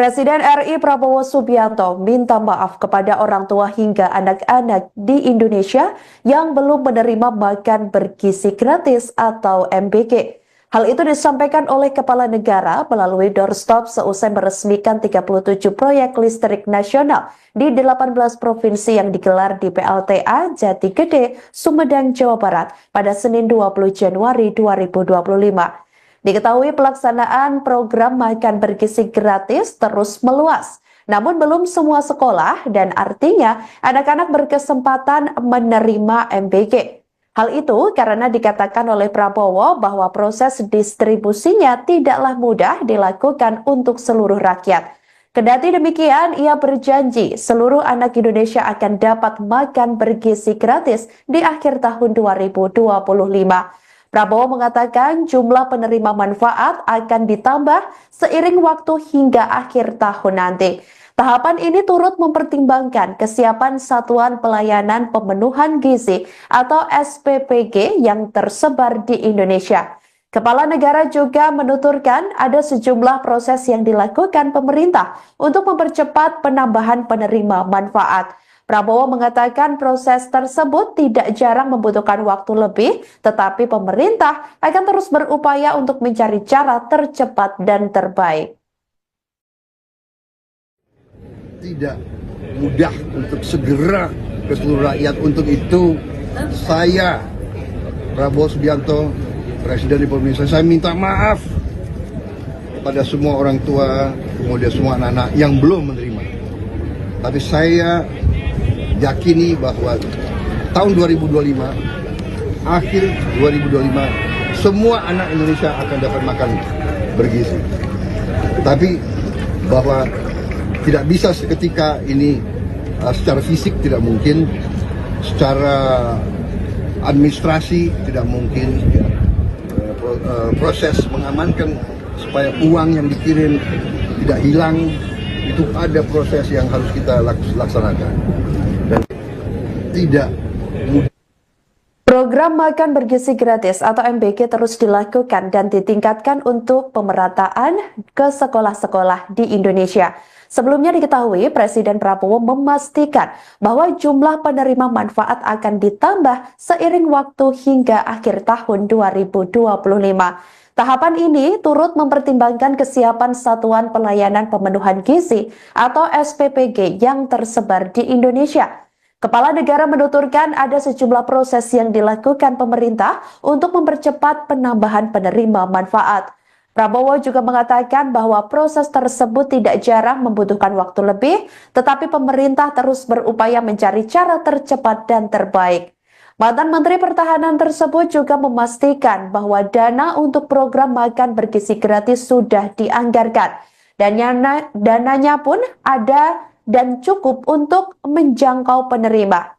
Presiden RI Prabowo Subianto minta maaf kepada orang tua hingga anak-anak di Indonesia yang belum menerima makan bergizi gratis atau MBG. Hal itu disampaikan oleh Kepala Negara melalui doorstop seusai meresmikan 37 proyek listrik nasional di 18 provinsi yang digelar di PLTA Jati Gede, Sumedang, Jawa Barat pada Senin 20 Januari 2025. Diketahui pelaksanaan program makan bergizi gratis terus meluas. Namun belum semua sekolah dan artinya anak-anak berkesempatan menerima MBG. Hal itu karena dikatakan oleh Prabowo bahwa proses distribusinya tidaklah mudah dilakukan untuk seluruh rakyat. Kendati demikian, ia berjanji seluruh anak Indonesia akan dapat makan bergizi gratis di akhir tahun 2025. Prabowo mengatakan jumlah penerima manfaat akan ditambah seiring waktu hingga akhir tahun nanti. Tahapan ini turut mempertimbangkan kesiapan Satuan Pelayanan Pemenuhan Gizi atau SPPG yang tersebar di Indonesia. Kepala negara juga menuturkan ada sejumlah proses yang dilakukan pemerintah untuk mempercepat penambahan penerima manfaat. Prabowo mengatakan proses tersebut tidak jarang membutuhkan waktu lebih, tetapi pemerintah akan terus berupaya untuk mencari cara tercepat dan terbaik. Tidak mudah untuk segera ke seluruh rakyat. Untuk itu, saya, Prabowo Subianto, Presiden Republik Indonesia, saya minta maaf kepada semua orang tua, kemudian semua anak-anak yang belum menerima. Tapi saya yakini bahwa tahun 2025, akhir 2025, semua anak Indonesia akan dapat makan bergizi. Tapi bahwa tidak bisa seketika ini, secara fisik tidak mungkin, secara administrasi tidak mungkin, proses mengamankan supaya uang yang dikirim tidak hilang, itu ada proses yang harus kita laksanakan. Dan tidak mudah. Program makan bergizi gratis atau MBG terus dilakukan dan ditingkatkan untuk pemerataan ke sekolah-sekolah di Indonesia. Sebelumnya diketahui Presiden Prabowo memastikan bahwa jumlah penerima manfaat akan ditambah seiring waktu hingga akhir tahun 2025. Tahapan ini turut mempertimbangkan kesiapan Satuan Pelayanan Pemenuhan Gizi atau SPPG yang tersebar di Indonesia. Kepala negara menuturkan ada sejumlah proses yang dilakukan pemerintah untuk mempercepat penambahan penerima manfaat. Prabowo juga mengatakan bahwa proses tersebut tidak jarang membutuhkan waktu lebih, tetapi pemerintah terus berupaya mencari cara tercepat dan terbaik. Mantan Menteri Pertahanan tersebut juga memastikan bahwa dana untuk program makan bergizi gratis sudah dianggarkan. Dan dananya pun ada dan cukup untuk menjangkau penerima.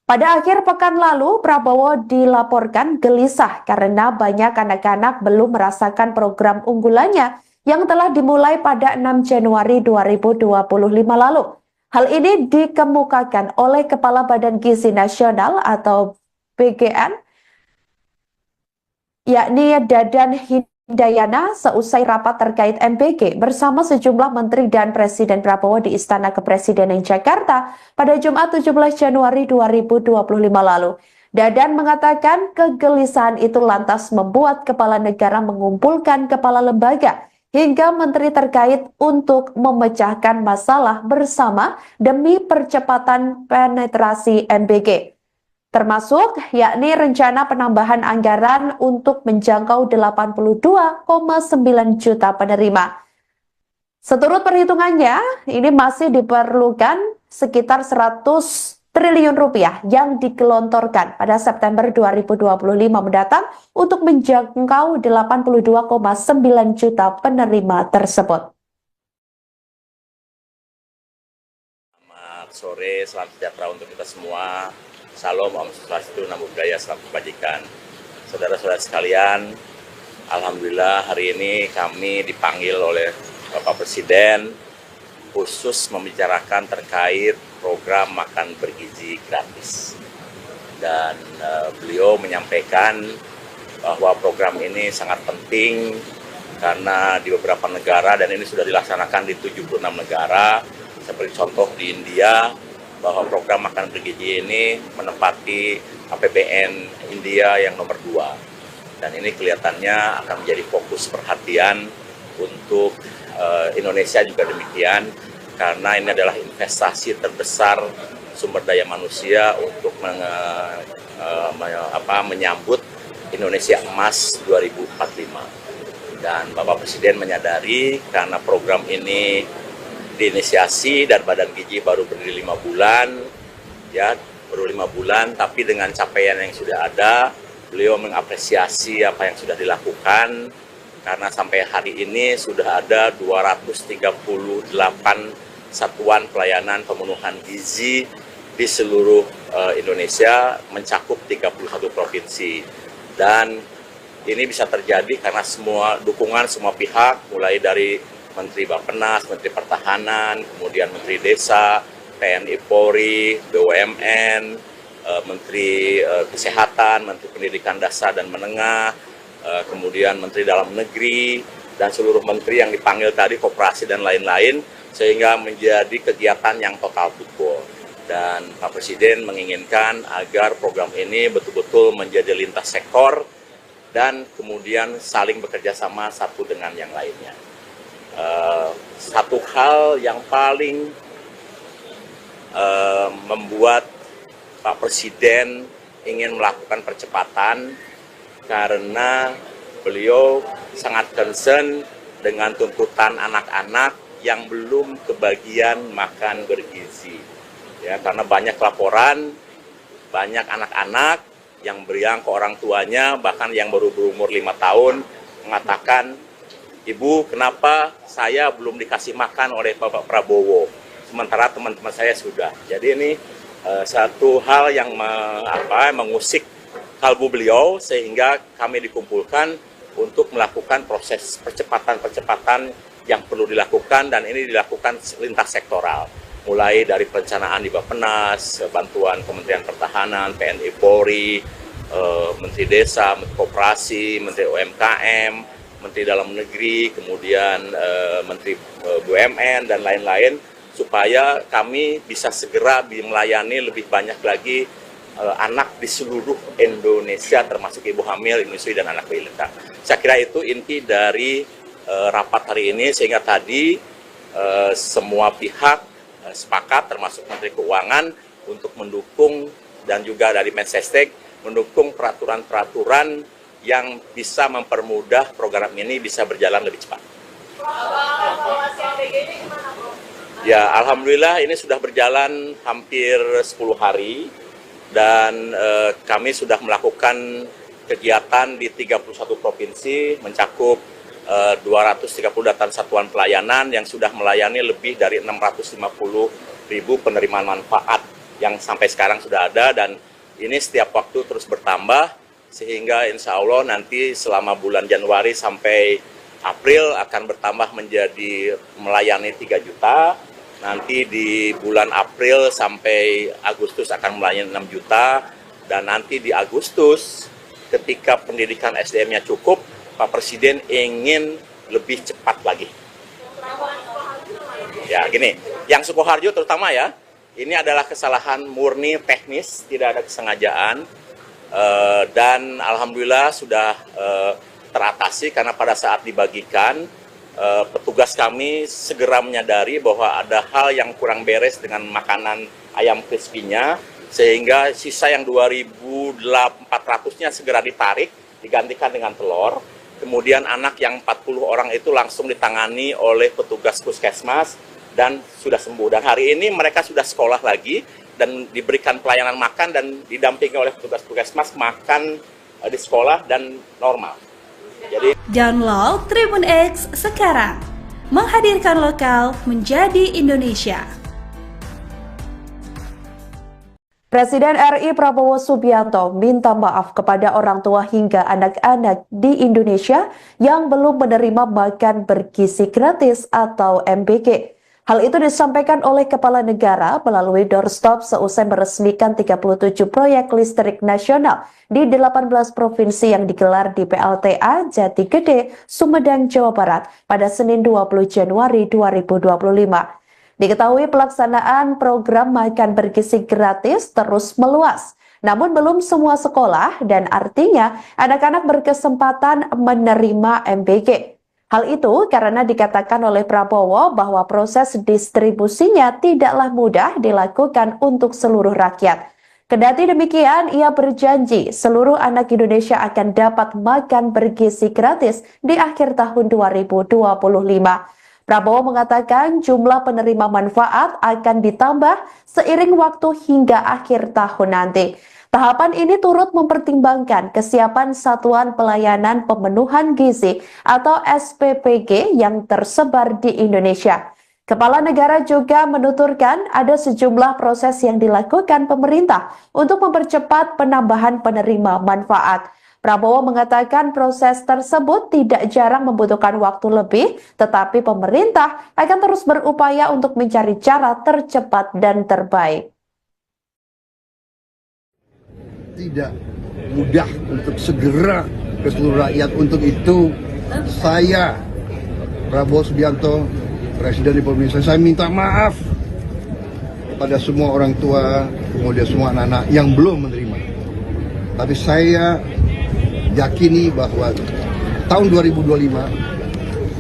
Pada akhir pekan lalu, Prabowo dilaporkan gelisah karena banyak anak-anak belum merasakan program unggulannya yang telah dimulai pada 6 Januari 2025 lalu. Hal ini dikemukakan oleh Kepala Badan Gizi Nasional atau BGN, yakni Dadan Hindayana seusai rapat terkait MBG bersama sejumlah menteri dan Presiden Prabowo di Istana Kepresidenan Jakarta pada Jumat 17 Januari 2025 lalu. Dadan mengatakan kegelisahan itu lantas membuat kepala negara mengumpulkan kepala lembaga hingga menteri terkait untuk memecahkan masalah bersama demi percepatan penetrasi MBG. Termasuk yakni rencana penambahan anggaran untuk menjangkau 82,9 juta penerima. Seturut perhitungannya, ini masih diperlukan sekitar 100 triliun rupiah yang digelontorkan pada September 2025 mendatang untuk menjangkau 82,9 juta penerima tersebut. Selamat sore, salam sejahtera untuk kita semua. Salam, Om Swastiastu, Namo Buddhaya, salam kebajikan. Saudara-saudara sekalian, alhamdulillah hari ini kami dipanggil oleh Bapak Presiden khusus membicarakan terkait program makan bergizi gratis. Dan beliau menyampaikan bahwa program ini sangat penting karena di beberapa negara, dan ini sudah dilaksanakan di 76 negara, seperti contoh di India, bahwa program makan bergizi ini menempati APBN India yang nomor 2. Dan ini kelihatannya akan menjadi fokus perhatian untuk Indonesia juga demikian, karena ini adalah investasi terbesar sumber daya manusia untuk menyambut Indonesia Emas 2045. Dan Bapak Presiden menyadari karena program ini diinisiasi dan Badan Gizi baru berdiri 5 bulan, ya baru 5 bulan, tapi dengan capaian yang sudah ada, beliau mengapresiasi apa yang sudah dilakukan, karena sampai hari ini sudah ada 238 satuan pelayanan pemenuhan gizi di seluruh Indonesia, mencakup 31 provinsi. Dan ini bisa terjadi karena semua dukungan semua pihak, mulai dari Menteri Bappenas, Menteri Pertahanan, kemudian Menteri Desa, TNI Polri, BUMN, Menteri Kesehatan, Menteri Pendidikan Dasar dan Menengah, kemudian Menteri Dalam Negeri, dan seluruh menteri yang dipanggil tadi, koperasi dan lain-lain, sehingga menjadi kegiatan yang total football. Dan Pak Presiden menginginkan agar program ini betul-betul menjadi lintas sektor dan kemudian saling bekerja sama satu dengan yang lainnya. Satu hal yang paling membuat Pak Presiden ingin melakukan percepatan, karena beliau sangat concern dengan tuntutan anak-anak yang belum kebagian makan bergizi. Ya, karena banyak laporan, banyak anak-anak yang beriang ke orang tuanya, bahkan yang baru berumur 5 tahun, mengatakan, "Ibu, kenapa saya belum dikasih makan oleh Bapak Prabowo, sementara teman-teman saya sudah." Jadi ini satu hal yang mengusik kalbu beliau, sehingga kami dikumpulkan untuk melakukan proses percepatan-percepatan yang perlu dilakukan, dan ini dilakukan lintas sektoral. Mulai dari perencanaan di Bappenas, bantuan Kementerian Pertahanan, TNI Polri, Menteri Desa, Menteri Koperasi, Menteri UMKM, Menteri Dalam Negeri, kemudian Menteri BUMN, dan lain-lain, supaya kami bisa segera melayani lebih banyak lagi anak di seluruh Indonesia, termasuk ibu hamil, menyusui, dan anak balita. Saya kira itu inti dari rapat hari ini, sehingga tadi semua pihak sepakat, termasuk Menteri Keuangan, untuk mendukung, dan juga dari Mensesnek mendukung peraturan-peraturan yang bisa mempermudah program ini bisa berjalan lebih cepat. Ya, alhamdulillah ini sudah berjalan hampir 10 hari. Dan kami sudah melakukan kegiatan di 31 provinsi, mencakup 238 satuan pelayanan yang sudah melayani lebih dari 650.000 penerimaan manfaat yang sampai sekarang sudah ada, dan ini setiap waktu terus bertambah, sehingga insya Allah nanti selama bulan Januari sampai April akan bertambah menjadi melayani 3 juta. Nanti di bulan April sampai Agustus akan melayani 6 juta, dan nanti di Agustus ketika pendidikan SDM-nya cukup, Pak Presiden ingin lebih cepat lagi. Ya gini, yang Sukoharjo terutama ya, ini adalah kesalahan murni teknis, tidak ada kesengajaan, dan alhamdulillah sudah teratasi, karena pada saat dibagikan, petugas kami segera menyadari bahwa ada hal yang kurang beres dengan makanan ayam crispy-nya, sehingga sisa yang 2.400-nya segera ditarik, digantikan dengan telur. Kemudian anak yang 40 orang itu langsung ditangani oleh petugas puskesmas dan sudah sembuh. Dan hari ini mereka sudah sekolah lagi dan diberikan pelayanan makan, dan didampingi oleh petugas puskesmas makan di sekolah dan normal. Jadi download Tribun X sekarang, menghadirkan lokal menjadi Indonesia. Presiden RI Prabowo Subianto minta maaf kepada orang tua hingga anak-anak di Indonesia yang belum menerima makan bergizi gratis atau MBG. Hal itu disampaikan oleh Kepala Negara melalui doorstop seusai meresmikan 37 proyek listrik nasional di 18 provinsi yang digelar di PLTA Jati Gede, Sumedang, Jawa Barat pada Senin 20 Januari 2025. Diketahui pelaksanaan program makan bergizi gratis terus meluas. Namun belum semua sekolah dan artinya anak-anak berkesempatan menerima MBG. Hal itu karena dikatakan oleh Prabowo bahwa proses distribusinya tidaklah mudah dilakukan untuk seluruh rakyat. Kendati demikian, ia berjanji seluruh anak Indonesia akan dapat makan bergizi gratis di akhir tahun 2025. Prabowo mengatakan jumlah penerima manfaat akan ditambah seiring waktu hingga akhir tahun nanti. Tahapan ini turut mempertimbangkan kesiapan Satuan Pelayanan Pemenuhan Gizi atau SPPG yang tersebar di Indonesia. Kepala negara juga menuturkan ada sejumlah proses yang dilakukan pemerintah untuk mempercepat penambahan penerima manfaat. Prabowo mengatakan proses tersebut tidak jarang membutuhkan waktu lebih, tetapi pemerintah akan terus berupaya untuk mencari cara tercepat dan terbaik. Tidak mudah untuk segera ke seluruh rakyat. Untuk itu saya, Prabowo Subianto, Presiden Republik Indonesia, saya minta maaf kepada semua orang tua, kemudian semua anak-anak yang belum menerima. Tapi saya yakini bahwa tahun 2025,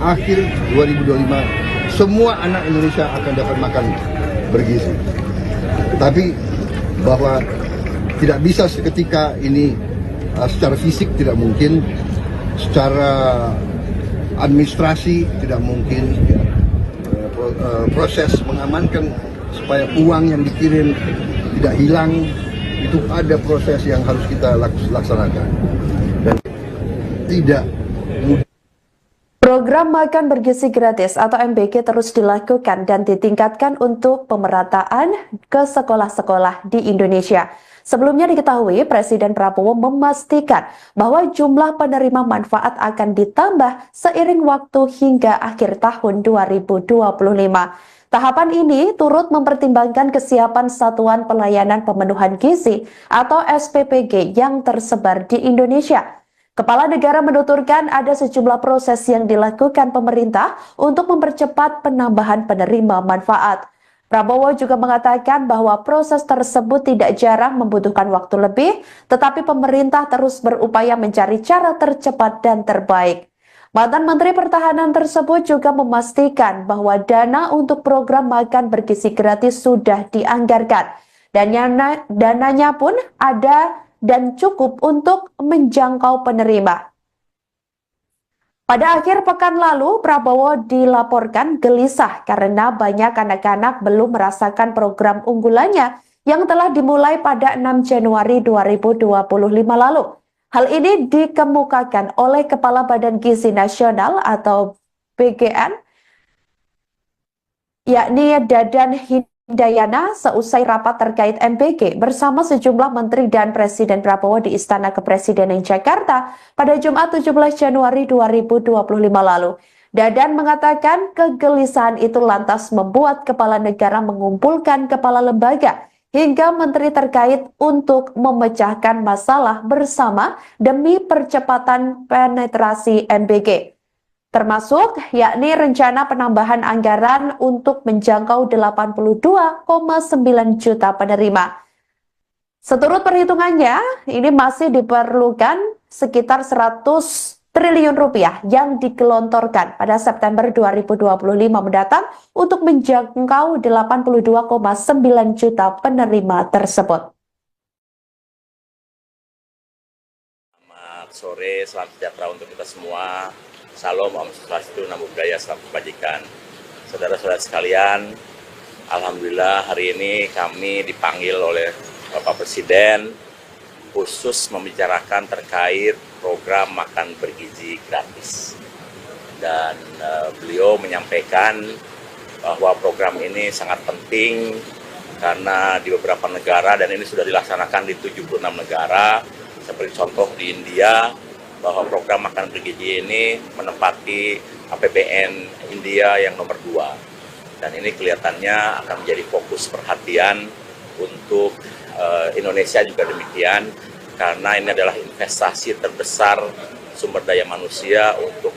akhir 2025, semua anak Indonesia akan dapat makan bergizi. Tapi bahwa tidak bisa seketika ini, secara fisik tidak mungkin, secara administrasi tidak mungkin, proses mengamankan supaya uang yang dikirim tidak hilang, itu ada proses yang harus kita laksanakan dan tidak mudah. Program makan bergizi gratis atau MBG terus dilakukan dan ditingkatkan untuk pemerataan ke sekolah-sekolah di Indonesia. Sebelumnya diketahui Presiden Prabowo memastikan bahwa jumlah penerima manfaat akan ditambah seiring waktu hingga akhir tahun 2025. Tahapan ini turut mempertimbangkan kesiapan Satuan Pelayanan Pemenuhan Gizi atau SPPG yang tersebar di Indonesia. Kepala negara menuturkan ada sejumlah proses yang dilakukan pemerintah untuk mempercepat penambahan penerima manfaat. Prabowo juga mengatakan bahwa proses tersebut tidak jarang membutuhkan waktu lebih, tetapi pemerintah terus berupaya mencari cara tercepat dan terbaik. Mantan Menteri Pertahanan tersebut juga memastikan bahwa dana untuk program makan bergizi gratis sudah dianggarkan. Dananya pun ada dan cukup untuk menjangkau penerima. Pada akhir pekan lalu, Prabowo dilaporkan gelisah karena banyak anak-anak belum merasakan program unggulannya yang telah dimulai pada 6 Januari 2025 lalu. Hal ini dikemukakan oleh Kepala Badan Gizi Nasional atau BGN, yakni Dadan Hindayana seusai rapat terkait MBG bersama sejumlah menteri dan Presiden Prabowo di Istana Kepresidenan Jakarta pada Jumat 17 Januari 2025 lalu. Dadan mengatakan kegelisahan itu lantas membuat kepala negara mengumpulkan kepala lembaga hingga menteri terkait untuk memecahkan masalah bersama demi percepatan penetrasi MBG. Termasuk yakni rencana penambahan anggaran untuk menjangkau 82,9 juta penerima. Seturut perhitungannya, ini masih diperlukan sekitar 100 triliun rupiah yang digelontorkan pada September 2025 mendatang untuk menjangkau 82,9 juta penerima tersebut. Selamat sore, salam sejahtera untuk kita semua. Salam, Om Swastiastu, Namo Buddhaya, Salam Kebajikan. Saudara-saudara sekalian, alhamdulillah hari ini kami dipanggil oleh Bapak Presiden khusus membicarakan terkait program makan bergizi gratis. Dan beliau menyampaikan bahwa program ini sangat penting karena di beberapa negara, dan ini sudah dilaksanakan di 76 negara, seperti contoh di India, bahwa program makan bergizi ini menempati APBN India yang nomor 2. Dan ini kelihatannya akan menjadi fokus perhatian untuk Indonesia juga demikian, karena ini adalah investasi terbesar sumber daya manusia untuk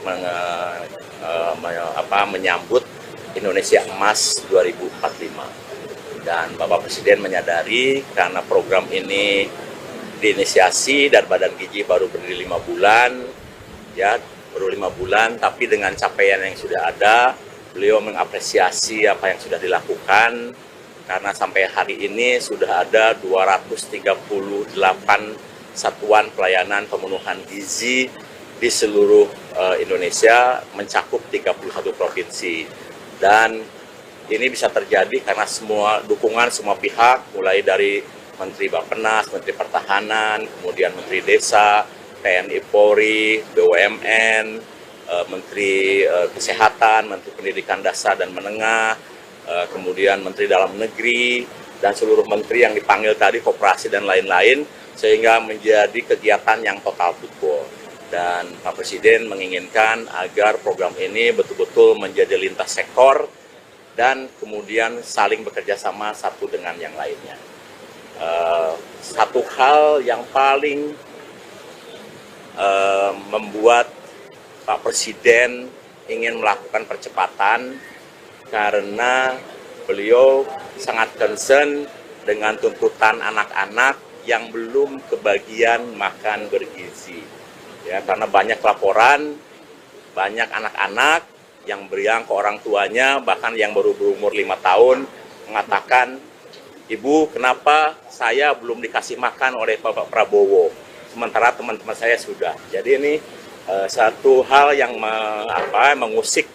menyambut Indonesia Emas 2045. Dan Bapak Presiden menyadari karena program ini diinisiasi dan Badan Gizi baru berdiri 5 bulan, ya baru 5 bulan, tapi dengan capaian yang sudah ada, beliau mengapresiasi apa yang sudah dilakukan, karena sampai hari ini sudah ada 238 satuan pelayanan pemenuhan gizi di seluruh Indonesia, mencakup 31 provinsi. Dan ini bisa terjadi karena semua dukungan semua pihak, mulai dari Menteri Bappenas, Menteri Pertahanan, kemudian Menteri Desa, TNI Polri, BUMN, Menteri Kesehatan, Menteri Pendidikan Dasar dan Menengah, kemudian Menteri Dalam Negeri, dan seluruh menteri yang dipanggil tadi, koperasi dan lain-lain, sehingga menjadi kegiatan yang total football. Dan Pak Presiden menginginkan agar program ini betul-betul menjadi lintas sektor dan kemudian saling bekerja sama satu dengan yang lainnya. Satu hal yang paling membuat Pak Presiden ingin melakukan percepatan karena beliau sangat concern dengan tuntutan anak-anak yang belum kebagian makan bergizi. Ya, karena banyak laporan, banyak anak-anak yang beriang ke orang tuanya, bahkan yang baru berumur 5 tahun, mengatakan, "Ibu, kenapa saya belum dikasih makan oleh Bapak Prabowo, sementara teman-teman saya sudah." Jadi ini satu hal yang mengusik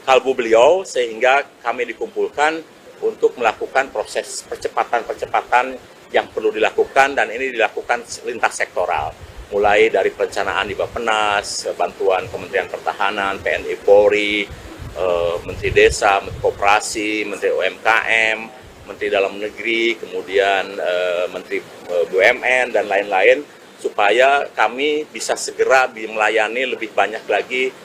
kalbu beliau, sehingga kami dikumpulkan untuk melakukan proses percepatan-percepatan yang perlu dilakukan, dan ini dilakukan lintas sektoral. Mulai dari perencanaan di Bappenas, bantuan Kementerian Pertahanan, TNI Polri, Menteri Desa, Menteri Koperasi, Menteri UMKM, Menteri Dalam Negeri, kemudian Menteri BUMN, dan lain-lain, supaya kami bisa segera melayani lebih banyak lagi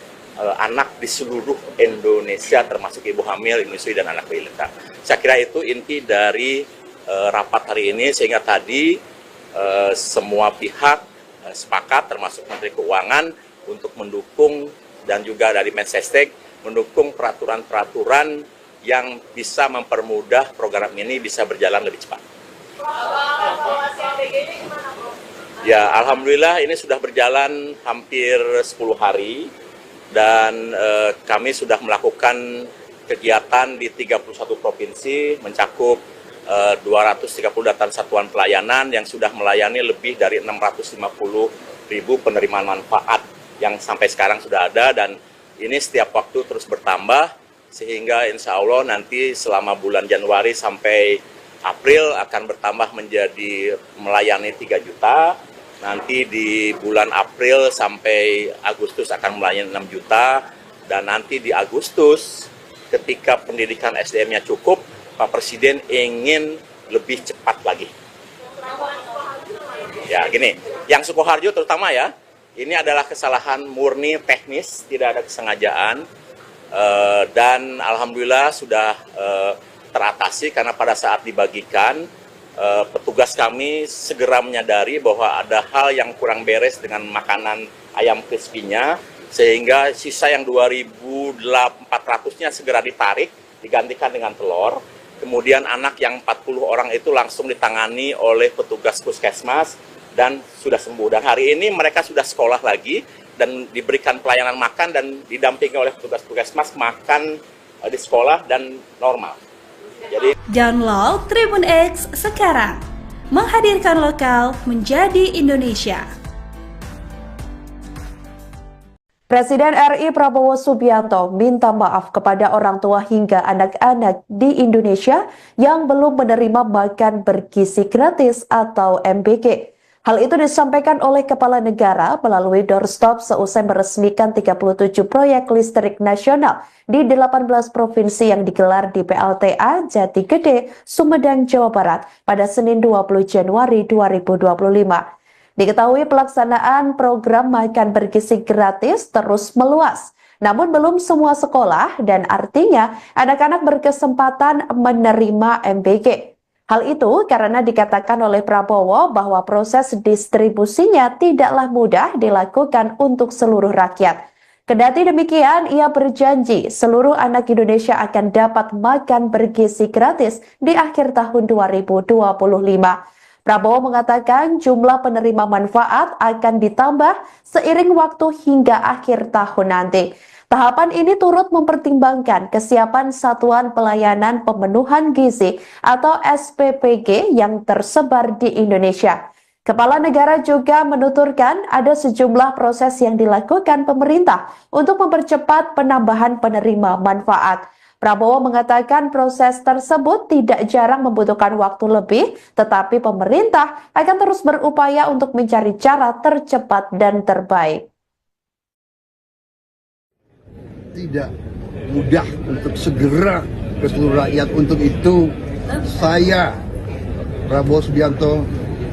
anak di seluruh Indonesia, termasuk ibu hamil, menyusui, dan anak balita. Saya kira itu inti dari rapat hari ini, sehingga tadi semua pihak sepakat, termasuk Menteri Keuangan, untuk mendukung, dan juga dari Mensesnek mendukung peraturan-peraturan yang bisa mempermudah program ini bisa berjalan lebih cepat. Ya, alhamdulillah ini sudah berjalan hampir 10 hari. Dan kami sudah melakukan kegiatan di 31 provinsi, mencakup 238 satuan pelayanan yang sudah melayani lebih dari 650.000 penerimaan manfaat yang sampai sekarang sudah ada, dan ini setiap waktu terus bertambah, sehingga insya Allah nanti selama bulan Januari sampai April akan bertambah menjadi melayani 3 juta. Nanti di bulan April sampai Agustus akan melayani 6 juta, dan nanti di Agustus ketika pendidikan SDM-nya cukup, Pak Presiden ingin lebih cepat lagi. Ya gini, yang Sukoharjo terutama ya, ini adalah kesalahan murni teknis, tidak ada kesengajaan, dan alhamdulillah sudah teratasi, karena pada saat dibagikan, petugas kami segera menyadari bahwa ada hal yang kurang beres dengan makanan ayam crispy-nya, sehingga sisa yang 2.400-nya segera ditarik, digantikan dengan telur. Kemudian anak yang 40 orang itu langsung ditangani oleh petugas puskesmas dan sudah sembuh. Dan hari ini mereka sudah sekolah lagi dan diberikan pelayanan makan, dan didampingi oleh petugas puskesmas makan di sekolah dan normal. Jadi Download Tribun X sekarang, menghadirkan lokal menjadi Indonesia. Presiden RI Prabowo Subianto minta maaf kepada orang tua hingga anak-anak di Indonesia yang belum menerima makan bergizi gratis atau MBG. Hal itu disampaikan oleh Kepala Negara melalui doorstop seusai meresmikan 37 proyek listrik nasional di 18 provinsi yang digelar di PLTA Jati Gede, Sumedang, Jawa Barat pada Senin 20 Januari 2025. Diketahui pelaksanaan program makan bergizi gratis terus meluas. Namun belum semua sekolah dan artinya anak-anak berkesempatan menerima MBG. Hal itu karena dikatakan oleh Prabowo bahwa proses distribusinya tidaklah mudah dilakukan untuk seluruh rakyat. Kendati demikian, ia berjanji seluruh anak Indonesia akan dapat makan bergizi gratis di akhir tahun 2025. Prabowo mengatakan jumlah penerima manfaat akan ditambah seiring waktu hingga akhir tahun nanti. Tahapan ini turut mempertimbangkan kesiapan Satuan Pelayanan Pemenuhan Gizi atau SPPG yang tersebar di Indonesia. Kepala negara juga menuturkan ada sejumlah proses yang dilakukan pemerintah untuk mempercepat penambahan penerima manfaat. Prabowo mengatakan proses tersebut tidak jarang membutuhkan waktu lebih, tetapi pemerintah akan terus berupaya untuk mencari cara tercepat dan terbaik. Tidak mudah untuk segera ke seluruh rakyat. Untuk itu saya, Prabowo Subianto,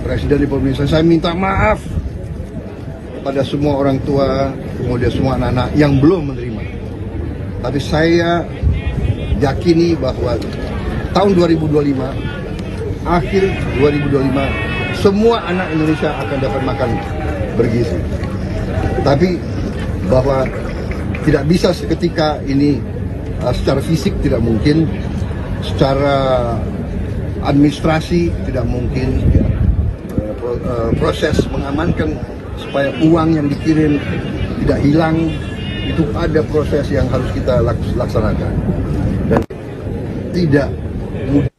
Presiden Republik Indonesia, saya minta maaf kepada semua orang tua, kemudian semua anak-anak yang belum menerima. Tapi saya yakini bahwa tahun 2025, akhir 2025, semua anak Indonesia akan dapat makan bergizi. Tapi bahwa tidak bisa seketika ini, secara fisik tidak mungkin, secara administrasi tidak mungkin, proses mengamankan supaya uang yang dikirim tidak hilang, itu ada proses yang harus kita laksanakan dan tidak mudah.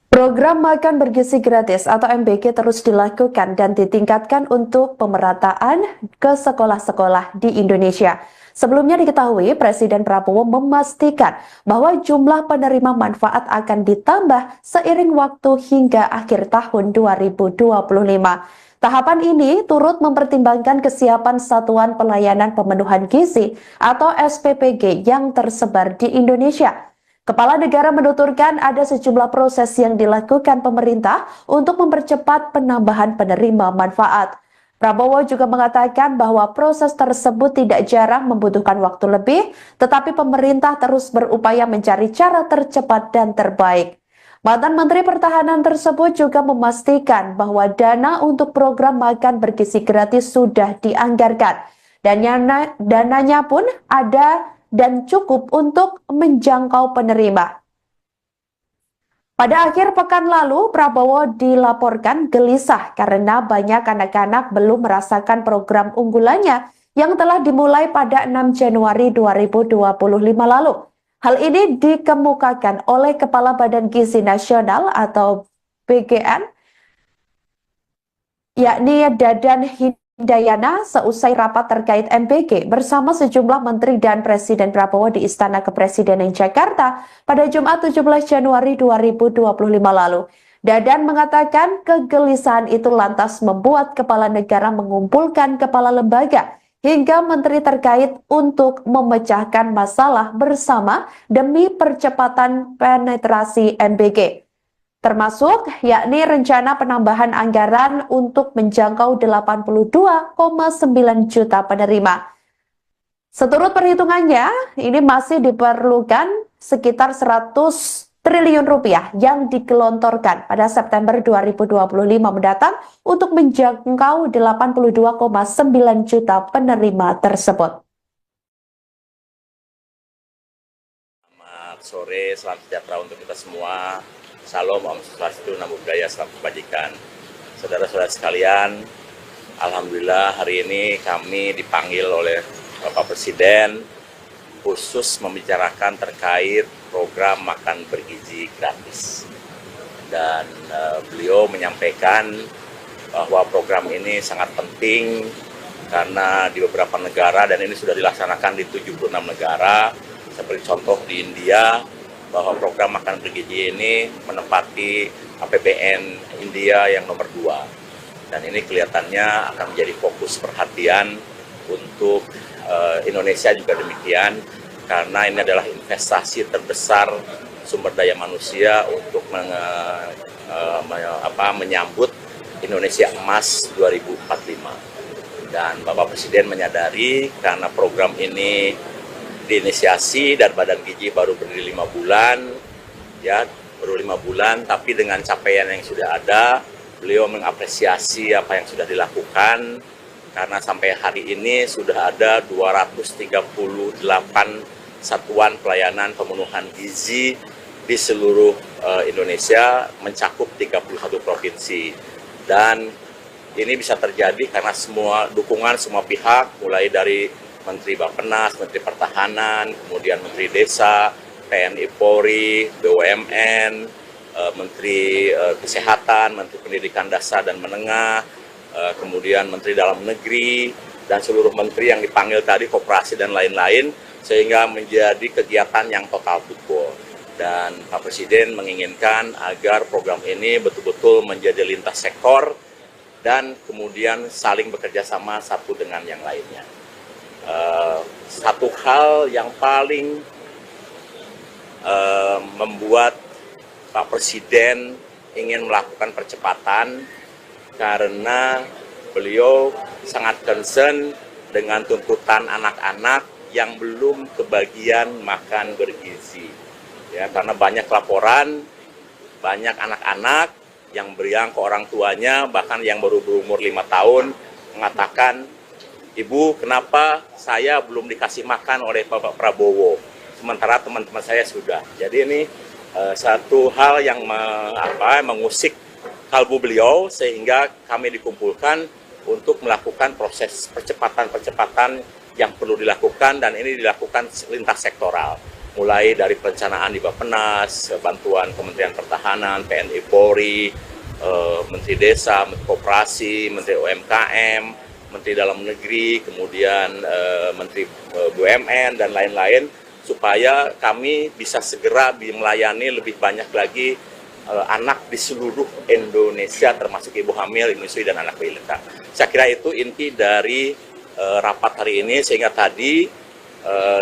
Program makan bergizi gratis atau MBG terus dilakukan dan ditingkatkan untuk pemerataan ke sekolah-sekolah di Indonesia. Sebelumnya diketahui Presiden Prabowo memastikan bahwa jumlah penerima manfaat akan ditambah seiring waktu hingga akhir tahun 2025. Tahapan ini turut mempertimbangkan kesiapan Satuan Pelayanan Pemenuhan Gizi atau SPPG yang tersebar di Indonesia. Kepala negara menuturkan ada sejumlah proses yang dilakukan pemerintah untuk mempercepat penambahan penerima manfaat. Prabowo juga mengatakan bahwa proses tersebut tidak jarang membutuhkan waktu lebih, tetapi pemerintah terus berupaya mencari cara tercepat dan terbaik. Mantan Menteri Pertahanan tersebut juga memastikan bahwa dana untuk program makan bergizi gratis sudah dianggarkan. Dan dananya pun ada dan cukup untuk menjangkau penerima. Pada akhir pekan lalu, Prabowo dilaporkan gelisah karena banyak anak-anak belum merasakan program unggulannya yang telah dimulai pada 6 Januari 2025 lalu. Hal ini dikemukakan oleh Kepala Badan Gizi Nasional atau BGN, yakni Dadan Hindayana, seusai rapat terkait MBG bersama sejumlah menteri dan Presiden Prabowo di Istana Kepresidenan Jakarta pada Jumat 17 Januari 2025 lalu. Dadan mengatakan kegelisahan itu lantas membuat kepala negara mengumpulkan kepala lembaga hingga menteri terkait untuk memecahkan masalah bersama demi percepatan penetrasi MBG. Termasuk yakni rencana penambahan anggaran untuk menjangkau 82,9 juta penerima. Seturut perhitungannya, ini masih diperlukan sekitar 100 triliun rupiah yang digelontorkan pada September 2025 mendatang untuk menjangkau 82,9 juta penerima tersebut. Selamat sore, salam sejahtera untuk kita semua. Salam, Om Swastiastu, Namo Buddhaya, Salam Kebajikan. Saudara-saudara sekalian, alhamdulillah hari ini kami dipanggil oleh Bapak Presiden khusus membicarakan terkait program makan bergizi gratis. Dan beliau menyampaikan bahwa program ini sangat penting karena di beberapa negara, dan ini sudah dilaksanakan di 76 negara, seperti contoh di India, bahwa program makan bergizi ini menempati APBN India yang nomor 2. Dan ini kelihatannya akan menjadi fokus perhatian untuk Indonesia juga demikian, karena ini adalah investasi terbesar sumber daya manusia untuk menyambut Indonesia Emas 2045. Dan Bapak Presiden menyadari karena program ini diinisiasi dan Badan Gizi baru berdiri 5 bulan, ya baru 5 bulan, tapi dengan capaian yang sudah ada, beliau mengapresiasi apa yang sudah dilakukan, karena sampai hari ini sudah ada 238 satuan pelayanan pemenuhan gizi di seluruh Indonesia, mencakup 31 provinsi. Dan ini bisa terjadi karena semua dukungan semua pihak, mulai dari Menteri Bappenas, Menteri Pertahanan, kemudian Menteri Desa, TNI Polri, BUMN, Menteri Kesehatan, Menteri Pendidikan Dasar dan Menengah, kemudian Menteri Dalam Negeri, dan seluruh menteri yang dipanggil tadi, koperasi dan lain-lain, sehingga menjadi kegiatan yang total football. Dan Pak Presiden menginginkan agar program ini betul-betul menjadi lintas sektor dan kemudian saling bekerja sama satu dengan yang lainnya. Satu hal yang paling membuat Pak Presiden ingin melakukan percepatan karena beliau sangat concern dengan tuntutan anak-anak yang belum kebagian makan bergizi. Ya, karena banyak laporan, banyak anak-anak yang beriang ke orang tuanya, bahkan yang baru berumur 5 tahun, mengatakan, "Ibu, kenapa saya belum dikasih makan oleh Bapak Prabowo, sementara teman-teman saya sudah." Jadi ini satu hal yang mengusik kalbu beliau, sehingga kami dikumpulkan untuk melakukan proses percepatan-percepatan yang perlu dilakukan, dan ini dilakukan lintas sektoral. Mulai dari perencanaan di Bappenas, bantuan Kementerian Pertahanan, TNI Polri, Menteri Desa, Menteri Koperasi, Menteri UMKM, Menteri Dalam Negeri, kemudian Menteri BUMN, dan lain-lain, supaya kami bisa segera melayani lebih banyak lagi anak di seluruh Indonesia, termasuk ibu hamil, menyusui, dan anak balita. Saya kira itu inti dari rapat hari ini, sehingga tadi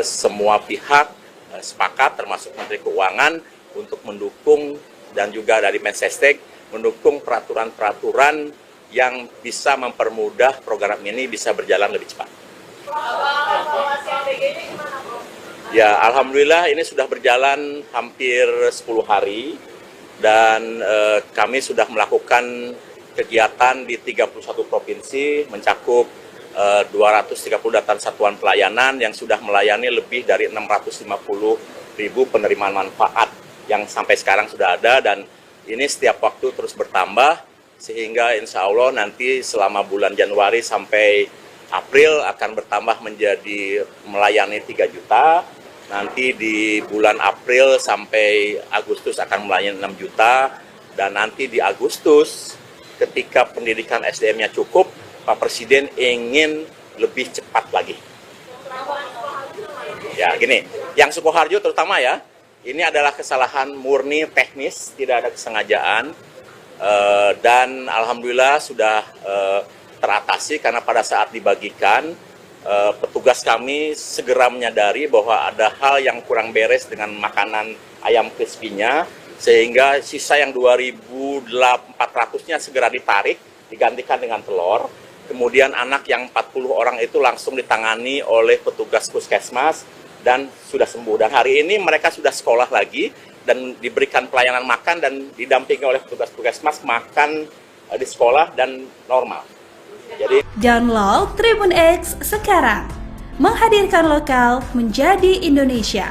semua pihak sepakat, termasuk Menteri Keuangan, untuk mendukung, dan juga dari Mensesnek mendukung peraturan-peraturan yang bisa mempermudah program ini bisa berjalan lebih cepat. Ya, alhamdulillah ini sudah berjalan hampir 10 hari, dan kami sudah melakukan kegiatan di 31 provinsi, mencakup 238 satuan pelayanan yang sudah melayani lebih dari 650.000 penerimaan manfaat yang sampai sekarang sudah ada, dan ini setiap waktu terus bertambah, sehingga insya Allah nanti selama bulan Januari sampai April akan bertambah menjadi melayani 3 juta, nanti di bulan April sampai Agustus akan melayani 6 juta, dan nanti di Agustus ketika pendidikan SDM-nya cukup, Pak Presiden ingin lebih cepat lagi. Ya, gini, yang Sukoharjo terutama ya, ini adalah kesalahan murni teknis, tidak ada kesengajaan, dan alhamdulillah sudah teratasi karena pada saat dibagikan, petugas kami segera menyadari bahwa ada hal yang kurang beres dengan makanan ayam crispy-nya, sehingga sisa yang 2.400-nya segera ditarik, digantikan dengan telur. Kemudian anak yang 40 orang itu langsung ditangani oleh petugas puskesmas dan sudah sembuh. Dan hari ini mereka sudah sekolah lagi dan diberikan pelayanan makan dan didampingi oleh petugas puskesmas makan di sekolah dan normal. Jadi Download Tribun X sekarang, menghadirkan lokal menjadi Indonesia.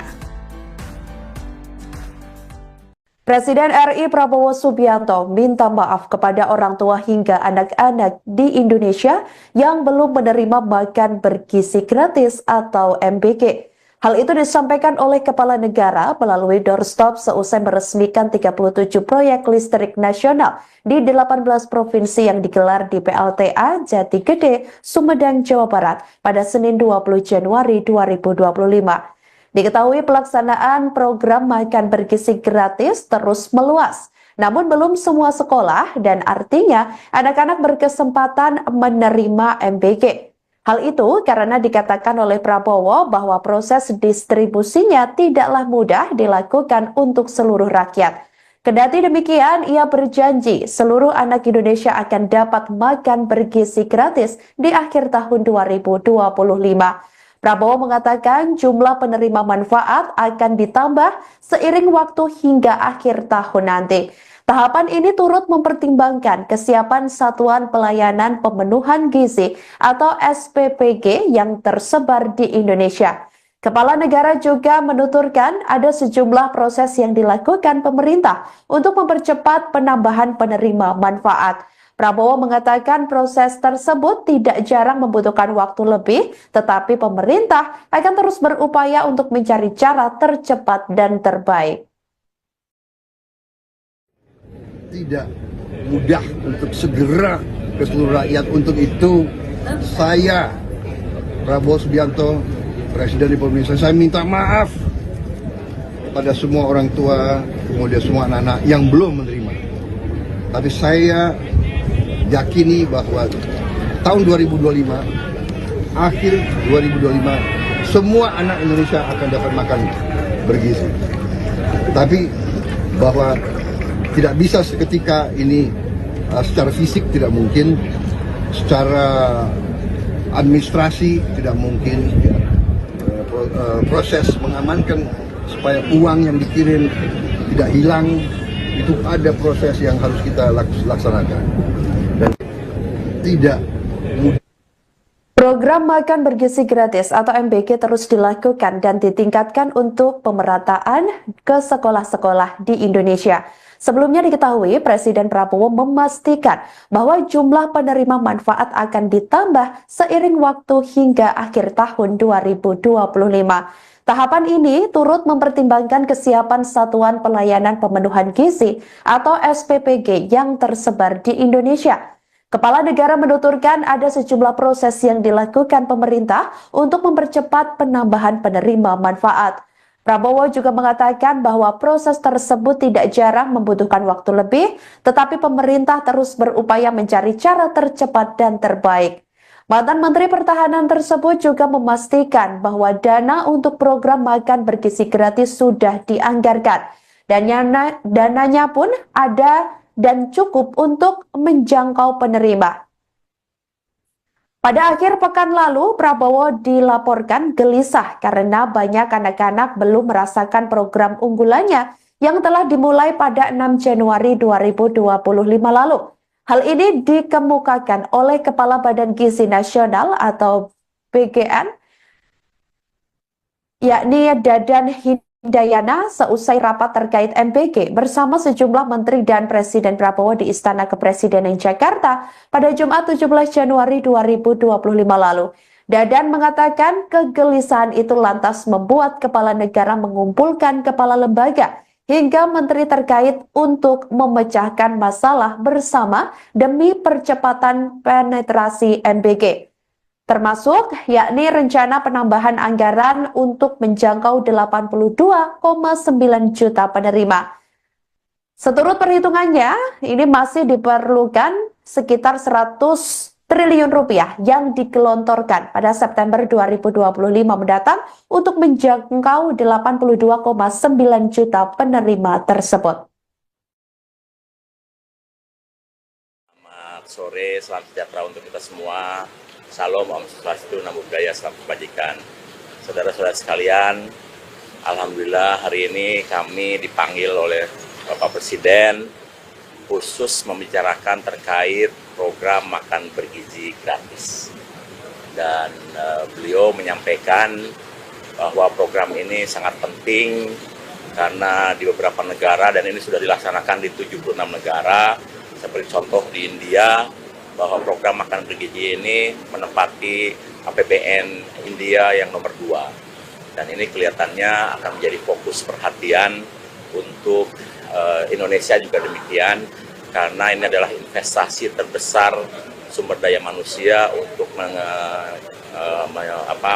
Presiden RI Prabowo Subianto minta maaf kepada orang tua hingga anak-anak di Indonesia yang belum menerima makan bergizi gratis atau MBG. Hal itu disampaikan oleh Kepala Negara melalui doorstop seusai meresmikan 37 proyek listrik nasional di 18 provinsi yang digelar di PLTA Jati Gede, Sumedang, Jawa Barat pada Senin 20 Januari 2025. Diketahui pelaksanaan program makan bergizi gratis terus meluas, namun belum semua sekolah dan artinya anak-anak berkesempatan menerima MBG. Hal itu karena dikatakan oleh Prabowo bahwa proses distribusinya tidaklah mudah dilakukan untuk seluruh rakyat. Kendati demikian, ia berjanji seluruh anak Indonesia akan dapat makan bergizi gratis di akhir tahun 2025. Prabowo mengatakan jumlah penerima manfaat akan ditambah seiring waktu hingga akhir tahun nanti. Tahapan ini turut mempertimbangkan kesiapan Satuan Pelayanan Pemenuhan Gizi atau SPPG yang tersebar di Indonesia. Kepala negara juga menuturkan ada sejumlah proses yang dilakukan pemerintah untuk mempercepat penambahan penerima manfaat. Prabowo mengatakan proses tersebut tidak jarang membutuhkan waktu lebih, tetapi pemerintah akan terus berupaya untuk mencari cara tercepat dan terbaik. Tidak mudah untuk segera ke seluruh rakyat. Untuk itu, saya, Prabowo Subianto, Presiden Republik Indonesia, saya minta maaf kepada semua orang tua, kemudian semua anak-anak yang belum menerima. Tapi saya yakini bahwa tahun 2025, akhir 2025, semua anak Indonesia akan dapat makan bergizi. Tapi bahwa tidak bisa seketika ini, secara fisik tidak mungkin, secara administrasi tidak mungkin, proses mengamankan supaya uang yang dikirim tidak hilang, itu ada proses yang harus kita laksanakan. Dan tidak mudah. Program Makan Bergizi Gratis atau MBG terus dilakukan dan ditingkatkan untuk pemerataan ke sekolah-sekolah di Indonesia. Sebelumnya diketahui Presiden Prabowo memastikan bahwa jumlah penerima manfaat akan ditambah seiring waktu hingga akhir tahun 2025. Tahapan ini turut mempertimbangkan kesiapan Satuan Pelayanan Pemenuhan Gizi atau SPPG yang tersebar di Indonesia. Kepala negara menuturkan ada sejumlah proses yang dilakukan pemerintah untuk mempercepat penambahan penerima manfaat. Prabowo juga mengatakan bahwa proses tersebut tidak jarang membutuhkan waktu lebih, tetapi pemerintah terus berupaya mencari cara tercepat dan terbaik. Mantan Menteri Pertahanan tersebut juga memastikan bahwa dana untuk program makan bergizi gratis sudah dianggarkan. Dan dananya pun ada dan cukup untuk menjangkau penerima. Pada akhir pekan lalu, Prabowo dilaporkan gelisah karena banyak anak-anak belum merasakan program unggulannya yang telah dimulai pada 6 Januari 2025 lalu. Hal ini dikemukakan oleh Kepala Badan Gizi Nasional atau BGN, yakni Dadan Hindayana, seusai rapat terkait MBG bersama sejumlah menteri dan Presiden Prabowo di Istana Kepresidenan Jakarta pada Jumat 17 Januari 2025 lalu. Dadan mengatakan kegelisahan itu lantas membuat kepala negara mengumpulkan kepala lembaga hingga menteri terkait untuk memecahkan masalah bersama demi percepatan penetrasi MBG. Termasuk yakni rencana penambahan anggaran untuk menjangkau 82,9 juta penerima. Seturut perhitungannya, ini masih diperlukan sekitar 100 triliun rupiah yang digelontorkan pada September 2025 mendatang untuk menjangkau 82,9 juta penerima tersebut. Selamat sore, salam sejahtera untuk kita semua. Salam, Om Swastiastu, Namo Buddhaya, Salam Kebajikan. Saudara-saudara sekalian, alhamdulillah hari ini kami dipanggil oleh Bapak Presiden khusus membicarakan terkait program makan bergizi gratis. Dan beliau menyampaikan bahwa program ini sangat penting karena di beberapa negara, dan ini sudah dilaksanakan di 76 negara, seperti contoh di India, bahwa program makan bergizi ini menempati APBN India yang nomor 2. Dan ini kelihatannya akan menjadi fokus perhatian untuk Indonesia juga demikian, karena ini adalah investasi terbesar sumber daya manusia untuk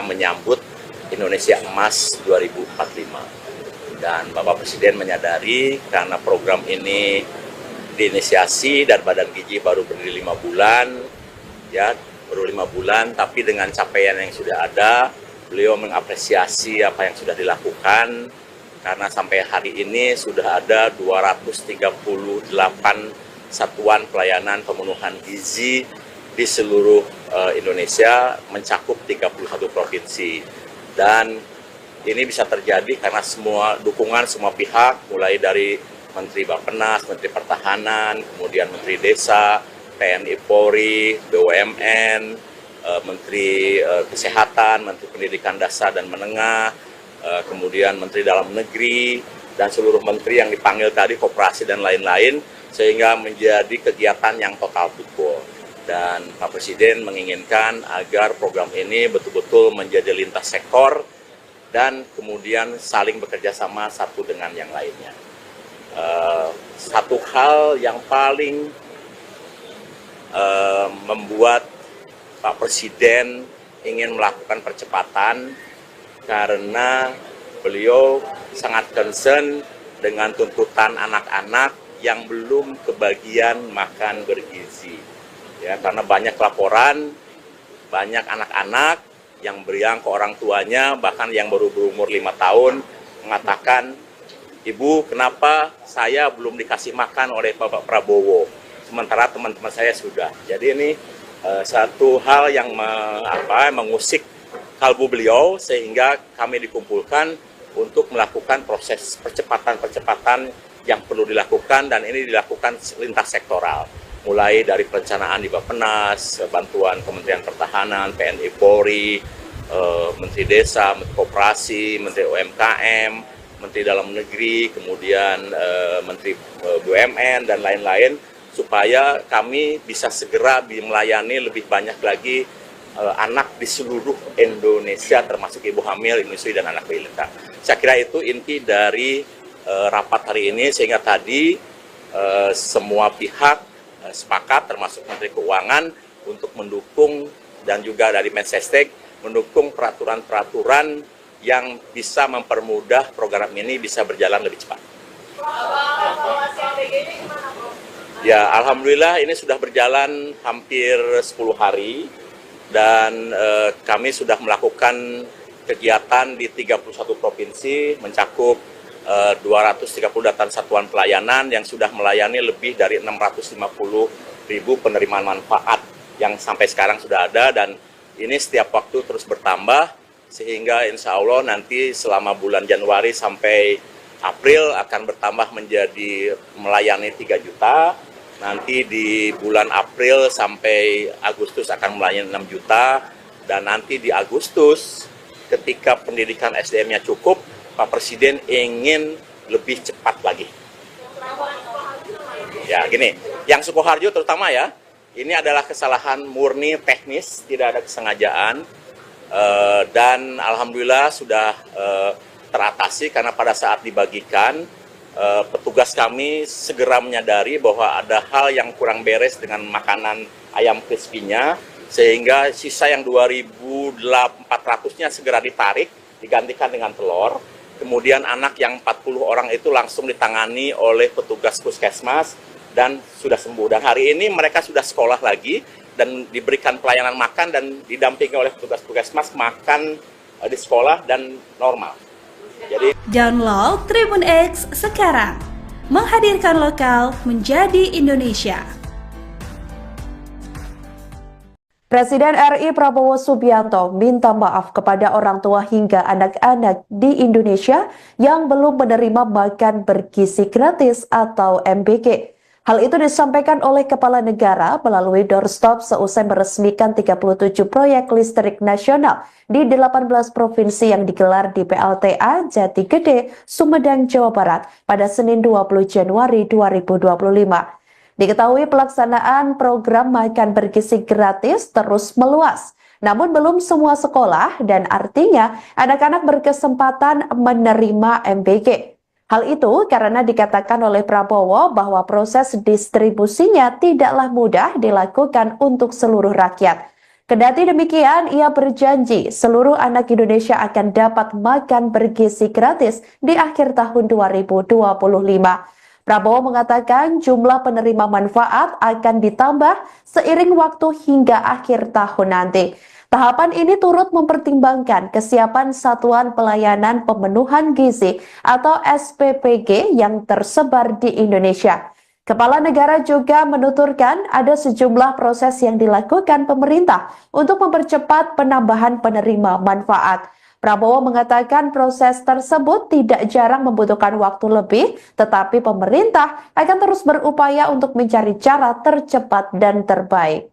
menyambut Indonesia Emas 2045. Dan Bapak Presiden menyadari karena program ini diinisiasi dan Badan Gizi baru berdiri 5 bulan, ya baru 5 bulan, tapi dengan capaian yang sudah ada, beliau mengapresiasi apa yang sudah dilakukan, karena sampai hari ini sudah ada 238 satuan pelayanan pemenuhan gizi di seluruh Indonesia, mencakup 31 provinsi. Dan ini bisa terjadi karena semua dukungan semua pihak, mulai dari Menteri Bappenas, Menteri Pertahanan, kemudian Menteri Desa, TNI Polri, BUMN, Menteri Kesehatan, Menteri Pendidikan Dasar dan Menengah, kemudian Menteri Dalam Negeri, dan seluruh menteri yang dipanggil tadi, koperasi dan lain-lain, sehingga menjadi kegiatan yang total football. Dan Pak Presiden menginginkan agar program ini betul-betul menjadi lintas sektor dan kemudian saling bekerja sama satu dengan yang lainnya. Satu hal yang paling membuat Pak Presiden ingin melakukan percepatan karena beliau sangat concern dengan tuntutan anak-anak yang belum kebagian makan bergizi. Ya, karena banyak laporan, banyak anak-anak yang beriang ke orang tuanya, bahkan yang baru berumur 5 tahun, mengatakan, "Ibu, kenapa saya belum dikasih makan oleh Bapak Prabowo, sementara teman-teman saya sudah." Jadi ini satu hal yang mengusik kalbu beliau, sehingga kami dikumpulkan untuk melakukan proses percepatan-percepatan yang perlu dilakukan, dan ini dilakukan lintas sektoral. Mulai dari perencanaan di Bappenas, bantuan Kementerian Pertahanan, TNI Polri, Menteri Desa, Menteri Koperasi, Menteri UMKM, Menteri Dalam Negeri, kemudian Menteri BUMN, dan lain-lain, supaya kami bisa segera melayani lebih banyak lagi anak di seluruh Indonesia, termasuk ibu hamil, menyusui, dan anak balita. Saya kira itu inti dari rapat hari ini, sehingga tadi semua pihak sepakat, termasuk Menteri Keuangan, untuk mendukung, dan juga dari Mensesnek mendukung peraturan-peraturan yang bisa mempermudah program ini bisa berjalan lebih cepat. Ya, alhamdulillah ini sudah berjalan hampir 10 hari, dan kami sudah melakukan kegiatan di 31 provinsi, mencakup 230 datan satuan pelayanan yang sudah melayani lebih dari 650.000 penerimaan manfaat yang sampai sekarang sudah ada, dan ini setiap waktu terus bertambah, sehingga insya Allah nanti selama bulan Januari sampai April akan bertambah menjadi melayani 3 juta, nanti di bulan April sampai Agustus akan melayani 6 juta, dan nanti di Agustus ketika pendidikan SDM-nya cukup, Pak Presiden ingin lebih cepat lagi. Ya, gini, yang Sukoharjo terutama ya, ini adalah kesalahan murni teknis, tidak ada kesengajaan, dan alhamdulillah sudah teratasi karena pada saat dibagikan, petugas kami segera menyadari bahwa ada hal yang kurang beres dengan makanan ayam crispy-nya, sehingga sisa yang 2.400-nya segera ditarik, digantikan dengan telur. Kemudian anak yang 40 orang itu langsung ditangani oleh petugas puskesmas dan sudah sembuh. Dan hari ini mereka sudah sekolah lagi dan diberikan pelayanan makan dan didampingi oleh petugas puskesmas makan di sekolah dan normal. Jadi Download Tribun X sekarang, menghadirkan lokal menjadi Indonesia. Presiden RI Prabowo Subianto minta maaf kepada orang tua hingga anak-anak di Indonesia yang belum menerima makan bergizi gratis atau MBG. Hal itu disampaikan oleh Kepala Negara melalui doorstop seusai meresmikan 37 proyek listrik nasional di 18 provinsi yang digelar di PLTA Jati Gede, Sumedang, Jawa Barat pada Senin 20 Januari 2025. Diketahui pelaksanaan program makan bergizi gratis terus meluas, namun belum semua sekolah dan artinya anak-anak berkesempatan menerima MBG. Hal itu karena dikatakan oleh Prabowo bahwa proses distribusinya tidaklah mudah dilakukan untuk seluruh rakyat. Kendati demikian, ia berjanji seluruh anak Indonesia akan dapat makan bergizi gratis di akhir tahun 2025. Prabowo mengatakan jumlah penerima manfaat akan ditambah seiring waktu hingga akhir tahun nanti. Tahapan ini turut mempertimbangkan kesiapan Satuan Pelayanan Pemenuhan Gizi atau SPPG yang tersebar di Indonesia. Kepala Negara juga menuturkan ada sejumlah proses yang dilakukan pemerintah untuk mempercepat penambahan penerima manfaat. Prabowo mengatakan proses tersebut tidak jarang membutuhkan waktu lebih, tetapi pemerintah akan terus berupaya untuk mencari cara tercepat dan terbaik.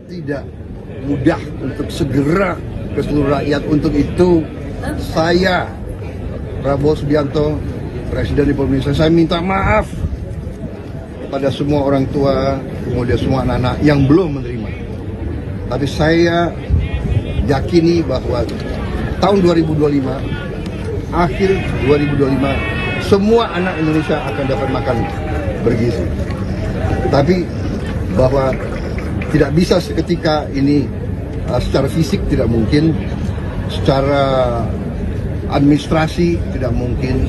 Tidak mudah untuk segera ke seluruh rakyat. Untuk itu saya, Prabowo Subianto, Presiden Republik Indonesia, saya minta maaf kepada semua orang tua, kemudian semua anak-anak yang belum menerima. Tapi saya yakini bahwa tahun 2025, akhir 2025, semua anak Indonesia akan dapat makan bergizi. Tapi bahwa tidak bisa seketika ini, secara fisik tidak mungkin, secara administrasi tidak mungkin,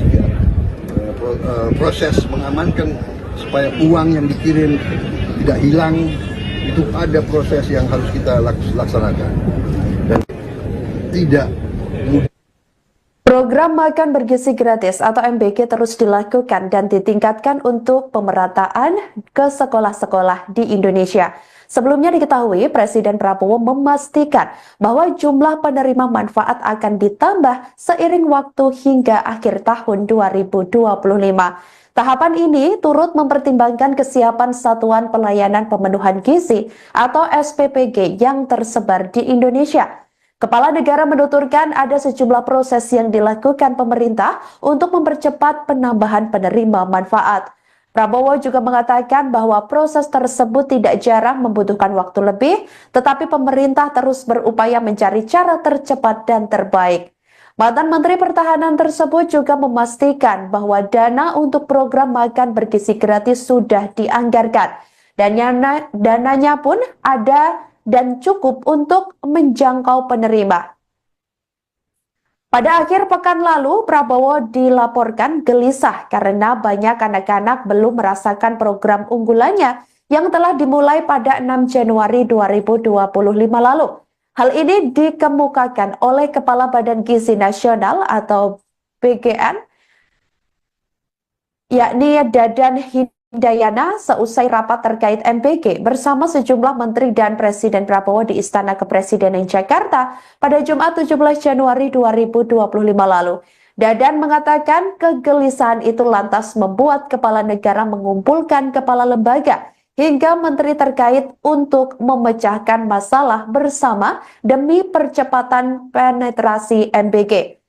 proses mengamankan supaya uang yang dikirim tidak hilang, itu ada proses yang harus kita laksanakan dan tidak mudah. Program makan bergizi gratis atau MBG terus dilakukan dan ditingkatkan untuk pemerataan ke sekolah-sekolah di Indonesia. Sebelumnya diketahui Presiden Prabowo memastikan bahwa jumlah penerima manfaat akan ditambah seiring waktu hingga akhir tahun 2025. Tahapan ini turut mempertimbangkan kesiapan Satuan Pelayanan Pemenuhan Gizi atau SPPG yang tersebar di Indonesia. Kepala negara menuturkan ada sejumlah proses yang dilakukan pemerintah untuk mempercepat penambahan penerima manfaat. Prabowo juga mengatakan bahwa proses tersebut tidak jarang membutuhkan waktu lebih, tetapi pemerintah terus berupaya mencari cara tercepat dan terbaik. Mantan Menteri Pertahanan tersebut juga memastikan bahwa dana untuk program makan bergizi gratis sudah dianggarkan. Dan dananya pun ada dan cukup untuk menjangkau penerima. Pada akhir pekan lalu, Prabowo dilaporkan gelisah karena banyak anak-anak belum merasakan program unggulannya yang telah dimulai pada 6 Januari 2025 lalu. Hal ini dikemukakan oleh Kepala Badan Gizi Nasional atau BGN, yakni Dadan Hindayana, seusai rapat terkait MBG bersama sejumlah menteri dan Presiden Prabowo di Istana Kepresidenan Jakarta pada Jumat 17 Januari 2025 lalu. Dadan mengatakan kegelisahan itu lantas membuat kepala negara mengumpulkan kepala lembaga hingga menteri terkait untuk memecahkan masalah bersama demi percepatan penetrasi MBG.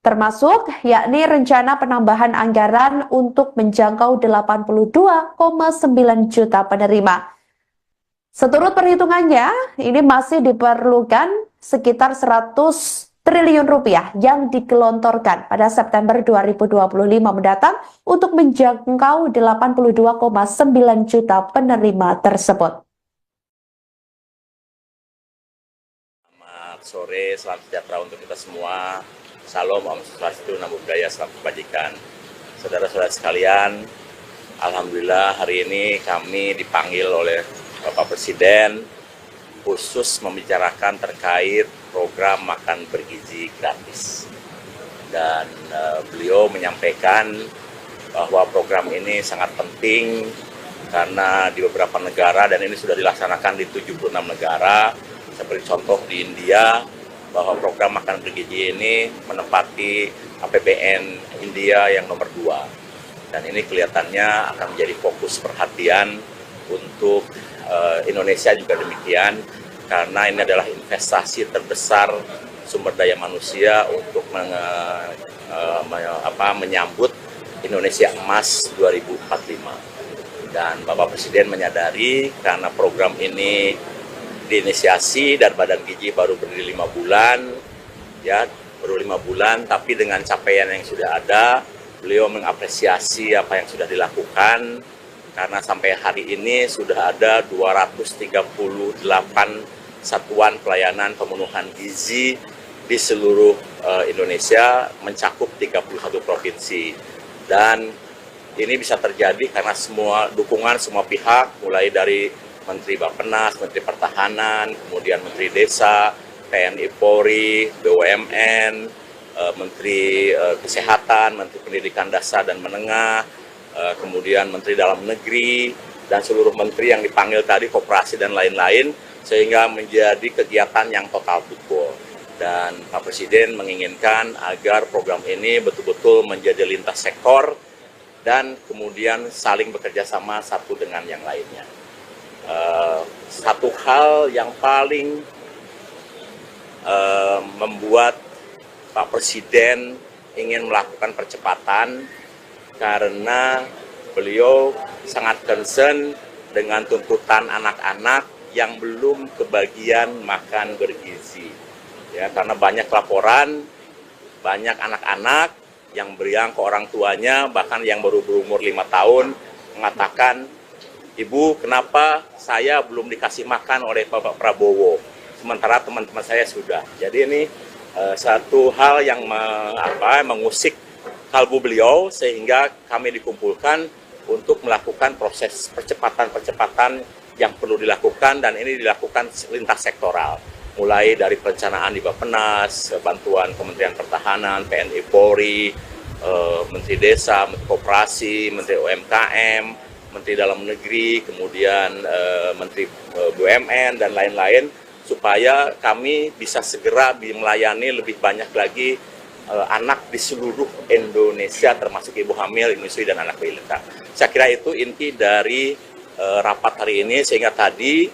Termasuk yakni rencana penambahan anggaran untuk menjangkau 82,9 juta penerima. Seturut perhitungannya, ini masih diperlukan sekitar 100 triliun rupiah yang digelontorkan pada September 2025 mendatang untuk menjangkau 82,9 juta penerima tersebut. Selamat sore, salam sejahtera untuk kita semua. Salam, Om Swastiastu, Namo Buddhaya, salam kebajikan. Saudara-saudara sekalian, alhamdulillah hari ini kami dipanggil oleh Bapak Presiden khusus membicarakan terkait program makan bergizi gratis. Dan beliau menyampaikan bahwa program ini sangat penting karena di beberapa negara, dan ini sudah dilaksanakan di 76 negara, seperti contoh di India, bahwa program makan bergizi ini menempati APBN India yang nomor 2. Dan ini kelihatannya akan menjadi fokus perhatian untuk Indonesia juga demikian, karena ini adalah investasi terbesar sumber daya manusia untuk menyambut Indonesia Emas 2045. Dan Bapak Presiden menyadari karena program ini diinisiasi dan Badan Gizi baru berdiri 5 bulan, ya baru 5 bulan, tapi dengan capaian yang sudah ada, beliau mengapresiasi apa yang sudah dilakukan, karena sampai hari ini sudah ada 238 satuan pelayanan pemenuhan gizi di seluruh Indonesia, mencakup 31 provinsi. Dan ini bisa terjadi karena semua dukungan semua pihak, mulai dari Menteri Bappenas, Menteri Pertahanan, kemudian Menteri Desa, TNI Polri, BUMN, Menteri Kesehatan, Menteri Pendidikan Dasar dan Menengah, kemudian Menteri Dalam Negeri, dan seluruh menteri yang dipanggil tadi, koperasi dan lain-lain, sehingga menjadi kegiatan yang total football. Dan Pak Presiden menginginkan agar program ini betul-betul menjadi lintas sektor dan kemudian saling bekerja sama satu dengan yang lainnya. Satu hal yang paling membuat Pak Presiden ingin melakukan percepatan karena beliau sangat concern dengan tuntutan anak-anak yang belum kebagian makan bergizi. Ya, karena banyak laporan, banyak anak-anak yang beriang ke orang tuanya, bahkan yang baru berumur 5 tahun, mengatakan, "Ibu, kenapa saya belum dikasih makan oleh Bapak Prabowo, sementara teman-teman saya sudah." Jadi ini satu hal yang mengusik kalbu beliau, sehingga kami dikumpulkan untuk melakukan proses percepatan-percepatan yang perlu dilakukan, dan ini dilakukan lintas sektoral. Mulai dari perencanaan di Bappenas, bantuan Kementerian Pertahanan, TNI Polri, Menteri Desa, Menteri Koperasi, Menteri UMKM, Menteri Dalam Negeri, kemudian Menteri BUMN, dan lain-lain, supaya kami bisa segera melayani lebih banyak lagi anak di seluruh Indonesia, termasuk ibu hamil, menyusui, dan anak balita. Saya kira itu inti dari rapat hari ini, sehingga tadi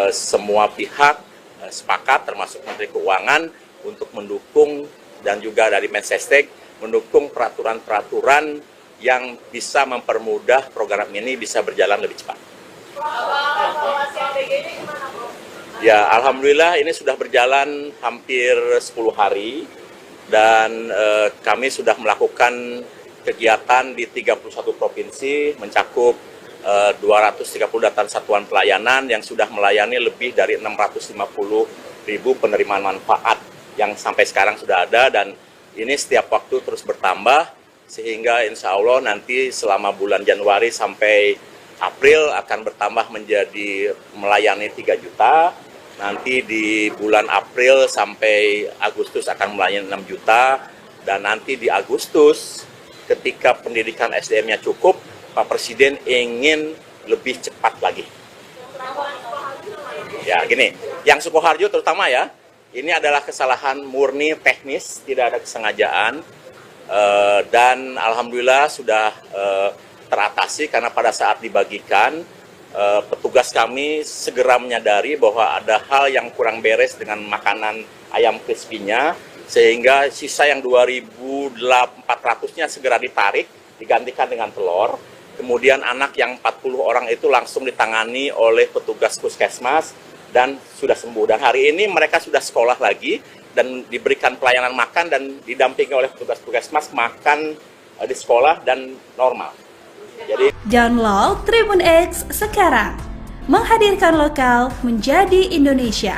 semua pihak sepakat, termasuk Menteri Keuangan, untuk mendukung, dan juga dari Mensesnek mendukung peraturan-peraturan yang bisa mempermudah program ini bisa berjalan lebih cepat. Ya, alhamdulillah ini sudah berjalan hampir 10 hari, dan kami sudah melakukan kegiatan di 31 provinsi, mencakup 230 data satuan pelayanan yang sudah melayani lebih dari 650.000 penerimaan manfaat yang sampai sekarang sudah ada, dan ini setiap waktu terus bertambah, sehingga insya Allah nanti selama bulan Januari sampai April akan bertambah menjadi melayani 3 juta, nanti di bulan April sampai Agustus akan melayani 6 juta, dan nanti di Agustus ketika pendidikan SDM-nya cukup, Pak Presiden ingin lebih cepat lagi. Ya, gini, yang Sukoharjo terutama ya, ini adalah kesalahan murni teknis, tidak ada kesengajaan, dan alhamdulillah sudah teratasi karena pada saat dibagikan, petugas kami segera menyadari bahwa ada hal yang kurang beres dengan makanan ayam crispy-nya, sehingga sisa yang 2.400-nya segera ditarik, digantikan dengan telur. Kemudian anak yang 40 orang itu langsung ditangani oleh petugas puskesmas dan sudah sembuh. Dan hari ini mereka sudah sekolah lagi dan diberikan pelayanan makan dan didampingi oleh petugas puskesmas makan di sekolah dan normal. Jadi Download Tribun X sekarang, menghadirkan lokal menjadi Indonesia.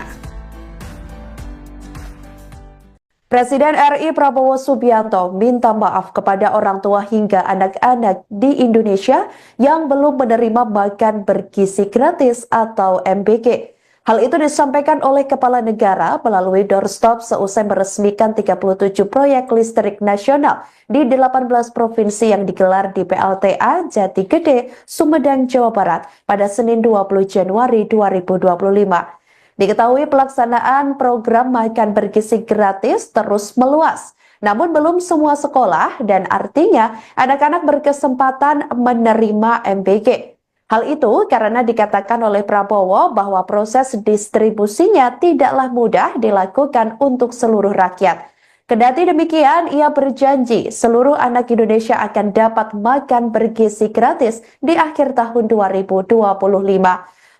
Presiden RI Prabowo Subianto minta maaf kepada orang tua hingga anak-anak di Indonesia yang belum menerima makan bergizi gratis atau MBG. Hal itu disampaikan oleh Kepala Negara melalui doorstop seusai meresmikan 37 proyek listrik nasional di 18 provinsi yang digelar di PLTA Jati Gede, Sumedang, Jawa Barat pada Senin 20 Januari 2025. Diketahui pelaksanaan program makan bergizi gratis terus meluas, namun belum semua sekolah dan artinya anak-anak berkesempatan menerima MBG. Hal itu karena dikatakan oleh Prabowo bahwa proses distribusinya tidaklah mudah dilakukan untuk seluruh rakyat. Kendati demikian, ia berjanji seluruh anak Indonesia akan dapat makan bergizi gratis di akhir tahun 2025.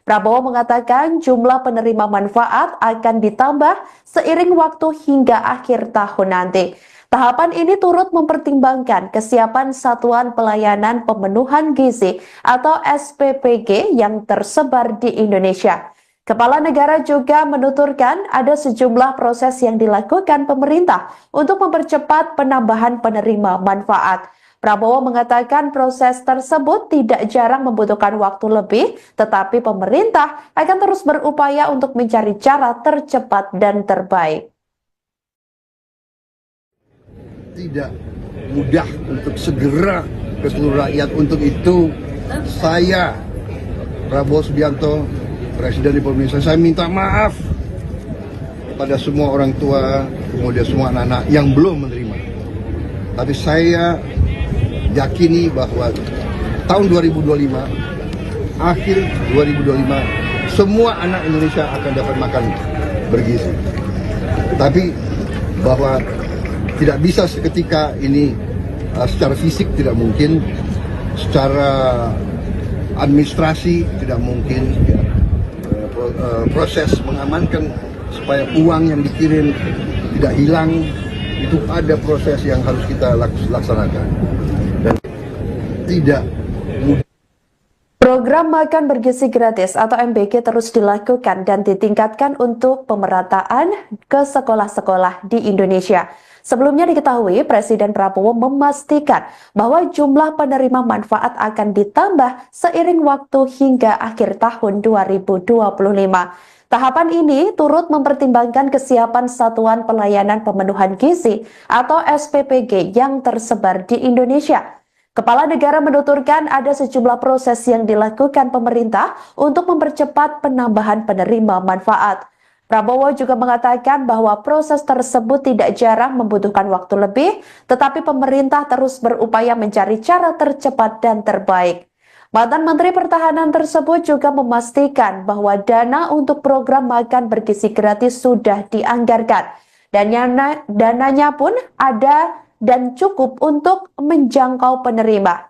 Prabowo mengatakan jumlah penerima manfaat akan ditambah seiring waktu hingga akhir tahun nanti. Tahapan ini turut mempertimbangkan kesiapan Satuan Pelayanan Pemenuhan Gizi atau SPPG yang tersebar di Indonesia. Kepala negara juga menuturkan ada sejumlah proses yang dilakukan pemerintah untuk mempercepat penambahan penerima manfaat. Prabowo mengatakan proses tersebut tidak jarang membutuhkan waktu lebih, tetapi pemerintah akan terus berupaya untuk mencari cara tercepat dan terbaik. Tidak mudah untuk segera ke seluruh rakyat. Untuk itu saya, Prabowo Subianto, Presiden Republik Indonesia, saya minta maaf kepada semua orang tua, kemudian semua anak-anak yang belum menerima. Tapi saya yakini bahwa tahun 2025, akhir 2025, semua anak Indonesia akan dapat makan bergizi. Tapi bahwa tidak bisa seketika ini, secara fisik tidak mungkin, secara administrasi tidak mungkin, ya. Proses mengamankan supaya uang yang dikirim tidak hilang, itu ada proses yang harus kita laksanakan dan tidak mudah. Program Makan Bergizi Gratis atau MBG terus dilakukan dan ditingkatkan untuk pemerataan ke sekolah-sekolah di Indonesia. Sebelumnya diketahui Presiden Prabowo memastikan bahwa jumlah penerima manfaat akan ditambah seiring waktu hingga akhir tahun 2025. Tahapan ini turut mempertimbangkan kesiapan Satuan Pelayanan Pemenuhan Gizi atau SPPG yang tersebar di Indonesia. Kepala negara menuturkan ada sejumlah proses yang dilakukan pemerintah untuk mempercepat penambahan penerima manfaat. Prabowo juga mengatakan bahwa proses tersebut tidak jarang membutuhkan waktu lebih, tetapi pemerintah terus berupaya mencari cara tercepat dan terbaik. Mantan Menteri Pertahanan tersebut juga memastikan bahwa dana untuk program makan bergizi gratis sudah dianggarkan, dan dananya pun ada dan cukup untuk menjangkau penerima.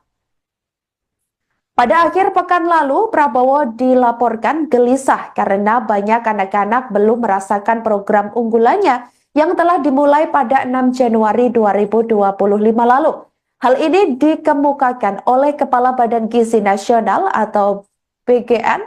Pada akhir pekan lalu, Prabowo dilaporkan gelisah karena banyak anak-anak belum merasakan program unggulannya yang telah dimulai pada 6 Januari 2025 lalu. Hal ini dikemukakan oleh Kepala Badan Gizi Nasional atau BGN,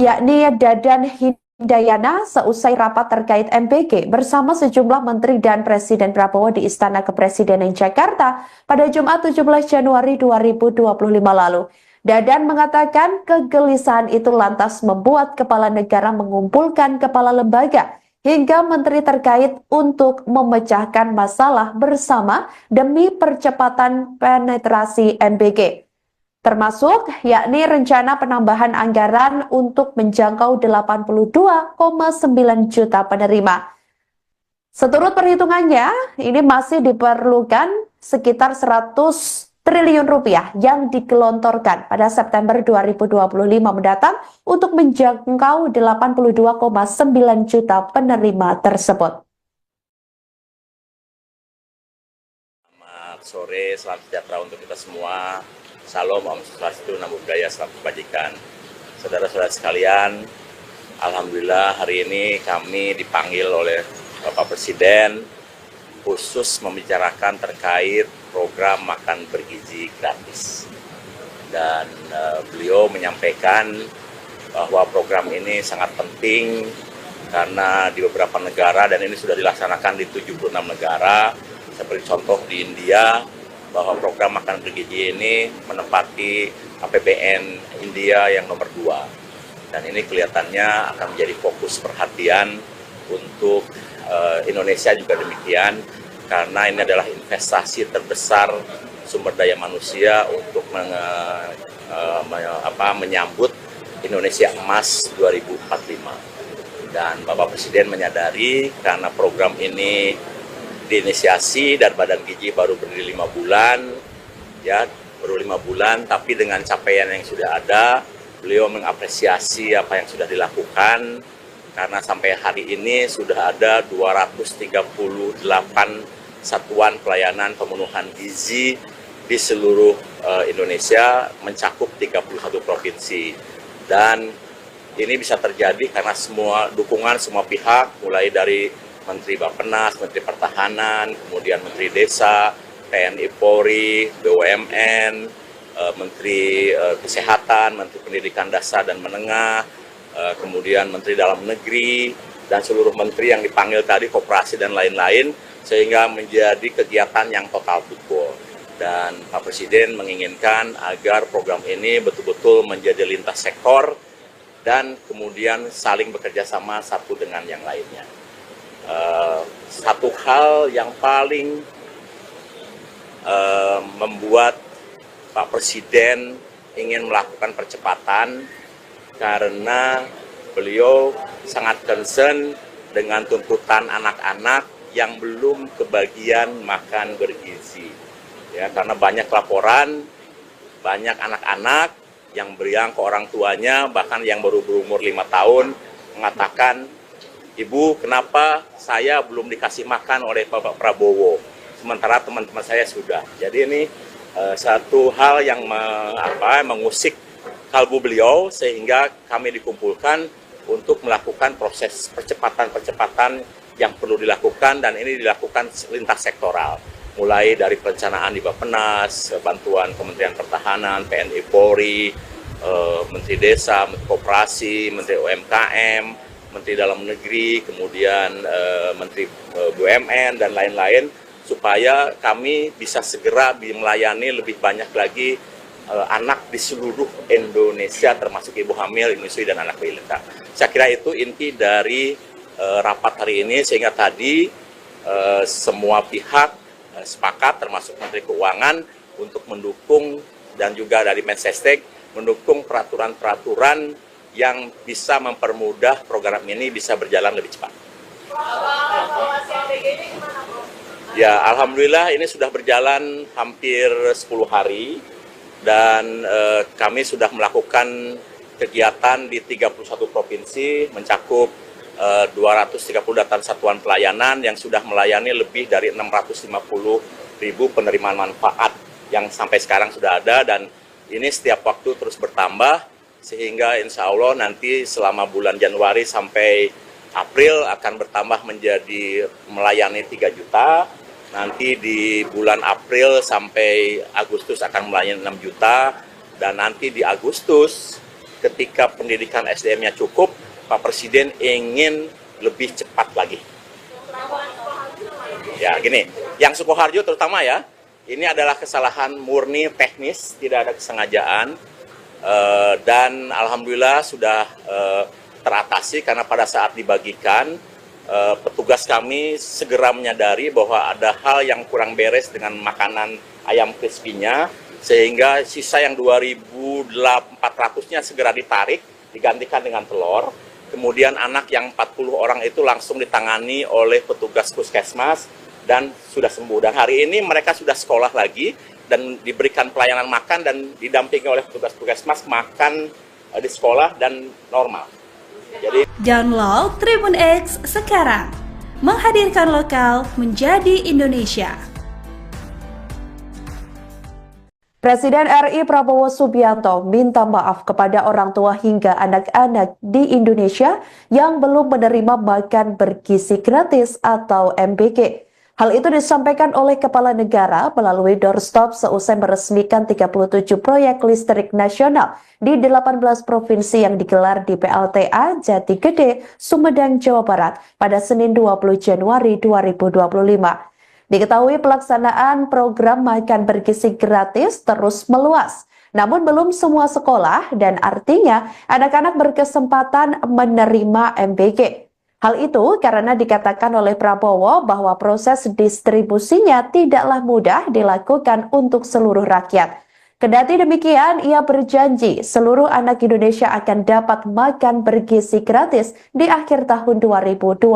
yakni Dadan Hindayana, seusai rapat terkait MBG bersama sejumlah menteri dan Presiden Prabowo di Istana Kepresidenan Jakarta pada Jumat 17 Januari 2025 lalu. Dadan mengatakan kegelisahan itu lantas membuat kepala negara mengumpulkan kepala lembaga hingga menteri terkait untuk memecahkan masalah bersama demi percepatan penetrasi MBG. Termasuk yakni rencana penambahan anggaran untuk menjangkau 82,9 juta penerima. Seturut perhitungannya, ini masih diperlukan sekitar 100 triliun rupiah yang digelontorkan pada September 2025 mendatang untuk menjangkau 82,9 juta penerima tersebut. Selamat sore, salam sejahtera untuk kita semua. Salam, Om Swastiastu, Namo Buddhaya, Salam Kebajikan. Saudara-saudara sekalian, alhamdulillah hari ini kami dipanggil oleh Bapak Presiden khusus membicarakan terkait program makan bergizi gratis. Dan beliau menyampaikan bahwa program ini sangat penting karena di beberapa negara, dan ini sudah dilaksanakan di 76 negara, seperti contoh di India, bahwa program makan bergizi ini menempati APBN India yang nomor 2. Dan ini kelihatannya akan menjadi fokus perhatian untuk Indonesia juga demikian, karena ini adalah investasi terbesar sumber daya manusia untuk menyambut Indonesia Emas 2045. Dan Bapak Presiden menyadari karena program ini diinisiasi dan Badan Gizi baru berdiri 5 bulan, ya baru 5 bulan, tapi dengan capaian yang sudah ada, beliau mengapresiasi apa yang sudah dilakukan, karena sampai hari ini sudah ada 238 satuan pelayanan pemenuhan gizi di seluruh Indonesia, mencakup 31 provinsi. Dan ini bisa terjadi karena semua dukungan semua pihak, mulai dari Menteri Bappenas, Menteri Pertahanan, kemudian Menteri Desa, TNI Polri, BUMN, Menteri Kesehatan, Menteri Pendidikan Dasar dan Menengah, kemudian Menteri Dalam Negeri, dan seluruh menteri yang dipanggil tadi, koperasi dan lain-lain, sehingga menjadi kegiatan yang total football. Dan Pak Presiden menginginkan agar program ini betul-betul menjadi lintas sektor dan kemudian saling bekerja sama satu dengan yang lainnya. Satu hal yang paling membuat Pak Presiden ingin melakukan percepatan karena beliau sangat concern dengan tuntutan anak-anak yang belum kebagian makan bergizi. Ya, karena banyak laporan, banyak anak-anak yang beriang ke orang tuanya, bahkan yang baru berumur 5 tahun, mengatakan, "Ibu, kenapa saya belum dikasih makan oleh Bapak Prabowo, sementara teman-teman saya sudah." Jadi ini satu hal yang mengusik kalbu beliau, sehingga kami dikumpulkan untuk melakukan proses percepatan-percepatan yang perlu dilakukan, dan ini dilakukan lintas sektoral. Mulai dari perencanaan di Bappenas, bantuan Kementerian Pertahanan, TNI Polri, Menteri Desa, Menteri Koperasi, Menteri UMKM, Menteri Dalam Negeri, kemudian Menteri BUMN, dan lain-lain, supaya kami bisa segera melayani lebih banyak lagi anak di seluruh Indonesia, termasuk ibu hamil, menyusui, dan anak balita. Saya kira itu inti dari rapat hari ini, sehingga tadi semua pihak sepakat, termasuk Menteri Keuangan, untuk mendukung, dan juga dari Mensesnek mendukung peraturan-peraturan yang bisa mempermudah program ini bisa berjalan lebih cepat. Ya, alhamdulillah ini sudah berjalan hampir 10 hari, dan kami sudah melakukan kegiatan di 31 provinsi, mencakup 230 satuan pelayanan yang sudah melayani lebih dari 650.000 penerimaan manfaat yang sampai sekarang sudah ada, dan ini setiap waktu terus bertambah, sehingga insya Allah nanti selama bulan Januari sampai April akan bertambah menjadi melayani 3 juta, nanti di bulan April sampai Agustus akan melayani 6 juta, dan nanti di Agustus ketika pendidikan SDM-nya cukup, Pak Presiden ingin lebih cepat lagi. Ya gini, yang Sukoharjo terutama ya, ini adalah kesalahan murni teknis, tidak ada kesengajaan, dan alhamdulillah sudah teratasi, karena pada saat dibagikan, petugas kami segera menyadari bahwa ada hal yang kurang beres dengan makanan ayam crispy-nya, sehingga sisa yang 2.400-nya segera ditarik, digantikan dengan telur. Kemudian anak yang 40 orang itu langsung ditangani oleh petugas puskesmas dan sudah sembuh. Dan hari ini mereka sudah sekolah lagi dan diberikan pelayanan makan dan didampingi oleh petugas puskesmas makan di sekolah dan normal. Jadi Download Tribun X sekarang, menghadirkan lokal menjadi Indonesia. Presiden RI Prabowo Subianto minta maaf kepada orang tua hingga anak-anak di Indonesia yang belum menerima makan bergizi gratis atau MBG. Hal itu disampaikan oleh Kepala Negara melalui doorstop seusai meresmikan 37 proyek listrik nasional di 18 provinsi yang digelar di PLTA Jati Gede, Sumedang, Jawa Barat pada Senin 20 Januari 2025. Diketahui pelaksanaan program makan bergizi gratis terus meluas, namun belum semua sekolah dan artinya anak-anak berkesempatan menerima MBG. Hal itu karena dikatakan oleh Prabowo bahwa proses distribusinya tidaklah mudah dilakukan untuk seluruh rakyat. Kendati demikian, ia berjanji seluruh anak Indonesia akan dapat makan bergizi gratis di akhir tahun 2025.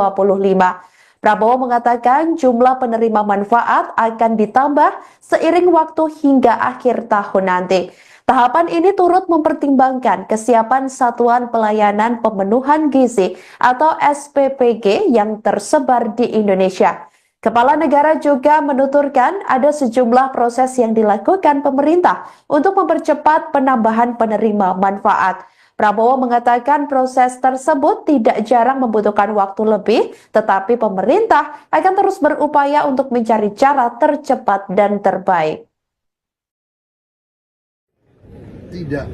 Prabowo mengatakan jumlah penerima manfaat akan ditambah seiring waktu hingga akhir tahun nanti. Tahapan ini turut mempertimbangkan kesiapan Satuan Pelayanan Pemenuhan Gizi atau SPPG yang tersebar di Indonesia. Kepala negara juga menuturkan ada sejumlah proses yang dilakukan pemerintah untuk mempercepat penambahan penerima manfaat. Prabowo mengatakan proses tersebut tidak jarang membutuhkan waktu lebih, tetapi pemerintah akan terus berupaya untuk mencari cara tercepat dan terbaik. Tidak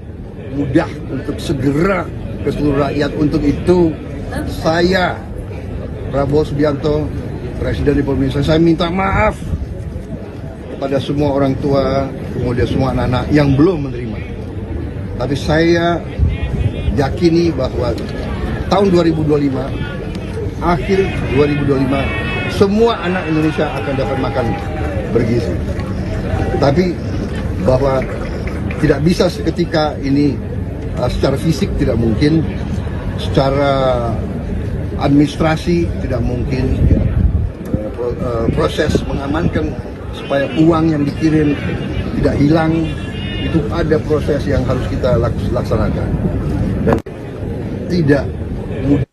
mudah untuk segera ke seluruh rakyat. Untuk itu saya, Prabowo Subianto, Presiden Republik Indonesia, saya minta maaf kepada semua orang tua, kemudian semua anak-anak yang belum menerima. Tapi saya yakini bahwa tahun 2025, akhir 2025, semua anak Indonesia akan dapat makan bergizi. Tapi bahwa tidak bisa seketika ini secara fisik tidak mungkin, secara administrasi tidak mungkin, ya. Proses mengamankan supaya uang yang dikirim tidak hilang, itu ada proses yang harus kita laksanakan dan tidak mudah.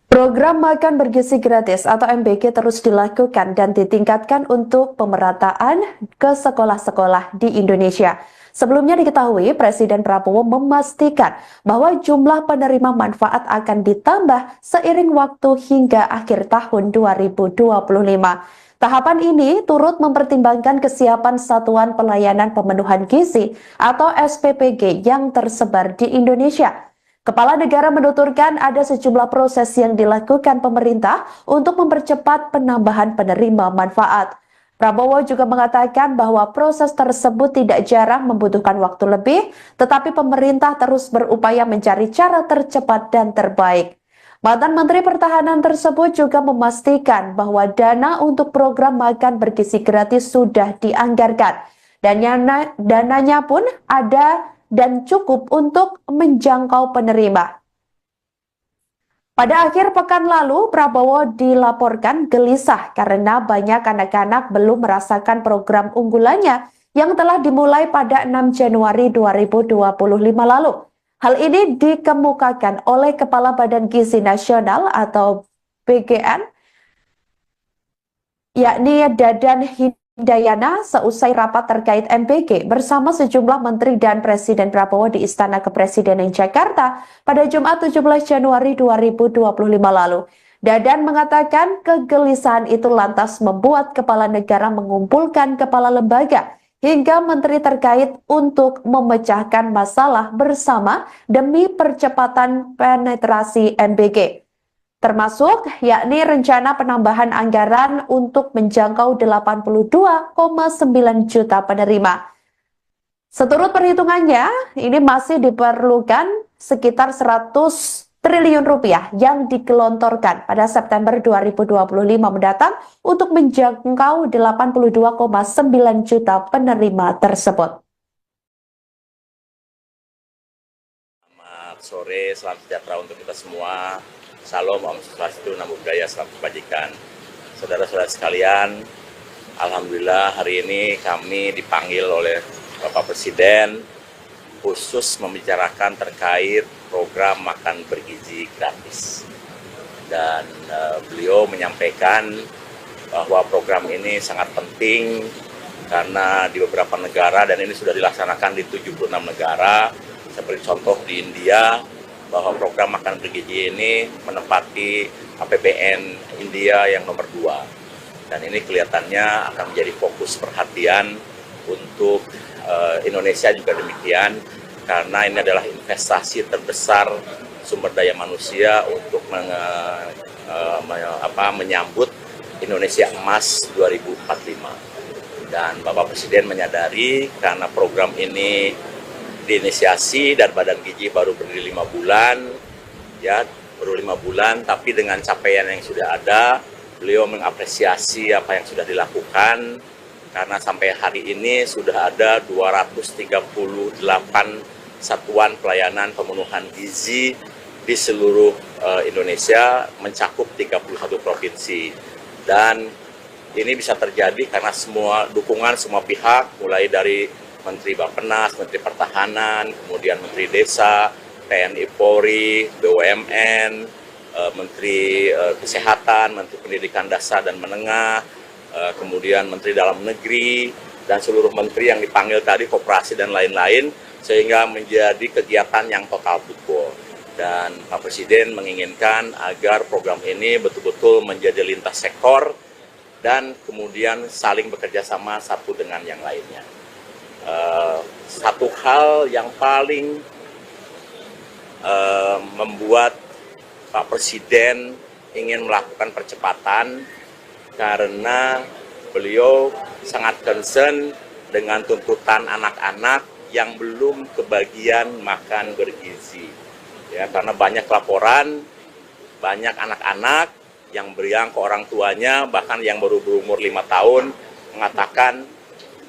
Program makan bergizi gratis atau MBG terus dilakukan dan ditingkatkan untuk pemerataan ke sekolah-sekolah di Indonesia. Sebelumnya diketahui Presiden Prabowo memastikan bahwa jumlah penerima manfaat akan ditambah seiring waktu hingga akhir tahun 2025. Tahapan ini turut mempertimbangkan kesiapan Satuan Pelayanan Pemenuhan Gizi atau SPPG yang tersebar di Indonesia. Kepala negara menuturkan ada sejumlah proses yang dilakukan pemerintah untuk mempercepat penambahan penerima manfaat. Prabowo juga mengatakan bahwa proses tersebut tidak jarang membutuhkan waktu lebih, tetapi pemerintah terus berupaya mencari cara tercepat dan terbaik. Mantan Menteri Pertahanan tersebut juga memastikan bahwa dana untuk program makan bergizi gratis sudah dianggarkan, dan dananya pun ada dan cukup untuk menjangkau penerima. Pada akhir pekan lalu, Prabowo dilaporkan gelisah karena banyak anak-anak belum merasakan program unggulannya yang telah dimulai pada 6 Januari 2025 lalu. Hal ini dikemukakan oleh Kepala Badan Gizi Nasional atau BGN, yakni Dadan Hindayana, seusai rapat terkait MBG bersama sejumlah menteri dan Presiden Prabowo di Istana Kepresidenan Jakarta pada Jumat 17 Januari 2025 lalu. Dadan mengatakan kegelisahan itu lantas membuat kepala negara mengumpulkan kepala lembaga hingga menteri terkait untuk memecahkan masalah bersama demi percepatan penetrasi MBG. Termasuk yakni rencana penambahan anggaran untuk menjangkau 82,9 juta penerima. Seturut perhitungannya, ini masih diperlukan sekitar 100 triliun rupiah yang digelontorkan pada September 2025 mendatang untuk menjangkau 82,9 juta penerima tersebut. Selamat sore, salam sejahtera untuk kita semua. Salam, Om Swastiastu, Namo Buddhaya, salam kebajikan. Saudara-saudara sekalian, alhamdulillah hari ini kami dipanggil oleh Bapak Presiden khusus membicarakan terkait program makan bergizi gratis. Dan beliau menyampaikan bahwa program ini sangat penting karena di beberapa negara, dan ini sudah dilaksanakan di 76 negara, seperti contoh di India, bahwa program makan bergizi ini menempati APBN India yang nomor 2. Dan ini kelihatannya akan menjadi fokus perhatian untuk Indonesia juga demikian, karena ini adalah investasi terbesar sumber daya manusia untuk menyambut Indonesia Emas 2045. Dan Bapak Presiden menyadari karena program ini diinisiasi dan Badan Gizi baru berdiri 5 bulan, ya baru 5 bulan, tapi dengan capaian yang sudah ada, beliau mengapresiasi apa yang sudah dilakukan, karena sampai hari ini sudah ada 238 satuan pelayanan pemenuhan gizi di seluruh Indonesia, mencakup 31 provinsi. Dan ini bisa terjadi karena semua dukungan semua pihak, mulai dari Menteri Bappenas, Menteri Pertahanan, kemudian Menteri Desa, TNI Polri, BUMN, Menteri Kesehatan, Menteri Pendidikan Dasar dan Menengah, kemudian Menteri Dalam Negeri, dan seluruh menteri yang dipanggil tadi, koperasi dan lain-lain, sehingga menjadi kegiatan yang total football. Dan Pak Presiden menginginkan agar program ini betul-betul menjadi lintas sektor dan kemudian saling bekerja sama satu dengan yang lainnya. Satu hal yang paling membuat Pak Presiden ingin melakukan percepatan karena beliau sangat concern dengan tuntutan anak-anak yang belum kebagian makan bergizi. Ya, karena banyak laporan, banyak anak-anak yang beriang ke orang tuanya, bahkan yang baru berumur 5 tahun, mengatakan,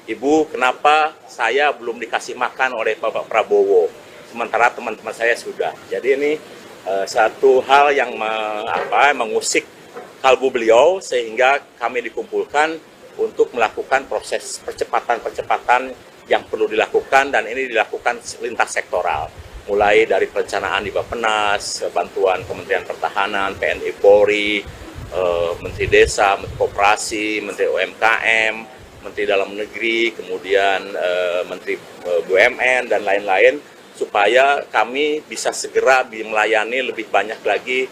"Ibu, kenapa saya belum dikasih makan oleh Bapak Prabowo? sementara teman-teman saya sudah. Jadi ini satu hal yang mengusik kalbu beliau, sehingga kami dikumpulkan untuk melakukan proses percepatan yang perlu dilakukan, dan ini dilakukan lintas sektoral. Mulai dari perencanaan di Bappenas, bantuan Kementerian Pertahanan, TNI Polri, Menteri Desa, Menteri Koperasi, Menteri UMKM, Menteri Dalam Negeri, kemudian Menteri BUMN, dan lain-lain, supaya kami bisa segera melayani lebih banyak lagi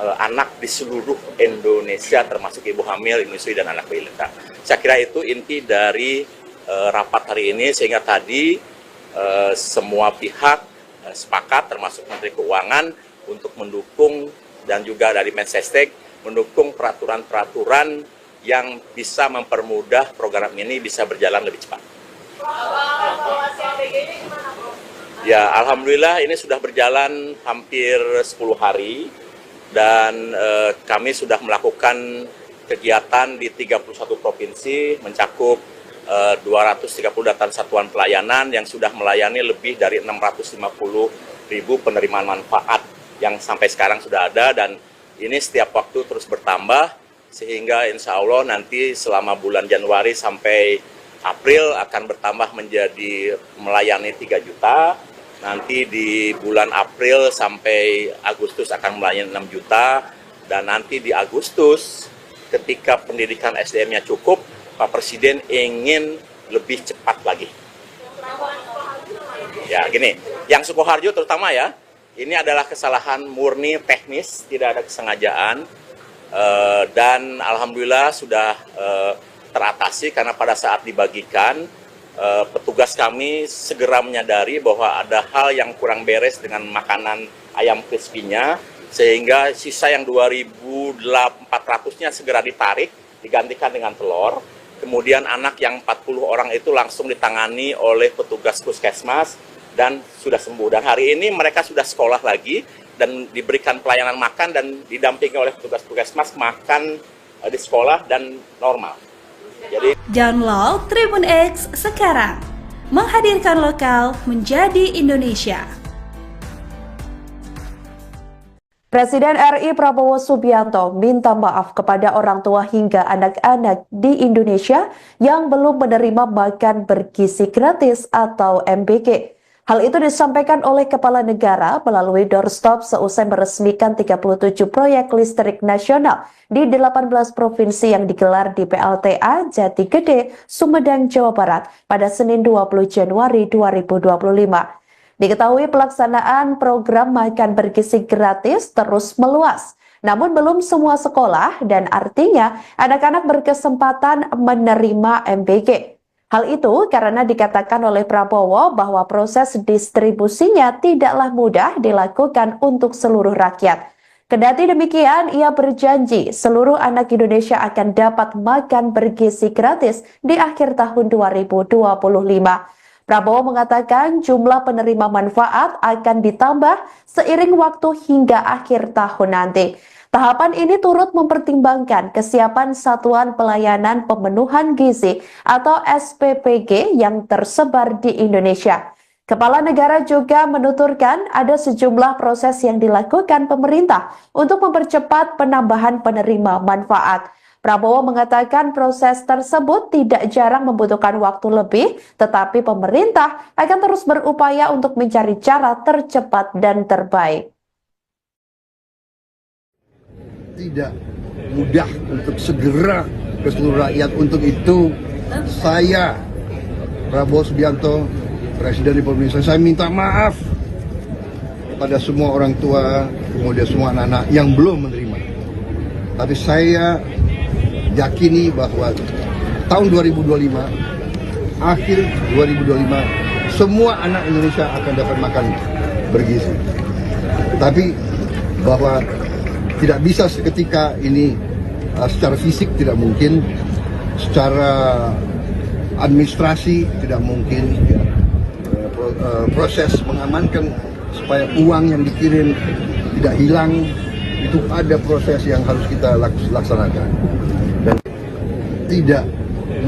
anak di seluruh Indonesia, termasuk ibu hamil, menyusui, dan anak balita. Saya kira itu inti dari rapat hari ini, sehingga tadi semua pihak sepakat, termasuk Menteri Keuangan, untuk mendukung, dan juga dari Mensesnek, mendukung peraturan-peraturan yang bisa mempermudah program ini bisa berjalan lebih cepat. Ya, alhamdulillah ini sudah berjalan hampir 10 hari, dan kami sudah melakukan kegiatan di 31 provinsi, mencakup 230 data satuan pelayanan yang sudah melayani lebih dari 650.000 penerimaan manfaat yang sampai sekarang sudah ada, dan ini setiap waktu terus bertambah, sehingga insya Allah nanti selama bulan Januari sampai April akan bertambah menjadi melayani 3 juta. Nanti di bulan April sampai Agustus akan melayani 6 juta. Dan nanti di Agustus ketika pendidikan SDM-nya cukup, Pak Presiden ingin lebih cepat lagi. Ya gini, yang Sukoharjo terutama ya, ini adalah kesalahan murni teknis, tidak ada kesengajaan. Dan alhamdulillah sudah teratasi, karena pada saat dibagikan petugas kami segera menyadari bahwa ada hal yang kurang beres dengan makanan ayam crispy-nya, sehingga sisa yang 2.400-nya segera ditarik, digantikan dengan telur. Kemudian anak yang 40 orang itu langsung ditangani oleh petugas puskesmas dan sudah sembuh. Dan hari ini mereka sudah sekolah lagi dan diberikan pelayanan makan, dan didampingi oleh petugas puskesmas makan di sekolah dan normal. Jadi Download Tribun X sekarang, menghadirkan lokal menjadi Indonesia. Presiden RI Prabowo Subianto minta maaf kepada orang tua hingga anak-anak di Indonesia yang belum menerima makan bergizi gratis atau MBG. Hal itu disampaikan oleh Kepala Negara melalui doorstop seusai meresmikan 37 proyek listrik nasional di 18 provinsi yang digelar di PLTA Jati Gede, Sumedang, Jawa Barat pada Senin 20 Januari 2025. Diketahui pelaksanaan program makan bergizi gratis terus meluas, namun belum semua sekolah, dan artinya anak-anak berkesempatan menerima MBG. Hal itu karena dikatakan oleh Prabowo bahwa proses distribusinya tidaklah mudah dilakukan untuk seluruh rakyat. Kendati demikian, ia berjanji seluruh anak Indonesia akan dapat makan bergizi gratis di akhir tahun 2025. Prabowo mengatakan jumlah penerima manfaat akan ditambah seiring waktu hingga akhir tahun nanti. Tahapan ini turut mempertimbangkan kesiapan Satuan Pelayanan Pemenuhan Gizi atau SPPG yang tersebar di Indonesia. Kepala negara juga menuturkan ada sejumlah proses yang dilakukan pemerintah untuk mempercepat penambahan penerima manfaat. Prabowo mengatakan proses tersebut tidak jarang membutuhkan waktu lebih, tetapi pemerintah akan terus berupaya untuk mencari cara tercepat dan terbaik. Tidak mudah untuk segera ke seluruh rakyat. Untuk itu saya, Prabowo Subianto, Presiden Republik Indonesia, saya minta maaf kepada semua orang tua, kemudian semua anak-anak yang belum menerima. Tapi saya yakini bahwa tahun 2025, akhir 2025, semua anak Indonesia akan dapat makan bergizi. Tapi bahwa tidak bisa seketika ini, secara fisik tidak mungkin, secara administrasi tidak mungkin, proses mengamankan supaya uang yang dikirim tidak hilang, itu ada proses yang harus kita laksanakan. Dan tidak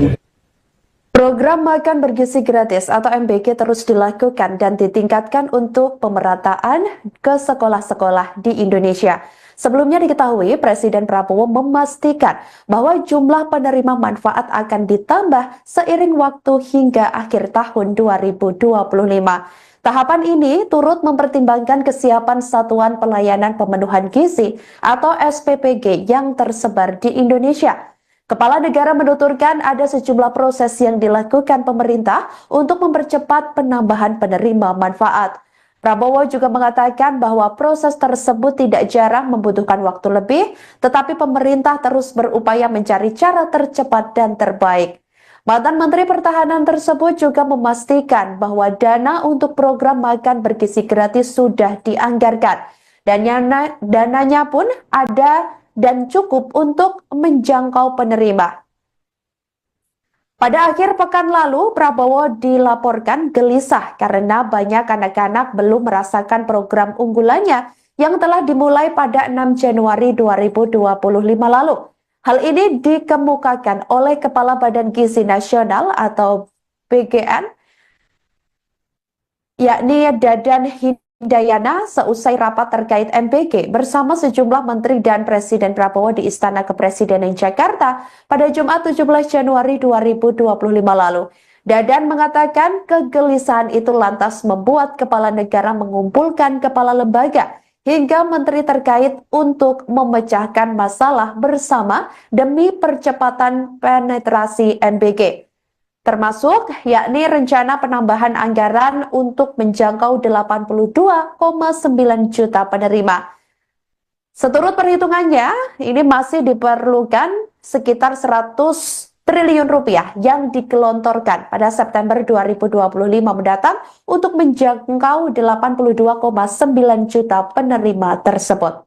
mudah. Program makan bergizi gratis atau MBG terus dilakukan dan ditingkatkan untuk pemerataan ke sekolah-sekolah di Indonesia. Sebelumnya diketahui Presiden Prabowo memastikan bahwa jumlah penerima manfaat akan ditambah seiring waktu hingga akhir tahun 2025. Tahapan ini turut mempertimbangkan kesiapan Satuan Pelayanan Pemenuhan Gizi atau SPPG yang tersebar di Indonesia. Kepala negara menuturkan ada sejumlah proses yang dilakukan pemerintah untuk mempercepat penambahan penerima manfaat. Prabowo juga mengatakan bahwa proses tersebut tidak jarang membutuhkan waktu lebih, tetapi pemerintah terus berupaya mencari cara tercepat dan terbaik. Mantan Menteri Pertahanan tersebut juga memastikan bahwa dana untuk program makan bergizi gratis sudah dianggarkan. Dan dananya pun ada dan cukup untuk menjangkau penerima. Pada akhir pekan lalu, Prabowo dilaporkan gelisah karena banyak anak-anak belum merasakan program unggulannya yang telah dimulai pada 6 Januari 2025 lalu. Hal ini dikemukakan oleh Kepala Badan Gizi Nasional atau BGN, yakni Dadan Hindayana seusai rapat terkait MBG bersama sejumlah menteri dan Presiden Prabowo di Istana Kepresidenan Jakarta pada Jumat 17 Januari 2025 lalu. Dadan mengatakan kegelisahan itu lantas membuat kepala negara mengumpulkan kepala lembaga hingga menteri terkait untuk memecahkan masalah bersama demi percepatan penetrasi MBG. Termasuk yakni rencana penambahan anggaran untuk menjangkau 82,9 juta penerima. Seturut perhitungannya, ini masih diperlukan sekitar 100 triliun rupiah yang digelontorkan pada September 2025 mendatang untuk menjangkau 82,9 juta penerima tersebut.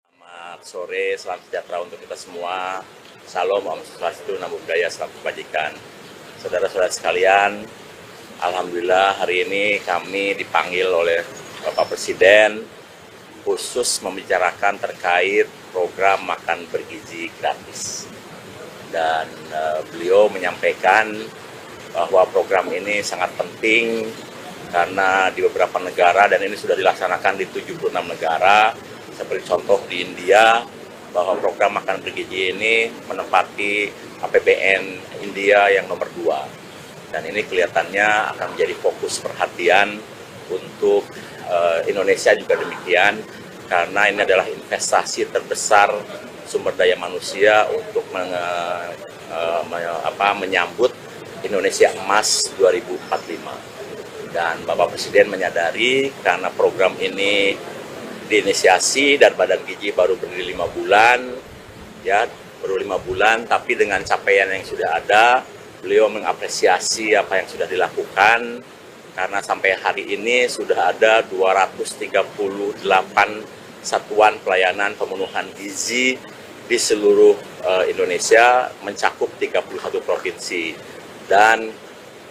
Selamat sore, salam sejahtera untuk kita semua. Salam, Om Swastiastu, Namo Buddhaya, salam kebajikan. Saudara-saudara sekalian, alhamdulillah hari ini kami dipanggil oleh Bapak Presiden khusus membicarakan terkait program makan bergizi gratis. Dan beliau menyampaikan bahwa program ini sangat penting karena di beberapa negara, dan ini sudah dilaksanakan di 76 negara, seperti contoh di India, bahwa program makan bergizi ini menempati APBN India yang nomor 2. Dan ini kelihatannya akan menjadi fokus perhatian untuk Indonesia juga demikian, karena ini adalah investasi terbesar sumber daya manusia untuk menyambut Indonesia Emas 2045. Dan Bapak Presiden menyadari karena program ini diinisiasi dan Badan Gizi baru berdiri 5 bulan, ya baru 5 bulan, tapi dengan capaian yang sudah ada, beliau mengapresiasi apa yang sudah dilakukan, karena sampai hari ini sudah ada 238 satuan pelayanan pemenuhan gizi di seluruh Indonesia, mencakup 31 provinsi. Dan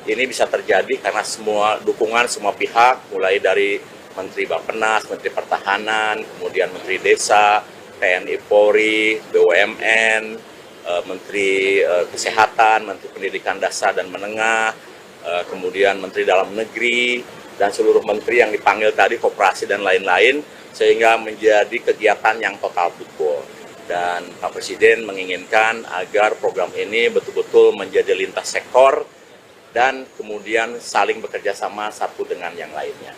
ini bisa terjadi karena semua dukungan semua pihak, mulai dari Menteri Bappenas, Menteri Pertahanan, kemudian Menteri Desa, TNI Polri, BUMN, Menteri Kesehatan, Menteri Pendidikan Dasar dan Menengah, kemudian Menteri Dalam Negeri, dan seluruh menteri yang dipanggil tadi, koperasi dan lain-lain, sehingga menjadi kegiatan yang total football. Dan Pak Presiden menginginkan agar program ini betul-betul menjadi lintas sektor dan kemudian saling bekerja sama satu dengan yang lainnya.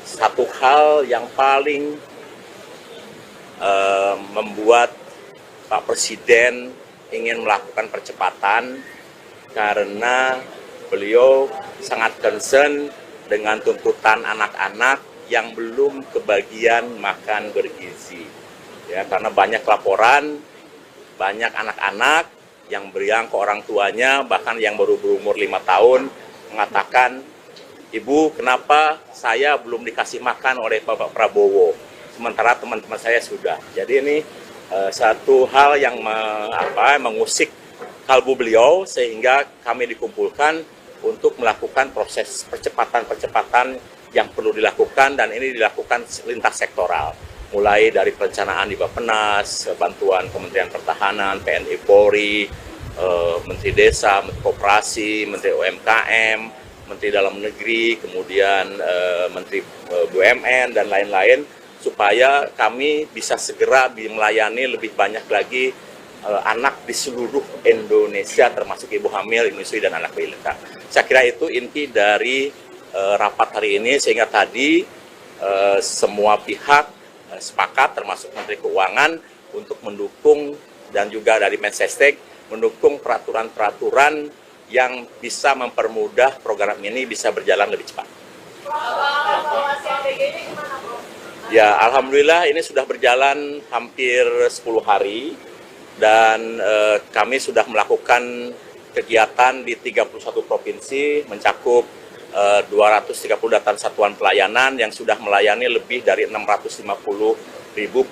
Satu hal yang paling membuat Pak Presiden ingin melakukan percepatan karena beliau sangat concern dengan tuntutan anak-anak yang belum kebagian makan bergizi. Ya, karena banyak laporan, banyak anak-anak yang beriang ke orang tuanya, bahkan yang baru berumur 5 tahun, mengatakan, "Ibu, kenapa saya belum dikasih makan oleh Bapak Prabowo, sementara teman-teman saya sudah." Jadi ini satu hal yang mengusik kalbu beliau, sehingga kami dikumpulkan untuk melakukan proses percepatan-percepatan yang perlu dilakukan, dan ini dilakukan lintas sektoral. mulai dari perencanaan di Bappenas, bantuan Kementerian Pertahanan, TNI Polri, Menteri Desa, Menteri Koperasi, Menteri UMKM, Menteri Dalam Negeri, kemudian Menteri BUMN dan lain-lain, supaya kami bisa segera melayani lebih banyak lagi anak di seluruh Indonesia, termasuk ibu hamil, menyusui, dan anak balita. Saya kira itu inti dari rapat hari ini, sehingga tadi semua pihak sepakat, termasuk Menteri Keuangan, untuk mendukung, dan juga dari Mensesnek mendukung peraturan-peraturan yang bisa mempermudah program ini bisa berjalan lebih cepat. Ya, alhamdulillah ini sudah berjalan hampir 10 hari. Dan kami sudah melakukan kegiatan di 31 provinsi, mencakup 230 satuan pelayanan yang sudah melayani lebih dari 650.000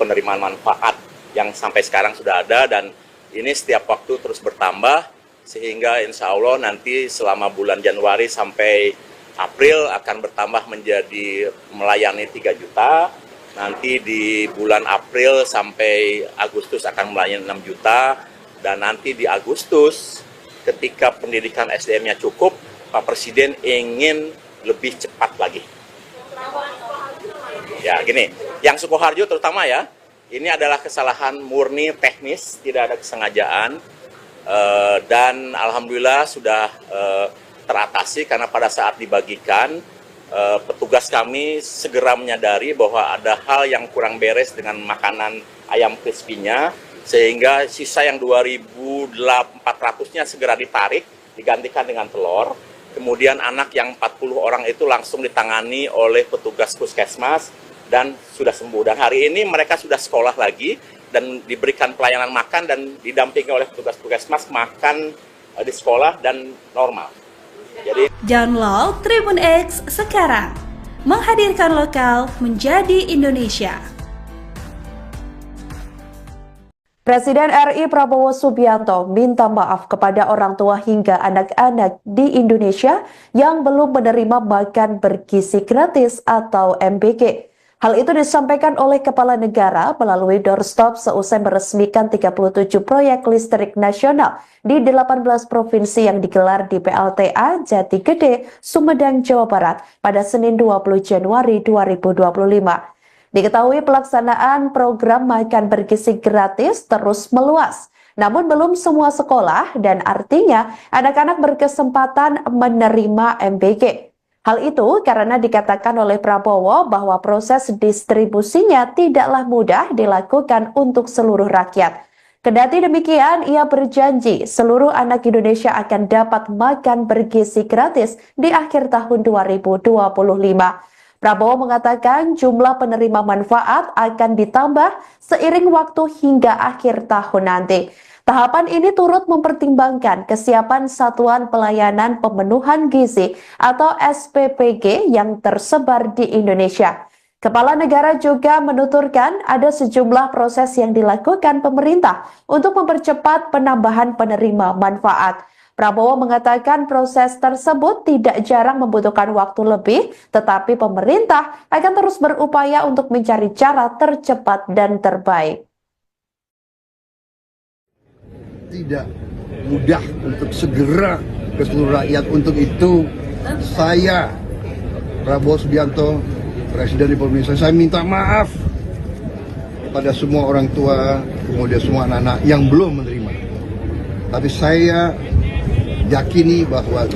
penerimaan manfaat yang sampai sekarang sudah ada, dan ini setiap waktu terus bertambah, sehingga insya Allah nanti selama bulan Januari sampai April akan bertambah menjadi melayani 3 juta. Nanti di bulan April sampai Agustus akan melayani 6 juta, dan nanti di Agustus ketika pendidikan SDM-nya cukup, Pak Presiden ingin lebih cepat lagi. Ya gini, yang Sukoharjo terutama ya, ini adalah kesalahan murni teknis, tidak ada kesengajaan, dan alhamdulillah sudah teratasi karena pada saat dibagikan, petugas kami segera menyadari bahwa ada hal yang kurang beres dengan makanan ayam crispy-nya, sehingga sisa yang 2.400-nya segera ditarik, digantikan dengan telur. Kemudian anak yang 40 orang itu langsung ditangani oleh petugas puskesmas dan sudah sembuh. Dan hari ini mereka sudah sekolah lagi dan diberikan pelayanan makan dan didampingi oleh petugas puskesmas makan di sekolah dan normal. Jadi, download Tribun X sekarang, menghadirkan lokal menjadi Indonesia. Presiden RI Prabowo Subianto minta maaf kepada orang tua hingga anak-anak di Indonesia yang belum menerima makan bergizi gratis atau MBG. Hal itu disampaikan oleh Kepala Negara melalui doorstop seusai meresmikan 37 proyek listrik nasional di 18 provinsi yang digelar di PLTA Jati Gede, Sumedang, Jawa Barat pada Senin 20 Januari 2025. Diketahui pelaksanaan program makan bergizi gratis terus meluas, namun belum semua sekolah dan artinya anak-anak berkesempatan menerima MBG. Hal itu karena dikatakan oleh Prabowo bahwa proses distribusinya tidaklah mudah dilakukan untuk seluruh rakyat. Kendati demikian, ia berjanji seluruh anak Indonesia akan dapat makan bergizi gratis di akhir tahun 2025. Prabowo mengatakan jumlah penerima manfaat akan ditambah seiring waktu hingga akhir tahun nanti. Tahapan ini turut mempertimbangkan kesiapan Satuan Pelayanan Pemenuhan Gizi atau SPPG yang tersebar di Indonesia. Kepala Negara juga menuturkan ada sejumlah proses yang dilakukan pemerintah untuk mempercepat penambahan penerima manfaat. Prabowo mengatakan proses tersebut tidak jarang membutuhkan waktu lebih, tetapi pemerintah akan terus berupaya untuk mencari cara tercepat dan terbaik. Tidak mudah untuk segera ke seluruh rakyat. Untuk itu saya, Prabowo Subianto, Presiden Republik Indonesia, saya minta maaf kepada semua orang tua, kemudian semua anak-anak yang belum menerima. Tapi saya yakini bahwa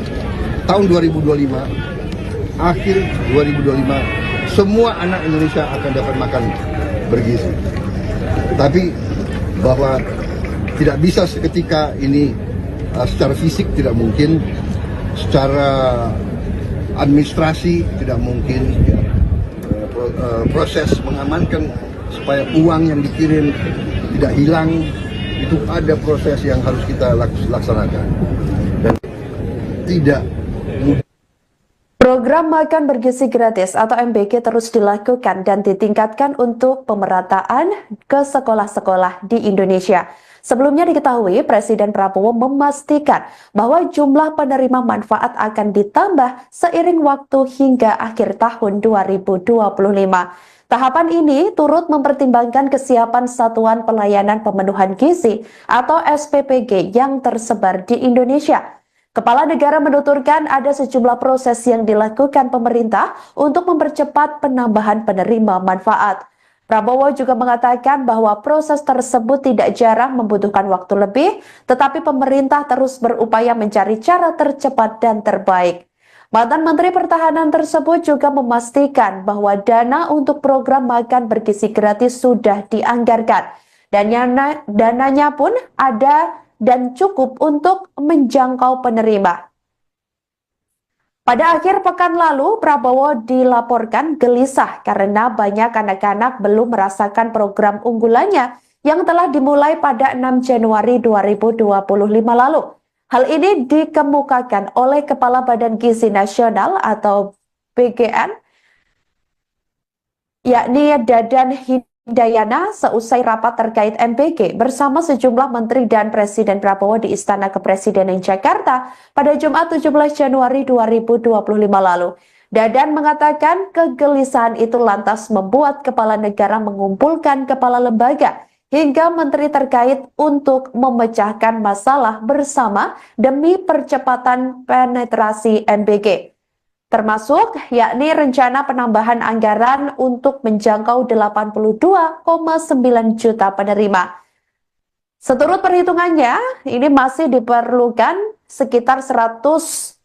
tahun 2025, akhir 2025, semua anak Indonesia akan dapat makan bergizi. Tapi bahwa tidak bisa seketika ini, secara fisik tidak mungkin, secara administrasi tidak mungkin, proses mengamankan supaya uang yang dikirim tidak hilang, itu ada proses yang harus kita laksanakan dan tidak mudah. Program makan bergizi gratis atau MBG terus dilakukan dan ditingkatkan untuk pemerataan ke sekolah-sekolah di Indonesia. Sebelumnya diketahui Presiden Prabowo memastikan bahwa jumlah penerima manfaat akan ditambah seiring waktu hingga akhir tahun 2025. Tahapan ini turut mempertimbangkan kesiapan Satuan Pelayanan Pemenuhan Gizi atau SPPG yang tersebar di Indonesia. Kepala negara menuturkan ada sejumlah proses yang dilakukan pemerintah untuk mempercepat penambahan penerima manfaat. Prabowo juga mengatakan bahwa proses tersebut tidak jarang membutuhkan waktu lebih, tetapi pemerintah terus berupaya mencari cara tercepat dan terbaik. Mantan Menteri Pertahanan tersebut juga memastikan bahwa dana untuk program makan bergizi gratis sudah dianggarkan. Dan dananya pun ada dan cukup untuk menjangkau penerima. Pada akhir pekan lalu, Prabowo dilaporkan gelisah karena banyak anak-anak belum merasakan program unggulannya yang telah dimulai pada 6 Januari 2025 lalu. Hal ini dikemukakan oleh Kepala Badan Gizi Nasional atau BGN, yakni Dadan Hindayana seusai rapat terkait MBG bersama sejumlah menteri dan Presiden Prabowo di Istana Kepresidenan Jakarta pada Jumat 17 Januari 2025 lalu. Dadan mengatakan kegelisahan itu lantas membuat kepala negara mengumpulkan kepala lembaga hingga menteri terkait untuk memecahkan masalah bersama demi percepatan penetrasi MBG. Termasuk yakni rencana penambahan anggaran untuk menjangkau 82,9 juta penerima. Seturut perhitungannya, ini masih diperlukan sekitar 100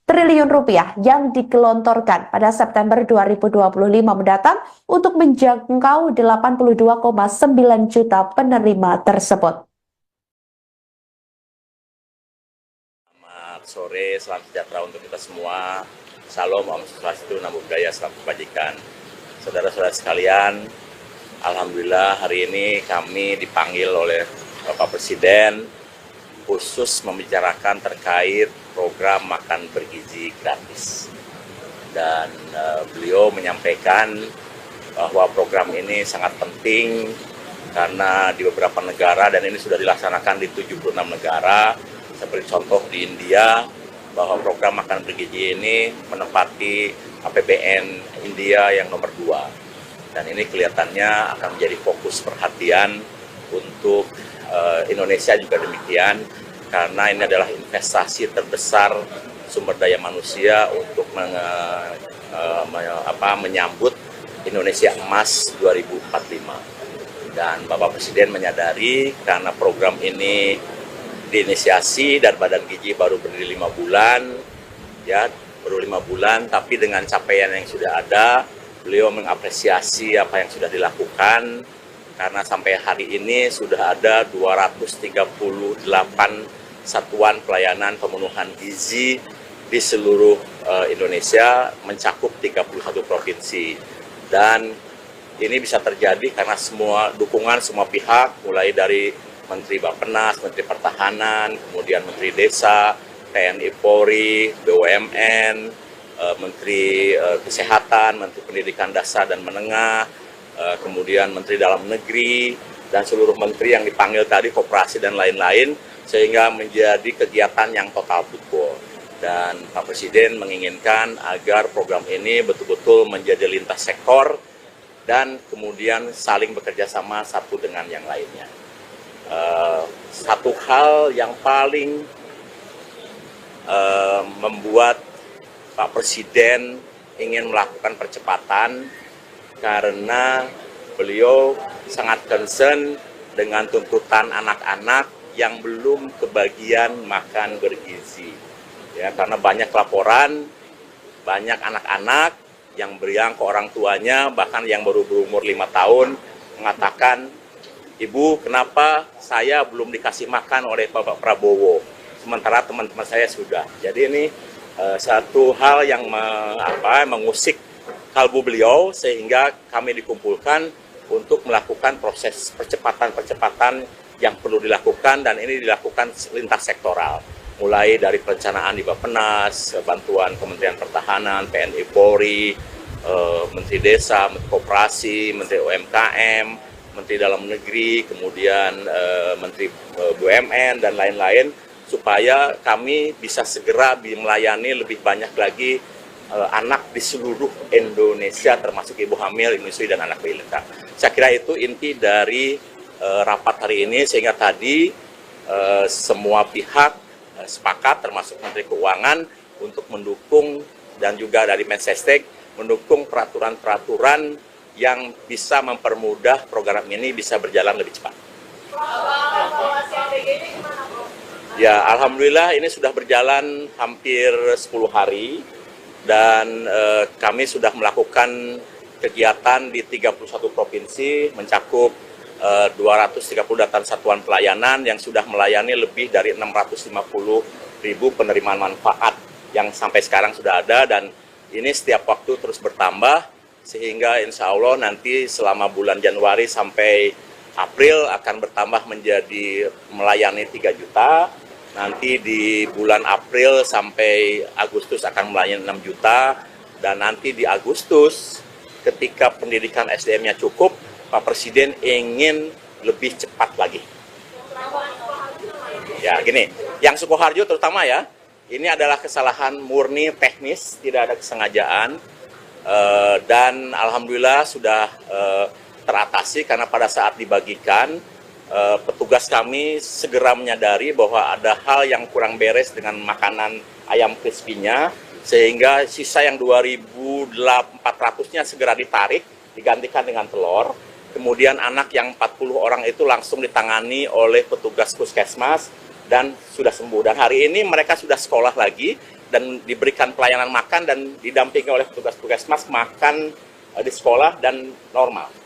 triliun rupiah yang digelontorkan pada September 2025 mendatang untuk menjangkau 82,9 juta penerima tersebut. Selamat sore, salam sejahtera untuk kita semua. Salam, Om Swastiastu, Namo Buddhaya, Salam Kebajikan. Saudara-saudara sekalian, alhamdulillah hari ini kami dipanggil oleh Bapak Presiden khusus membicarakan terkait program makan bergizi gratis. Dan beliau menyampaikan bahwa program ini sangat penting karena di beberapa negara, dan ini sudah dilaksanakan di 76 negara, seperti contoh di India, bahwa program makan bergizi ini menempati APBN India yang nomor 2. Dan ini kelihatannya akan menjadi fokus perhatian untuk Indonesia juga demikian, karena ini adalah investasi terbesar sumber daya manusia untuk menyambut Indonesia Emas 2045. Dan Bapak Presiden menyadari karena program ini diinisiasi dan Badan Gizi baru berdiri 5 bulan, ya baru 5 bulan, tapi dengan capaian yang sudah ada, beliau mengapresiasi apa yang sudah dilakukan, karena sampai hari ini sudah ada 238 satuan pelayanan pemenuhan gizi di seluruh Indonesia, mencakup 31 provinsi. Dan ini bisa terjadi karena semua dukungan semua pihak, mulai dari Menteri Bappenas, Menteri Pertahanan, kemudian Menteri Desa, TNI Polri, BUMN, Menteri Kesehatan, Menteri Pendidikan Dasar dan Menengah, kemudian Menteri Dalam Negeri, dan seluruh menteri yang dipanggil tadi, koperasi dan lain-lain, sehingga menjadi kegiatan yang total football. Dan Pak Presiden menginginkan agar program ini betul-betul menjadi lintas sektor dan kemudian saling bekerja sama satu dengan yang lainnya. Satu hal yang paling membuat Pak Presiden ingin melakukan percepatan karena beliau sangat concern dengan tuntutan anak-anak yang belum kebagian makan bergizi. Ya, karena banyak laporan, banyak anak-anak yang beriang ke orang tuanya, bahkan yang baru berumur 5 tahun, mengatakan, "Ibu, kenapa saya belum dikasih makan oleh Bapak Prabowo, sementara teman-teman saya sudah." Jadi ini satu hal yang mengusik kalbu beliau, sehingga kami dikumpulkan untuk melakukan proses percepatan-percepatan yang perlu dilakukan, dan ini dilakukan lintas sektoral. mulai dari perencanaan di Bappenas, bantuan Kementerian Pertahanan, TNI Polri, Menteri Desa, Menteri Koperasi, Menteri UMKM, Menteri Dalam Negeri, kemudian Menteri BUMN dan lain-lain, supaya kami bisa segera melayani lebih banyak lagi anak di seluruh Indonesia, termasuk ibu hamil, menyusui, dan anak balita. Saya kira itu inti dari rapat hari ini, sehingga tadi semua pihak sepakat, termasuk Menteri Keuangan, untuk mendukung, dan juga dari Mensesnek mendukung peraturan-peraturan yang bisa mempermudah program ini bisa berjalan lebih cepat. Ya, alhamdulillah ini sudah berjalan hampir 10 hari. Dan kami sudah melakukan kegiatan di 31 provinsi, mencakup 230 satuan pelayanan yang sudah melayani lebih dari 650.000 penerimaan manfaat yang sampai sekarang sudah ada, dan ini setiap waktu terus bertambah, sehingga insya Allah nanti selama bulan Januari sampai April akan bertambah menjadi melayani 3 juta. Nanti di bulan April sampai Agustus akan melayani 6 juta, dan nanti di Agustus ketika pendidikan SDM-nya cukup, Pak Presiden ingin lebih cepat lagi. Ya gini, yang Sukoharjo terutama ya, ini adalah kesalahan murni teknis, tidak ada kesengajaan, dan alhamdulillah sudah teratasi karena pada saat dibagikan, petugas kami segera menyadari bahwa ada hal yang kurang beres dengan makanan ayam crispy-nya, sehingga sisa yang 2.400-nya segera ditarik, digantikan dengan telur. Kemudian anak yang 40 orang itu langsung ditangani oleh petugas puskesmas dan sudah sembuh. Dan hari ini mereka sudah sekolah lagi dan diberikan pelayanan makan dan didampingi oleh petugas puskesmas makan di sekolah dan normal.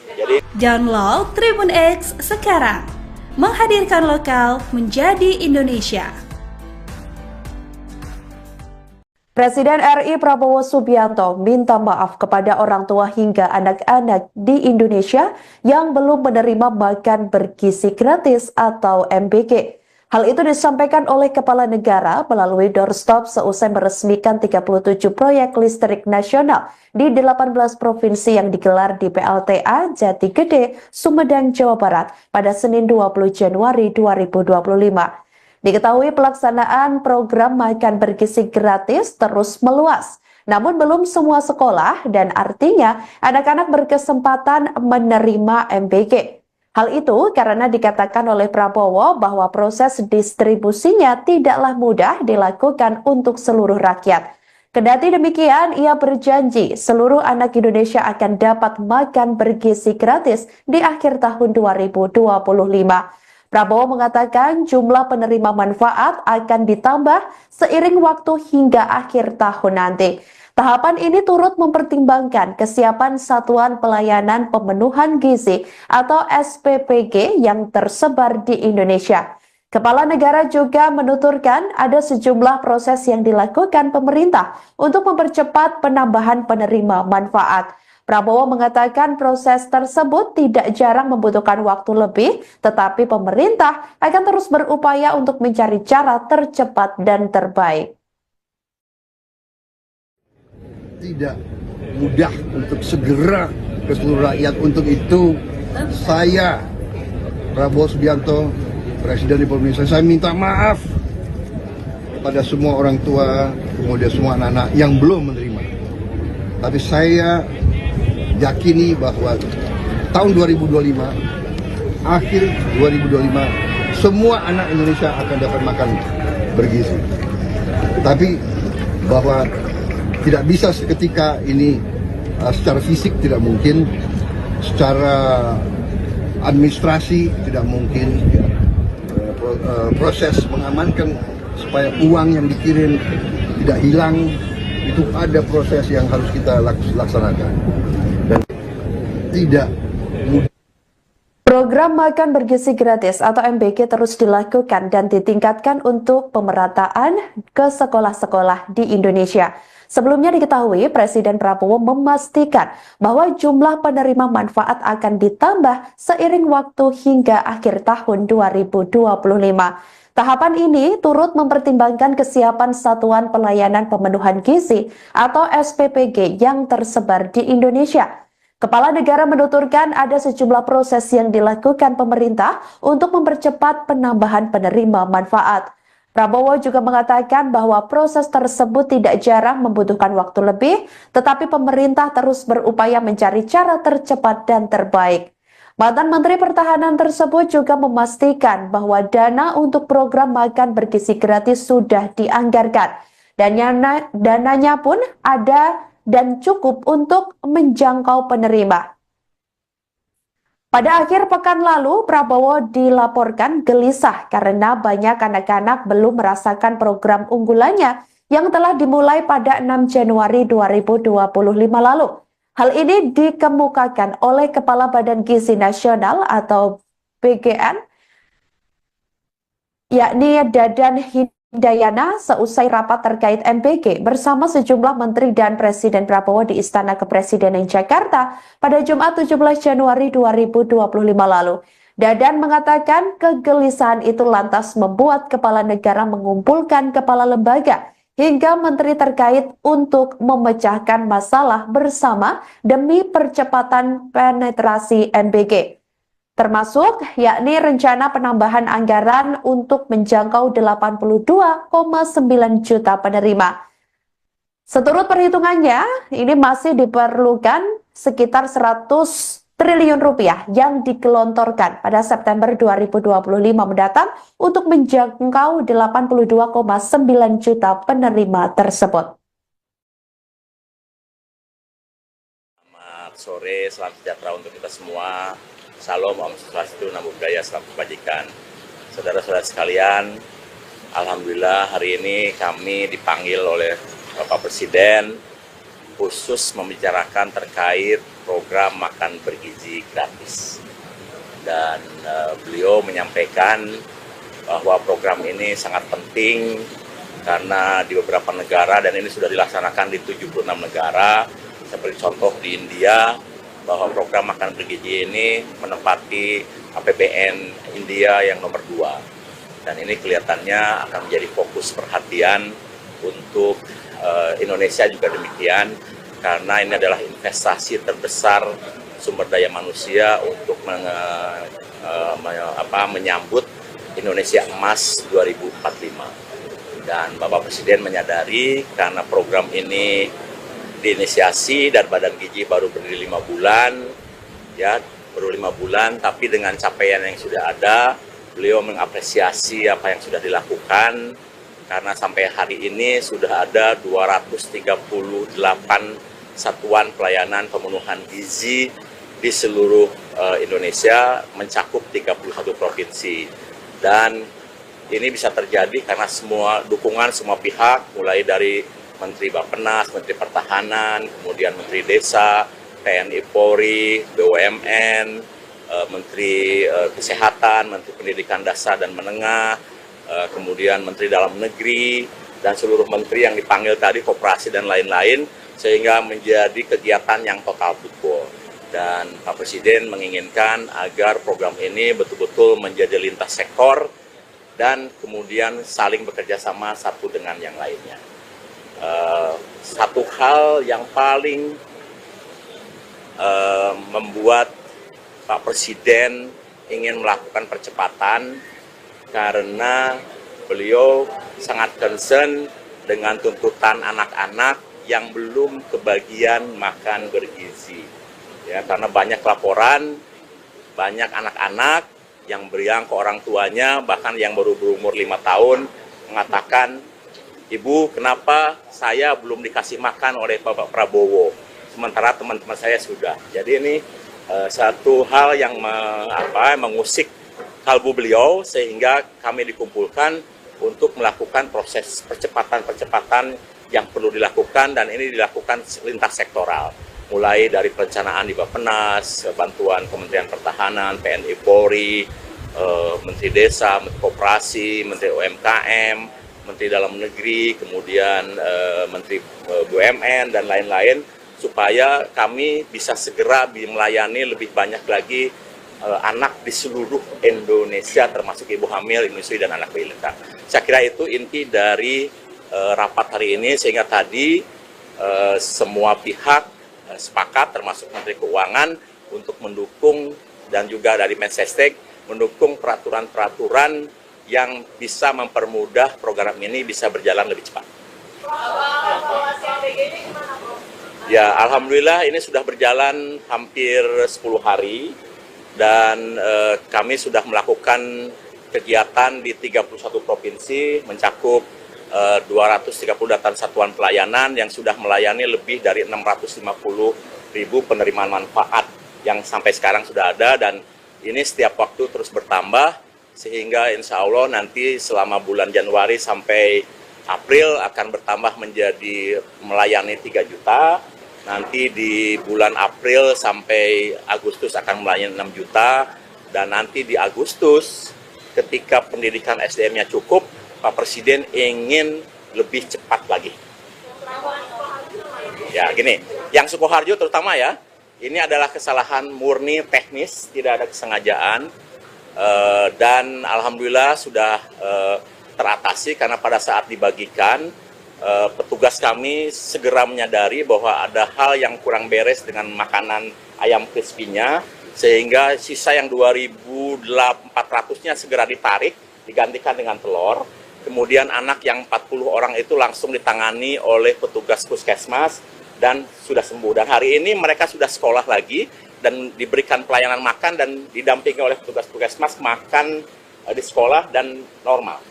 Jadi, download Tribun X sekarang, menghadirkan lokal menjadi Indonesia. Presiden RI Prabowo Subianto minta maaf kepada orang tua hingga anak-anak di Indonesia yang belum menerima makan bergizi gratis atau MBG. Hal itu disampaikan oleh Kepala Negara melalui doorstop seusai meresmikan 37 proyek listrik nasional di 18 provinsi yang digelar di PLTA Jati Gede, Sumedang, Jawa Barat pada Senin 20 Januari 2025. Diketahui pelaksanaan program makan bergizi gratis terus meluas, namun belum semua sekolah dan artinya anak-anak berkesempatan menerima MBG. Hal itu karena dikatakan oleh Prabowo bahwa proses distribusinya tidaklah mudah dilakukan untuk seluruh rakyat. Kendati demikian, ia berjanji seluruh anak Indonesia akan dapat makan bergizi gratis di akhir tahun 2025. Prabowo mengatakan jumlah penerima manfaat akan ditambah seiring waktu hingga akhir tahun nanti. Tahapan ini turut mempertimbangkan kesiapan Satuan Pelayanan Pemenuhan Gizi atau SPPG yang tersebar di Indonesia. Kepala Negara juga menuturkan ada sejumlah proses yang dilakukan pemerintah untuk mempercepat penambahan penerima manfaat. Prabowo mengatakan proses tersebut tidak jarang membutuhkan waktu lebih, tetapi pemerintah akan terus berupaya untuk mencari cara tercepat dan terbaik. Tidak mudah untuk segera ke seluruh rakyat. Untuk itu saya, Prabowo Subianto, Presiden Republik Indonesia, saya minta maaf kepada semua orang tua, kemudian semua anak-anak yang belum menerima. Tapi saya yakini bahwa tahun 2025, akhir 2025, semua anak Indonesia akan dapat makan bergizi. Tapi bahwa tidak bisa seketika ini, secara fisik tidak mungkin, secara administrasi tidak mungkin, ya. Proses mengamankan supaya uang yang dikirim tidak hilang, itu ada proses yang harus kita laksanakan. Dan tidak mudah. Program makan bergizi gratis atau MBG terus dilakukan dan ditingkatkan untuk pemerataan ke sekolah-sekolah di Indonesia. Sebelumnya diketahui Presiden Prabowo memastikan bahwa jumlah penerima manfaat akan ditambah seiring waktu hingga akhir tahun 2025. Tahapan ini turut mempertimbangkan kesiapan Satuan Pelayanan Pemenuhan Gizi atau SPPG yang tersebar di Indonesia. Kepala negara menuturkan ada sejumlah proses yang dilakukan pemerintah untuk mempercepat penambahan penerima manfaat. Prabowo juga mengatakan bahwa proses tersebut tidak jarang membutuhkan waktu lebih, tetapi pemerintah terus berupaya mencari cara tercepat dan terbaik. Mantan Menteri Pertahanan tersebut juga memastikan bahwa dana untuk program makan bergizi gratis sudah dianggarkan. Dan dananya pun ada dan cukup untuk menjangkau penerima. Pada akhir pekan lalu, Prabowo dilaporkan gelisah karena banyak anak-anak belum merasakan program unggulannya yang telah dimulai pada 6 Januari 2025 lalu. Hal ini dikemukakan oleh Kepala Badan Gizi Nasional atau BGN, yakni Dadan Hindayana seusai rapat terkait MBG bersama sejumlah menteri dan Presiden Prabowo di Istana Kepresidenan Jakarta pada Jumat 17 Januari 2025 lalu. Dadan mengatakan kegelisahan itu lantas membuat kepala negara mengumpulkan kepala lembaga hingga menteri terkait untuk memecahkan masalah bersama demi percepatan penetrasi MBG. Termasuk yakni rencana penambahan anggaran untuk menjangkau 82,9 juta penerima. Seturut perhitungannya, ini masih diperlukan sekitar 100 triliun rupiah yang digelontorkan pada September 2025 mendatang untuk menjangkau 82,9 juta penerima tersebut. Selamat sore, salam sejahtera untuk kita semua. Salam, Om Swastiastu, Namo Buddhaya, Salam Kebajikan. Saudara-saudara sekalian, alhamdulillah hari ini kami dipanggil oleh Bapak Presiden khusus membicarakan terkait program makan bergizi gratis. Dan beliau menyampaikan bahwa program ini sangat penting karena di beberapa negara, dan ini sudah dilaksanakan di 76 negara, seperti contoh di India, bahwa program makan bergizi ini menempati APBN India yang nomor 2. Dan ini kelihatannya akan menjadi fokus perhatian untuk Indonesia juga demikian, karena ini adalah investasi terbesar sumber daya manusia untuk menyambut Indonesia Emas 2045. Dan Bapak Presiden menyadari karena program ini diinisiasi dan Badan Gizi baru berdiri 5 bulan, ya baru 5 bulan, tapi dengan capaian yang sudah ada, beliau mengapresiasi apa yang sudah dilakukan. Karena sampai hari ini sudah ada 238 satuan pelayanan pemenuhan gizi di seluruh Indonesia, mencakup 31 provinsi. Dan ini bisa terjadi karena semua dukungan semua pihak, mulai dari Menteri Bappenas, Menteri Pertahanan, kemudian Menteri Desa, TNI Polri, BUMN, Menteri Kesehatan, Menteri Pendidikan Dasar dan Menengah, kemudian Menteri Dalam Negeri, dan seluruh menteri yang dipanggil tadi, koperasi dan lain-lain, sehingga menjadi kegiatan yang total betul. Dan Pak Presiden menginginkan agar program ini betul-betul menjadi lintas sektor dan kemudian saling bekerja sama satu dengan yang lainnya. Satu hal yang paling membuat Pak Presiden ingin melakukan percepatan karena beliau sangat concern dengan tuntutan anak-anak yang belum kebagian makan bergizi. Ya, karena banyak laporan, banyak anak-anak yang beriang ke orang tuanya, bahkan yang baru berumur 5 tahun, mengatakan, "Ibu, kenapa saya belum dikasih makan oleh Bapak Prabowo, sementara teman-teman saya sudah." Jadi ini satu hal yang mengusik kalbu beliau, sehingga kami dikumpulkan untuk melakukan proses percepatan-percepatan yang perlu dilakukan, dan ini dilakukan lintas sektoral. Mulai dari perencanaan di Bappenas, bantuan Kementerian Pertahanan, TNI Polri, Menteri Desa, Menteri Koperasi, Menteri UMKM, Menteri Dalam Negeri, kemudian Menteri BUMN, dan lain-lain, supaya kami bisa segera melayani lebih banyak lagi anak di seluruh Indonesia, termasuk ibu hamil, menyusui, dan anak balita. Saya kira itu inti dari rapat hari ini, sehingga tadi semua pihak sepakat, termasuk Menteri Keuangan, untuk mendukung, dan juga dari Mensesnek mendukung peraturan-peraturan yang bisa mempermudah program ini bisa berjalan lebih cepat. Ya, alhamdulillah ini sudah berjalan hampir 10 hari dan kami sudah melakukan kegiatan di 31 provinsi mencakup 230 satuan pelayanan yang sudah melayani lebih dari 650.000 penerimaan manfaat yang sampai sekarang sudah ada, dan ini setiap waktu terus bertambah sehingga insya Allah nanti selama bulan Januari sampai April akan bertambah menjadi melayani 3 juta. Nanti di bulan April sampai Agustus akan melayani 6 juta. Dan nanti di Agustus ketika pendidikan SDM-nya cukup, Pak Presiden ingin lebih cepat lagi. Ya gini, yang Sukoharjo terutama ya, ini adalah kesalahan murni teknis, tidak ada kesengajaan. Dan alhamdulillah sudah teratasi karena pada saat dibagikan petugas kami segera menyadari bahwa ada hal yang kurang beres dengan makanan ayam crispy-nya, sehingga sisa yang 2.400-nya segera ditarik, digantikan dengan telur. Kemudian anak yang 40 orang itu langsung ditangani oleh petugas puskesmas dan sudah sembuh. Dan hari ini mereka sudah sekolah lagi dan diberikan pelayanan makan dan didampingi oleh petugas puskesmas makan di sekolah dan normal.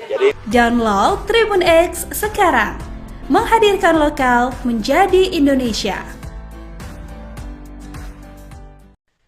Jadi Download Tribun X sekarang, menghadirkan lokal menjadi Indonesia.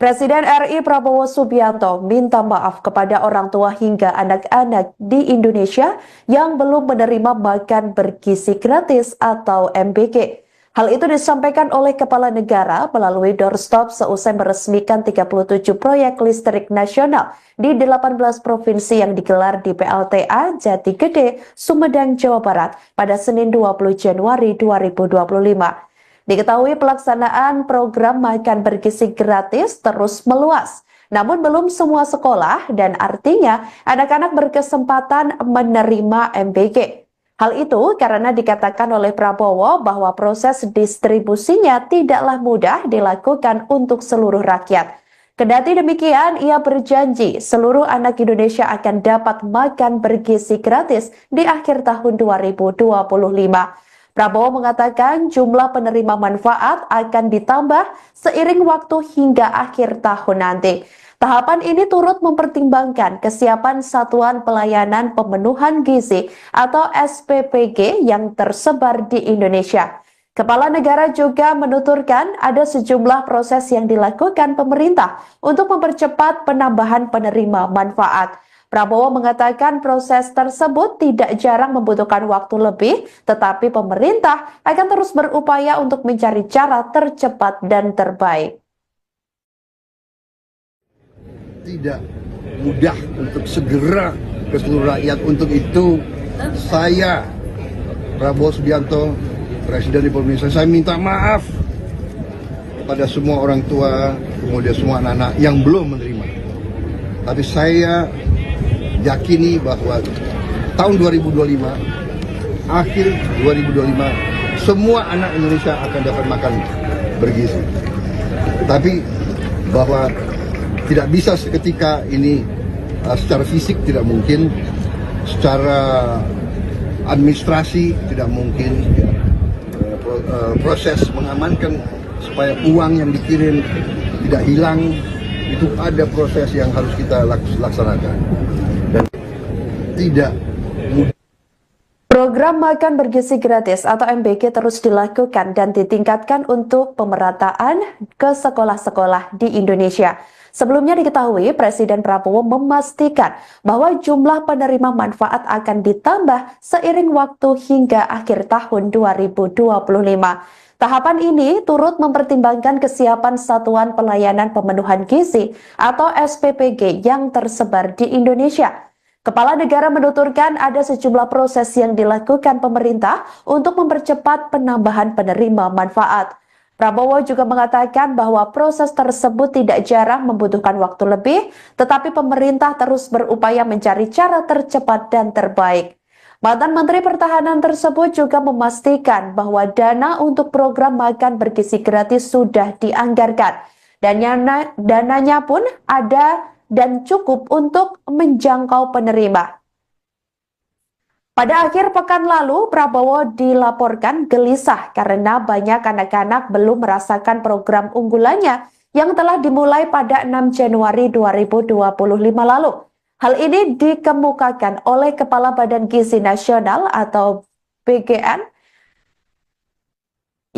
Presiden RI Prabowo Subianto minta maaf kepada orang tua hingga anak-anak di Indonesia yang belum menerima makan bergizi gratis atau MBG. Hal itu disampaikan oleh Kepala Negara melalui doorstop seusai meresmikan 37 proyek listrik nasional di 18 provinsi yang digelar di PLTA Jati Gede, Sumedang, Jawa Barat pada Senin 20 Januari 2025. Diketahui pelaksanaan program makan bergizi gratis terus meluas, namun belum semua sekolah dan artinya anak-anak berkesempatan menerima MBG. Hal itu karena dikatakan oleh Prabowo bahwa proses distribusinya tidaklah mudah dilakukan untuk seluruh rakyat. Kendati demikian, ia berjanji seluruh anak Indonesia akan dapat makan bergizi gratis di akhir tahun 2025. Prabowo mengatakan jumlah penerima manfaat akan ditambah seiring waktu hingga akhir tahun nanti. Tahapan ini turut mempertimbangkan kesiapan Satuan Pelayanan Pemenuhan Gizi atau SPPG yang tersebar di Indonesia. Kepala Negara juga menuturkan ada sejumlah proses yang dilakukan pemerintah untuk mempercepat penambahan penerima manfaat. Prabowo mengatakan proses tersebut tidak jarang membutuhkan waktu lebih, tetapi pemerintah akan terus berupaya untuk mencari cara tercepat dan terbaik. Tidak mudah untuk segera ke seluruh rakyat. Untuk itu saya, Prabowo Subianto, Presiden Republik Indonesia, saya minta maaf kepada semua orang tua, kemudian semua anak-anak yang belum menerima. Tapi saya yakini bahwa tahun 2025, akhir 2025, semua anak Indonesia akan dapat makan bergizi. Tapi bahwa tidak bisa seketika ini, secara fisik tidak mungkin, secara administrasi tidak mungkin, proses mengamankan supaya uang yang dikirim tidak hilang, itu ada proses yang harus kita laksanakan. Dan tidak mudah. Program makan bergizi gratis atau MBG terus dilakukan dan ditingkatkan untuk pemerataan ke sekolah-sekolah di Indonesia. Sebelumnya diketahui Presiden Prabowo memastikan bahwa jumlah penerima manfaat akan ditambah seiring waktu hingga akhir tahun 2025. Tahapan ini turut mempertimbangkan kesiapan Satuan Pelayanan Pemenuhan Gizi atau SPPG yang tersebar di Indonesia. Kepala Negara menuturkan ada sejumlah proses yang dilakukan pemerintah untuk mempercepat penambahan penerima manfaat. Prabowo juga mengatakan bahwa proses tersebut tidak jarang membutuhkan waktu lebih, tetapi pemerintah terus berupaya mencari cara tercepat dan terbaik. Mantan Menteri Pertahanan tersebut juga memastikan bahwa dana untuk program makan bergizi gratis sudah dianggarkan. Dan dananya pun ada dan cukup untuk menjangkau penerima. Pada akhir pekan lalu, Prabowo dilaporkan gelisah karena banyak anak-anak belum merasakan program unggulannya yang telah dimulai pada 6 Januari 2025 lalu. Hal ini dikemukakan oleh Kepala Badan Gizi Nasional atau BGN,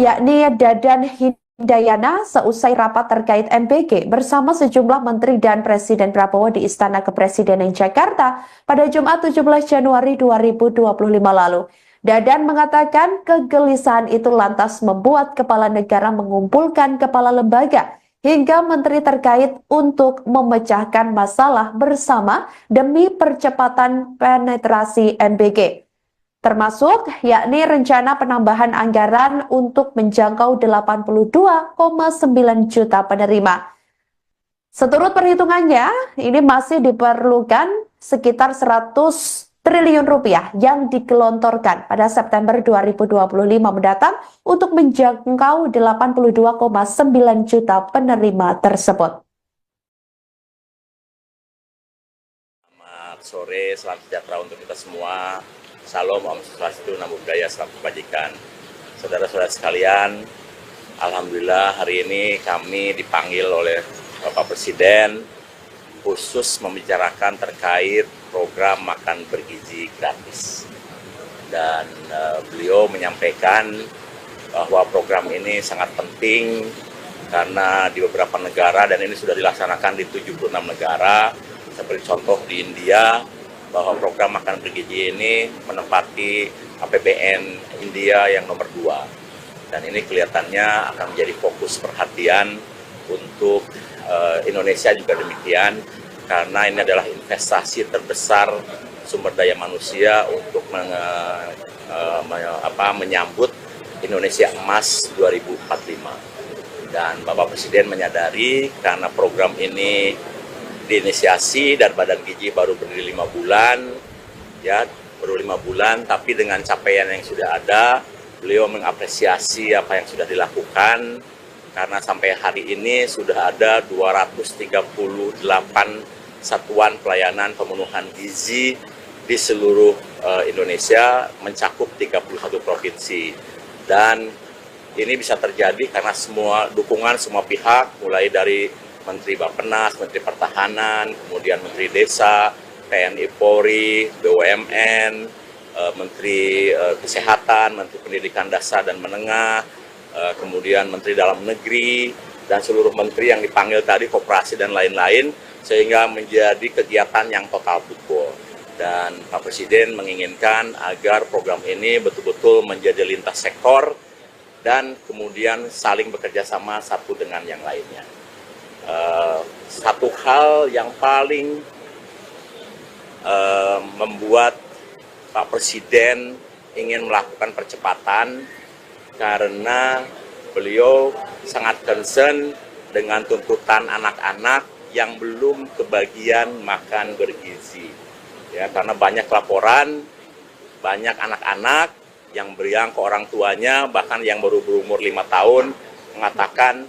yakni Dadan Hindayana seusai rapat terkait MBG bersama sejumlah menteri dan Presiden Prabowo di Istana Kepresidenan Jakarta pada Jumat 17 Januari 2025 lalu. Dadan mengatakan kegelisahan itu lantas membuat kepala negara mengumpulkan kepala lembaga hingga menteri terkait untuk memecahkan masalah bersama demi percepatan penetrasi MBG. Termasuk yakni rencana penambahan anggaran untuk menjangkau 82,9 juta penerima. Seturut perhitungannya, ini masih diperlukan sekitar 100 triliun rupiah yang digelontorkan pada September 2025 mendatang untuk menjangkau 82,9 juta penerima tersebut. Selamat sore, salam sejahtera untuk kita semua. Salam, Om Swastiastu, Namo Buddhaya, salam kebajikan. Saudara-saudara sekalian, alhamdulillah hari ini kami dipanggil oleh Bapak Presiden khusus membicarakan terkait program makan bergizi gratis. Dan beliau menyampaikan bahwa program ini sangat penting karena di beberapa negara, dan ini sudah dilaksanakan di 76 negara, seperti contoh di India, bahwa program makan bergizi ini menempati APBN India yang nomor 2. Dan ini kelihatannya akan menjadi fokus perhatian untuk Indonesia juga demikian, karena ini adalah investasi terbesar sumber daya manusia untuk menyambut Indonesia Emas 2045. Dan Bapak Presiden menyadari karena program ini diinisiasi dan Badan Gizi baru berdiri 5 bulan, ya baru 5 bulan, tapi dengan capaian yang sudah ada, beliau mengapresiasi apa yang sudah dilakukan. Karena sampai hari ini sudah ada 238 satuan pelayanan pemenuhan gizi di seluruh Indonesia, mencakup 31 provinsi. Dan ini bisa terjadi karena semua dukungan semua pihak, mulai dari Menteri Bappenas, Menteri Pertahanan, kemudian Menteri Desa, TNI Polri, BUMN, Menteri Kesehatan, Menteri Pendidikan Dasar dan Menengah, kemudian Menteri Dalam Negeri, dan seluruh menteri yang dipanggil tadi, koperasi dan lain-lain, sehingga menjadi kegiatan yang total betul. Dan Pak Presiden menginginkan agar program ini betul-betul menjadi lintas sektor dan kemudian saling bekerja sama satu dengan yang lainnya. Satu hal yang paling membuat Pak Presiden ingin melakukan percepatan karena beliau sangat concern dengan tuntutan anak-anak yang belum kebagian makan bergizi. Ya, karena banyak laporan, banyak anak-anak yang beriang ke orang tuanya, bahkan yang baru berumur 5 tahun, mengatakan,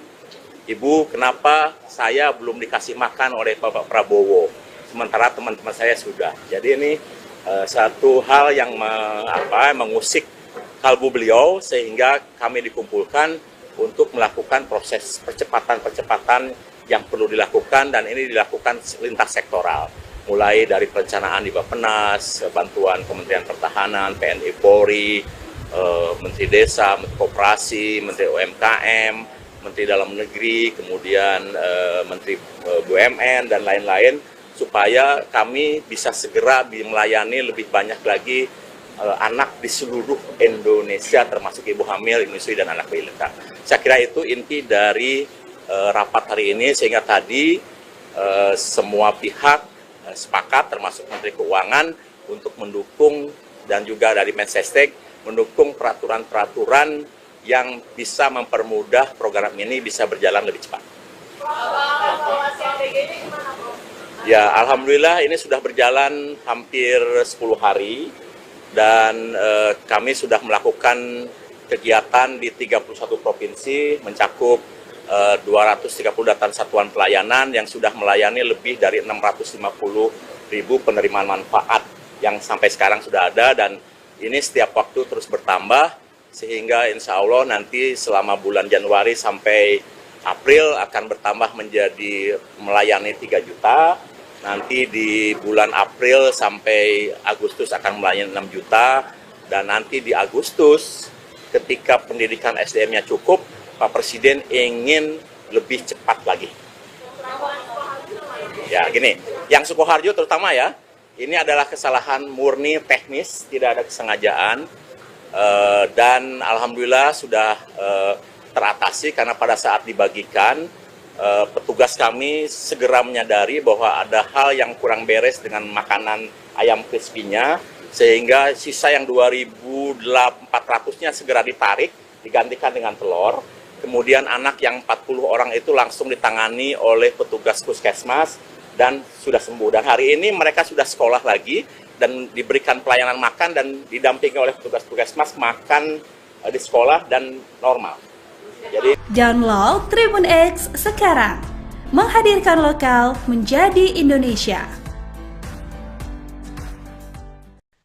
"Ibu, kenapa saya belum dikasih makan oleh Bapak Prabowo, sementara teman-teman saya sudah." Jadi ini satu hal yang mengusik kalbu beliau, sehingga kami dikumpulkan untuk melakukan proses percepatan-percepatan yang perlu dilakukan, dan ini dilakukan lintas sektoral. Mulai dari perencanaan di Bappenas, bantuan Kementerian Pertahanan, TNI Polri, Menteri Desa, Menteri Koperasi, Menteri UMKM, Menteri Dalam Negeri, kemudian Menteri BUMN, dan lain-lain, supaya kami bisa segera melayani lebih banyak lagi anak di seluruh Indonesia, termasuk ibu hamil, menyusui, dan anak balita. Saya kira itu inti dari rapat hari ini, sehingga tadi semua pihak sepakat, termasuk Menteri Keuangan, untuk mendukung, dan juga dari Mensesnek mendukung peraturan-peraturan yang bisa mempermudah program ini bisa berjalan lebih cepat. Ya, alhamdulillah ini sudah berjalan hampir 10 hari dan kami sudah melakukan kegiatan di 31 provinsi mencakup 230 satuan pelayanan yang sudah melayani lebih dari 650.000 penerimaan manfaat yang sampai sekarang sudah ada, dan ini setiap waktu terus bertambah sehingga insya Allah nanti selama bulan Januari sampai April akan bertambah menjadi melayani 3 juta. Nanti di bulan April sampai Agustus akan melayani 6 juta. Dan nanti di Agustus ketika pendidikan SDM-nya cukup, Pak Presiden ingin lebih cepat lagi. Ya gini, yang Sukoharjo terutama ya, ini adalah kesalahan murni teknis, tidak ada kesengajaan. Dan alhamdulillah sudah teratasi karena pada saat dibagikan, petugas kami segera menyadari bahwa ada hal yang kurang beres dengan makanan ayam crispy-nya, sehingga sisa yang 2.400-nya segera ditarik, digantikan dengan telur. Kemudian anak yang 40 orang itu langsung ditangani oleh petugas puskesmas dan sudah sembuh. Dan hari ini mereka sudah sekolah lagi dan diberikan pelayanan makan dan didampingi oleh petugas puskesmas makan di sekolah dan normal. Jadi Download Tribun X sekarang, menghadirkan lokal menjadi Indonesia.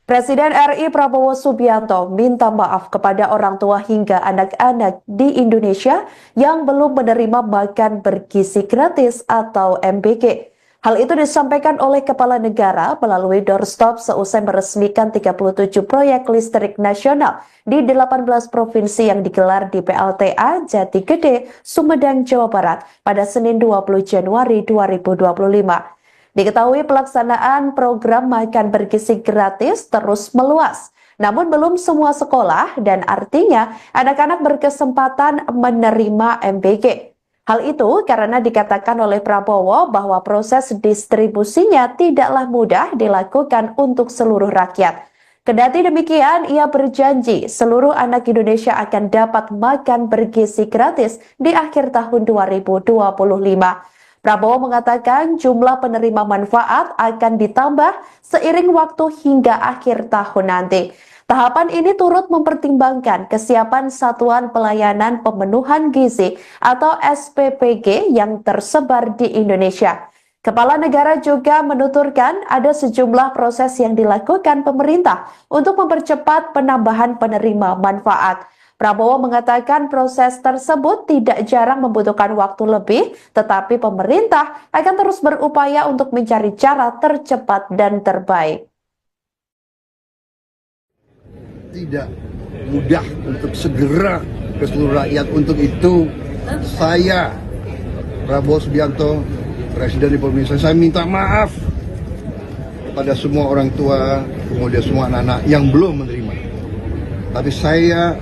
Presiden RI Prabowo Subianto minta maaf kepada orang tua hingga anak-anak di Indonesia yang belum menerima makan bergizi gratis atau MBG. Hal itu disampaikan oleh Kepala Negara melalui doorstop seusai meresmikan 37 proyek listrik nasional di 18 provinsi yang digelar di PLTA Jati Gede, Sumedang, Jawa Barat pada Senin 20 Januari 2025. Diketahui pelaksanaan program makan bergizi gratis terus meluas, namun belum semua sekolah dan artinya anak-anak berkesempatan menerima MBG. Hal itu karena dikatakan oleh Prabowo bahwa proses distribusinya tidaklah mudah dilakukan untuk seluruh rakyat. Kendati demikian, ia berjanji seluruh anak Indonesia akan dapat makan bergizi gratis di akhir tahun 2025. Prabowo mengatakan jumlah penerima manfaat akan ditambah seiring waktu hingga akhir tahun nanti. Tahapan ini turut mempertimbangkan kesiapan Satuan Pelayanan Pemenuhan Gizi atau SPPG yang tersebar di Indonesia. Kepala Negara juga menuturkan ada sejumlah proses yang dilakukan pemerintah untuk mempercepat penambahan penerima manfaat. Prabowo mengatakan proses tersebut tidak jarang membutuhkan waktu lebih, tetapi pemerintah akan terus berupaya untuk mencari cara tercepat dan terbaik. Tidak mudah untuk segera ke seluruh rakyat. Untuk itu saya, Prabowo Subianto, Presiden Republik Indonesia, saya minta maaf kepada semua orang tua, kemudian semua anak-anak yang belum menerima. Tapi saya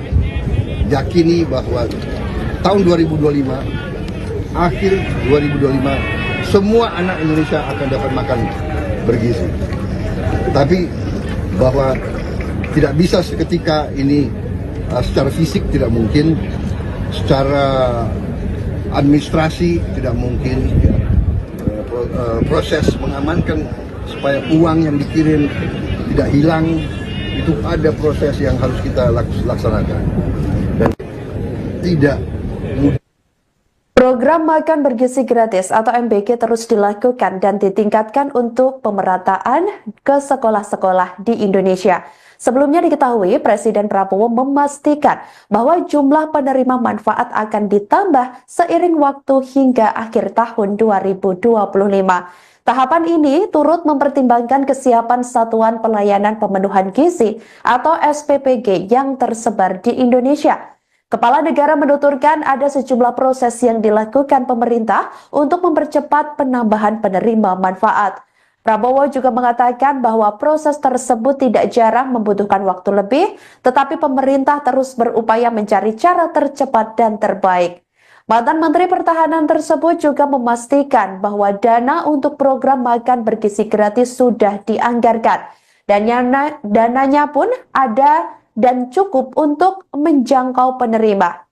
yakini bahwa tahun 2025, akhir 2025, semua anak Indonesia akan dapat makan bergizi. Tapi bahwa tidak bisa seketika ini, secara fisik tidak mungkin, secara administrasi tidak mungkin, proses mengamankan supaya uang yang dikirim tidak hilang, itu ada proses yang harus kita laksanakan. Dan tidak mudah. Program makan bergizi gratis atau MBG terus dilakukan dan ditingkatkan untuk pemerataan ke sekolah-sekolah di Indonesia. Sebelumnya diketahui Presiden Prabowo memastikan bahwa jumlah penerima manfaat akan ditambah seiring waktu hingga akhir tahun 2025. Tahapan ini turut mempertimbangkan kesiapan Satuan Pelayanan Pemenuhan Gizi atau SPPG yang tersebar di Indonesia. Kepala Negara menuturkan ada sejumlah proses yang dilakukan pemerintah untuk mempercepat penambahan penerima manfaat. Prabowo juga mengatakan bahwa proses tersebut tidak jarang membutuhkan waktu lebih, tetapi pemerintah terus berupaya mencari cara tercepat dan terbaik. Mantan Menteri Pertahanan tersebut juga memastikan bahwa dana untuk program makan bergizi gratis sudah dianggarkan. Dan dananya pun ada dan cukup untuk menjangkau penerima.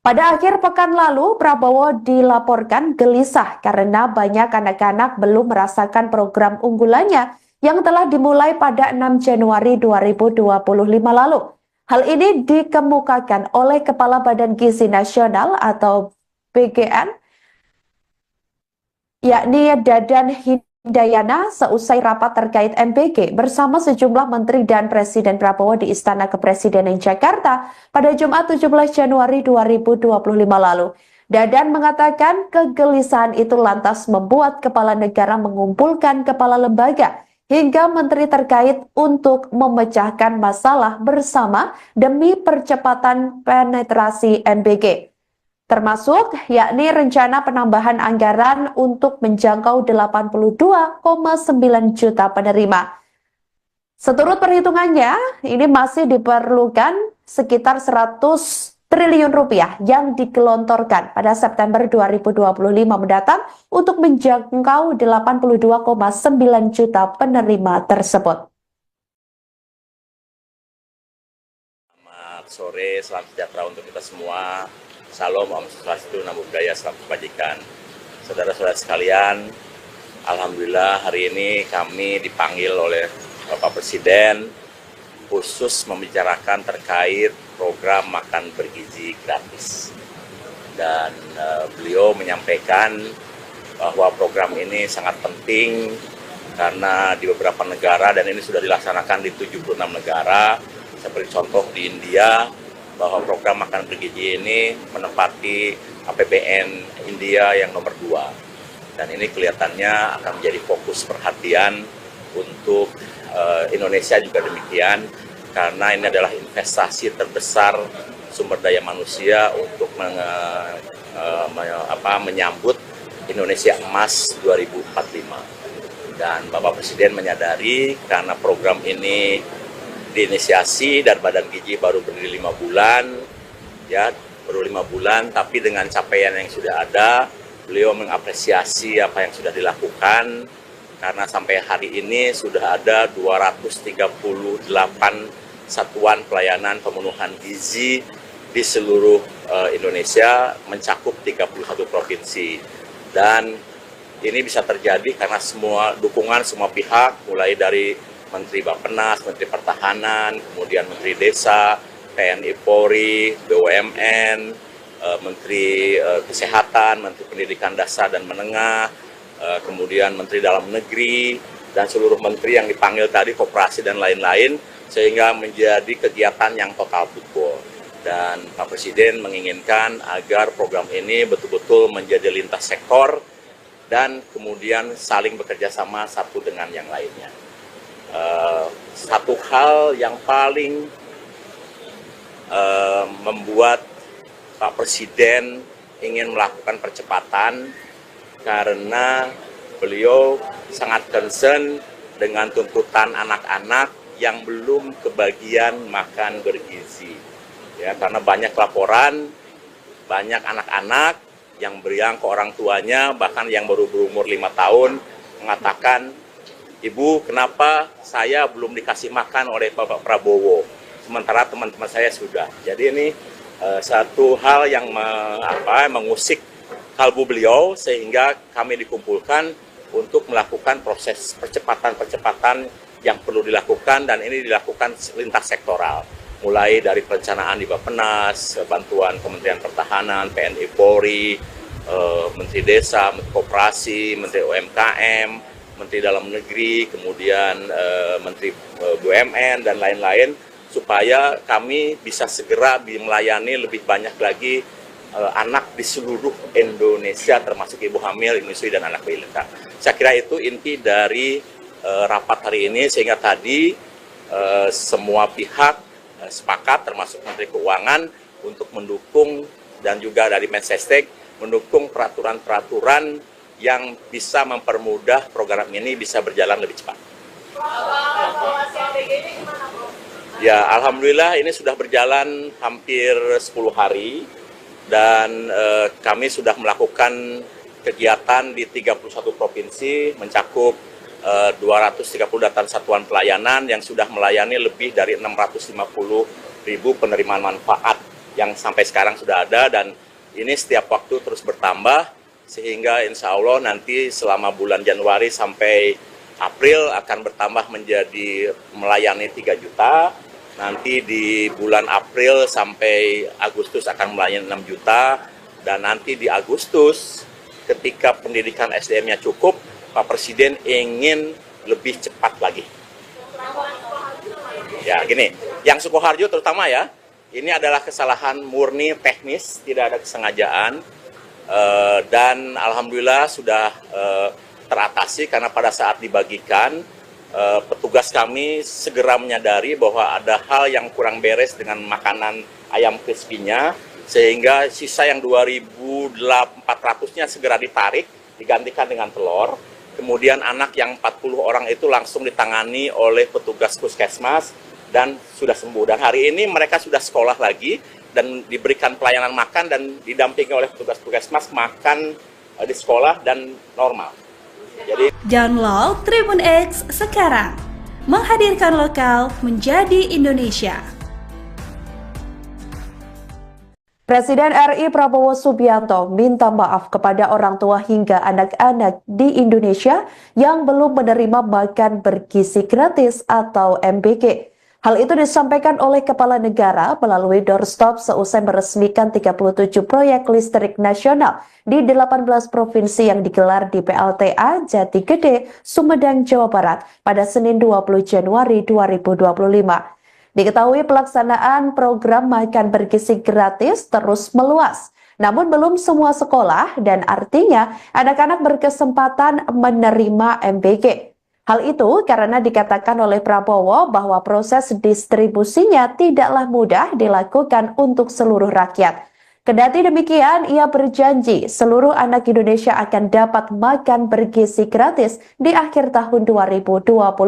Pada akhir pekan lalu, Prabowo dilaporkan gelisah karena banyak anak-anak belum merasakan program unggulannya yang telah dimulai pada 6 Januari 2025 lalu. Hal ini dikemukakan oleh Kepala Badan Gizi Nasional atau BGN, yakni Dadan Hindayana, seusai rapat terkait MBG bersama sejumlah menteri dan Presiden Prabowo di Istana Kepresidenan Jakarta pada Jumat 17 Januari 2025 lalu. Dadan mengatakan kegelisahan itu lantas membuat kepala negara mengumpulkan kepala lembaga hingga menteri terkait untuk memecahkan masalah bersama demi percepatan penetrasi MBG. Termasuk yakni rencana penambahan anggaran untuk menjangkau 82,9 juta penerima. Seturut perhitungannya, ini masih diperlukan sekitar 100 triliun rupiah yang digelontorkan pada September 2025 mendatang untuk menjangkau 82,9 juta penerima tersebut. Selamat sore, salam sejahtera untuk kita semua. Salam, Om Swastiastu, Namo Buddhaya, salam kebajikan. Saudara-saudara sekalian, alhamdulillah hari ini kami dipanggil oleh Bapak Presiden khusus membicarakan terkait program makan bergizi gratis. Dan beliau menyampaikan bahwa program ini sangat penting karena di beberapa negara, dan ini sudah dilaksanakan di 76 negara, seperti contoh di India, bahwa program makan bergizi ini menempati APBN India yang nomor 2. Dan ini kelihatannya akan menjadi fokus perhatian untuk Indonesia juga demikian, karena ini adalah investasi terbesar sumber daya manusia untuk menyambut Indonesia Emas 2045. Dan Bapak Presiden menyadari karena program ini diinisiasi dan Badan Gizi baru berdiri 5 bulan, ya baru 5 bulan, tapi dengan capaian yang sudah ada, beliau mengapresiasi apa yang sudah dilakukan. Karena sampai hari ini sudah ada 238 satuan pelayanan pemenuhan gizi di seluruh Indonesia, mencakup 31 provinsi. Dan ini bisa terjadi karena semua dukungan semua pihak, mulai dari Menteri Bappenas, Menteri Pertahanan, kemudian Menteri Desa, TNI Polri, BUMN, Menteri Kesehatan, Menteri Pendidikan Dasar dan Menengah, kemudian Menteri Dalam Negeri, dan seluruh menteri yang dipanggil tadi, koperasi dan lain-lain, sehingga menjadi kegiatan yang total football. Dan Pak Presiden menginginkan agar program ini betul-betul menjadi lintas sektor dan kemudian saling bekerja sama satu dengan yang lainnya. Satu hal yang paling membuat Pak Presiden ingin melakukan percepatan karena beliau sangat concern dengan tuntutan anak-anak yang belum kebagian makan bergizi. Ya, karena banyak laporan, banyak anak-anak yang beriang ke orang tuanya, bahkan yang baru berumur 5 tahun, mengatakan, "Ibu, kenapa saya belum dikasih makan oleh Bapak Prabowo, sementara teman-teman saya sudah." Jadi ini satu hal yang mengusik kalbu beliau, sehingga kami dikumpulkan untuk melakukan proses percepatan-percepatan yang perlu dilakukan, dan ini dilakukan lintas sektoral. Mulai dari perencanaan di Bappenas, bantuan Kementerian Pertahanan, TNI Polri, Menteri Desa, Menteri Koperasi, Menteri UMKM, Menteri Dalam Negeri, kemudian Menteri BUMN, dan lain-lain, supaya kami bisa segera melayani lebih banyak lagi anak di seluruh Indonesia, termasuk ibu hamil, menyusui, dan anak balita. Saya kira itu inti dari rapat hari ini, sehingga tadi semua pihak sepakat, termasuk Menteri Keuangan, untuk mendukung, dan juga dari Mensesnek, mendukung peraturan-peraturan yang bisa mempermudah program ini bisa berjalan lebih cepat. Ya, alhamdulillah ini sudah berjalan hampir 10 hari. Dan kami sudah melakukan kegiatan di 31 provinsi, mencakup 230 data satuan pelayanan yang sudah melayani lebih dari 650.000 penerimaan manfaat yang sampai sekarang sudah ada, dan ini setiap waktu terus bertambah sehingga insya Allah nanti selama bulan Januari sampai April akan bertambah menjadi melayani 3 juta. Nanti di bulan April sampai Agustus akan melayani 6 juta. Dan nanti di Agustus ketika pendidikan SDM-nya cukup, Pak Presiden ingin lebih cepat lagi. Ya gini, yang Sukoharjo terutama ya, ini adalah kesalahan murni teknis, tidak ada kesengajaan. Dan Alhamdulillah sudah teratasi karena pada saat dibagikan, petugas kami segera menyadari bahwa ada hal yang kurang beres dengan makanan ayam crispy-nya, sehingga sisa yang 2.400-nya segera ditarik, digantikan dengan telur. Kemudian anak yang 40 orang itu langsung ditangani oleh petugas puskesmas dan sudah sembuh. Dan hari ini mereka sudah sekolah lagi dan diberikan pelayanan makan dan didampingi oleh petugas puskesmas makan di sekolah dan normal. Jadi Download Tribun X sekarang, menghadirkan lokal menjadi Indonesia. Presiden RI Prabowo Subianto minta maaf kepada orang tua hingga anak-anak di Indonesia yang belum menerima makan bergizi gratis atau MBG. Hal itu disampaikan oleh Kepala Negara melalui doorstop seusai meresmikan 37 proyek listrik nasional di 18 provinsi yang digelar di PLTA Jati Gede, Sumedang, Jawa Barat pada Senin 20 Januari 2025. Diketahui pelaksanaan program makan bergizi gratis terus meluas, namun belum semua sekolah dan artinya anak-anak berkesempatan menerima MBG. Hal itu karena dikatakan oleh Prabowo bahwa proses distribusinya tidaklah mudah dilakukan untuk seluruh rakyat. Kendati demikian, ia berjanji seluruh anak Indonesia akan dapat makan bergizi gratis di akhir tahun 2025.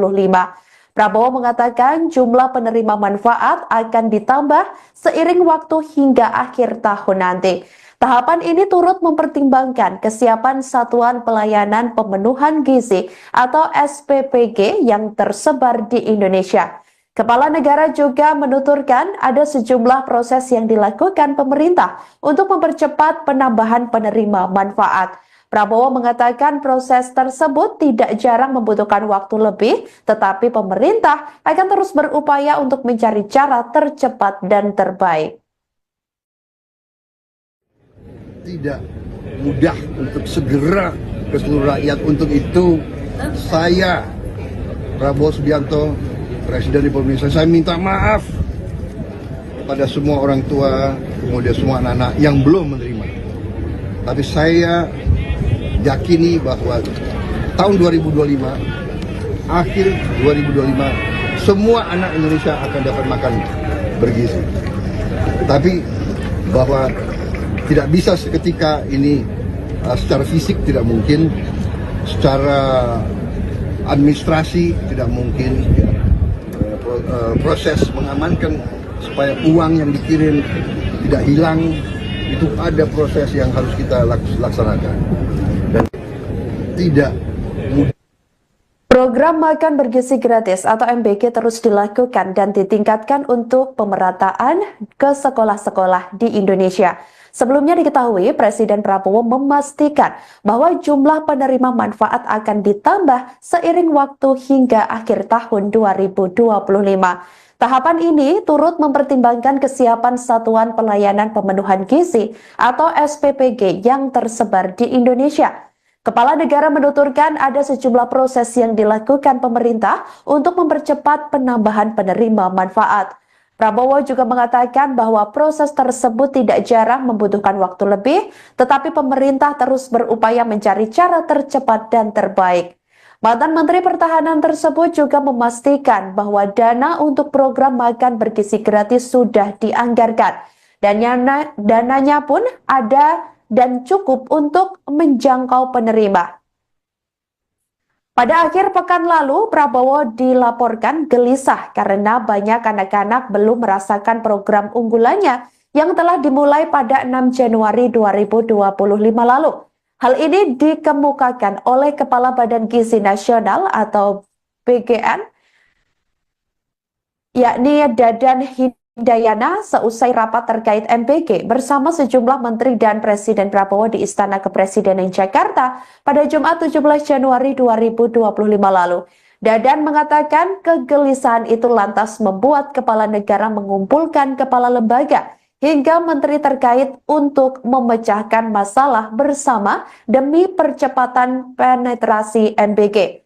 Prabowo mengatakan jumlah penerima manfaat akan ditambah seiring waktu hingga akhir tahun nanti. Tahapan ini turut mempertimbangkan kesiapan Satuan Pelayanan Pemenuhan Gizi atau SPPG yang tersebar di Indonesia. Kepala Negara juga menuturkan ada sejumlah proses yang dilakukan pemerintah untuk mempercepat penambahan penerima manfaat. Prabowo mengatakan proses tersebut tidak jarang membutuhkan waktu lebih, tetapi pemerintah akan terus berupaya untuk mencari cara tercepat dan terbaik. Tidak mudah untuk segera ke seluruh rakyat. Untuk itu saya, Prabowo Subianto, Presiden Republik Indonesia, saya minta maaf kepada semua orang tua, kemudian semua anak-anak yang belum menerima. Tapi saya yakini bahwa tahun 2025, akhir 2025, semua anak Indonesia akan dapat makan bergizi. Tapi bahwa tidak bisa seketika ini, secara fisik tidak mungkin, secara administrasi tidak mungkin, proses mengamankan supaya uang yang dikirim tidak hilang, itu ada proses yang harus kita laksanakan. Dan tidak mudah. Program makan bergizi gratis atau MBG terus dilakukan dan ditingkatkan untuk pemerataan ke sekolah-sekolah di Indonesia. Sebelumnya diketahui Presiden Prabowo memastikan bahwa jumlah penerima manfaat akan ditambah seiring waktu hingga akhir tahun 2025. Tahapan ini turut mempertimbangkan kesiapan Satuan Pelayanan Pemenuhan Gizi atau SPPG yang tersebar di Indonesia. Kepala Negara menuturkan ada sejumlah proses yang dilakukan pemerintah untuk mempercepat penambahan penerima manfaat. Prabowo juga mengatakan bahwa proses tersebut tidak jarang membutuhkan waktu lebih, tetapi pemerintah terus berupaya mencari cara tercepat dan terbaik. Mantan Menteri Pertahanan tersebut juga memastikan bahwa dana untuk program makan bergizi gratis sudah dianggarkan. Dan dananya pun ada dan cukup untuk menjangkau penerima. Pada akhir pekan lalu, Prabowo dilaporkan gelisah karena banyak anak-anak belum merasakan program unggulannya yang telah dimulai pada 6 Januari 2025 lalu. Hal ini dikemukakan oleh Kepala Badan Gizi Nasional atau BGN, yakni Dadan Hindayana, seusai rapat terkait MBG bersama sejumlah menteri dan Presiden Prabowo di Istana Kepresidenan Jakarta pada Jumat 17 Januari 2025 lalu. Dadan mengatakan kegelisahan itu lantas membuat kepala negara mengumpulkan kepala lembaga hingga menteri terkait untuk memecahkan masalah bersama demi percepatan penetrasi MBG.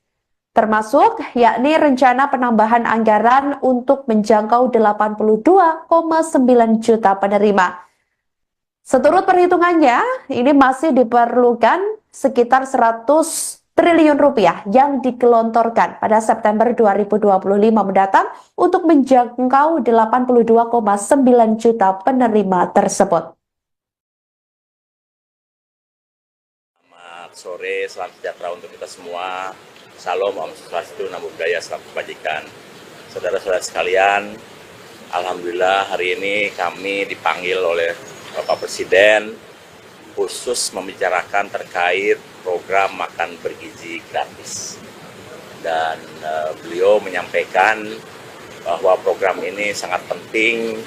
Termasuk yakni rencana penambahan anggaran untuk menjangkau 82,9 juta penerima. Seturut perhitungannya, ini masih diperlukan sekitar 100 triliun rupiah yang digelontorkan pada September 2025 mendatang untuk menjangkau 82,9 juta penerima tersebut. Selamat sore, salam sejahtera untuk kita semua. Salam, Om Swastiastu, Namo Buddhaya, salam kebajikan. Saudara-saudara sekalian, alhamdulillah hari ini kami dipanggil oleh Bapak Presiden khusus membicarakan terkait program makan bergizi gratis. Dan beliau menyampaikan bahwa program ini sangat penting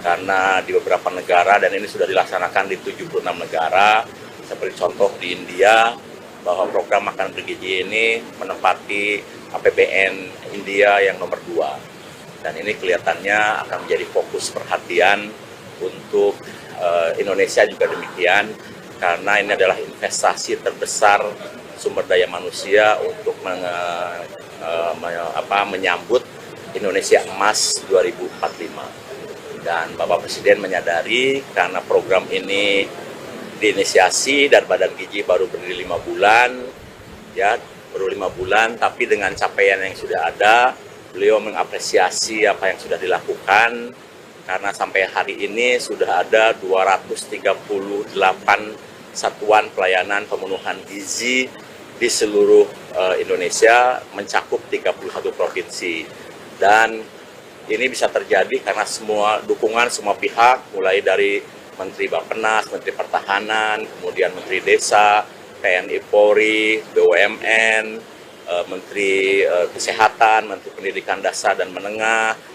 karena di beberapa negara, dan ini sudah dilaksanakan di 76 negara, seperti contoh di India, bahwa program makan bergizi ini menempati APBN India yang nomor 2. Dan ini kelihatannya akan menjadi fokus perhatian untuk Indonesia juga demikian, karena ini adalah investasi terbesar sumber daya manusia untuk menyambut Indonesia Emas 2045. Dan Bapak Presiden menyadari karena program ini diinisiasi dan Badan Gizi baru berdiri 5 bulan, ya baru 5 bulan, tapi dengan capaian yang sudah ada, beliau mengapresiasi apa yang sudah dilakukan. Karena sampai hari ini sudah ada 238 satuan pelayanan pemenuhan gizi di seluruh Indonesia, mencakup 31 provinsi. Dan ini bisa terjadi karena semua dukungan semua pihak, mulai dari Menteri Bappenas, Menteri Pertahanan, kemudian Menteri Desa, TNI Polri, BUMN, Menteri Kesehatan, Menteri Pendidikan Dasar dan Menengah,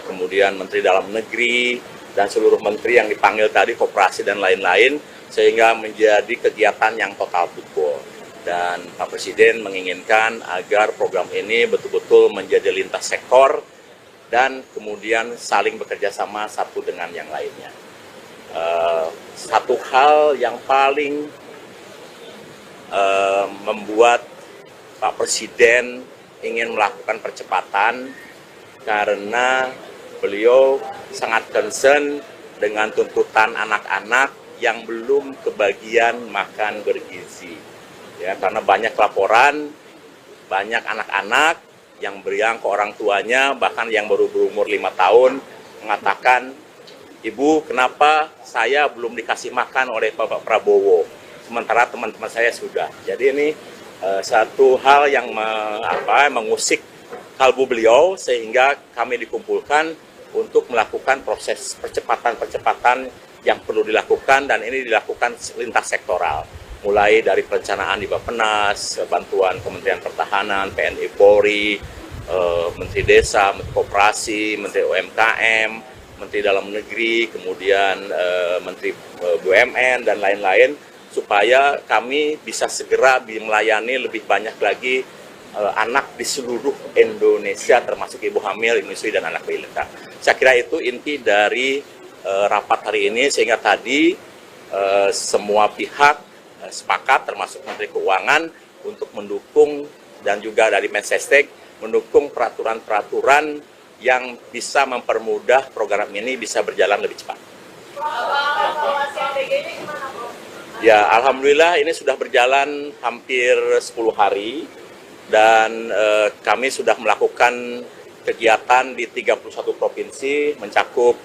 kemudian Menteri Dalam Negeri, dan seluruh menteri yang dipanggil tadi, koperasi dan lain-lain, sehingga menjadi kegiatan yang total betul. Dan Pak Presiden menginginkan agar program ini betul-betul menjadi lintas sektor dan kemudian saling bekerja sama satu dengan yang lainnya. Satu hal yang paling membuat Pak Presiden ingin melakukan percepatan karena beliau sangat concern dengan tuntutan anak-anak yang belum kebagian makan bergizi. Ya, karena banyak laporan, banyak anak-anak yang beriang ke orang tuanya, bahkan yang baru berumur 5 tahun, mengatakan, "Ibu, kenapa saya belum dikasih makan oleh Bapak Prabowo, sementara teman-teman saya sudah." Jadi ini satu hal yang mengusik kalbu beliau, sehingga kami dikumpulkan untuk melakukan proses percepatan-percepatan yang perlu dilakukan, dan ini dilakukan lintas sektoral. Mulai dari perencanaan di Bappenas, bantuan Kementerian Pertahanan, TNI Polri, Menteri Desa, Menteri Koperasi, Menteri UMKM, Menteri Dalam Negeri, kemudian Menteri BUMN, dan lain-lain, supaya kami bisa segera melayani lebih banyak lagi anak di seluruh Indonesia, termasuk ibu hamil, menyusui, dan anak balita. Saya kira itu inti dari rapat hari ini, sehingga tadi semua pihak sepakat, termasuk Menteri Keuangan, untuk mendukung, dan juga dari Mensesnek mendukung peraturan-peraturan yang bisa mempermudah program ini bisa berjalan lebih cepat. Ya, alhamdulillah ini sudah berjalan hampir 10 hari. Dan kami sudah melakukan kegiatan di 31 provinsi, mencakup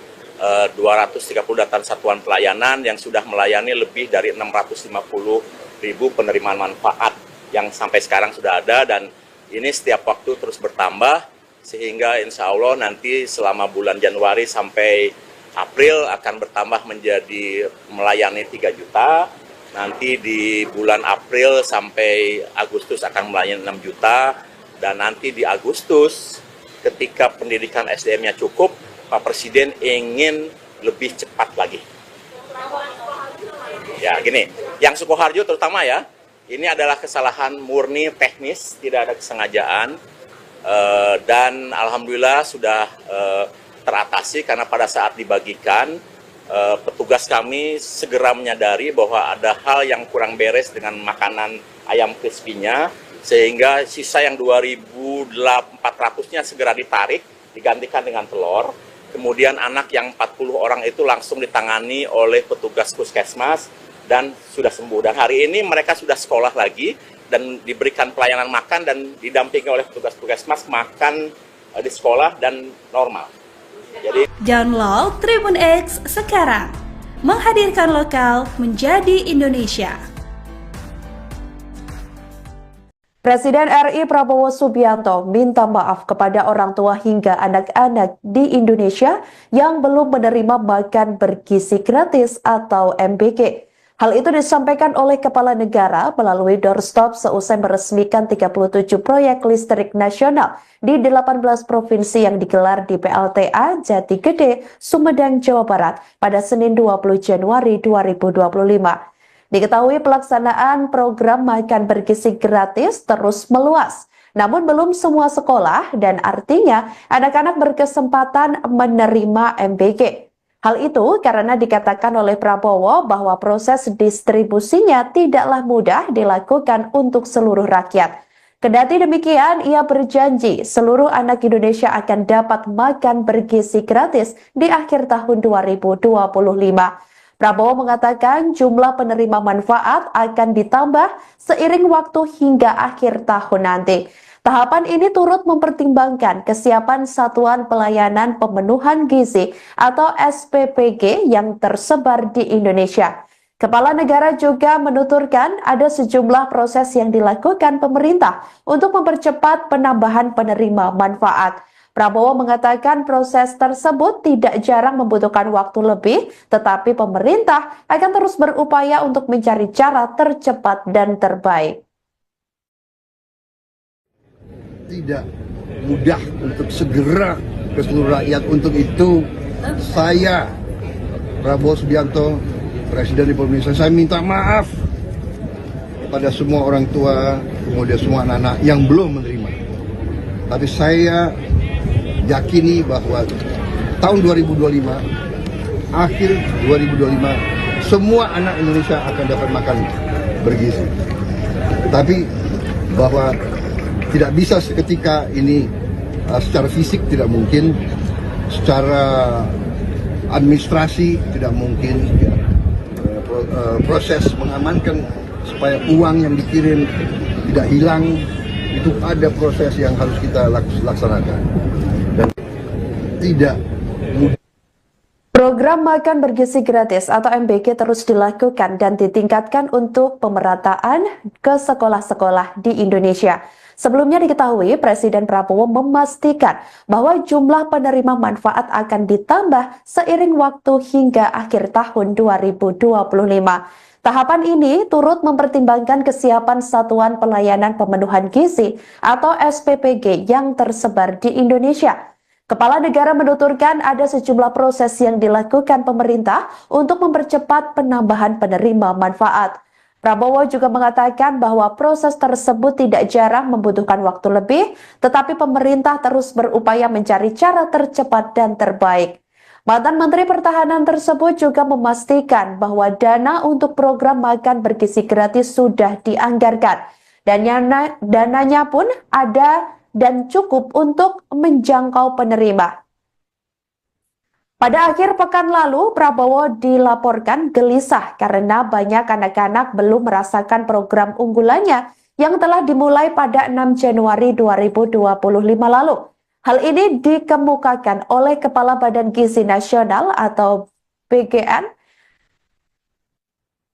238 satuan pelayanan yang sudah melayani lebih dari 650.000 penerimaan manfaat yang sampai sekarang sudah ada, dan ini setiap waktu terus bertambah, sehingga insya Allah nanti selama bulan Januari sampai April akan bertambah menjadi melayani 3 juta, Nanti di bulan April sampai Agustus akan melayani 6 juta, dan nanti di Agustus ketika pendidikan SDM-nya cukup, Pak Presiden ingin lebih cepat lagi. Ya gini, yang Sukoharjo terutama ya, ini adalah kesalahan murni teknis, tidak ada kesengajaan, dan alhamdulillah sudah teratasi karena pada saat dibagikan, petugas kami segera menyadari bahwa ada hal yang kurang beres dengan makanan ayam crispy-nya, sehingga sisa yang 2.400-nya segera ditarik, digantikan dengan telur. Kemudian anak yang 40 orang itu langsung ditangani oleh petugas puskesmas dan sudah sembuh. Dan hari ini mereka sudah sekolah lagi dan diberikan pelayanan makan dan didampingi oleh petugas puskesmas makan di sekolah dan normal. Jadi Download Tribun X sekarang, menghadirkan lokal menjadi Indonesia. Presiden RI Prabowo Subianto minta maaf kepada orang tua hingga anak-anak di Indonesia yang belum menerima makan bergizi gratis atau MBG. Hal itu disampaikan oleh Kepala Negara melalui doorstop seusai meresmikan 37 proyek listrik nasional di 18 provinsi yang digelar di PLTA Jati Gede, Sumedang, Jawa Barat pada Senin 20 Januari 2025. Diketahui pelaksanaan program makan bergizi gratis terus meluas, namun belum semua sekolah dan artinya anak-anak berkesempatan menerima MBG. Hal itu karena dikatakan oleh Prabowo bahwa proses distribusinya tidaklah mudah dilakukan untuk seluruh rakyat. Kendati demikian, ia berjanji seluruh anak Indonesia akan dapat makan bergizi gratis di akhir tahun 2025. Prabowo mengatakan jumlah penerima manfaat akan ditambah seiring waktu hingga akhir tahun nanti. Tahapan ini turut mempertimbangkan kesiapan Satuan Pelayanan Pemenuhan Gizi atau SPPG yang tersebar di Indonesia. Kepala Negara juga menuturkan ada sejumlah proses yang dilakukan pemerintah untuk mempercepat penambahan penerima manfaat. Prabowo mengatakan proses tersebut tidak jarang membutuhkan waktu lebih, tetapi pemerintah akan terus berupaya untuk mencari cara tercepat dan terbaik. Tidak mudah untuk segera ke seluruh rakyat. Untuk itu saya, Prabowo Subianto, Presiden Republik Indonesia, saya minta maaf kepada semua orang tua, kemudian semua anak-anak yang belum menerima. Tapi saya yakini bahwa tahun 2025, akhir 2025, semua anak Indonesia akan dapat makan bergizi. Tapi bahwa tidak bisa seketika ini, secara fisik tidak mungkin, secara administrasi tidak mungkin, proses mengamankan supaya uang yang dikirim tidak hilang, itu ada proses yang harus kita laksanakan. Dan tidak mudah. Program makan bergizi gratis atau MBG terus dilakukan dan ditingkatkan untuk pemerataan ke sekolah-sekolah di Indonesia. Sebelumnya diketahui Presiden Prabowo memastikan bahwa jumlah penerima manfaat akan ditambah seiring waktu hingga akhir tahun 2025. Tahapan ini turut mempertimbangkan kesiapan Satuan Pelayanan Pemenuhan Gizi atau SPPG yang tersebar di Indonesia. Kepala Negara menuturkan ada sejumlah proses yang dilakukan pemerintah untuk mempercepat penambahan penerima manfaat. Prabowo juga mengatakan bahwa proses tersebut tidak jarang membutuhkan waktu lebih, tetapi pemerintah terus berupaya mencari cara tercepat dan terbaik. Mantan Menteri Pertahanan tersebut juga memastikan bahwa dana untuk program makan bergizi gratis sudah dianggarkan. Dan dananya pun ada dan cukup untuk menjangkau penerima. Pada akhir pekan lalu, Prabowo dilaporkan gelisah karena banyak anak-anak belum merasakan program unggulannya yang telah dimulai pada 6 Januari 2025 lalu. Hal ini dikemukakan oleh Kepala Badan Gizi Nasional atau BGN,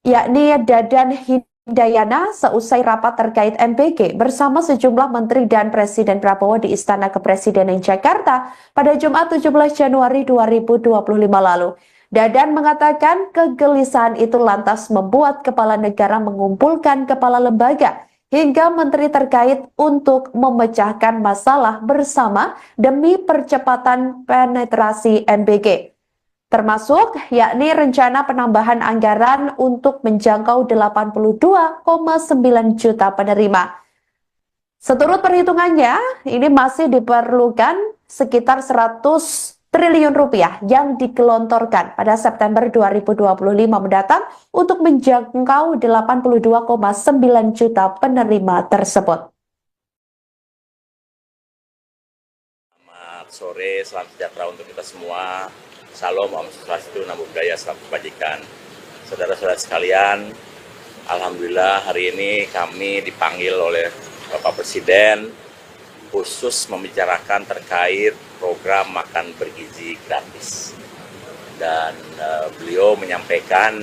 yakni Dadan Hindayana, seusai rapat terkait MBG bersama sejumlah menteri dan Presiden Prabowo di Istana Kepresidenan Jakarta pada Jumat 17 Januari 2025 lalu. Dadan mengatakan kegelisahan itu lantas membuat kepala negara mengumpulkan kepala lembaga hingga menteri terkait untuk memecahkan masalah bersama demi percepatan penetrasi MBG. Termasuk yakni rencana penambahan anggaran untuk menjangkau 82,9 juta penerima. Seturut perhitungannya, ini masih diperlukan sekitar 100 triliun rupiah yang digelontorkan pada September 2025 mendatang untuk menjangkau 82,9 juta penerima tersebut. Selamat sore, salam sejahtera untuk kita semua. Salam, Om Swastiastu, Namo Buddhaya, salam kebajikan. Saudara-saudara sekalian, alhamdulillah hari ini kami dipanggil oleh Bapak Presiden khusus membicarakan terkait program makan bergizi gratis. Dan beliau menyampaikan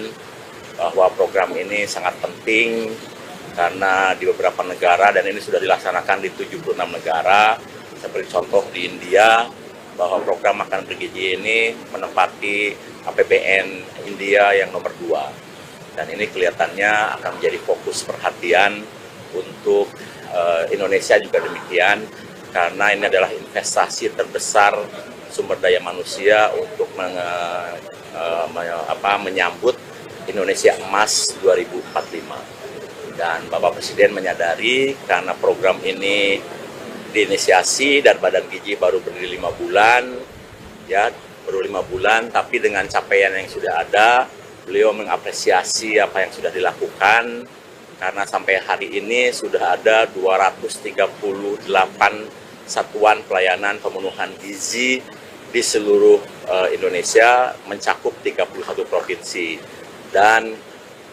bahwa program ini sangat penting karena di beberapa negara, dan ini sudah dilaksanakan di 76 negara, seperti contoh di India, bahwa program makan bergizi ini menempati APBN India yang nomor 2. Dan ini kelihatannya akan menjadi fokus perhatian untuk Indonesia juga demikian, karena ini adalah investasi terbesar sumber daya manusia untuk menyambut Indonesia Emas 2045. Dan Bapak Presiden menyadari karena program ini diinisiasi dan Badan Gizi baru berdiri 5 bulan, ya baru 5 bulan, tapi dengan capaian yang sudah ada, beliau mengapresiasi apa yang sudah dilakukan. Karena sampai hari ini sudah ada 238 satuan pelayanan pemenuhan gizi di seluruh Indonesia, mencakup 31 provinsi. Dan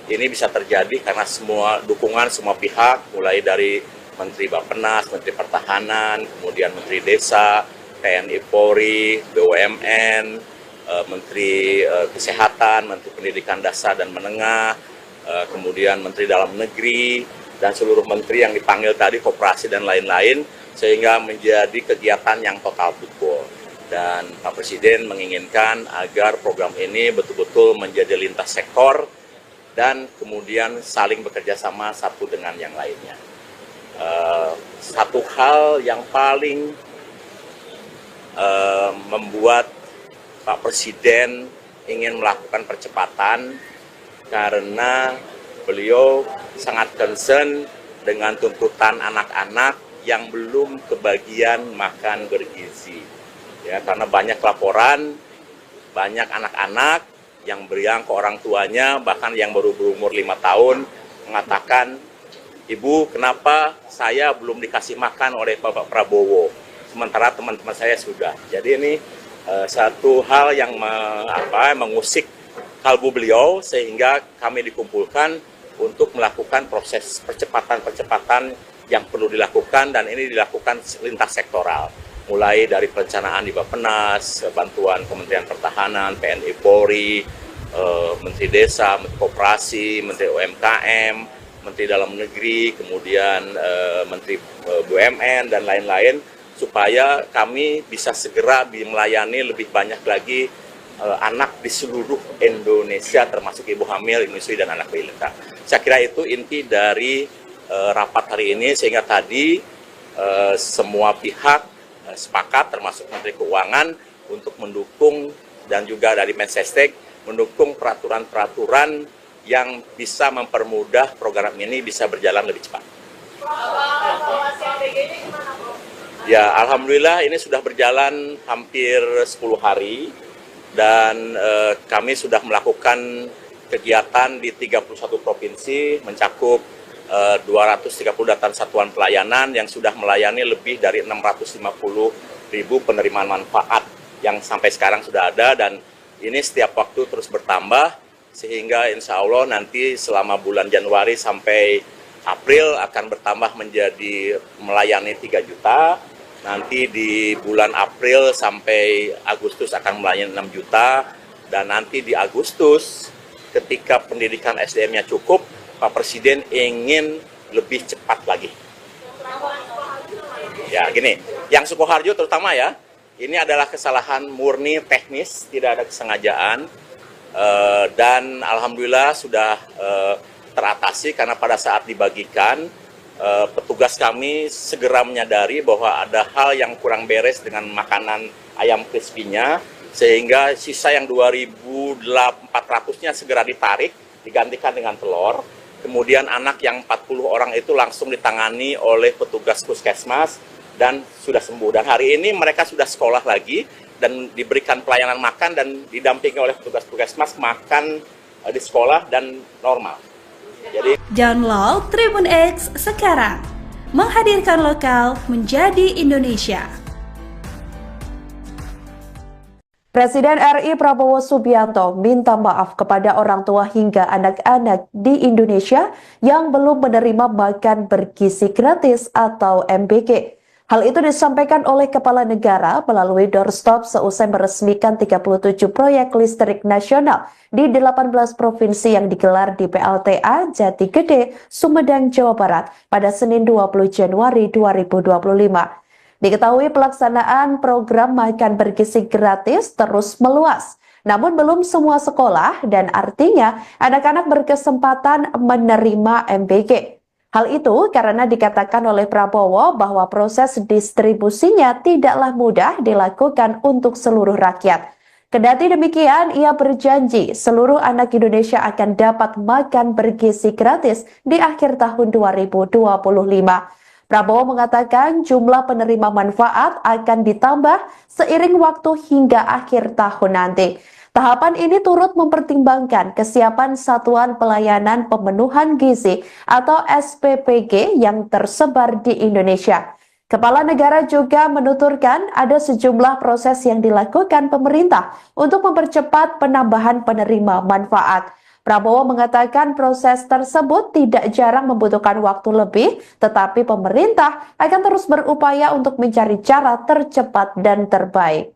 ini bisa terjadi karena semua dukungan semua pihak, mulai dari Menteri Bappenas, Menteri Pertahanan, kemudian Menteri Desa, TNI Polri, BUMN, Menteri Kesehatan, Menteri Pendidikan Dasar dan Menengah, kemudian Menteri Dalam Negeri, dan seluruh menteri yang dipanggil tadi, koperasi dan lain-lain, sehingga menjadi kegiatan yang total football. Dan Pak Presiden menginginkan agar program ini betul-betul menjadi lintas sektor dan kemudian saling bekerja sama satu dengan yang lainnya. Satu hal yang paling membuat Pak Presiden ingin melakukan percepatan karena beliau sangat concern dengan tuntutan anak-anak yang belum kebagian makan bergizi. Ya, karena banyak laporan, banyak anak-anak yang beriang ke orang tuanya, bahkan yang baru berumur 5 tahun, mengatakan, "Ibu, kenapa saya belum dikasih makan oleh Bapak Prabowo, sementara teman-teman saya sudah." Jadi ini satu hal yang mengusik kalbu beliau, sehingga kami dikumpulkan untuk melakukan proses percepatan-percepatan yang perlu dilakukan, dan ini dilakukan lintas sektoral. Mulai dari perencanaan di Bappenas, bantuan Kementerian Pertahanan, TNI Polri, Menteri Desa, Menteri Koperasi, Menteri UMKM, Menteri Dalam Negeri, kemudian Menteri BUMN, dan lain-lain, supaya kami bisa segera melayani lebih banyak lagi anak di seluruh Indonesia, termasuk ibu hamil, menyusui, dan anak balita. Saya kira itu inti dari rapat hari ini, sehingga tadi semua pihak sepakat, termasuk Menteri Keuangan, untuk mendukung, dan juga dari Mensesnek, mendukung peraturan-peraturan yang bisa mempermudah program ini bisa berjalan lebih cepat. Ya, alhamdulillah ini sudah berjalan hampir 10 hari. Dan kami sudah melakukan kegiatan di 31 provinsi, mencakup 238 satuan pelayanan yang sudah melayani lebih dari 650.000 penerimaan manfaat yang sampai sekarang sudah ada, dan ini setiap waktu terus bertambah, sehingga insya Allah nanti selama bulan Januari sampai April akan bertambah menjadi melayani 3 juta. Nanti di bulan April sampai Agustus akan melayani 6 juta, dan nanti di Agustus ketika pendidikan SDM-nya cukup, Pak Presiden ingin lebih cepat lagi. Ya gini, yang Sukoharjo terutama ya, ini adalah kesalahan murni teknis, tidak ada kesengajaan. dan alhamdulillah sudah teratasi karena pada saat dibagikan petugas kami segera menyadari bahwa ada hal yang kurang beres dengan makanan ayam crispy-nya, sehingga sisa yang 2.400-nya segera ditarik, digantikan dengan telur. Kemudian anak yang 40 orang itu langsung ditangani oleh petugas puskesmas dan sudah sembuh. Dan hari ini mereka sudah sekolah lagi dan diberikan pelayanan makan dan didampingi oleh petugas puskesmas makan di sekolah dan normal. Jadi Download Tribun X sekarang, menghadirkan lokal menjadi Indonesia. Presiden RI Prabowo Subianto minta maaf kepada orang tua hingga anak-anak di Indonesia yang belum menerima makan bergizi gratis atau MBG. Hal itu disampaikan oleh Kepala Negara melalui doorstop seusai meresmikan 37 proyek listrik nasional di 18 provinsi yang digelar di PLTA Jati Gede, Sumedang, Jawa Barat pada Senin 20 Januari 2025. Diketahui pelaksanaan program makan bergizi gratis terus meluas, namun belum semua sekolah dan artinya anak-anak berkesempatan menerima MBG. Hal itu karena dikatakan oleh Prabowo bahwa proses distribusinya tidaklah mudah dilakukan untuk seluruh rakyat. Kendati demikian, ia berjanji seluruh anak Indonesia akan dapat makan bergizi gratis di akhir tahun 2025. Prabowo mengatakan jumlah penerima manfaat akan ditambah seiring waktu hingga akhir tahun nanti. Tahapan ini turut mempertimbangkan kesiapan Satuan Pelayanan Pemenuhan Gizi atau SPPG yang tersebar di Indonesia. Kepala Negara juga menuturkan ada sejumlah proses yang dilakukan pemerintah untuk mempercepat penambahan penerima manfaat. Prabowo mengatakan proses tersebut tidak jarang membutuhkan waktu lebih, tetapi pemerintah akan terus berupaya untuk mencari cara tercepat dan terbaik.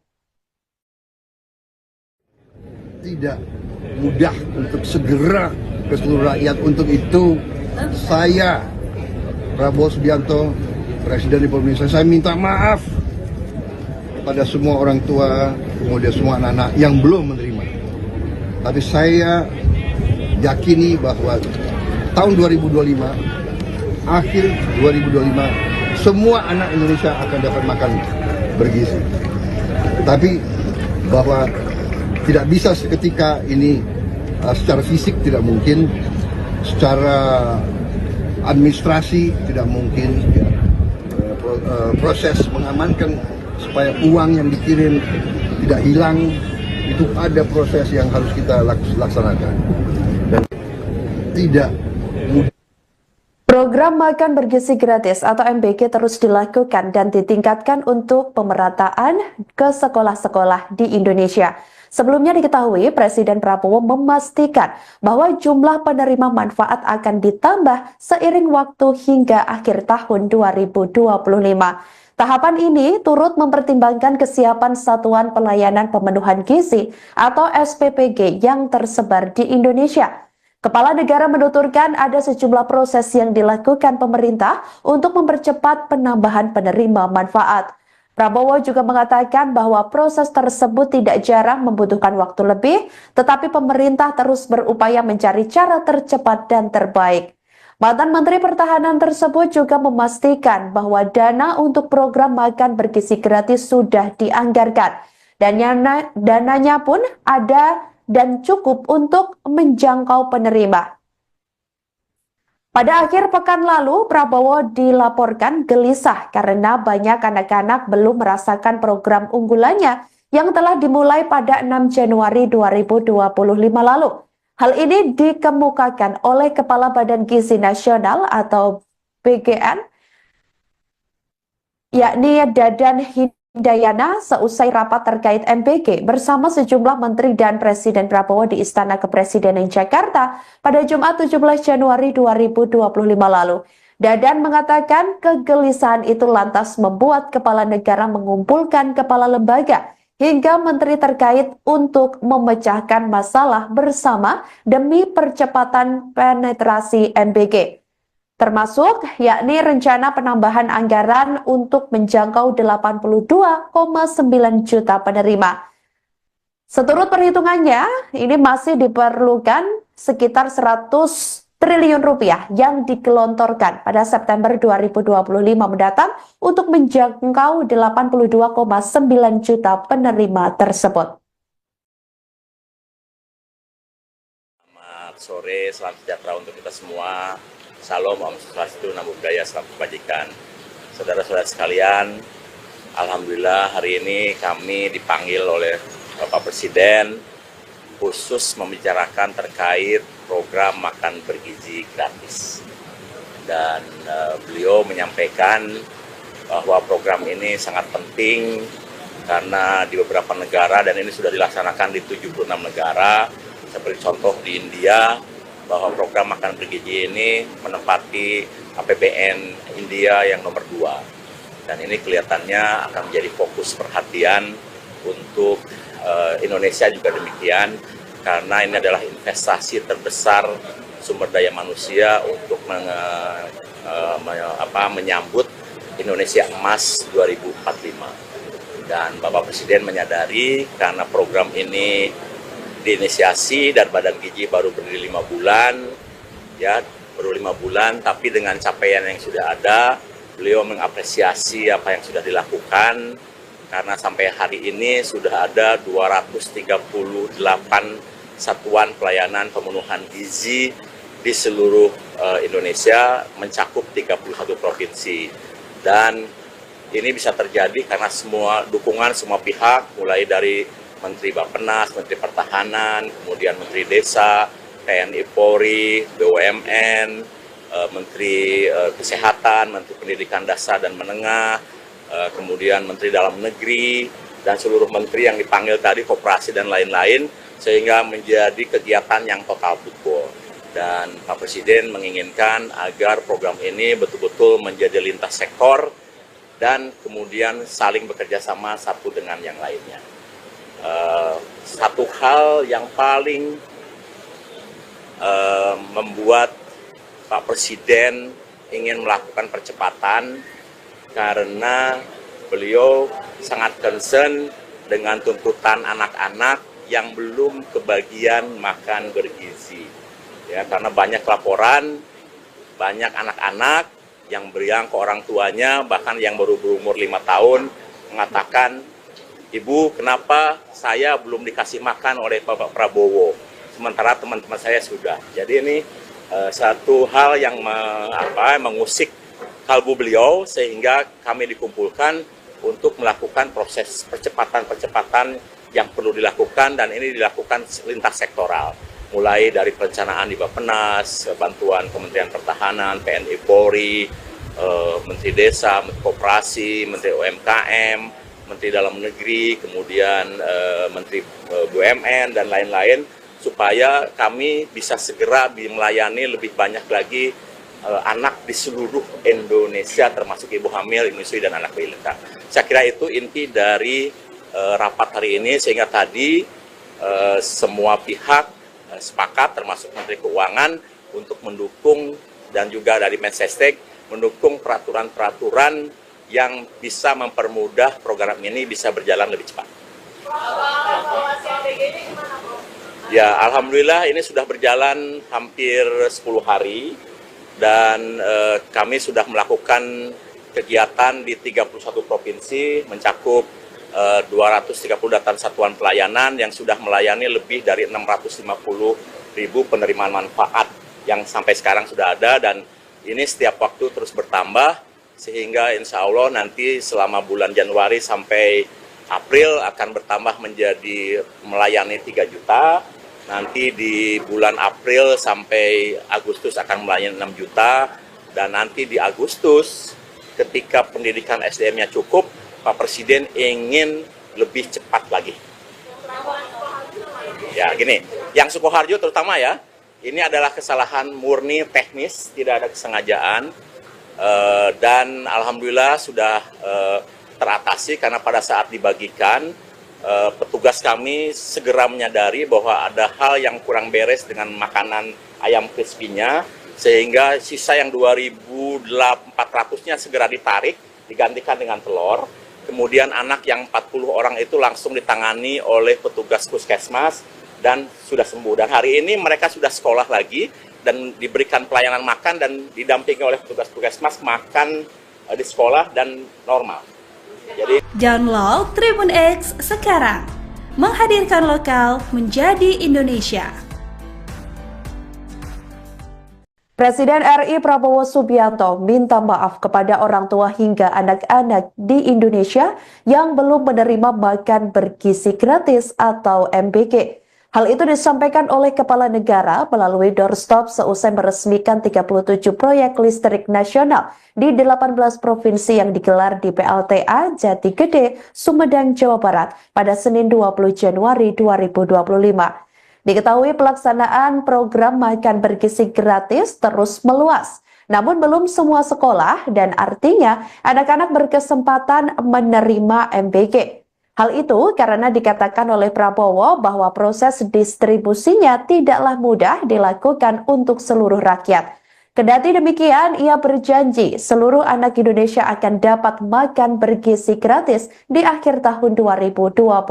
Tidak mudah untuk segera ke seluruh rakyat. Untuk itu saya, Prabowo Subianto, Presiden Republik Indonesia, saya minta maaf kepada semua orang tua, kemudian semua anak-anak yang belum menerima. Tapi saya yakini bahwa tahun 2025, akhir 2025, semua anak Indonesia akan dapat makan bergizi. Tapi bahwa tidak bisa seketika ini, secara fisik tidak mungkin, secara administrasi tidak mungkin, ya. Proses mengamankan supaya uang yang dikirim tidak hilang, itu ada proses yang harus kita laksanakan. Dan tidak mudah. Program makan bergizi gratis atau MBG terus dilakukan dan ditingkatkan untuk pemerataan ke sekolah-sekolah di Indonesia. Sebelumnya diketahui Presiden Prabowo memastikan bahwa jumlah penerima manfaat akan ditambah seiring waktu hingga akhir tahun 2025. Tahapan ini turut mempertimbangkan kesiapan Satuan Pelayanan Pemenuhan Gizi atau SPPG yang tersebar di Indonesia. Kepala Negara menuturkan ada sejumlah proses yang dilakukan pemerintah untuk mempercepat penambahan penerima manfaat. Prabowo juga mengatakan bahwa proses tersebut tidak jarang membutuhkan waktu lebih, tetapi pemerintah terus berupaya mencari cara tercepat dan terbaik. Mantan Menteri Pertahanan tersebut juga memastikan bahwa dana untuk program makan bergizi gratis sudah dianggarkan, dan dananya pun ada dan cukup untuk menjangkau penerima. Pada akhir pekan lalu, Prabowo dilaporkan gelisah karena banyak anak-anak belum merasakan program unggulannya yang telah dimulai pada 6 Januari 2025 lalu. Hal ini dikemukakan oleh Kepala Badan Gizi Nasional atau BGN, yakni Dadan Hindayana, seusai rapat terkait MBG bersama sejumlah menteri dan Presiden Prabowo di Istana Kepresidenan Jakarta pada Jumat 17 Januari 2025 lalu. Dadan mengatakan kegelisahan itu lantas membuat kepala negara mengumpulkan kepala lembaga hingga menteri terkait untuk memecahkan masalah bersama demi percepatan penetrasi MBG. Termasuk yakni rencana penambahan anggaran untuk menjangkau 82,9 juta penerima. Seturut perhitungannya, ini masih diperlukan sekitar 100 triliun rupiah yang digelontorkan pada September 2025 mendatang untuk menjangkau 82,9 juta penerima tersebut. Selamat sore, salam sejahtera untuk kita semua. Salam, Om Swastiastu, Namo Buddhaya, salam kebajikan. Saudara-saudara sekalian, alhamdulillah hari ini kami dipanggil oleh Bapak Presiden khusus membicarakan terkait program makan bergizi gratis. Dan beliau menyampaikan bahwa program ini sangat penting karena di beberapa negara, dan ini sudah dilaksanakan di 76 negara, seperti contoh di India, bahwa program makan bergizi ini menempati APBN India yang nomor 2. Dan ini kelihatannya akan menjadi fokus perhatian untuk Indonesia juga demikian, karena ini adalah investasi terbesar sumber daya manusia untuk menyambut Indonesia Emas 2045. Dan Bapak Presiden menyadari karena program ini diinisiasi dan Badan Gizi baru berdiri 5 bulan, ya baru 5 bulan, tapi dengan capaian yang sudah ada, beliau mengapresiasi apa yang sudah dilakukan. Karena sampai hari ini sudah ada 238 satuan pelayanan pemenuhan gizi di seluruh Indonesia, mencakup 31 provinsi. Dan ini bisa terjadi karena semua dukungan semua pihak, mulai dari Menteri Bappenas, Menteri Pertahanan, kemudian Menteri Desa, TNI Polri, BUMN, Menteri Kesehatan, Menteri Pendidikan Dasar dan Menengah, kemudian Menteri Dalam Negeri, dan seluruh menteri yang dipanggil tadi, koperasi dan lain-lain, sehingga menjadi kegiatan yang total betul. Dan Pak Presiden menginginkan agar program ini betul-betul menjadi lintas sektor dan kemudian saling bekerja sama satu dengan yang lainnya. Satu hal yang paling membuat Pak Presiden ingin melakukan percepatan karena beliau sangat concern dengan tuntutan anak-anak yang belum kebagian makan bergizi. Ya, karena banyak laporan, banyak anak-anak yang beriang ke orang tuanya, bahkan yang baru berumur 5 tahun, mengatakan, "Ibu, kenapa saya belum dikasih makan oleh Bapak Prabowo, sementara teman-teman saya sudah." Jadi ini satu hal yang mengusik kalbu beliau, sehingga kami dikumpulkan untuk melakukan proses percepatan-percepatan yang perlu dilakukan, dan ini dilakukan lintas sektoral. Mulai dari perencanaan di Bappenas, bantuan Kementerian Pertahanan, TNI Polri, Menteri Desa, Menteri Koperasi, Menteri UMKM, Menteri Dalam Negeri, kemudian Menteri BUMN, dan lain-lain, supaya kami bisa segera melayani lebih banyak lagi anak di seluruh Indonesia, termasuk ibu hamil, menyusui, dan anak balita. Saya kira itu inti dari rapat hari ini, sehingga tadi semua pihak sepakat, termasuk Menteri Keuangan, untuk mendukung, dan juga dari Mensesnek, mendukung peraturan-peraturan yang bisa mempermudah program ini bisa berjalan lebih cepat. Ya, alhamdulillah ini sudah berjalan hampir 10 hari. Dan kami sudah melakukan kegiatan di 31 provinsi, mencakup 238 satuan pelayanan yang sudah melayani lebih dari 650.000 penerimaan manfaat yang sampai sekarang sudah ada, dan ini setiap waktu terus bertambah, sehingga insya Allah nanti selama bulan Januari sampai April akan bertambah menjadi melayani 3 juta. Nanti di bulan April sampai Agustus akan melayani 6 juta, dan nanti di Agustus ketika pendidikan SDM-nya cukup, Pak Presiden ingin lebih cepat lagi. Ya gini, yang Sukoharjo terutama ya, ini adalah kesalahan murni teknis, tidak ada kesengajaan, dan alhamdulillah sudah teratasi karena pada saat dibagikan, petugas kami segera menyadari bahwa ada hal yang kurang beres dengan makanan ayam crispy-nya, sehingga sisa yang 2.400-nya segera ditarik, digantikan dengan telur. kemudian anak yang 40 orang itu langsung ditangani oleh petugas puskesmas dan sudah sembuh. Dan hari ini mereka sudah sekolah lagi dan diberikan pelayanan makan dan didampingi oleh petugas puskesmas makan di sekolah dan normal. Jadi Download Tribun X sekarang, menghadirkan lokal menjadi Indonesia. Presiden RI Prabowo Subianto minta maaf kepada orang tua hingga anak-anak di Indonesia yang belum menerima makan bergizi gratis atau MBG. Hal itu disampaikan oleh Kepala Negara melalui doorstop seusai meresmikan 37 proyek listrik nasional di 18 provinsi yang digelar di PLTA Jati Gede, Sumedang, Jawa Barat pada Senin 20 Januari 2025. Diketahui pelaksanaan program makan bergizi gratis terus meluas, namun belum semua sekolah dan artinya anak-anak berkesempatan menerima MBG. Hal itu karena dikatakan oleh Prabowo bahwa proses distribusinya tidaklah mudah dilakukan untuk seluruh rakyat. Kendati demikian, ia berjanji seluruh anak Indonesia akan dapat makan bergizi gratis di akhir tahun 2025.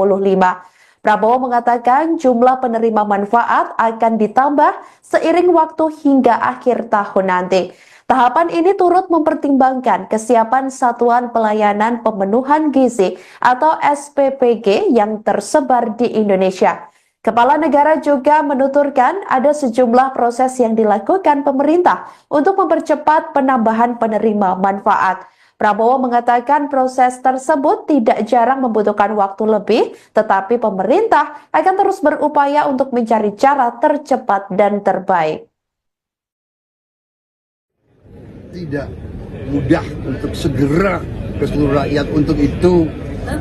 Prabowo mengatakan jumlah penerima manfaat akan ditambah seiring waktu hingga akhir tahun nanti. Tahapan ini turut mempertimbangkan kesiapan Satuan Pelayanan Pemenuhan Gizi atau SPPG yang tersebar di Indonesia. Kepala Negara juga menuturkan ada sejumlah proses yang dilakukan pemerintah untuk mempercepat penambahan penerima manfaat. Prabowo mengatakan proses tersebut tidak jarang membutuhkan waktu lebih, tetapi pemerintah akan terus berupaya untuk mencari cara tercepat dan terbaik. Tidak mudah untuk segera ke seluruh rakyat. Untuk itu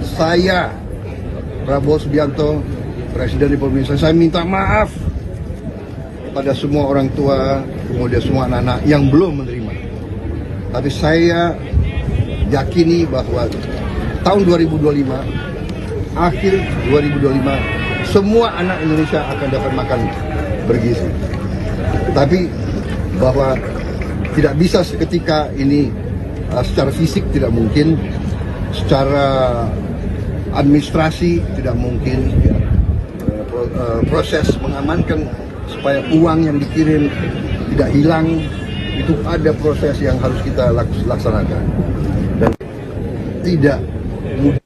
saya, Prabowo Subianto, Presiden Republik Indonesia, saya minta maaf pada semua orang tua, kemudian semua anak-anak yang belum menerima. Tapi saya yakini bahwa tahun 2025, akhir 2025, semua anak Indonesia akan dapat makan bergizi. Tapi bahwa tidak bisa seketika ini, secara fisik tidak mungkin, secara administrasi tidak mungkin, ya. Proses mengamankan supaya uang yang dikirim tidak hilang, itu ada proses yang harus kita laksanakan. Dan tidak mudah.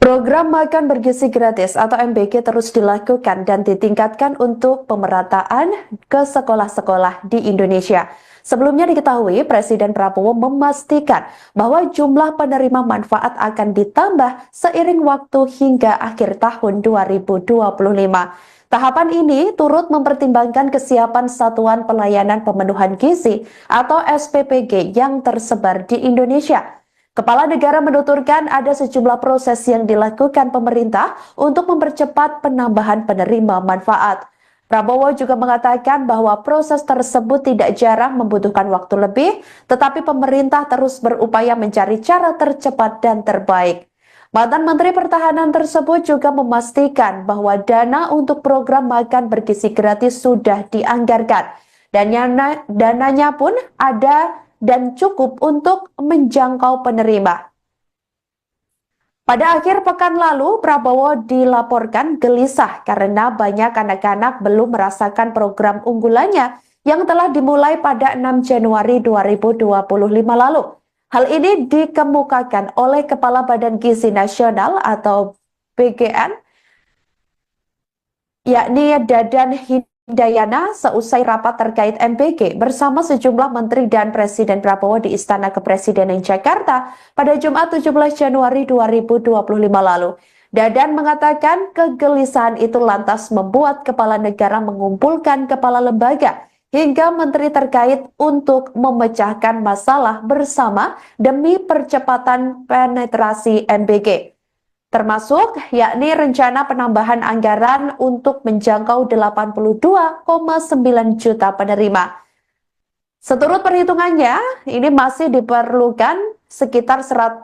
Program makan bergizi gratis atau MBG terus dilakukan dan ditingkatkan untuk pemerataan ke sekolah-sekolah di Indonesia. Sebelumnya diketahui Presiden Prabowo memastikan bahwa jumlah penerima manfaat akan ditambah seiring waktu hingga akhir tahun 2025. Tahapan ini turut mempertimbangkan kesiapan Satuan Pelayanan Pemenuhan Gizi atau SPPG yang tersebar di Indonesia. Kepala Negara menuturkan ada sejumlah proses yang dilakukan pemerintah untuk mempercepat penambahan penerima manfaat. Prabowo juga mengatakan bahwa proses tersebut tidak jarang membutuhkan waktu lebih, tetapi pemerintah terus berupaya mencari cara tercepat dan terbaik. Mantan Menteri Pertahanan tersebut juga memastikan bahwa dana untuk program makan bergizi gratis sudah dianggarkan. Dan dananya pun ada dan cukup untuk menjangkau penerima. Pada akhir pekan lalu, Prabowo dilaporkan gelisah karena banyak anak-anak belum merasakan program unggulannya yang telah dimulai pada 6 Januari 2025 lalu. Hal ini dikemukakan oleh Kepala Badan Gizi Nasional atau BGN, yakni Dadan Hindayana seusai rapat terkait MBG bersama sejumlah menteri dan Presiden Prabowo di Istana Kepresidenan Jakarta pada Jumat 17 Januari 2025 lalu. Dadan mengatakan kegelisahan itu lantas membuat kepala negara mengumpulkan kepala lembaga hingga menteri terkait untuk memecahkan masalah bersama demi percepatan penetrasi MBG. Termasuk yakni rencana penambahan anggaran untuk menjangkau 82,9 juta penerima. Seturut perhitungannya, ini masih diperlukan sekitar 100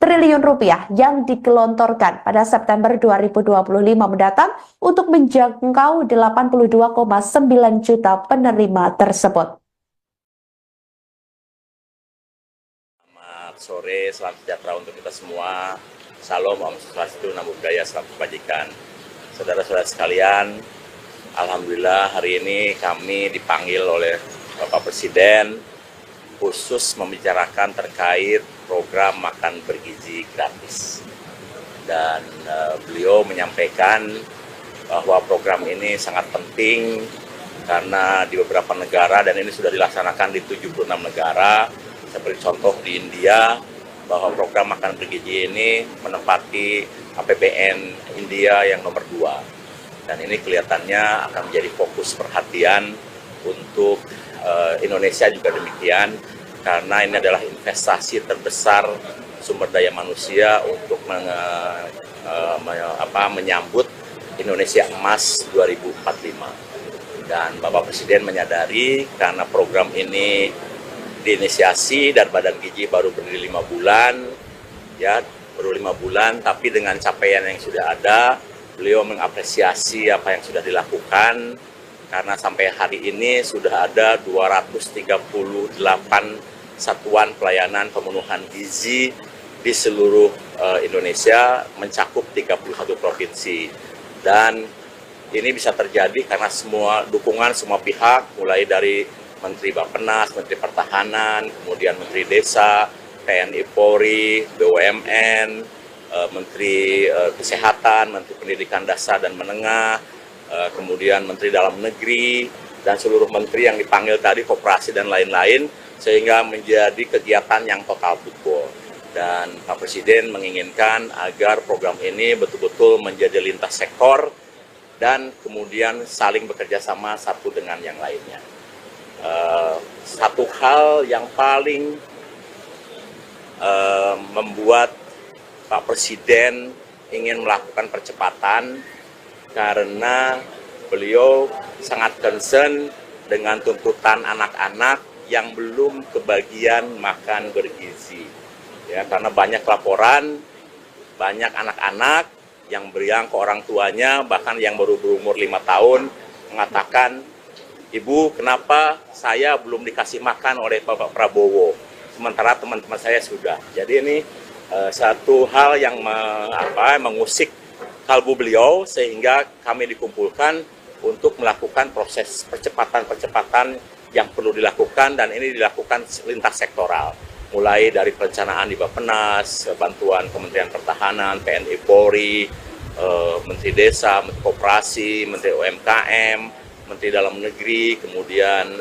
triliun rupiah yang digelontorkan pada September 2025 mendatang untuk menjangkau 82,9 juta penerima tersebut. sore, salam sejahtera untuk kita semua. Salam, Om Swastiastu, Namo Buddhaya, salam kebajikan. Saudara-saudara sekalian, alhamdulillah hari ini kami dipanggil oleh Bapak Presiden khusus membicarakan terkait program makan bergizi gratis. Dan beliau menyampaikan bahwa program ini sangat penting karena di beberapa negara, dan ini sudah dilaksanakan di 76 negara, seperti contoh di India, bahwa program makan bergizi ini menempati APBN India yang nomor 2. Dan ini kelihatannya akan menjadi fokus perhatian untuk Indonesia juga demikian, karena ini adalah investasi terbesar sumber daya manusia untuk menyambut Indonesia Emas 2045. Dan Bapak Presiden menyadari karena program ini diinisiasi dan Badan Gizi baru berdiri 5 bulan, ya baru 5 bulan, tapi dengan capaian yang sudah ada, beliau mengapresiasi apa yang sudah dilakukan, karena sampai hari ini sudah ada 238 satuan pelayanan pemenuhan gizi di seluruh Indonesia, mencakup 31 provinsi. Dan ini bisa terjadi karena semua dukungan semua pihak, mulai dari Menteri Bappenas, Menteri Pertahanan, kemudian Menteri Desa, TNI Polri, BUMN, Menteri Kesehatan, Menteri Pendidikan Dasar dan Menengah, kemudian Menteri Dalam Negeri, dan seluruh menteri yang dipanggil tadi, koperasi dan lain-lain, sehingga menjadi kegiatan yang total football. Dan Pak Presiden menginginkan agar program ini betul-betul menjadi lintas sektor dan kemudian saling bekerja sama satu dengan yang lainnya. Satu hal yang paling membuat Pak Presiden ingin melakukan percepatan karena beliau sangat concern dengan tuntutan anak-anak yang belum kebagian makan bergizi. Ya, karena banyak laporan, banyak anak-anak yang beriang ke orang tuanya, bahkan yang baru berumur 5 tahun, mengatakan, "Ibu, kenapa saya belum dikasih makan oleh Bapak Prabowo, sementara teman-teman saya sudah." Jadi ini satu hal yang mengusik kalbu beliau, sehingga kami dikumpulkan untuk melakukan proses percepatan-percepatan yang perlu dilakukan, dan ini dilakukan lintas sektoral. Mulai dari perencanaan di Bappenas, bantuan Kementerian Pertahanan, TNI Polri, Menteri Desa, Menteri Koperasi, Menteri UMKM, Menteri Dalam Negeri, kemudian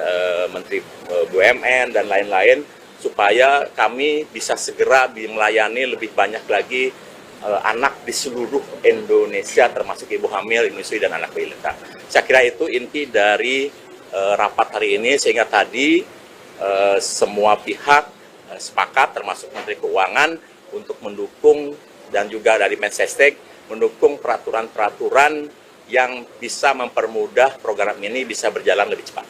Menteri BUMN, dan lain-lain, supaya kami bisa segera melayani lebih banyak lagi anak di seluruh Indonesia, termasuk ibu hamil, menyusui, dan anak balita. Saya kira itu inti dari rapat hari ini, sehingga tadi semua pihak sepakat, termasuk Menteri Keuangan, untuk mendukung, dan juga dari Mensesnek mendukung peraturan-peraturan yang bisa mempermudah program ini bisa berjalan lebih cepat.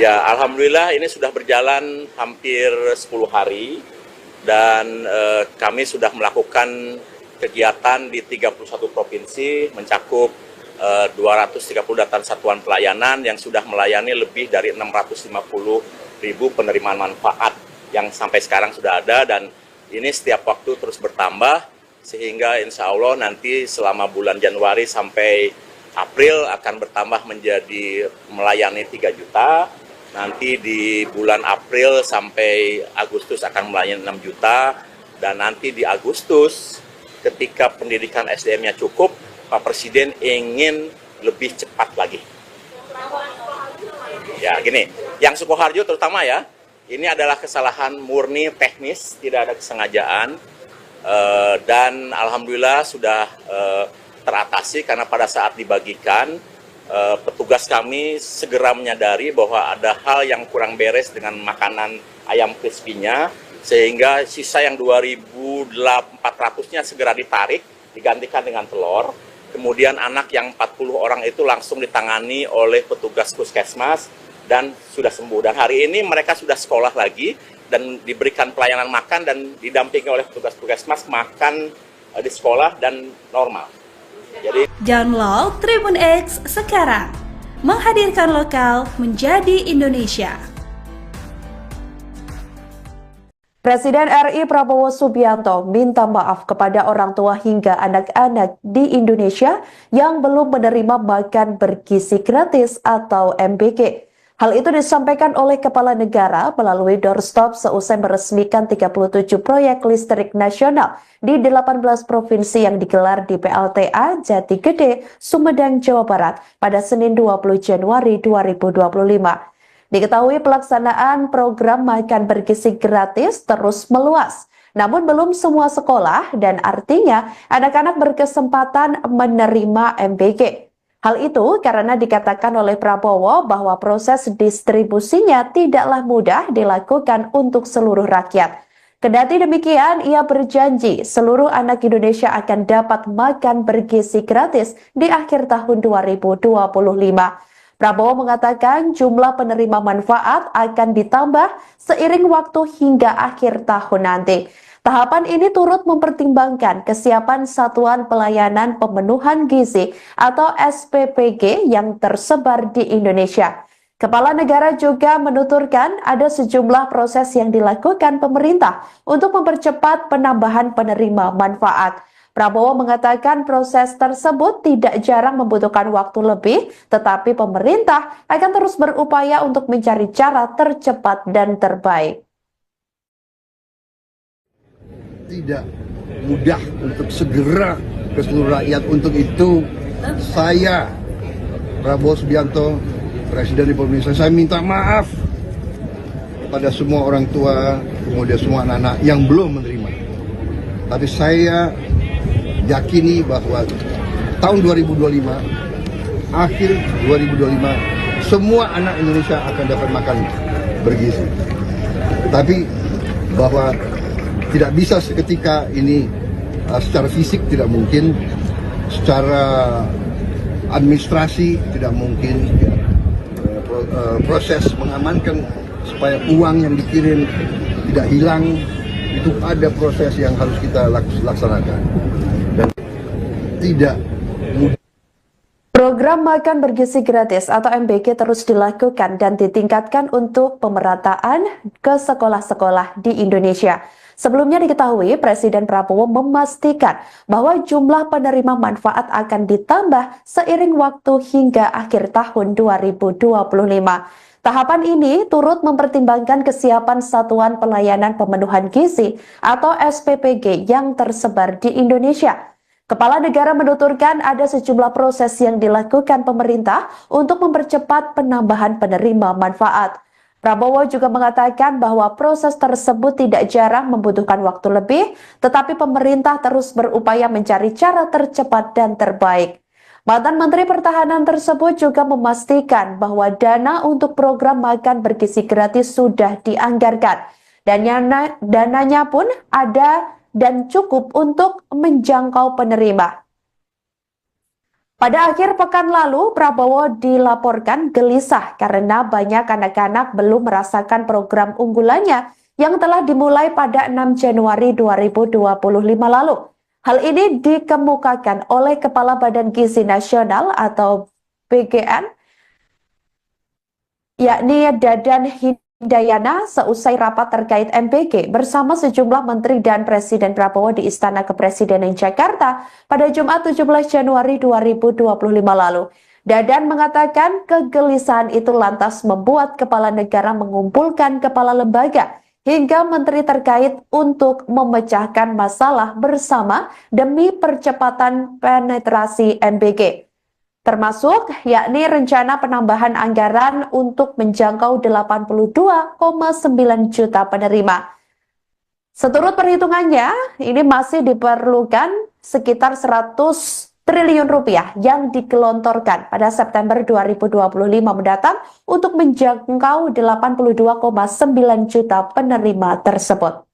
Ya, alhamdulillah ini sudah berjalan hampir 10 hari, dan kami sudah melakukan kegiatan di 31 provinsi, mencakup 238 satuan pelayanan yang sudah melayani lebih dari 650.000 penerimaan manfaat yang sampai sekarang sudah ada, dan ini setiap waktu terus bertambah, sehingga insya Allah nanti selama bulan Januari sampai April akan bertambah menjadi melayani 3 juta, nanti di bulan April sampai Agustus akan melayani 6 juta, dan nanti di Agustus ketika pendidikan SDM-nya cukup, Pak Presiden ingin lebih cepat lagi. Ya, gini, yang Sukoharjo terutama ya, ini adalah kesalahan murni teknis, tidak ada kesengajaan, dan alhamdulillah sudah teratasi karena pada saat dibagikan, petugas kami segera menyadari bahwa ada hal yang kurang beres dengan makanan ayam crispy-nya, sehingga sisa yang 2.400-nya segera ditarik, digantikan dengan telur. Kemudian anak yang 40 orang itu langsung ditangani oleh petugas puskesmas dan sudah sembuh. Dan hari ini mereka sudah sekolah lagi dan diberikan pelayanan makan dan didampingi oleh petugas puskesmas makan di sekolah dan normal. Jadi Download Tribun X sekarang, menghadirkan lokal menjadi Indonesia. Presiden RI Prabowo Subianto minta maaf kepada orang tua hingga anak-anak di Indonesia yang belum menerima makan bergizi gratis atau MBG. Hal itu disampaikan oleh Kepala Negara melalui doorstop seusai meresmikan 37 proyek listrik nasional di 18 provinsi yang digelar di PLTA Jati Gede, Sumedang, Jawa Barat pada Senin 20 Januari 2025. Diketahui pelaksanaan program makan bergizi gratis terus meluas, namun belum semua sekolah dan artinya anak-anak berkesempatan menerima MBG. Hal itu karena dikatakan oleh Prabowo bahwa proses distribusinya tidaklah mudah dilakukan untuk seluruh rakyat. Kendati demikian, ia berjanji seluruh anak Indonesia akan dapat makan bergizi gratis di akhir tahun 2025. Prabowo mengatakan jumlah penerima manfaat akan ditambah seiring waktu hingga akhir tahun nanti. Tahapan ini turut mempertimbangkan kesiapan Satuan Pelayanan Pemenuhan Gizi atau SPPG yang tersebar di Indonesia. Kepala negara juga menuturkan ada sejumlah proses yang dilakukan pemerintah untuk mempercepat penambahan penerima manfaat. Prabowo mengatakan proses tersebut tidak jarang membutuhkan waktu lebih, tetapi pemerintah akan terus berupaya untuk mencari cara tercepat dan terbaik. Tidak mudah untuk segera ke seluruh rakyat. Untuk itu, saya, Prabowo Subianto, Presiden Republik Indonesia, saya minta maaf kepada semua orang tua, kemudian semua anak-anak yang belum menerima. Tapi saya yakini bahwa tahun 2025, akhir 2025, semua anak Indonesia akan dapat makan bergizi. Tapi bahwa tidak bisa seketika ini, secara fisik tidak mungkin, secara administrasi tidak mungkin, proses mengamankan supaya uang yang dikirim tidak hilang, itu ada proses yang harus kita laksanakan. Dan tidak mudah. Program makan bergizi gratis atau MBG terus dilakukan dan ditingkatkan untuk pemerataan ke sekolah-sekolah di Indonesia. Sebelumnya diketahui Presiden Prabowo memastikan bahwa jumlah penerima manfaat akan ditambah seiring waktu hingga akhir tahun 2025. Tahapan ini turut mempertimbangkan kesiapan Satuan Pelayanan Pemenuhan Gizi atau SPPG yang tersebar di Indonesia. Kepala negara menuturkan ada sejumlah proses yang dilakukan pemerintah untuk mempercepat penambahan penerima manfaat. Prabowo juga mengatakan bahwa proses tersebut tidak jarang membutuhkan waktu lebih, tetapi pemerintah terus berupaya mencari cara tercepat dan terbaik. Mantan Menteri Pertahanan tersebut juga memastikan bahwa dana untuk program makan bergizi gratis sudah dianggarkan. Dananya pun ada dan cukup untuk menjangkau penerima. Pada akhir pekan lalu, Prabowo dilaporkan gelisah karena banyak anak-anak belum merasakan program unggulannya yang telah dimulai pada 6 Januari 2025 lalu. Hal ini dikemukakan oleh Kepala Badan Gizi Nasional atau BGN, yakni Dadan Hindayana seusai rapat terkait MBG bersama sejumlah menteri dan Presiden Prabowo di Istana Kepresidenan Jakarta pada Jumat 17 Januari 2025 lalu. Dadan mengatakan kegelisahan itu lantas membuat kepala negara mengumpulkan kepala lembaga hingga menteri terkait untuk memecahkan masalah bersama demi percepatan penetrasi MBG. Termasuk yakni rencana penambahan anggaran untuk menjangkau 82,9 juta penerima. Seturut perhitungannya, ini masih diperlukan sekitar 100 triliun rupiah yang digelontorkan pada September 2025 mendatang untuk menjangkau 82,9 juta penerima tersebut.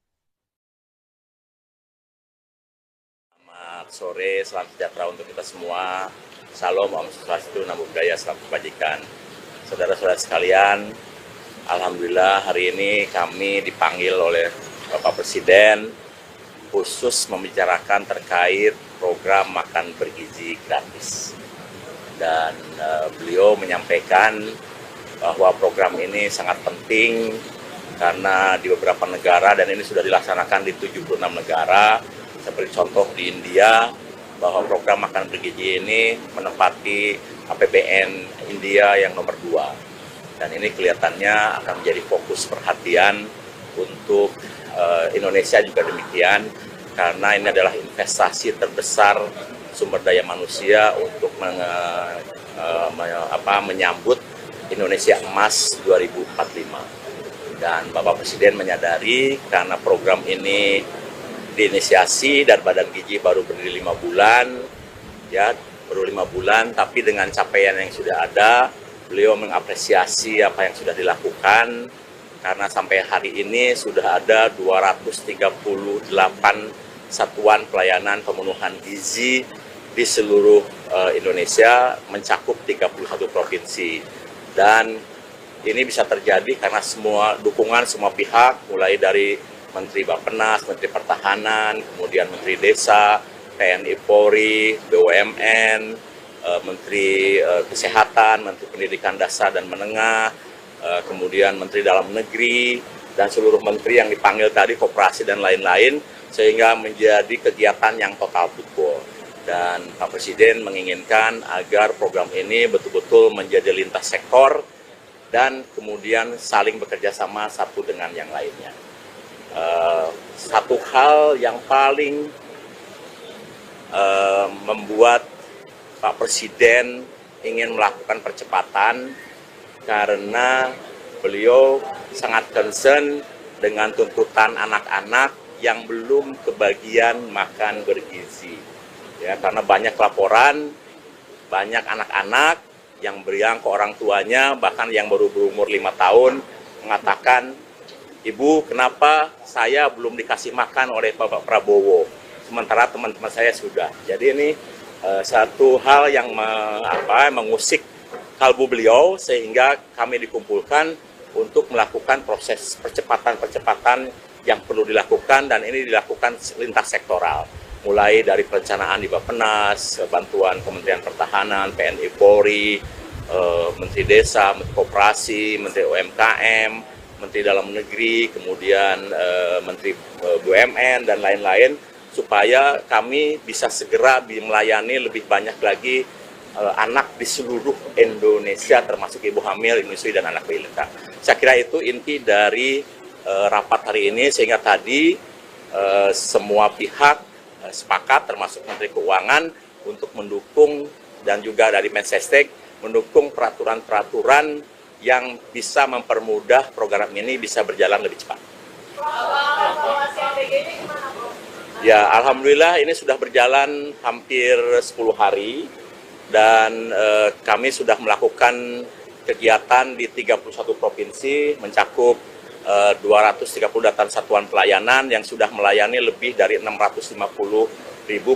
Selamat sore, salam sejahtera untuk kita semua. Salam, Om Swastiastu, Namo Buddhaya, salam kebajikan. Saudara-saudara sekalian, alhamdulillah hari ini kami dipanggil oleh Bapak Presiden khusus membicarakan terkait program makan bergizi gratis. Dan beliau menyampaikan bahwa program ini sangat penting karena di beberapa negara, dan ini sudah dilaksanakan di 76 negara, seperti contoh di India, bahwa program makan bergizi ini menempati APBN India yang nomor 2. Dan ini kelihatannya akan menjadi fokus perhatian untuk Indonesia juga demikian, karena ini adalah investasi terbesar sumber daya manusia untuk menyambut Indonesia Emas 2045. Dan Bapak Presiden menyadari karena program ini diinisiasi dan Badan Gizi baru berdiri 5 bulan, ya baru 5 bulan, tapi dengan capaian yang sudah ada, beliau mengapresiasi apa yang sudah dilakukan, karena sampai hari ini sudah ada 238 satuan pelayanan pemenuhan gizi di seluruh Indonesia, mencakup 31 provinsi. Dan ini bisa terjadi karena semua dukungan semua pihak, mulai dari Menteri Bappenas, Menteri Pertahanan, kemudian Menteri Desa, TNI Polri, BUMN, Menteri Kesehatan, Menteri Pendidikan Dasar dan Menengah, kemudian Menteri Dalam Negeri, dan seluruh menteri yang dipanggil tadi, koperasi dan lain-lain, sehingga menjadi kegiatan yang total football. Dan Pak Presiden menginginkan agar program ini betul-betul menjadi lintas sektor dan kemudian saling bekerja sama satu dengan yang lainnya. Satu hal yang paling membuat Pak Presiden ingin melakukan percepatan, karena beliau sangat concern dengan tuntutan anak-anak yang belum kebagian makan bergizi. Ya, karena banyak laporan, banyak anak-anak yang beriang ke orang tuanya, bahkan yang baru berumur 5 tahun, mengatakan, "Ibu, kenapa saya belum dikasih makan oleh Bapak Prabowo, sementara teman-teman saya sudah." Jadi ini satu hal yang mengusik kalbu beliau, sehingga kami dikumpulkan untuk melakukan proses percepatan-percepatan yang perlu dilakukan, dan ini dilakukan lintas sektoral. Mulai dari perencanaan di Bappenas, bantuan Kementerian Pertahanan, TNI Polri, Menteri Desa, Menteri Koperasi, Menteri UMKM, Menteri Dalam Negeri, kemudian Menteri BUMN, dan lain-lain, supaya kami bisa segera melayani lebih banyak lagi anak di seluruh Indonesia, termasuk ibu hamil, menyusui, dan anak balita. Saya kira itu inti dari rapat hari ini, sehingga tadi semua pihak sepakat, termasuk Menteri Keuangan, untuk mendukung, dan juga dari Mensesnek, mendukung peraturan-peraturan yang bisa mempermudah program ini bisa berjalan lebih cepat. Ya, alhamdulillah ini sudah berjalan hampir 10 hari. Dan kami sudah melakukan kegiatan di 31 provinsi, mencakup 230 satuan pelayanan yang sudah melayani lebih dari 650.000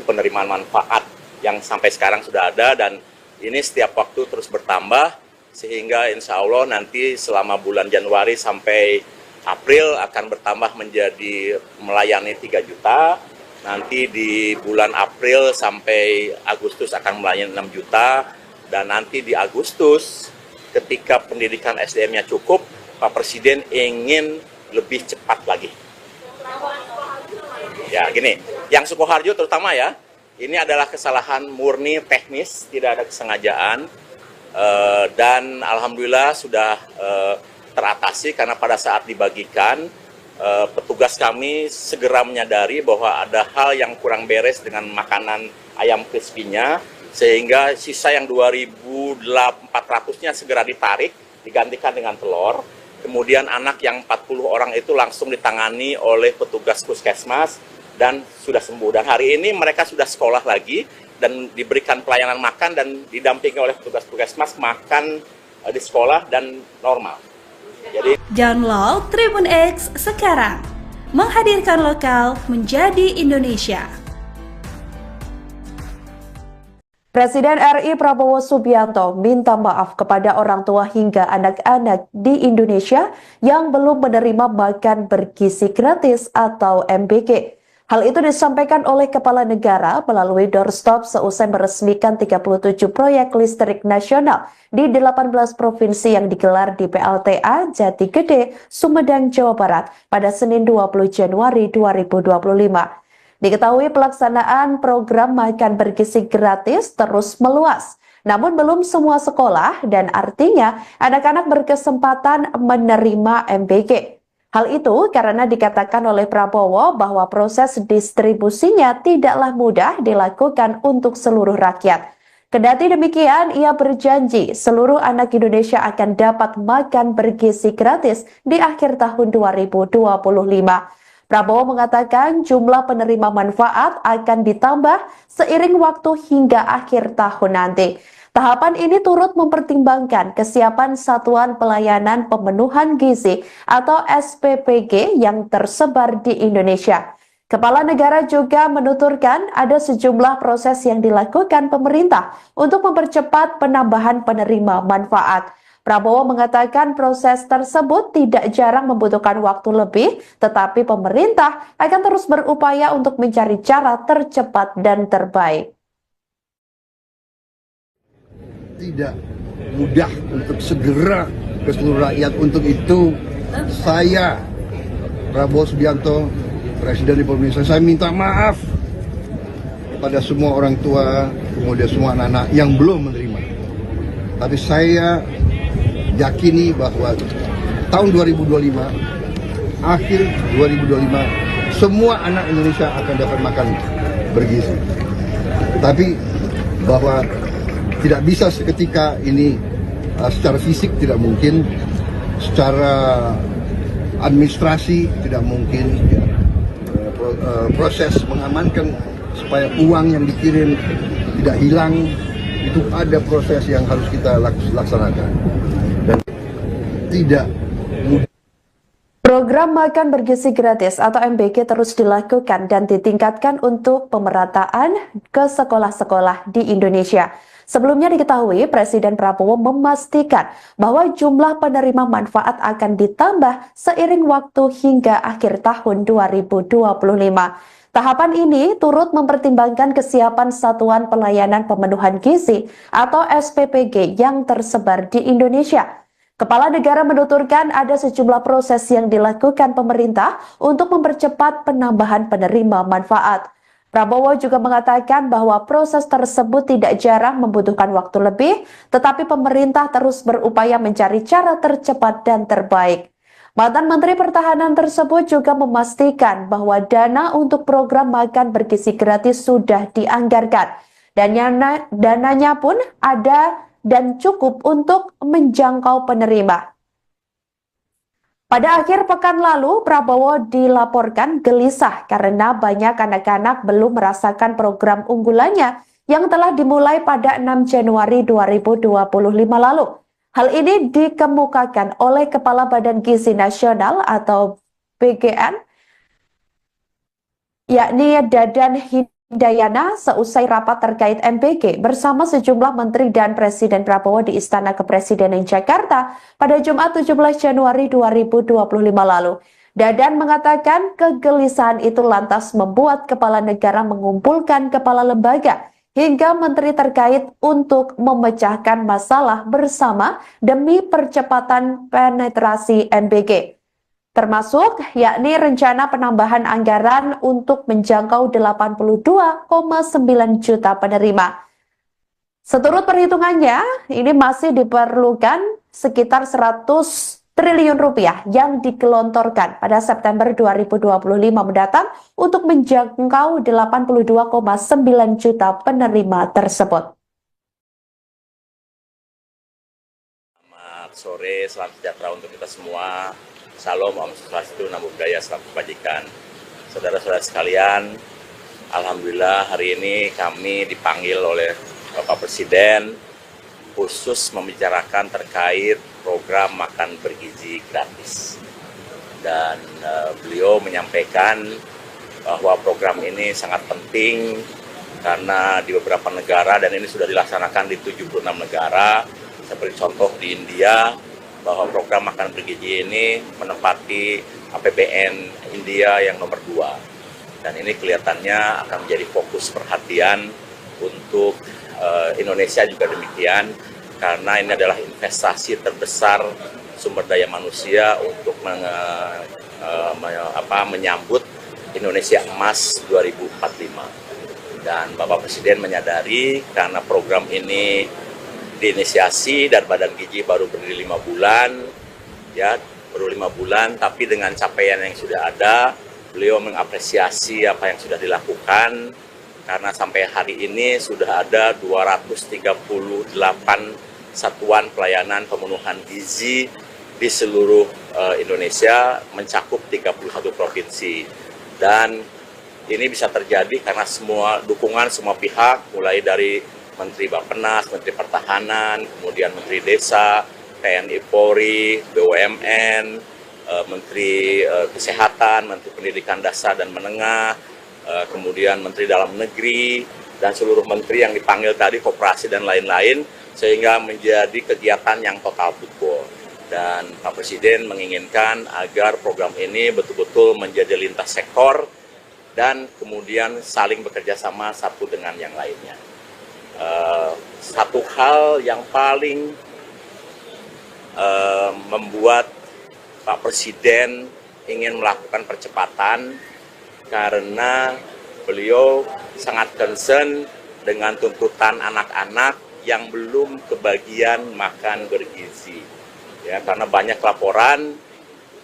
penerimaan manfaat yang sampai sekarang sudah ada, dan ini setiap waktu terus bertambah, sehingga insya Allah nanti selama bulan Januari sampai April akan bertambah menjadi melayani 3 juta. Nanti di bulan April sampai Agustus akan melayani 6 juta, dan nanti di Agustus ketika pendidikan SDM-nya cukup, Pak Presiden ingin lebih cepat lagi. Ya gini, yang Sukoharjo terutama ya, ini adalah kesalahan murni teknis, tidak ada kesengajaan, dan alhamdulillah sudah teratasi, karena pada saat dibagikan, petugas kami segera menyadari bahwa ada hal yang kurang beres dengan makanan ayam crispy-nya, sehingga sisa yang 2.400-nya segera ditarik, digantikan dengan telur. Kemudian anak yang 40 orang itu langsung ditangani oleh petugas puskesmas dan sudah sembuh. Dan hari ini mereka sudah sekolah lagi dan diberikan pelayanan makan dan didampingi oleh petugas puskesmas makan di sekolah dan normal. Jadi Download Tribun X sekarang, menghadirkan lokal menjadi Indonesia. Presiden RI Prabowo Subianto minta maaf kepada orang tua hingga anak-anak di Indonesia yang belum menerima makan bergizi gratis atau MBG. Hal itu disampaikan oleh Kepala Negara melalui doorstop seusai meresmikan 37 proyek listrik nasional di 18 provinsi yang digelar di PLTA Jati Gede, Sumedang, Jawa Barat pada Senin 20 Januari 2025. Diketahui pelaksanaan program makan bergizi gratis terus meluas. Namun belum semua sekolah dan artinya anak-anak berkesempatan menerima MBG. Hal itu karena dikatakan oleh Prabowo bahwa proses distribusinya tidaklah mudah dilakukan untuk seluruh rakyat. Kendati demikian, ia berjanji seluruh anak Indonesia akan dapat makan bergizi gratis di akhir tahun 2025. Prabowo mengatakan jumlah penerima manfaat akan ditambah seiring waktu hingga akhir tahun nanti. Tahapan ini turut mempertimbangkan kesiapan Satuan Pelayanan Pemenuhan Gizi atau SPPG yang tersebar di Indonesia. Kepala negara juga menuturkan ada sejumlah proses yang dilakukan pemerintah untuk mempercepat penambahan penerima manfaat. Prabowo mengatakan proses tersebut tidak jarang membutuhkan waktu lebih, tetapi pemerintah akan terus berupaya untuk mencari cara tercepat dan terbaik. Tidak mudah untuk segera ke seluruh rakyat. Untuk itu saya, Prabowo Subianto, Presiden Republik Indonesia, saya minta maaf kepada semua orang tua, kemudian semua anak-anak yang belum menerima. Tapi saya yakini bahwa tahun 2025, akhir 2025, semua anak Indonesia akan dapat makan bergizi. Tapi bahwa tidak bisa seketika ini, secara fisik tidak mungkin, secara administrasi tidak mungkin, proses mengamankan supaya uang yang dikirim tidak hilang, itu ada proses yang harus kita laksanakan. Dan tidak mudah. Program makan bergizi gratis atau MBG terus dilakukan dan ditingkatkan untuk pemerataan ke sekolah-sekolah di Indonesia. Sebelumnya diketahui Presiden Prabowo memastikan bahwa jumlah penerima manfaat akan ditambah seiring waktu hingga akhir tahun 2025. Tahapan ini turut mempertimbangkan kesiapan Satuan Pelayanan Pemenuhan Gizi atau SPPG yang tersebar di Indonesia. Kepala negara menuturkan ada sejumlah proses yang dilakukan pemerintah untuk mempercepat penambahan penerima manfaat. Prabowo juga mengatakan bahwa proses tersebut tidak jarang membutuhkan waktu lebih, tetapi pemerintah terus berupaya mencari cara tercepat dan terbaik. Mantan Menteri Pertahanan tersebut juga memastikan bahwa dana untuk program makan bergizi gratis sudah dianggarkan. Dan dananya pun ada dan cukup untuk menjangkau penerima. Pada akhir pekan lalu, Prabowo dilaporkan gelisah karena banyak anak-anak belum merasakan program unggulannya yang telah dimulai pada 6 Januari 2025 lalu. Hal ini dikemukakan oleh Kepala Badan Gizi Nasional atau BGN, yakni Dadan Hidayana seusai rapat terkait MBG bersama sejumlah menteri dan Presiden Prabowo di Istana Kepresidenan Jakarta pada Jumat 17 Januari 2025 lalu. Dadan mengatakan kegelisahan itu lantas membuat kepala negara mengumpulkan kepala lembaga hingga menteri terkait untuk memecahkan masalah bersama demi percepatan penetrasi MBG. Termasuk yakni rencana penambahan anggaran untuk menjangkau 82,9 juta penerima. Seturut perhitungannya, ini masih diperlukan sekitar 100 triliun rupiah yang digelontorkan pada September 2025 mendatang untuk menjangkau 82,9 juta penerima tersebut. Selamat sore, salam sejahtera untuk kita semua. Salam, Om Swastiastu, Namo Buddhaya, Salam Kebajikan. Saudara-saudara sekalian, alhamdulillah hari ini kami dipanggil oleh Bapak Presiden khusus membicarakan terkait program makan bergizi gratis. Dan beliau menyampaikan bahwa program ini sangat penting karena di beberapa negara, dan ini sudah dilaksanakan di 76 negara, seperti contoh di India, bahwa program makan bergizi ini menempati APBN India yang nomor 2. Dan ini kelihatannya akan menjadi fokus perhatian untuk Indonesia juga demikian, karena ini adalah investasi terbesar sumber daya manusia untuk menyambut Indonesia Emas 2045. Dan Bapak Presiden menyadari karena program ini diinisiasi dan Badan Gizi baru berdiri 5 bulan, ya baru 5 bulan, tapi dengan capaian yang sudah ada, beliau mengapresiasi apa yang sudah dilakukan, karena sampai hari ini sudah ada 238 satuan pelayanan pemenuhan gizi di seluruh Indonesia, mencakup 31 provinsi. Dan ini bisa terjadi karena semua dukungan semua pihak, mulai dari Menteri Bappenas, Menteri Pertahanan, kemudian Menteri Desa, TNI Polri, BUMN, Menteri Kesehatan, Menteri Pendidikan Dasar dan Menengah, kemudian Menteri Dalam Negeri, dan seluruh menteri yang dipanggil tadi, koperasi dan lain-lain, sehingga menjadi kegiatan yang total football. Dan Pak Presiden menginginkan agar program ini betul-betul menjadi lintas sektor dan kemudian saling bekerja sama satu dengan yang lainnya. Satu hal yang paling membuat Pak Presiden ingin melakukan percepatan karena beliau sangat concern dengan tuntutan anak-anak yang belum kebagian makan bergizi. Ya, karena banyak laporan,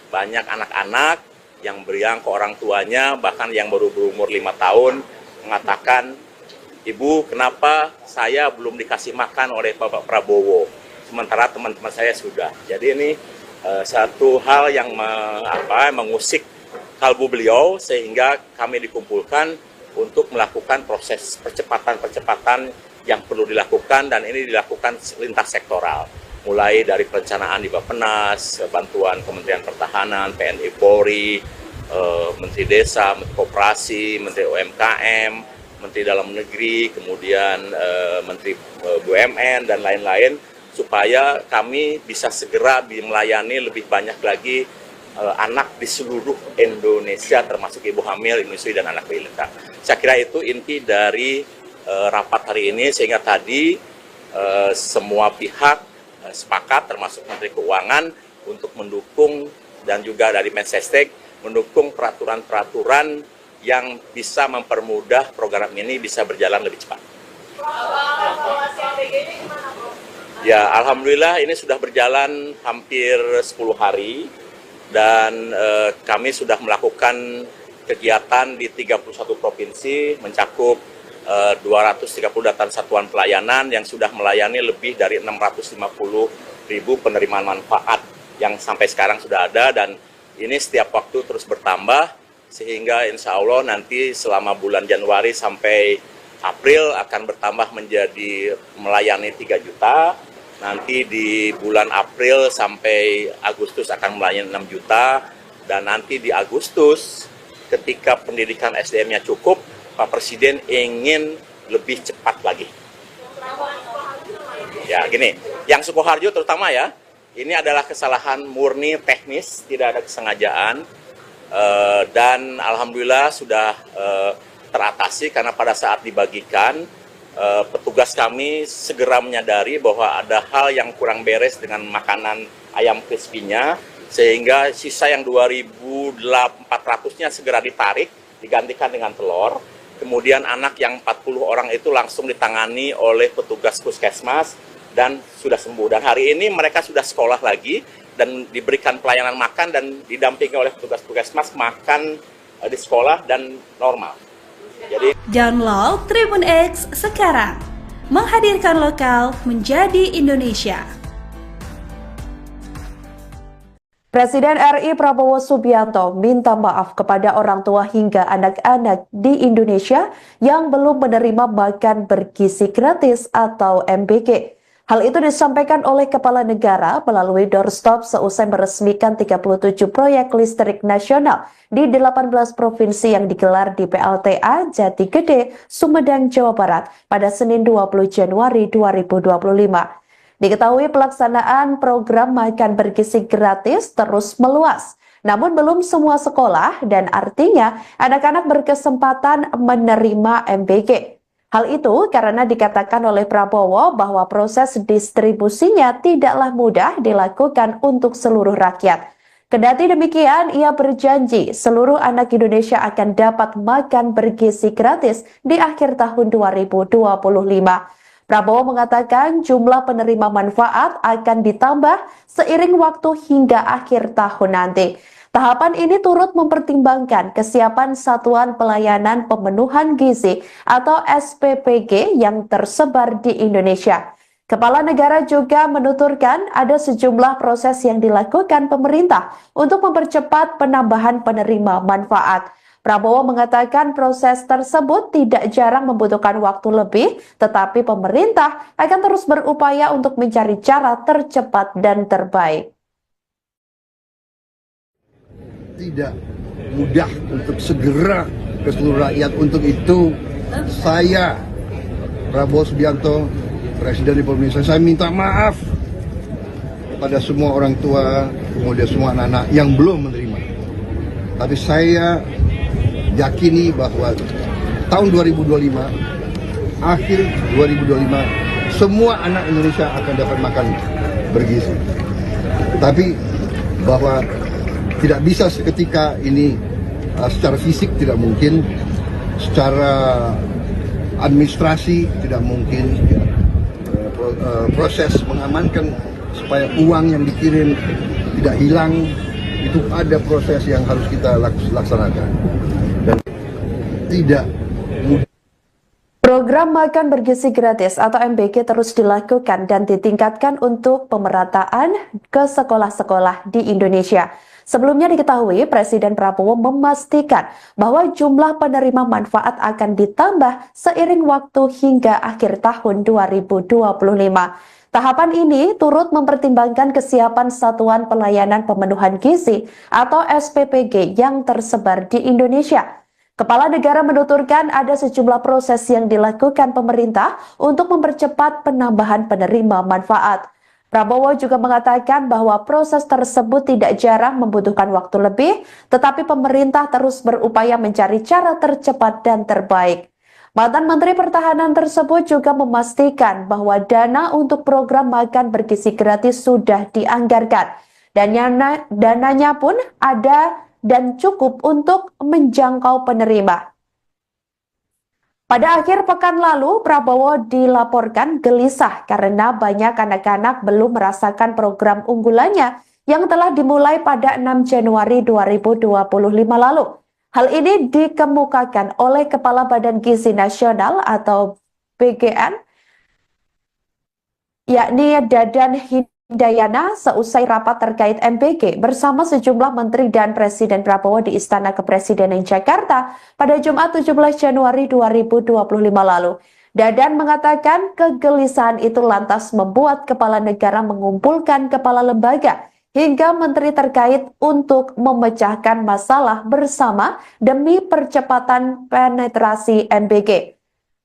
banyak anak-anak yang beriang ke orang tuanya, bahkan yang baru berumur 5 tahun, mengatakan, "Ibu, kenapa saya belum dikasih makan oleh Bapak Prabowo, sementara teman-teman saya sudah." Jadi ini satu hal yang mengusik kalbu beliau, sehingga kami dikumpulkan untuk melakukan proses percepatan-percepatan yang perlu dilakukan, dan ini dilakukan lintas sektoral, mulai dari perencanaan di Bappenas, bantuan Kementerian Pertahanan, TNI Polri, Menteri Desa, Menteri Koperasi, Menteri UMKM, Menteri Dalam Negeri, kemudian Menteri BUMN dan lain-lain, supaya kami bisa segera melayani lebih banyak lagi anak di seluruh Indonesia, termasuk ibu hamil, menyusui, dan anak balita. Saya kira itu inti dari rapat hari ini, sehingga tadi semua pihak sepakat, termasuk Menteri Keuangan, untuk mendukung, dan juga dari Mensesnek, mendukung peraturan-peraturan yang bisa mempermudah program ini bisa berjalan lebih cepat. Ya, alhamdulillah ini sudah berjalan hampir 10 hari, dan kami sudah melakukan kegiatan di 31 provinsi, mencakup 238 satuan pelayanan yang sudah melayani lebih dari 650.000 penerimaan manfaat yang sampai sekarang sudah ada, dan ini setiap waktu terus bertambah, sehingga insya Allah nanti selama bulan Januari sampai April akan bertambah menjadi melayani 3 juta. Nanti di bulan April sampai Agustus akan melayani 6 juta, dan nanti di Agustus ketika pendidikan SDM-nya cukup, Pak Presiden ingin lebih cepat lagi. Ya gini, yang Sukoharjo terutama ya, ini adalah kesalahan murni teknis, tidak ada kesengajaan, dan alhamdulillah sudah teratasi, karena pada saat dibagikan, petugas kami segera menyadari bahwa ada hal yang kurang beres dengan makanan ayam crispy-nya, sehingga sisa yang 2.400-nya segera ditarik, digantikan dengan telur. Kemudian anak yang 40 orang itu langsung ditangani oleh petugas puskesmas dan sudah sembuh. Dan hari ini mereka sudah sekolah lagi dan diberikan pelayanan makan dan didampingi oleh petugas puskesmas makan di sekolah dan normal. Jadi, download Tribun X sekarang, menghadirkan lokal menjadi Indonesia. Presiden RI Prabowo Subianto minta maaf kepada orang tua hingga anak-anak di Indonesia yang belum menerima makan bergizi gratis atau MBG. Hal itu disampaikan oleh Kepala Negara melalui doorstop seusai meresmikan 37 proyek listrik nasional di 18 provinsi yang digelar di PLTA Jati Gede, Sumedang, Jawa Barat pada Senin 20 Januari 2025. Diketahui pelaksanaan program makan bergizi gratis terus meluas namun belum semua sekolah dan artinya anak-anak berkesempatan menerima MBG. Hal itu karena dikatakan oleh Prabowo bahwa proses distribusinya tidaklah mudah dilakukan untuk seluruh rakyat. Kendati demikian, ia berjanji seluruh anak Indonesia akan dapat makan bergizi gratis di akhir tahun 2025. Prabowo mengatakan jumlah penerima manfaat akan ditambah seiring waktu hingga akhir tahun nanti. Tahapan ini turut mempertimbangkan kesiapan Satuan Pelayanan Pemenuhan Gizi atau SPPG yang tersebar di Indonesia. Kepala negara juga menuturkan ada sejumlah proses yang dilakukan pemerintah untuk mempercepat penambahan penerima manfaat. Prabowo mengatakan proses tersebut tidak jarang membutuhkan waktu lebih, tetapi pemerintah akan terus berupaya untuk mencari cara tercepat dan terbaik. Tidak mudah untuk segera ke seluruh rakyat. Untuk itu saya, Prabowo Subianto, Presiden Republik Indonesia, saya minta maaf kepada semua orang tua, kemudian semua anak-anak yang belum menerima. Tapi saya yakini bahwa tahun 2025, akhir 2025, semua anak Indonesia akan dapat makan bergizi. Tapi bahwa tidak bisa seketika ini, secara fisik tidak mungkin, secara administrasi tidak mungkin, proses mengamankan supaya uang yang dikirim tidak hilang, itu ada proses yang harus kita laksanakan dan tidak mudah. Program makan bergizi gratis atau MBG terus dilakukan dan ditingkatkan untuk pemerataan ke sekolah-sekolah di Indonesia. Sebelumnya diketahui Presiden Prabowo memastikan bahwa jumlah penerima manfaat akan ditambah seiring waktu hingga akhir tahun 2025. Tahapan ini turut mempertimbangkan kesiapan Satuan Pelayanan Pemenuhan Gizi atau SPPG yang tersebar di Indonesia. Kepala negara menuturkan ada sejumlah proses yang dilakukan pemerintah untuk mempercepat penambahan penerima manfaat. Prabowo juga mengatakan bahwa proses tersebut tidak jarang membutuhkan waktu lebih, tetapi pemerintah terus berupaya mencari cara tercepat dan terbaik. Mantan Menteri Pertahanan tersebut juga memastikan bahwa dana untuk program makan bergizi gratis sudah dianggarkan. Dan dananya pun ada dan cukup untuk menjangkau penerima. Pada akhir pekan lalu, Prabowo dilaporkan gelisah karena banyak anak-anak belum merasakan program unggulannya yang telah dimulai pada 6 Januari 2025 lalu. Hal ini dikemukakan oleh Kepala Badan Gizi Nasional atau BGN, yakni Dadan Hindayana, seusai rapat terkait MBG bersama sejumlah menteri dan Presiden Prabowo di Istana Kepresidenan Jakarta pada Jumat 17 Januari 2025 lalu. Dadan mengatakan kegelisahan itu lantas membuat kepala negara mengumpulkan kepala lembaga hingga menteri terkait untuk memecahkan masalah bersama demi percepatan penetrasi MBG.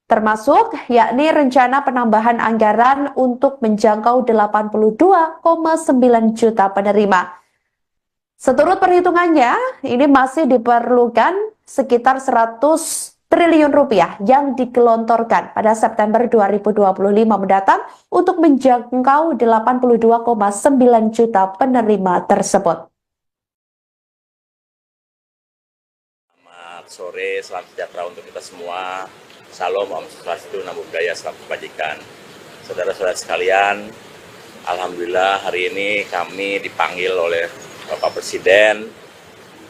Termasuk yakni rencana penambahan anggaran untuk menjangkau 82,9 juta penerima. Seturut perhitungannya, ini masih diperlukan sekitar 100 triliun rupiah yang digelontorkan pada September 2025 mendatang untuk menjangkau 82,9 juta penerima tersebut. Selamat sore, salam sejahtera untuk kita semua. Salam, Om Swastiastu, Namo Buddhaya, Salam Kebajikan. Saudara-saudara sekalian, alhamdulillah hari ini kami dipanggil oleh Bapak Presiden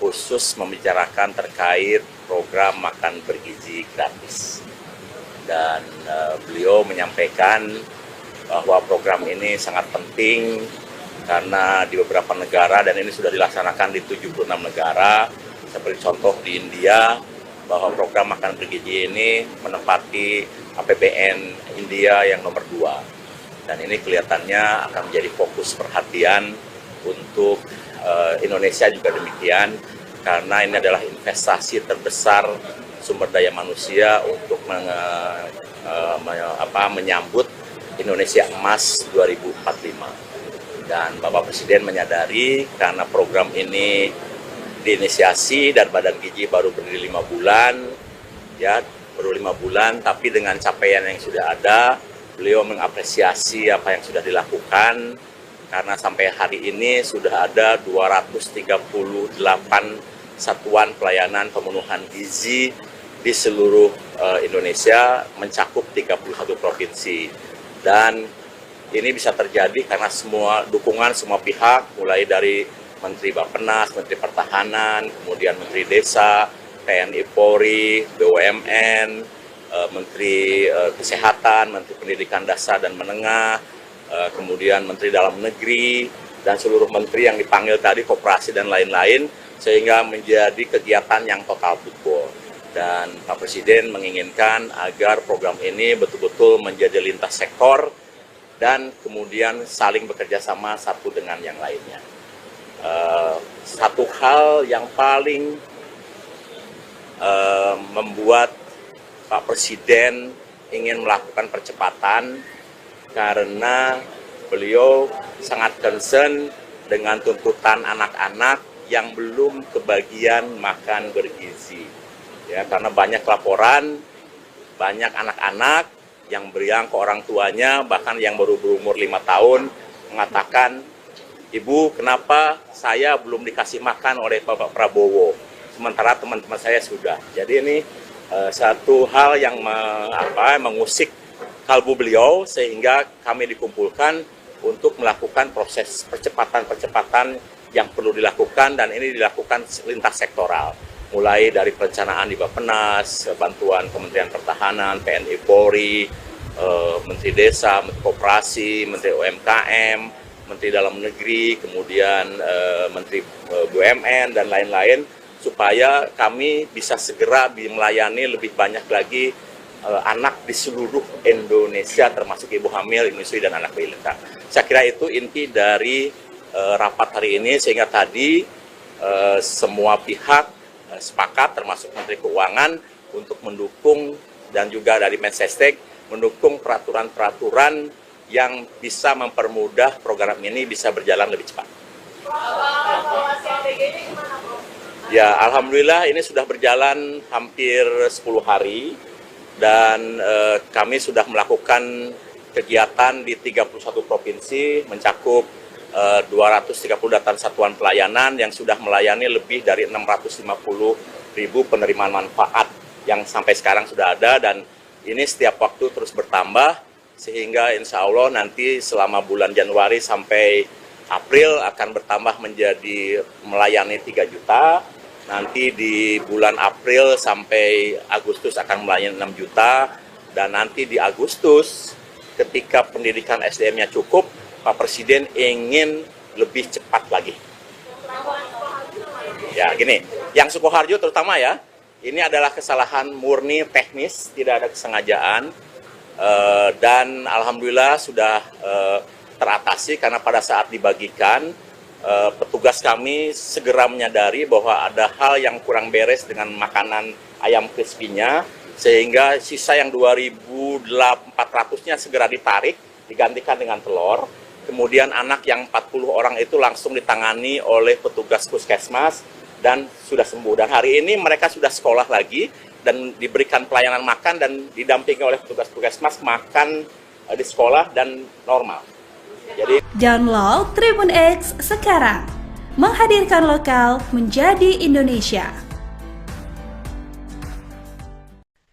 khusus membicarakan terkait program makan bergizi gratis. Dan beliau menyampaikan bahwa program ini sangat penting karena di beberapa negara, dan ini sudah dilaksanakan di 76 negara, seperti contoh di India, bahwa program makan bergizi ini menempati APBN India yang nomor 2. Dan ini kelihatannya akan menjadi fokus perhatian untuk Indonesia juga demikian, karena ini adalah investasi terbesar sumber daya manusia untuk menyambut Indonesia Emas 2045. Dan Bapak Presiden menyadari karena program ini diinisiasi dan Badan Gizi baru berdiri 5 bulan, ya baru 5 bulan, tapi dengan capaian yang sudah ada, beliau mengapresiasi apa yang sudah dilakukan, karena sampai hari ini sudah ada 238 satuan pelayanan pemenuhan gizi di seluruh Indonesia, mencakup 31 provinsi. Dan ini bisa terjadi karena semua dukungan semua pihak, mulai dari Menteri Bappenas, Menteri Pertahanan, kemudian Menteri Desa, TNI Polri, BUMN, Menteri Kesehatan, Menteri Pendidikan Dasar dan Menengah, kemudian Menteri Dalam Negeri, dan seluruh menteri yang dipanggil tadi, koperasi dan lain-lain, sehingga menjadi kegiatan yang total football. Dan Pak Presiden menginginkan agar program ini betul-betul menjadi lintas sektor dan kemudian saling bekerja sama satu dengan yang lainnya. Satu hal yang paling membuat Pak Presiden ingin melakukan percepatan karena beliau sangat concern dengan tuntutan anak-anak yang belum kebagian makan bergizi. Ya, karena banyak laporan, banyak anak-anak yang beriang ke orang tuanya, bahkan yang baru berumur 5 tahun, mengatakan, "Ibu, kenapa saya belum dikasih makan oleh Bapak Prabowo, sementara teman-teman saya sudah." Jadi ini satu hal yang mengusik kalbu beliau, sehingga kami dikumpulkan untuk melakukan proses percepatan-percepatan yang perlu dilakukan, dan ini dilakukan lintas sektoral. Mulai dari perencanaan di Bappenas, bantuan Kementerian Pertahanan, TNI Polri, Menteri Desa, Menteri Koperasi, Menteri UMKM, Menteri Dalam Negeri, kemudian Menteri BUMN, dan lain-lain, supaya kami bisa segera melayani lebih banyak lagi anak di seluruh Indonesia, termasuk ibu hamil, menyusui, dan anak balita. Saya kira itu inti dari rapat hari ini, sehingga tadi semua pihak sepakat, termasuk Menteri Keuangan, untuk mendukung, dan juga dari Mensesnek, mendukung peraturan-peraturan yang bisa mempermudah program ini bisa berjalan lebih cepat. Ya, alhamdulillah ini sudah berjalan hampir 10 hari, dan kami sudah melakukan kegiatan di 31 provinsi, mencakup 238 satuan pelayanan yang sudah melayani lebih dari 650.000 penerimaan manfaat yang sampai sekarang sudah ada, dan ini setiap waktu terus bertambah, sehingga insya Allah nanti selama bulan Januari sampai April akan bertambah menjadi melayani 3 juta, nanti di bulan April sampai Agustus akan melayani 6 juta, dan nanti di Agustus ketika pendidikan SDM-nya cukup, Pak Presiden ingin lebih cepat lagi. Ya, gini, yang Sukoharjo terutama ya, ini adalah kesalahan murni teknis, tidak ada kesengajaan, dan alhamdulillah sudah teratasi, karena pada saat dibagikan, petugas kami segera menyadari bahwa ada hal yang kurang beres dengan makanan ayam crispy-nya, sehingga sisa yang 2.400-nya segera ditarik, digantikan dengan telur. Kemudian anak yang 40 orang itu langsung ditangani oleh petugas puskesmas dan sudah sembuh. Dan hari ini mereka sudah sekolah lagi dan diberikan pelayanan makan dan didampingi oleh petugas puskesmas makan di sekolah dan normal. Jadi Download Tribun X sekarang, menghadirkan lokal menjadi Indonesia.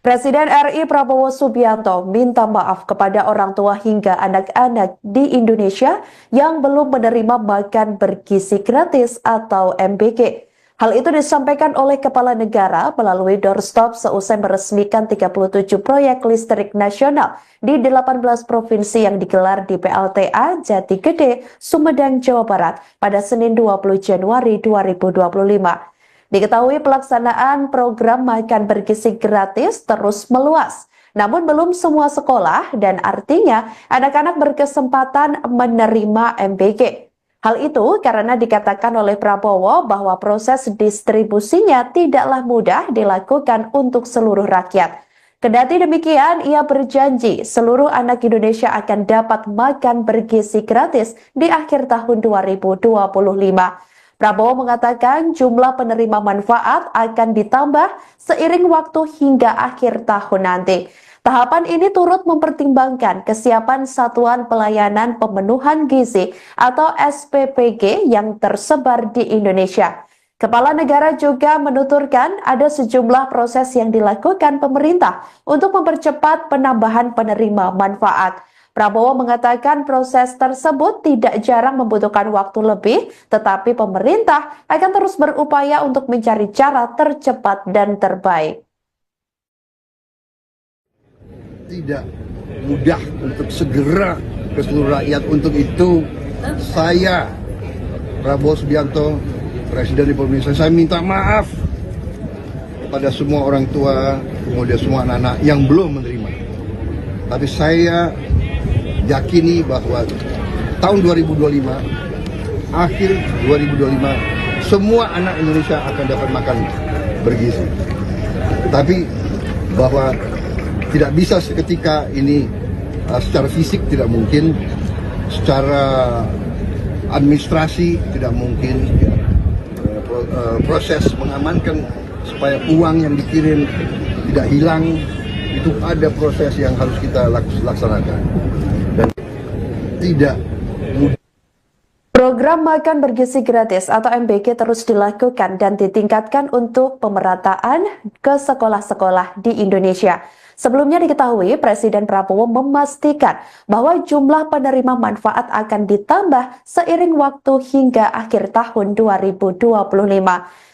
Presiden RI Prabowo Subianto minta maaf kepada orang tua hingga anak-anak di Indonesia yang belum menerima makan bergizi gratis atau MBG. Hal itu disampaikan oleh Kepala Negara melalui doorstop seusai meresmikan 37 proyek listrik nasional di 18 provinsi yang digelar di PLTA Jati Gede, Sumedang, Jawa Barat pada Senin 20 Januari 2025. Diketahui pelaksanaan program makan bergizi gratis terus meluas, namun belum semua sekolah dan artinya anak-anak berkesempatan menerima MBG. Hal itu karena dikatakan oleh Prabowo bahwa proses distribusinya tidaklah mudah dilakukan untuk seluruh rakyat. Kendati demikian, ia berjanji seluruh anak Indonesia akan dapat makan bergizi gratis di akhir tahun 2025. Prabowo mengatakan jumlah penerima manfaat akan ditambah seiring waktu hingga akhir tahun nanti. Tahapan ini turut mempertimbangkan kesiapan Satuan Pelayanan Pemenuhan Gizi atau SPPG yang tersebar di Indonesia. Kepala negara juga menuturkan ada sejumlah proses yang dilakukan pemerintah untuk mempercepat penambahan penerima manfaat. Prabowo mengatakan proses tersebut tidak jarang membutuhkan waktu lebih, tetapi pemerintah akan terus berupaya untuk mencari cara tercepat dan terbaik. Tidak mudah untuk segera ke seluruh rakyat. Untuk itu, saya, Prabowo Subianto, Presiden Republik Indonesia, saya minta maaf kepada semua orang tua, kemudian semua anak-anak yang belum menerima. Tapi saya yakini bahwa tahun 2025, akhir 2025, semua anak Indonesia akan dapat makan bergizi. Tapi bahwa tidak bisa seketika ini, secara fisik tidak mungkin, secara administrasi tidak mungkin, proses mengamankan supaya uang yang dikirim tidak hilang, itu ada proses yang harus kita laksanakan. Dan tidak mudah. Program Makan Bergizi Gratis atau MBG terus dilakukan dan ditingkatkan untuk pemerataan ke sekolah-sekolah di Indonesia. Sebelumnya diketahui Presiden Prabowo memastikan bahwa jumlah penerima manfaat akan ditambah seiring waktu hingga akhir tahun 2025.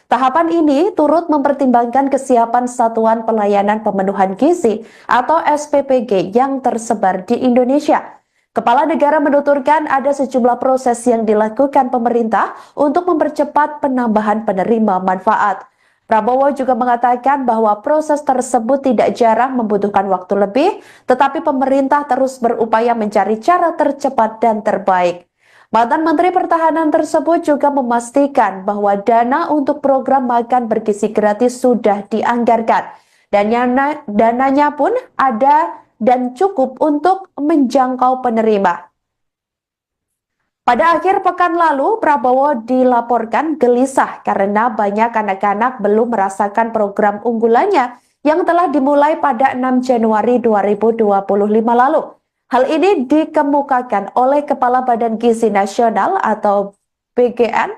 Tahapan ini turut mempertimbangkan kesiapan Satuan Pelayanan Pemenuhan Gizi atau SPPG yang tersebar di Indonesia. Kepala negara menuturkan ada sejumlah proses yang dilakukan pemerintah untuk mempercepat penambahan penerima manfaat. Prabowo juga mengatakan bahwa proses tersebut tidak jarang membutuhkan waktu lebih, tetapi pemerintah terus berupaya mencari cara tercepat dan terbaik. Mantan Menteri Pertahanan tersebut juga memastikan bahwa dana untuk program makan bergizi gratis sudah dianggarkan. Dan dananya pun ada dan cukup untuk menjangkau penerima. Pada akhir pekan lalu, Prabowo dilaporkan gelisah karena banyak anak-anak belum merasakan program unggulannya yang telah dimulai pada 6 Januari 2025 lalu. Hal ini dikemukakan oleh Kepala Badan Gizi Nasional atau BGN,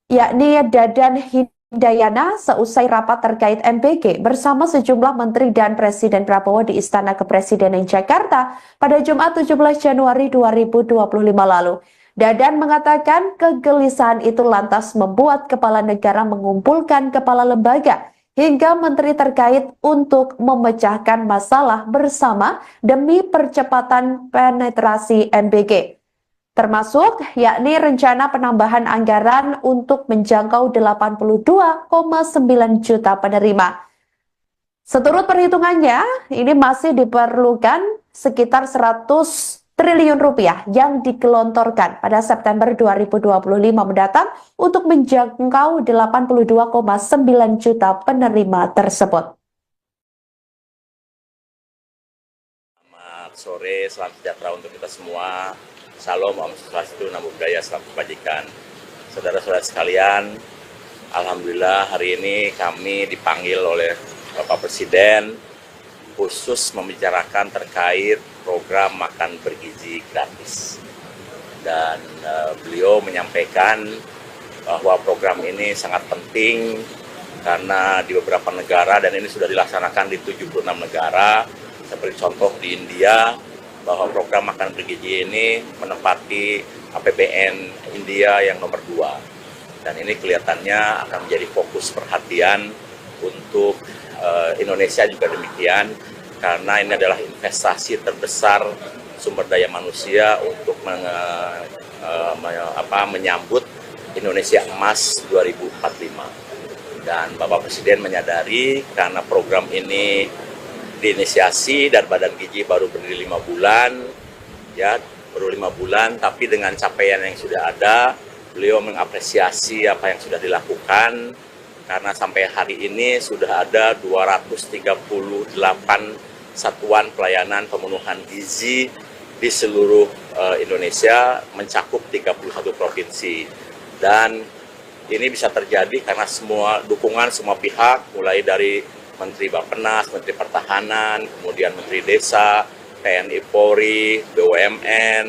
yakni Dadan Hindayana, seusai rapat terkait MBG bersama sejumlah menteri dan Presiden Prabowo di Istana Kepresidenan Jakarta pada Jumat 17 Januari 2025 lalu. Dadan mengatakan kegelisahan itu lantas membuat kepala negara mengumpulkan kepala lembaga hingga menteri terkait untuk memecahkan masalah bersama demi percepatan penetrasi MBG. Termasuk yakni rencana penambahan anggaran untuk menjangkau 82,9 juta penerima. Seturut perhitungannya, ini masih diperlukan sekitar 100 triliun rupiah yang digelontorkan pada September 2025 mendatang untuk menjangkau 82,9 juta penerima tersebut. Selamat sore, salam sejahtera untuk kita semua. Salam, Om Swastiastu, Namo Buddhaya, salam kebajikan. Saudara-saudara sekalian, alhamdulillah hari ini kami dipanggil oleh Bapak Presiden khusus membicarakan terkait program makan bergizi gratis. Dan beliau menyampaikan bahwa program ini sangat penting karena di beberapa negara, dan ini sudah dilaksanakan di 76 negara, seperti contoh di India, bahwa program makan bergizi ini menempati APBN India yang nomor 2. Dan ini kelihatannya akan menjadi fokus perhatian untuk Indonesia juga demikian, karena ini adalah investasi terbesar sumber daya manusia untuk menyambut Indonesia Emas 2045. Dan Bapak Presiden menyadari karena program ini diinisiasi dan Badan Gizi baru berdiri 5 bulan, ya baru 5 bulan, tapi dengan capaian yang sudah ada, beliau mengapresiasi apa yang sudah dilakukan. Karena sampai hari ini sudah ada 238 satuan pelayanan pemenuhan gizi di seluruh Indonesia, mencakup 31 provinsi. Dan ini bisa terjadi karena semua dukungan semua pihak, mulai dari Menteri Bappenas, Menteri Pertahanan, kemudian Menteri Desa, TNI Polri, BUMN,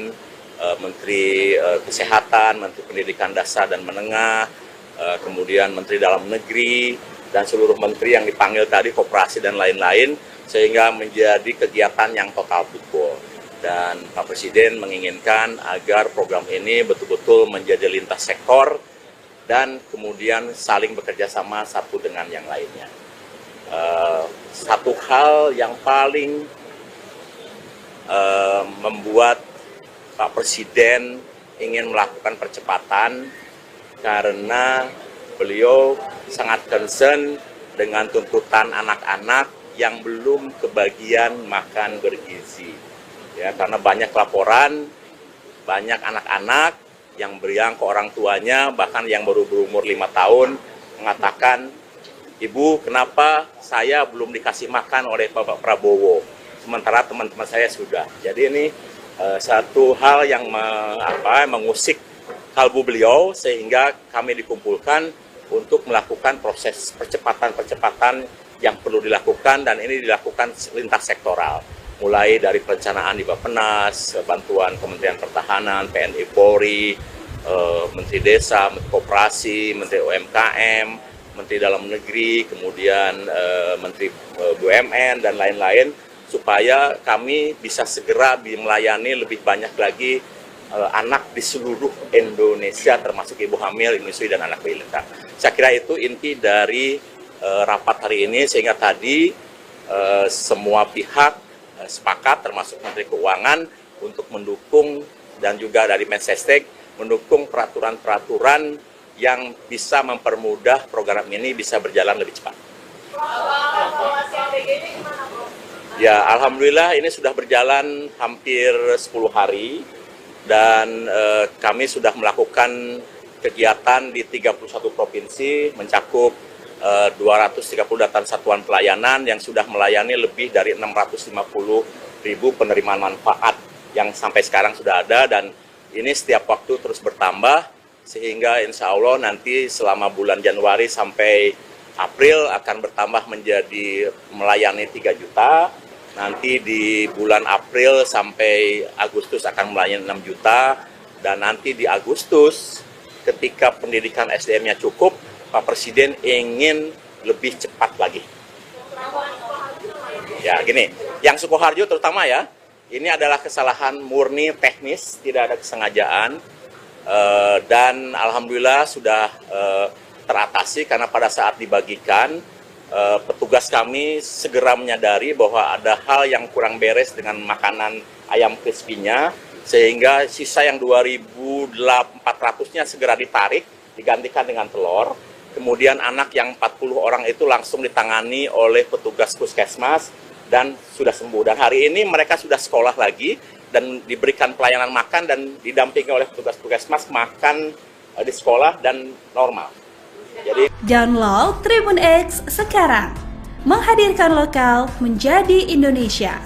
Menteri Kesehatan, Menteri Pendidikan Dasar dan Menengah, kemudian Menteri Dalam Negeri, dan seluruh menteri yang dipanggil tadi, koperasi dan lain-lain, sehingga menjadi kegiatan yang total football. Dan Pak Presiden menginginkan agar program ini betul-betul menjadi lintas sektor dan kemudian saling bekerja sama satu dengan yang lainnya. Satu hal yang paling membuat Pak Presiden ingin melakukan percepatan karena beliau sangat concern dengan tuntutan anak-anak yang belum kebagian makan bergizi. Ya, karena banyak laporan, banyak anak-anak yang beriang ke orang tuanya, bahkan yang baru berumur 5 tahun, mengatakan, "Ibu, kenapa saya belum dikasih makan oleh Bapak Prabowo, sementara teman-teman saya sudah." Jadi ini satu hal yang mengusik kalbu beliau, sehingga kami dikumpulkan untuk melakukan proses percepatan-percepatan yang perlu dilakukan, dan ini dilakukan lintas sektoral. Mulai dari perencanaan di Bappenas, bantuan Kementerian Pertahanan, TNI Polri, Menteri Desa, Menteri Koperasi, Menteri UMKM, Menteri Dalam Negeri, kemudian Menteri BUMN, dan lain-lain, supaya kami bisa segera melayani lebih banyak lagi anak di seluruh Indonesia, termasuk ibu hamil, menyusui, dan anak balita. Saya kira itu inti dari rapat hari ini, sehingga tadi semua pihak sepakat, termasuk Menteri Keuangan, untuk mendukung, dan juga dari Mensesnek mendukung peraturan-peraturan yang bisa mempermudah program ini bisa berjalan lebih cepat. Ya, alhamdulillah ini sudah berjalan hampir 10 hari, dan kami sudah melakukan kegiatan di 31 provinsi, mencakup 230 data satuan pelayanan yang sudah melayani lebih dari 650.000 penerimaan manfaat yang sampai sekarang sudah ada, dan ini setiap waktu terus bertambah, sehingga insya Allah nanti selama bulan Januari sampai April akan bertambah menjadi melayani 3 juta, nanti di bulan April sampai Agustus akan melayani 6 juta, dan nanti di Agustus ketika pendidikan SDM-nya cukup, Pak Presiden ingin lebih cepat lagi. Ya, gini, yang Sukoharjo terutama ya, ini adalah kesalahan murni teknis, tidak ada kesengajaan, dan alhamdulillah sudah teratasi karena pada saat dibagikan, petugas kami segera menyadari bahwa ada hal yang kurang beres dengan makanan ayam crispy-nya, sehingga sisa yang 2.400-nya segera ditarik, digantikan dengan telur. Kemudian anak yang 40 orang itu langsung ditangani oleh petugas puskesmas dan sudah sembuh. Dan hari ini mereka sudah sekolah lagi dan diberikan pelayanan makan dan didampingi oleh petugas puskesmas makan di sekolah dan normal. Jadi Download Tribun X sekarang, menghadirkan lokal menjadi Indonesia.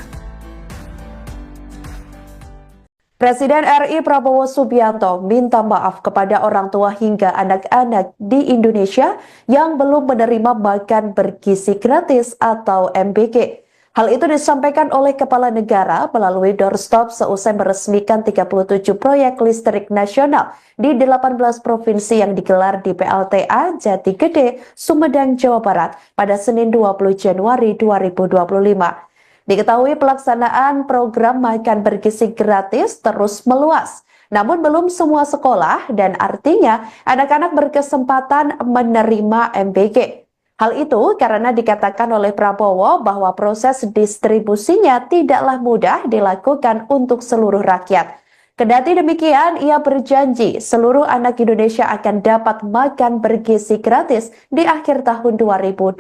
Presiden RI Prabowo Subianto minta maaf kepada orang tua hingga anak-anak di Indonesia yang belum menerima makan bergizi gratis atau MBG. Hal itu disampaikan oleh Kepala Negara melalui doorstop seusai meresmikan 37 proyek listrik nasional di 18 provinsi yang digelar di PLTA Jati Gede, Sumedang, Jawa Barat pada Senin 20 Januari 2025. Diketahui pelaksanaan program makan bergizi gratis terus meluas, namun belum semua sekolah dan artinya anak-anak berkesempatan menerima MBG. Hal itu karena dikatakan oleh Prabowo bahwa proses distribusinya tidaklah mudah dilakukan untuk seluruh rakyat. Kendati demikian, ia berjanji seluruh anak Indonesia akan dapat makan bergizi gratis di akhir tahun 2025.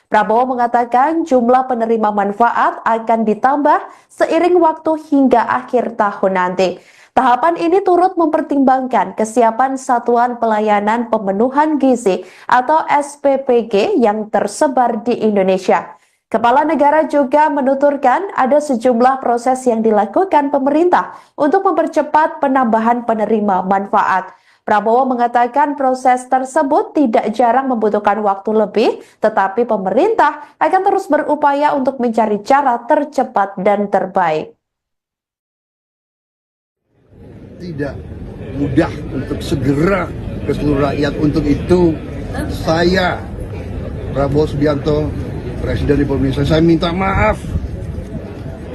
Prabowo mengatakan jumlah penerima manfaat akan ditambah seiring waktu hingga akhir tahun nanti. Tahapan ini turut mempertimbangkan kesiapan Satuan Pelayanan Pemenuhan Gizi atau SPPG yang tersebar di Indonesia. Kepala negara juga menuturkan ada sejumlah proses yang dilakukan pemerintah untuk mempercepat penambahan penerima manfaat. Prabowo mengatakan proses tersebut tidak jarang membutuhkan waktu lebih, tetapi pemerintah akan terus berupaya untuk mencari cara tercepat dan terbaik. Tidak mudah untuk segera ke seluruh rakyat. Untuk itu saya, Prabowo Subianto, Presiden Republik Indonesia, saya minta maaf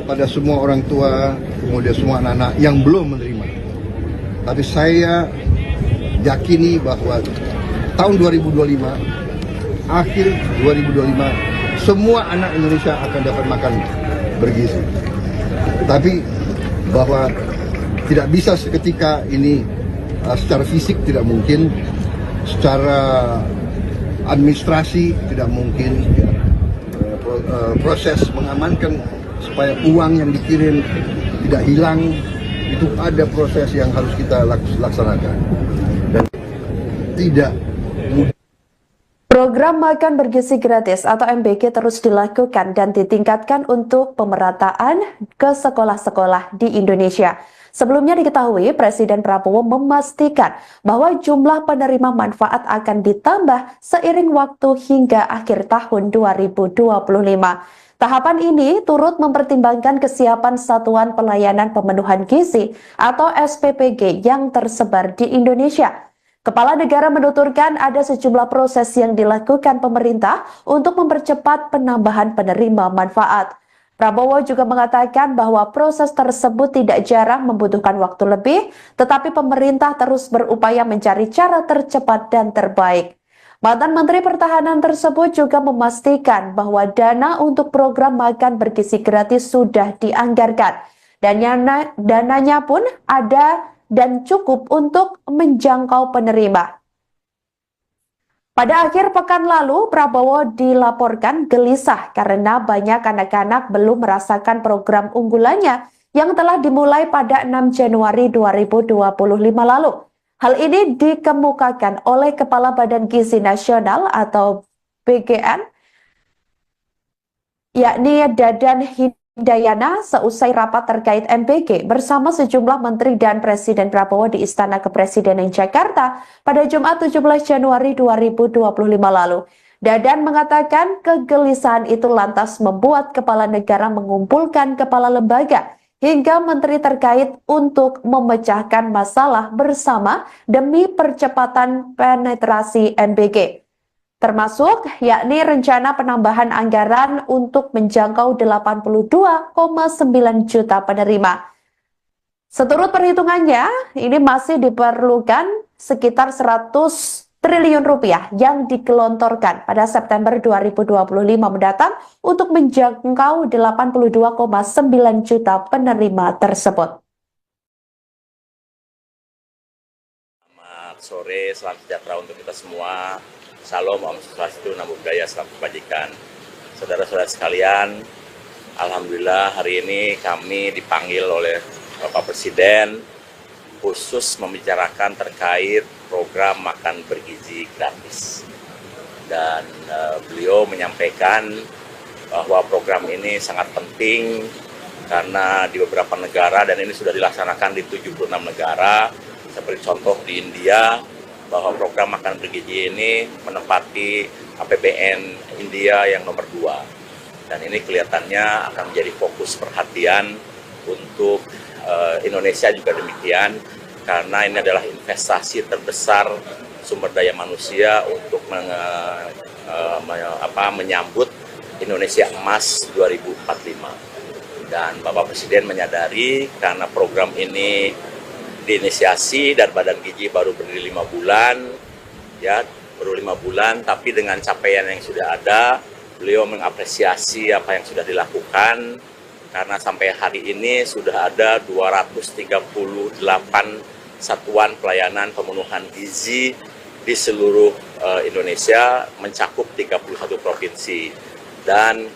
kepada semua orang tua, kemudian semua anak-anak yang belum menerima. Tapi saya yakini bahwa tahun 2025, akhir 2025, semua anak Indonesia akan dapat makan bergizi. Tapi bahwa tidak bisa seketika ini, secara fisik tidak mungkin, secara administrasi tidak mungkin, proses mengamankan supaya uang yang dikirim tidak hilang, itu ada proses yang harus kita laksanakan. Dan tidak mudah. Program makan bergizi gratis atau MBG terus dilakukan dan ditingkatkan untuk pemerataan ke sekolah-sekolah di Indonesia. Sebelumnya diketahui Presiden Prabowo memastikan bahwa jumlah penerima manfaat akan ditambah seiring waktu hingga akhir tahun 2025. Tahapan ini turut mempertimbangkan kesiapan Satuan Pelayanan Pemenuhan Gizi atau SPPG yang tersebar di Indonesia. Kepala negara menuturkan ada sejumlah proses yang dilakukan pemerintah untuk mempercepat penambahan penerima manfaat. Prabowo juga mengatakan bahwa proses tersebut tidak jarang membutuhkan waktu lebih, tetapi pemerintah terus berupaya mencari cara tercepat dan terbaik. Mantan Menteri Pertahanan tersebut juga memastikan bahwa dana untuk program makan bergizi gratis sudah dianggarkan. Dan dananya pun ada dan cukup untuk menjangkau penerima. Pada akhir pekan lalu, Prabowo dilaporkan gelisah karena banyak anak-anak belum merasakan program unggulannya yang telah dimulai pada 6 Januari 2025 lalu. Hal ini dikemukakan oleh Kepala Badan Gizi Nasional atau BGN, yakni Dadan Hidayana, seusai rapat terkait MBG bersama sejumlah menteri dan Presiden Prabowo di Istana Kepresidenan Jakarta pada Jumat 17 Januari 2025 lalu. Dadan mengatakan kegelisahan itu lantas membuat kepala negara mengumpulkan kepala lembaga hingga menteri terkait untuk memecahkan masalah bersama demi percepatan penetrasi MBG. Termasuk yakni rencana penambahan anggaran untuk menjangkau 82,9 juta penerima. Seturut perhitungannya, ini masih diperlukan sekitar 100 triliun rupiah yang digelontorkan pada September 2025 mendatang untuk menjangkau 82,9 juta penerima tersebut. Selamat sore, salam sejahtera untuk kita semua. Salam, Om Swastiastu, Namo Buddhaya, Salam Kebajikan. Saudara-saudara sekalian, alhamdulillah hari ini kami dipanggil oleh Bapak Presiden khusus membicarakan terkait program makan bergizi gratis. Dan beliau menyampaikan bahwa program ini sangat penting karena di beberapa negara, dan ini sudah dilaksanakan di 76 negara, seperti contoh di India, bahwa program makan bergizi ini menempati APBN India yang nomor 2. Dan ini kelihatannya akan menjadi fokus perhatian untuk Indonesia juga demikian, karena ini adalah investasi terbesar sumber daya manusia untuk menyambut Indonesia Emas 2045. Dan Bapak Presiden menyadari karena program ini diinisiasi dan Badan Gizi baru berdiri 5 bulan, ya baru 5 bulan, tapi dengan capaian yang sudah ada, beliau mengapresiasi apa yang sudah dilakukan, karena sampai hari ini sudah ada 238 satuan pelayanan pemenuhan gizi di seluruh Indonesia, mencakup 31 provinsi. Dan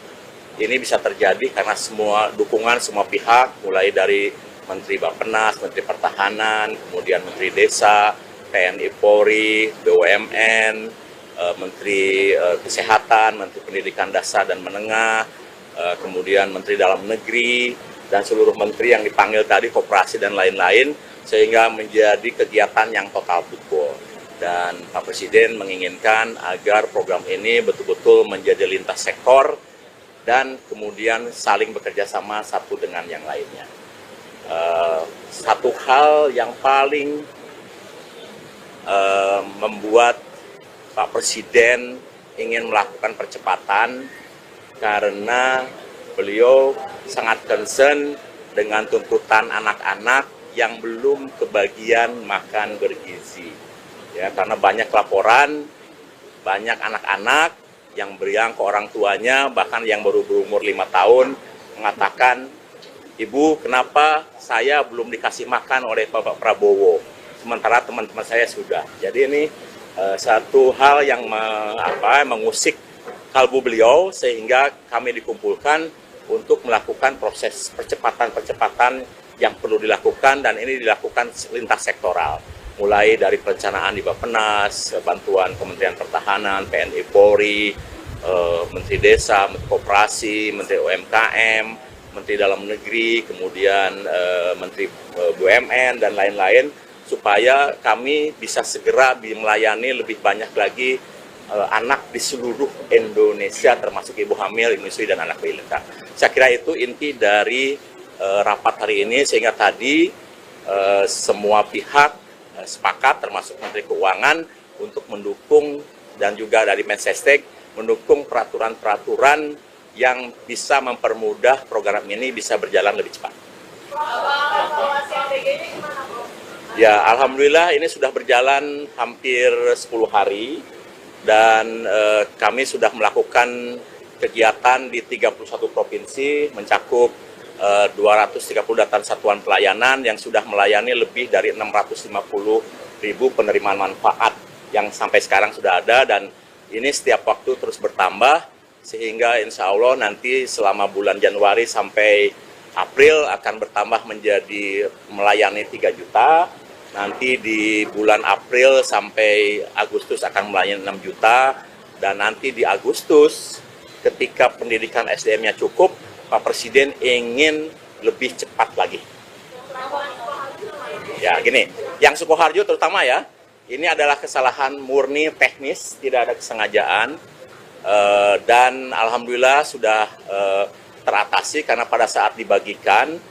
ini bisa terjadi karena semua dukungan semua pihak, mulai dari Menteri Bappenas, Menteri Pertahanan, kemudian Menteri Desa, TNI Polri, BUMN, Menteri Kesehatan, Menteri Pendidikan Dasar dan Menengah, kemudian Menteri Dalam Negeri, dan seluruh menteri yang dipanggil tadi, koperasi dan lain-lain, sehingga menjadi kegiatan yang total football. Dan Pak Presiden menginginkan agar program ini betul-betul menjadi lintas sektor dan kemudian saling bekerja sama satu dengan yang lainnya. Satu hal yang paling membuat Pak Presiden ingin melakukan percepatan karena beliau sangat concern dengan tuntutan anak-anak yang belum kebagian makan bergizi. Ya, karena banyak laporan, banyak anak-anak yang beriang ke orang tuanya, bahkan yang baru berumur 5 tahun, mengatakan, "Ibu, kenapa saya belum dikasih makan oleh Bapak Prabowo, sementara teman-teman saya sudah." Jadi ini satu hal yang mengusik kalbu beliau, sehingga kami dikumpulkan untuk melakukan proses percepatan-percepatan yang perlu dilakukan, dan ini dilakukan lintas sektoral. Mulai dari perencanaan di Bappenas, bantuan Kementerian Pertahanan, TNI Polri, Menteri Desa, Menteri Koperasi, Menteri UMKM, Menteri Dalam Negeri, kemudian Menteri BUMN, dan lain-lain, supaya kami bisa segera melayani lebih banyak lagi anak di seluruh Indonesia, termasuk ibu hamil, menyusui, dan anak balita. Saya kira itu inti dari rapat hari ini, sehingga tadi semua pihak sepakat, termasuk Menteri Keuangan, untuk mendukung, dan juga dari Mensesnek, mendukung peraturan-peraturan yang bisa mempermudah program ini bisa berjalan lebih cepat. Ya, alhamdulillah ini sudah berjalan hampir 10 hari, dan kami sudah melakukan kegiatan di 31 provinsi, mencakup 230 satuan pelayanan yang sudah melayani lebih dari 650.000 penerimaan manfaat yang sampai sekarang sudah ada, dan ini setiap waktu terus bertambah, sehingga insya Allah nanti selama bulan Januari sampai April akan bertambah menjadi melayani 3 juta. Nanti di bulan April sampai Agustus akan melayani 6 juta, dan nanti di Agustus ketika pendidikan SDM-nya cukup, Pak Presiden ingin lebih cepat lagi. Ya gini, yang Sukoharjo terutama ya, ini adalah kesalahan murni teknis, tidak ada kesengajaan, dan alhamdulillah sudah teratasi, karena pada saat dibagikan,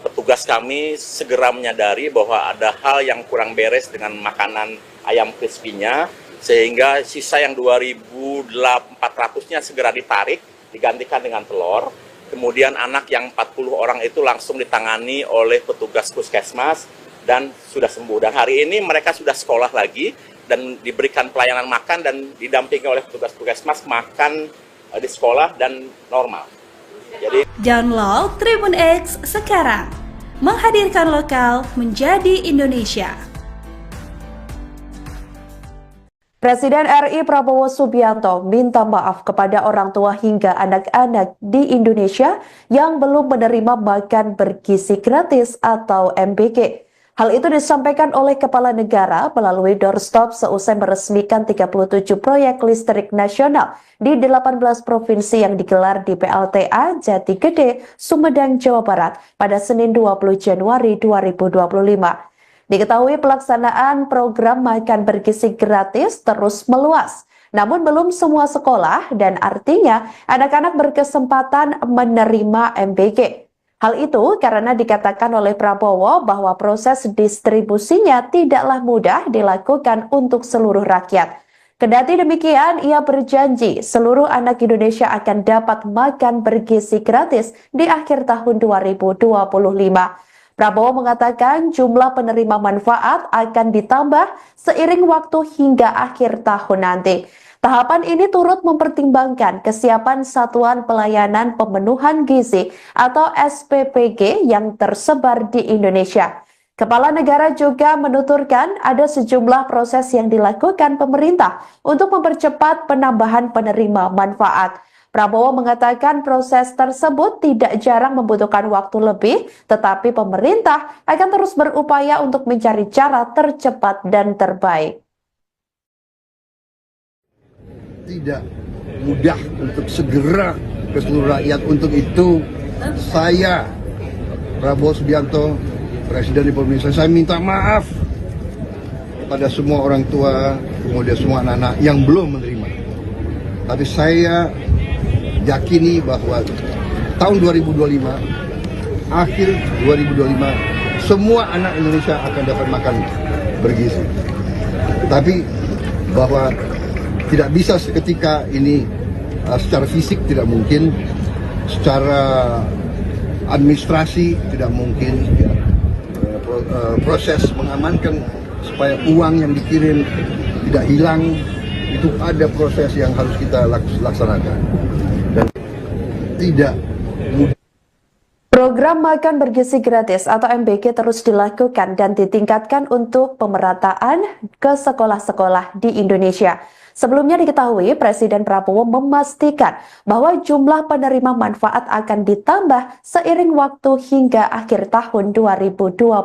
petugas kami segera menyadari bahwa ada hal yang kurang beres dengan makanan ayam crispy-nya, sehingga sisa yang 2.400-nya segera ditarik, digantikan dengan telur. Kemudian anak yang 40 orang itu langsung ditangani oleh petugas puskesmas dan sudah sembuh. Dan hari ini mereka sudah sekolah lagi dan diberikan pelayanan makan, dan didampingi oleh petugas puskesmas makan di sekolah dan normal. Jadi, download Tribun X sekarang, menghadirkan lokal menjadi Indonesia. Presiden RI Prabowo Subianto minta maaf kepada orang tua hingga anak-anak di Indonesia yang belum menerima makan bergizi gratis atau MBG. Hal itu disampaikan oleh Kepala Negara melalui doorstop seusai meresmikan 37 proyek listrik nasional di 18 provinsi yang digelar di PLTA Jati Gede, Sumedang, Jawa Barat pada Senin 20 Januari 2025. Diketahui pelaksanaan program makan bergizi gratis terus meluas, namun belum semua sekolah, dan artinya anak-anak berkesempatan menerima MBG. Hal itu karena dikatakan oleh Prabowo bahwa proses distribusinya tidaklah mudah dilakukan untuk seluruh rakyat. Kendati demikian, ia berjanji seluruh anak Indonesia akan dapat makan bergizi gratis di akhir tahun 2025. Prabowo mengatakan jumlah penerima manfaat akan ditambah seiring waktu hingga akhir tahun nanti. Tahapan ini turut mempertimbangkan kesiapan Satuan Pelayanan Pemenuhan Gizi atau SPPG yang tersebar di Indonesia. Kepala Negara juga menuturkan ada sejumlah proses yang dilakukan pemerintah untuk mempercepat penambahan penerima manfaat. Prabowo mengatakan proses tersebut tidak jarang membutuhkan waktu lebih, tetapi pemerintah akan terus berupaya untuk mencari cara tercepat dan terbaik. tidak mudah untuk segera ke seluruh rakyat. Untuk itu saya, Prabowo Subianto, Presiden Republik Indonesia, saya minta maaf kepada semua orang tua, kemudian semua anak-anak yang belum menerima. Tapi saya yakini bahwa tahun 2025, akhir 2025, semua anak Indonesia akan dapat makan bergizi. Tapi bahwa tidak bisa seketika ini, secara fisik tidak mungkin, secara administrasi tidak mungkin, proses mengamankan supaya uang yang dikirim tidak hilang, itu ada proses yang harus kita laksanakan. Dan tidak mudah. Program Makan Bergizi Gratis atau MBG terus dilakukan dan ditingkatkan untuk pemerataan ke sekolah-sekolah di Indonesia. Sebelumnya diketahui Presiden Prabowo memastikan bahwa jumlah penerima manfaat akan ditambah seiring waktu hingga akhir tahun 2025.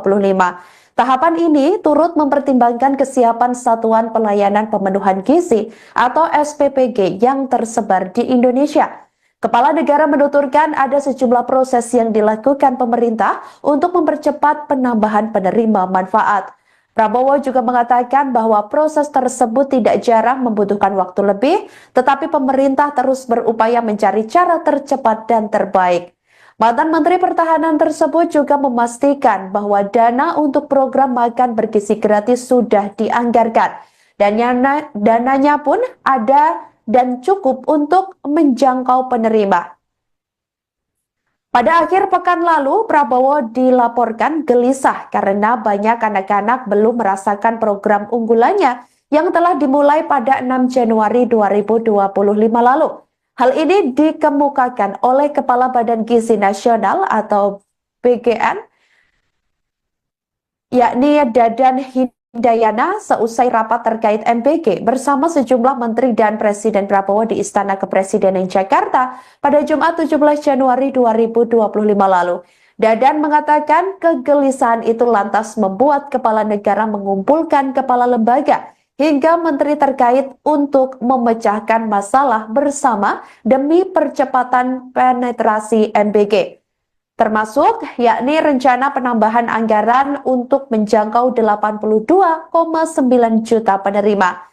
Tahapan ini turut mempertimbangkan kesiapan Satuan Pelayanan Pemenuhan Gizi atau SPPG yang tersebar di Indonesia. Kepala negara menuturkan ada sejumlah proses yang dilakukan pemerintah untuk mempercepat penambahan penerima manfaat. Prabowo juga mengatakan bahwa proses tersebut tidak jarang membutuhkan waktu lebih, tetapi pemerintah terus berupaya mencari cara tercepat dan terbaik. Mantan Menteri Pertahanan tersebut juga memastikan bahwa dana untuk program makan bergizi gratis sudah dianggarkan. Dan dananya pun ada dan cukup untuk menjangkau penerima. Pada akhir pekan lalu, Prabowo dilaporkan gelisah karena banyak anak-anak belum merasakan program unggulannya yang telah dimulai pada 6 Januari 2025 lalu. Hal ini dikemukakan oleh Kepala Badan Gizi Nasional atau BGN, yakni Dadan Hindayana, seusai rapat terkait MBG bersama sejumlah menteri dan Presiden Prabowo di Istana Kepresidenan Jakarta pada Jumat 17 Januari 2025 lalu. Dadan mengatakan kegelisahan itu lantas membuat kepala negara mengumpulkan kepala lembaga hingga menteri terkait untuk memecahkan masalah bersama demi percepatan penetrasi MBG. Termasuk yakni rencana penambahan anggaran untuk menjangkau 82,9 juta penerima.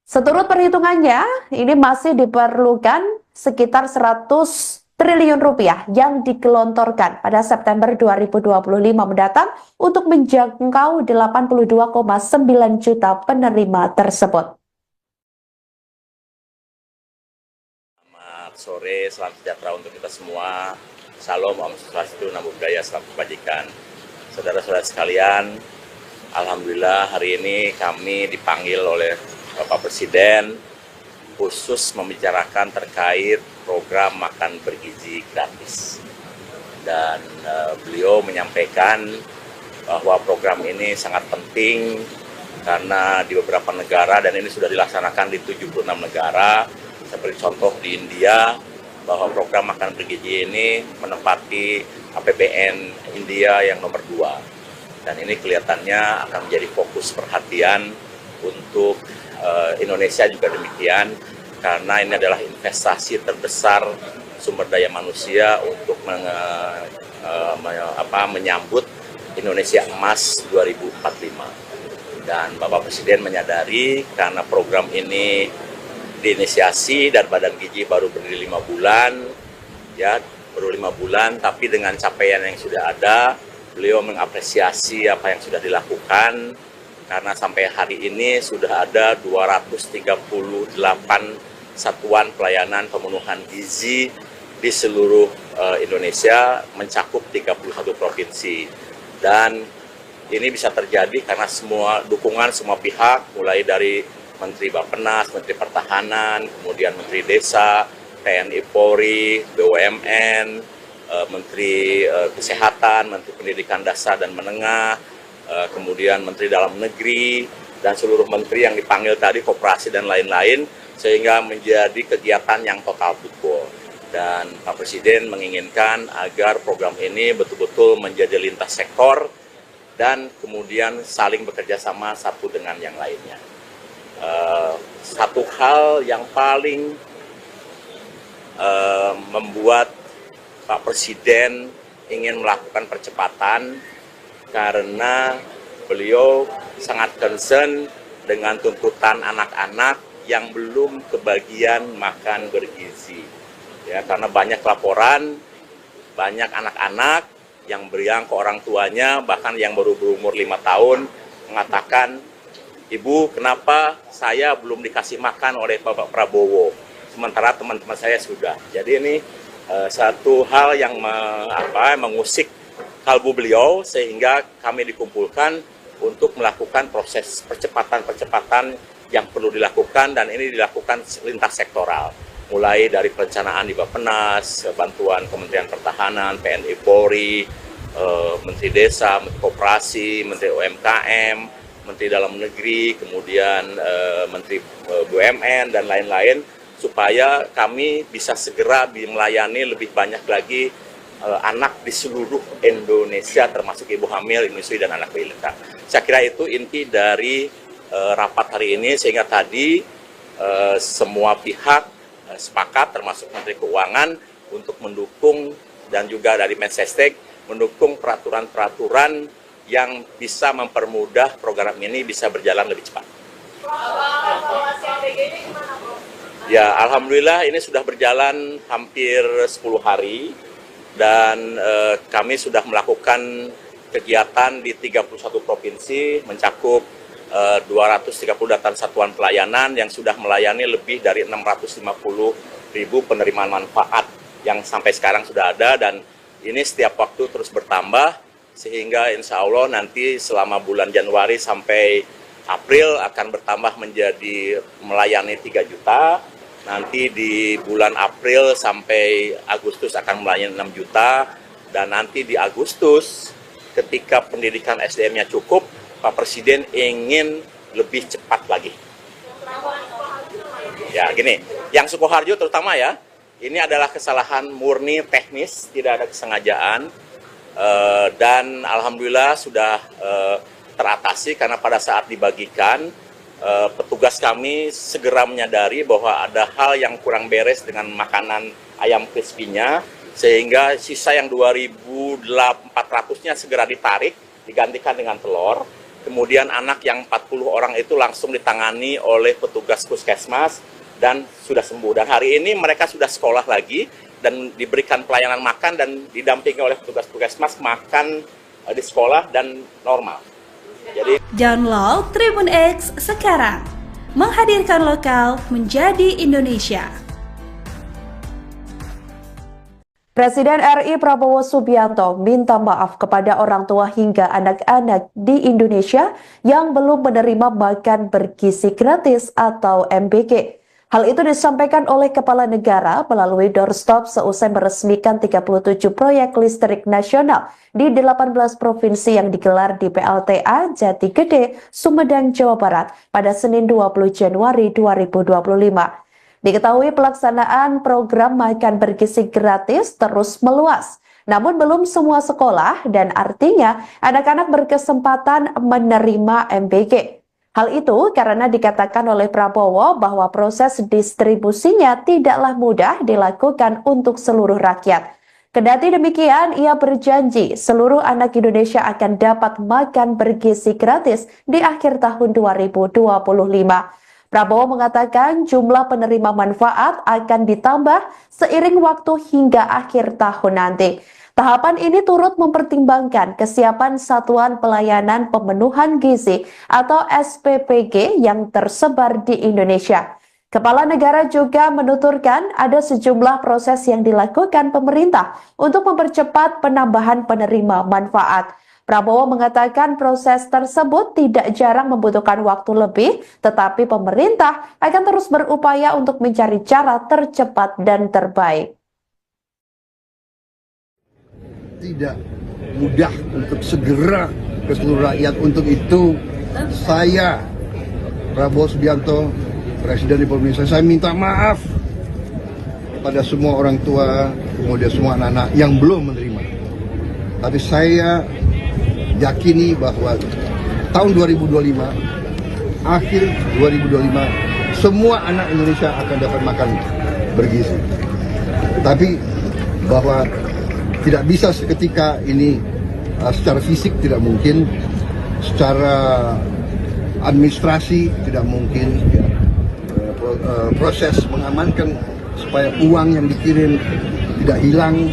Seturut perhitungannya, ini masih diperlukan sekitar 100 triliun rupiah yang digelontorkan pada September 2025 mendatang untuk menjangkau 82,9 juta penerima tersebut. Selamat sore, salam sejahtera untuk kita semua. Salam, Om Swastiastu, Namo Buddhaya, salam kebajikan. Saudara-saudara sekalian, alhamdulillah hari ini kami dipanggil oleh Bapak Presiden khusus membicarakan terkait program makan bergizi gratis. Dan beliau menyampaikan bahwa program ini sangat penting karena di beberapa negara, dan ini sudah dilaksanakan di 76 negara, seperti contoh di India, bahwa program makan bergizi ini menempati APBN India yang nomor 2. Dan ini kelihatannya akan menjadi fokus perhatian untuk Indonesia juga demikian, karena ini adalah investasi terbesar sumber daya manusia untuk menyambut Indonesia Emas 2045. Dan Bapak Presiden menyadari karena program ini diinisiasi dan Badan Gizi baru berdiri 5 bulan, ya baru 5 bulan, tapi dengan capaian yang sudah ada, beliau mengapresiasi apa yang sudah dilakukan. Karena sampai hari ini sudah ada 238 satuan pelayanan pemenuhan gizi di seluruh Indonesia, mencakup 31 provinsi. Dan ini bisa terjadi karena semua dukungan semua pihak, mulai dari Menteri Bappenas, Menteri Pertahanan, kemudian Menteri Desa, TNI Polri, BUMN, Menteri Kesehatan, Menteri Pendidikan Dasar dan Menengah, kemudian Menteri Dalam Negeri, dan seluruh menteri yang dipanggil tadi, koperasi dan lain-lain, sehingga menjadi kegiatan yang total football. Dan Pak Presiden menginginkan agar program ini betul-betul menjadi lintas sektor dan kemudian saling bekerja sama satu dengan yang lainnya. satu hal yang paling membuat Pak Presiden ingin melakukan percepatan karena beliau sangat concern dengan tuntutan anak-anak yang belum kebagian makan bergizi. Ya, karena banyak laporan, banyak anak-anak yang beriang ke orang tuanya, bahkan yang baru berumur 5 tahun, mengatakan, "Ibu, kenapa saya belum dikasih makan oleh Bapak Prabowo, sementara teman-teman saya sudah." Jadi ini satu hal yang mengusik kalbu beliau, sehingga kami dikumpulkan untuk melakukan proses percepatan-percepatan yang perlu dilakukan, dan ini dilakukan lintas sektoral. Mulai dari perencanaan di Bappenas, bantuan Kementerian Pertahanan, TNI Polri, Menteri Desa, Menteri Koperasi, Menteri UMKM, Menteri Dalam Negeri, kemudian Menteri BUMN, dan lain-lain, supaya kami bisa segera melayani lebih banyak lagi anak di seluruh Indonesia, termasuk ibu hamil, menyusui, dan anak balita. Saya kira itu inti dari rapat hari ini, sehingga tadi semua pihak sepakat, termasuk Menteri Keuangan, untuk mendukung, dan juga dari Mensesnek, mendukung peraturan-peraturan yang bisa mempermudah program ini bisa berjalan lebih cepat. Ya, alhamdulillah ini sudah berjalan hampir 10 hari, dan kami sudah melakukan kegiatan di 31 provinsi, mencakup 230 satuan pelayanan yang sudah melayani lebih dari 650.000 penerimaan manfaat yang sampai sekarang sudah ada, dan ini setiap waktu terus bertambah, sehingga insya Allah nanti selama bulan Januari sampai April akan bertambah menjadi melayani 3 juta, nanti di bulan April sampai Agustus akan melayani 6 juta, dan nanti di Agustus ketika pendidikan SDM-nya cukup, Pak Presiden ingin lebih cepat lagi. Ya, gini, yang Sukoharjo terutama ya, ini adalah kesalahan murni teknis, tidak ada kesengajaan, dan alhamdulillah sudah teratasi, karena pada saat dibagikan, petugas kami segera menyadari bahwa ada hal yang kurang beres dengan makanan ayam crispy-nya, sehingga sisa yang 2.400-nya segera ditarik, digantikan dengan telur. Kemudian anak yang 40 orang itu langsung ditangani oleh petugas puskesmas dan sudah sembuh. Dan hari ini mereka sudah sekolah lagi dan diberikan pelayanan makan dan didampingi oleh petugas puskesmas makan di sekolah dan normal. Jadi Download Tribun X sekarang, menghadirkan lokal menjadi Indonesia. Presiden RI Prabowo Subianto minta maaf kepada orang tua hingga anak-anak di Indonesia yang belum menerima makan bergizi gratis atau MBG. Hal itu disampaikan oleh Kepala Negara melalui doorstop seusai meresmikan 37 proyek listrik nasional di 18 provinsi yang digelar di PLTA Jati Gede, Sumedang, Jawa Barat pada Senin 20 Januari 2025. Diketahui pelaksanaan program makan bergizi gratis terus meluas, namun belum semua sekolah dan artinya anak-anak berkesempatan menerima MBG. Hal itu karena dikatakan oleh Prabowo bahwa proses distribusinya tidaklah mudah dilakukan untuk seluruh rakyat. Kendati demikian, ia berjanji seluruh anak Indonesia akan dapat makan bergizi gratis di akhir tahun 2025. Prabowo mengatakan jumlah penerima manfaat akan ditambah seiring waktu hingga akhir tahun nanti. Tahapan ini turut mempertimbangkan kesiapan Satuan Pelayanan Pemenuhan Gizi atau SPPG yang tersebar di Indonesia. Kepala Negara juga menuturkan ada sejumlah proses yang dilakukan pemerintah untuk mempercepat penambahan penerima manfaat. Prabowo mengatakan proses tersebut tidak jarang membutuhkan waktu lebih, tetapi pemerintah akan terus berupaya untuk mencari cara tercepat dan terbaik. Tidak mudah untuk segera ke seluruh rakyat. Untuk itu, saya, Prabowo Subianto, Presiden Republik Indonesia, saya minta maaf kepada semua orang tua, kemudian semua anak-anak yang belum menerima. Tapi saya yakini bahwa tahun 2025, akhir 2025, semua anak Indonesia akan dapat makan bergizi. Tapi bahwa tidak bisa seketika ini secara fisik tidak mungkin, secara administrasi tidak mungkin, ya. Proses mengamankan supaya uang yang dikirim tidak hilang,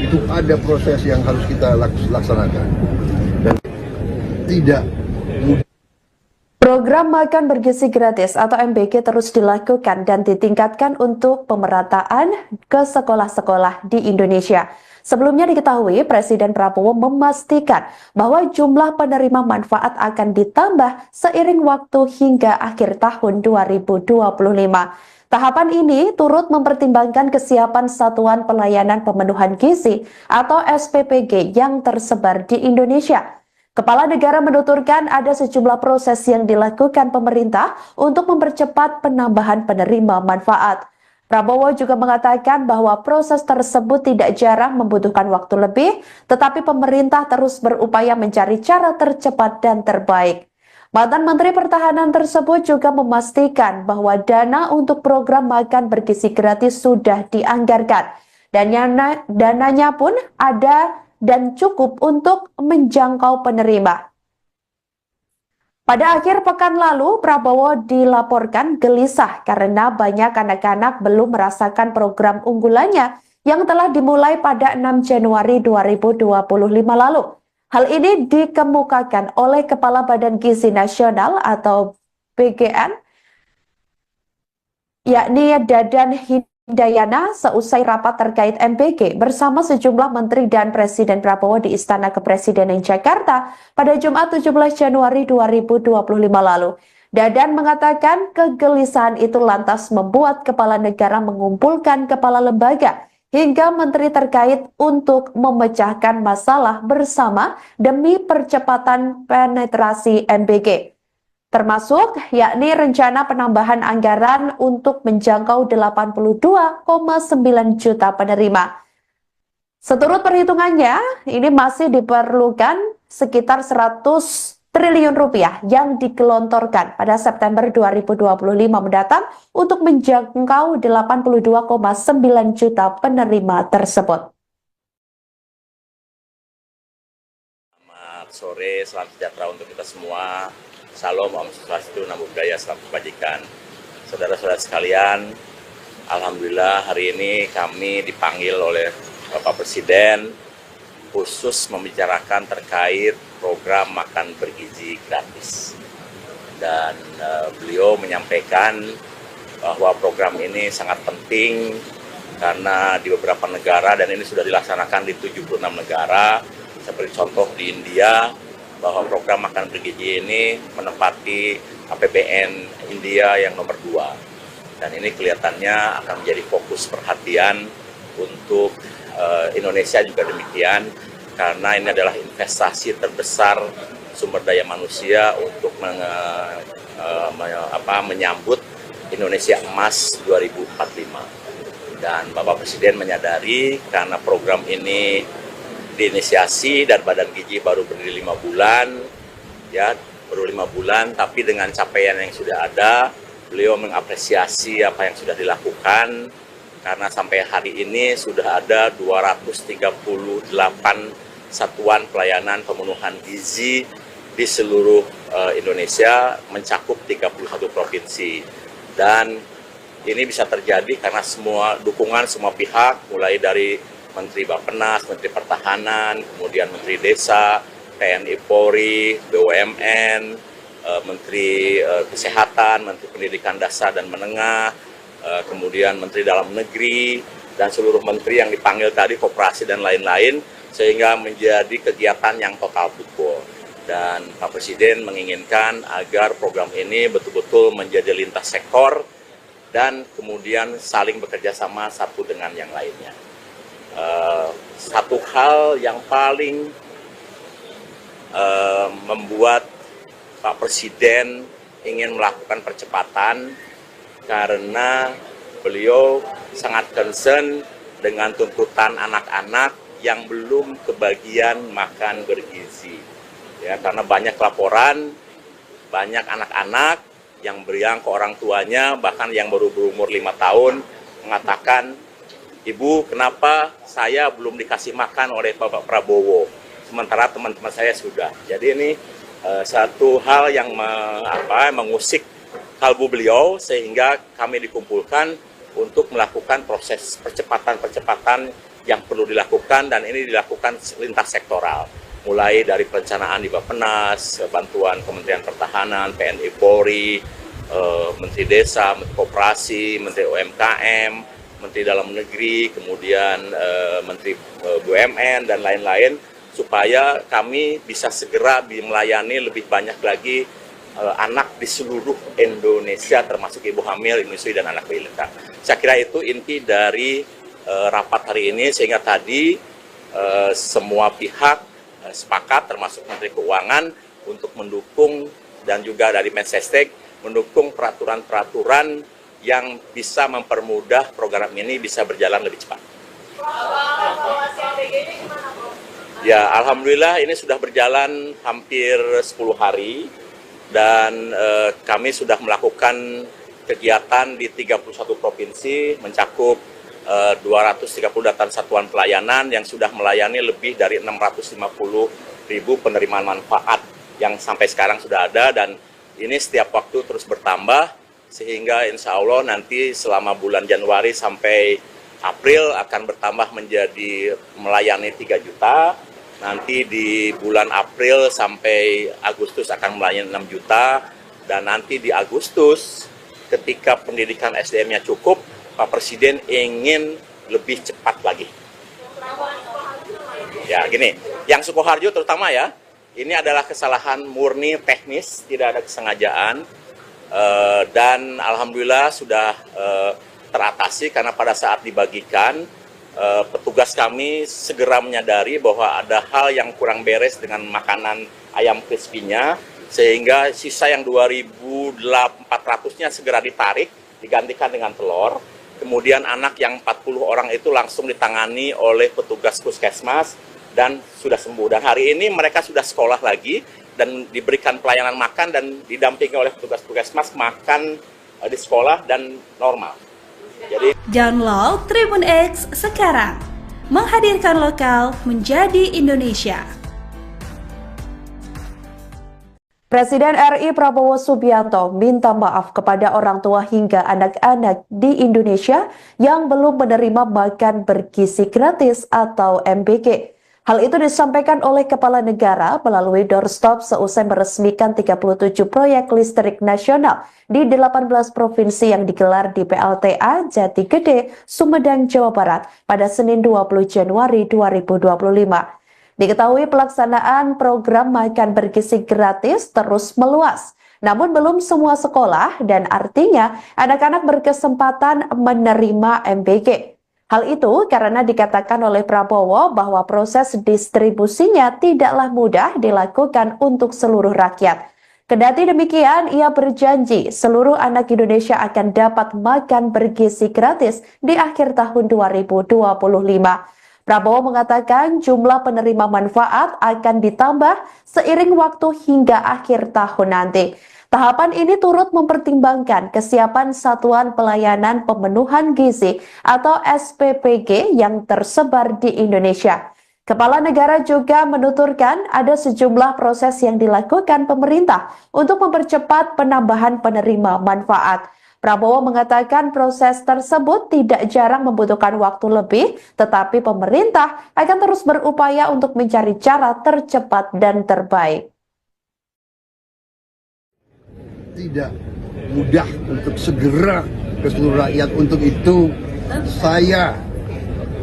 itu ada proses yang harus kita laksanakan dan tidak mudah. Program makan bergizi gratis atau MBG terus dilakukan dan ditingkatkan untuk pemerataan ke sekolah-sekolah di Indonesia. Sebelumnya diketahui Presiden Prabowo memastikan bahwa jumlah penerima manfaat akan ditambah seiring waktu hingga akhir tahun 2025. Tahapan ini turut mempertimbangkan kesiapan Satuan Pelayanan Pemenuhan Gizi atau SPPG yang tersebar di Indonesia. Kepala negara menuturkan ada sejumlah proses yang dilakukan pemerintah untuk mempercepat penambahan penerima manfaat. Prabowo juga mengatakan bahwa proses tersebut tidak jarang membutuhkan waktu lebih, tetapi pemerintah terus berupaya mencari cara tercepat dan terbaik. Mantan Menteri Pertahanan tersebut juga memastikan bahwa dana untuk program makan bergizi gratis sudah dianggarkan. Dan dananya pun ada dan cukup untuk menjangkau penerima. Pada akhir pekan lalu, Prabowo dilaporkan gelisah karena banyak anak-anak belum merasakan program unggulannya yang telah dimulai pada 6 Januari 2025 lalu. Hal ini dikemukakan oleh Kepala Badan Gizi Nasional atau BGN, yakni Dadan Hindayana seusai rapat terkait MBG bersama sejumlah menteri dan Presiden Prabowo di Istana Kepresidenan Jakarta pada Jumat 17 Januari 2025 lalu. Dadan mengatakan kegelisahan itu lantas membuat kepala negara mengumpulkan kepala lembaga hingga menteri terkait untuk memecahkan masalah bersama demi percepatan penetrasi MBG. Termasuk yakni rencana penambahan anggaran untuk menjangkau 82,9 juta penerima. Seturut perhitungannya, ini masih diperlukan sekitar 100 triliun rupiah yang digelontorkan pada September 2025 mendatang untuk menjangkau 82,9 juta penerima tersebut. Selamat sore, salam sejahtera untuk kita semua. Salam, Om Swastiastu, Namo Buddhaya, salam kebajikan. Saudara-saudara sekalian, alhamdulillah hari ini kami dipanggil oleh Bapak Presiden khusus membicarakan terkait program makan bergizi gratis. Dan beliau menyampaikan bahwa program ini sangat penting karena di beberapa negara, dan ini sudah dilaksanakan di 76 negara, seperti contoh di India, bahwa program makan bergizi ini menempati APBN India yang nomor 2. Dan ini kelihatannya akan menjadi fokus perhatian untuk Indonesia juga demikian, karena ini adalah investasi terbesar sumber daya manusia untuk menyambut Indonesia Emas 2045. Dan Bapak Presiden menyadari karena program ini diinisiasi dan Badan Gizi baru berdiri 5 bulan, ya baru 5 bulan, tapi dengan capaian yang sudah ada, beliau mengapresiasi apa yang sudah dilakukan. Karena sampai hari ini sudah ada 238 satuan pelayanan pemenuhan gizi di seluruh Indonesia, mencakup 31 provinsi. Dan ini bisa terjadi karena semua dukungan semua pihak, mulai dari Menteri Bappenas, Menteri Pertahanan, kemudian Menteri Desa, TNI Polri, BUMN, Menteri Kesehatan, Menteri Pendidikan Dasar dan Menengah, kemudian Menteri Dalam Negeri, dan seluruh menteri yang dipanggil tadi, koperasi dan lain-lain, sehingga menjadi kegiatan yang total football. Dan Pak Presiden menginginkan agar program ini betul-betul menjadi lintas sektor dan kemudian saling bekerja sama satu dengan yang lainnya. Satu hal yang paling membuat Pak Presiden ingin melakukan percepatan karena beliau sangat concern dengan tuntutan anak-anak yang belum kebagian makan bergizi. Ya, karena banyak laporan, banyak anak-anak yang beriang ke orang tuanya, bahkan yang baru berumur 5 tahun, mengatakan, "Ibu, kenapa saya belum dikasih makan oleh Bapak Prabowo, sementara teman-teman saya sudah." Jadi ini satu hal yang mengusik kalbu beliau, sehingga kami dikumpulkan untuk melakukan proses percepatan-percepatan yang perlu dilakukan, dan ini dilakukan lintas sektoral. Mulai dari perencanaan di Bappenas, bantuan Kementerian Pertahanan, TNI Polri, Menteri Desa, Menteri Koperasi, Menteri UMKM, Menteri Dalam Negeri, kemudian Menteri BUMN, dan lain-lain, supaya kami bisa segera melayani lebih banyak lagi anak di seluruh Indonesia, termasuk ibu hamil, menyusui, dan anak balita. Saya kira itu inti dari rapat hari ini, sehingga tadi semua pihak sepakat, termasuk Menteri Keuangan, untuk mendukung, dan juga dari Mensesnek mendukung peraturan-peraturan yang bisa mempermudah program ini bisa berjalan lebih cepat. Ya, alhamdulillah ini sudah berjalan hampir 10 hari, dan kami sudah melakukan kegiatan di 31 provinsi, mencakup 230 satuan pelayanan yang sudah melayani lebih dari 650.000 penerimaan manfaat yang sampai sekarang sudah ada, dan ini setiap waktu terus bertambah, sehingga insya Allah nanti selama bulan Januari sampai April akan bertambah menjadi melayani 3 juta, nanti di bulan April sampai Agustus akan melayani 6 juta, dan nanti di Agustus ketika pendidikan SDM-nya cukup, Pak Presiden ingin lebih cepat lagi. Ya, gini, yang Sukoharjo terutama ya, ini adalah kesalahan murni teknis, tidak ada kesengajaan, dan alhamdulillah sudah teratasi, karena pada saat dibagikan, petugas kami segera menyadari bahwa ada hal yang kurang beres dengan makanan ayam crispy-nya, sehingga sisa yang 2.400-nya segera ditarik, digantikan dengan telur. Kemudian anak yang 40 orang itu langsung ditangani oleh petugas puskesmas dan sudah sembuh. Dan hari ini mereka sudah sekolah lagi dan diberikan pelayanan makan, dan didampingi oleh petugas puskesmas makan di sekolah dan normal. Jadi Download Tribun X sekarang, menghadirkan lokal menjadi Indonesia. Presiden RI Prabowo Subianto minta maaf kepada orang tua hingga anak-anak di Indonesia yang belum menerima makan bergizi gratis atau MBG. Hal itu disampaikan oleh Kepala Negara melalui doorstop seusai meresmikan 37 proyek listrik nasional di 18 provinsi yang digelar di PLTA Jati Gede, Sumedang, Jawa Barat pada Senin 20 Januari 2025. Diketahui pelaksanaan program makan bergizi gratis terus meluas, namun belum semua sekolah, dan artinya anak-anak berkesempatan menerima MBG. Hal itu karena dikatakan oleh Prabowo bahwa proses distribusinya tidaklah mudah dilakukan untuk seluruh rakyat. Kendati demikian, ia berjanji seluruh anak Indonesia akan dapat makan bergizi gratis di akhir tahun 2025. Prabowo mengatakan jumlah penerima manfaat akan ditambah seiring waktu hingga akhir tahun nanti. Tahapan ini turut mempertimbangkan kesiapan Satuan Pelayanan Pemenuhan Gizi atau SPPG yang tersebar di Indonesia. Kepala Negara juga menuturkan ada sejumlah proses yang dilakukan pemerintah untuk mempercepat penambahan penerima manfaat. Prabowo mengatakan proses tersebut tidak jarang membutuhkan waktu lebih, tetapi pemerintah akan terus berupaya untuk mencari cara tercepat dan terbaik. Tidak mudah untuk segera ke seluruh rakyat. Untuk itu, saya,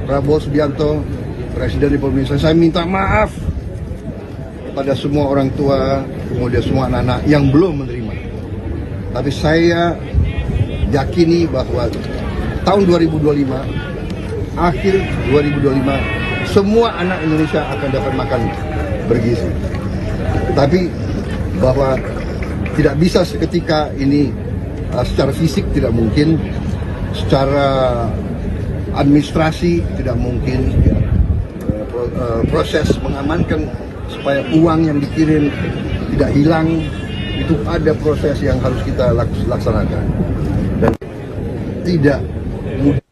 Prabowo Subianto, Presiden Republik Indonesia, saya minta maaf kepada semua orang tua, kemudian semua anak-anak yang belum menerima. Tapi saya yakini bahwa tahun 2025, akhir 2025, semua anak Indonesia akan dapat makan bergizi. Tapi bahwa tidak bisa seketika ini, secara fisik tidak mungkin, secara administrasi tidak mungkin, ya. Proses mengamankan supaya uang yang dikirim tidak hilang, itu Tentu ada proses yang harus kita laksanakan dan tidak mudah.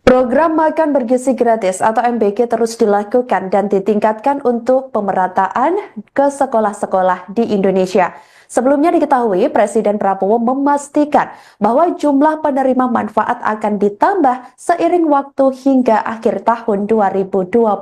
Program makan bergizi gratis atau MBG terus dilakukan dan ditingkatkan untuk pemerataan ke sekolah-sekolah di Indonesia. Sebelumnya diketahui Presiden Prabowo memastikan bahwa jumlah penerima manfaat akan ditambah seiring waktu hingga akhir tahun 2025.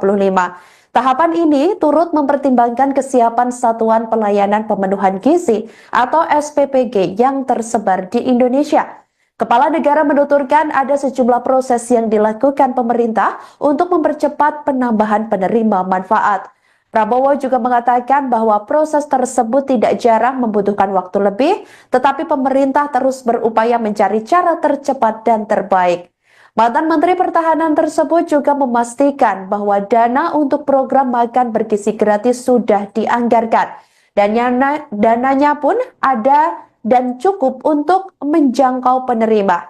Tahapan ini turut mempertimbangkan kesiapan Satuan Pelayanan Pemenuhan Gizi atau SPPG yang tersebar di Indonesia. Kepala negara menuturkan ada sejumlah proses yang dilakukan pemerintah untuk mempercepat penambahan penerima manfaat. Prabowo juga mengatakan bahwa proses tersebut tidak jarang membutuhkan waktu lebih, tetapi pemerintah terus berupaya mencari cara tercepat dan terbaik. Mantan Menteri Pertahanan tersebut juga memastikan bahwa dana untuk program makan bergizi gratis sudah dianggarkan. Dan dananya pun ada dan cukup untuk menjangkau penerima.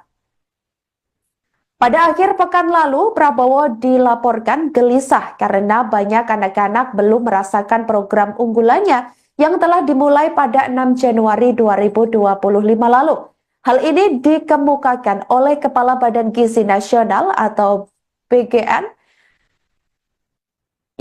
Pada akhir pekan lalu, Prabowo dilaporkan gelisah karena banyak anak-anak belum merasakan program unggulannya yang telah dimulai pada 6 Januari 2025 lalu. Hal ini dikemukakan oleh Kepala Badan Gizi Nasional atau BGN,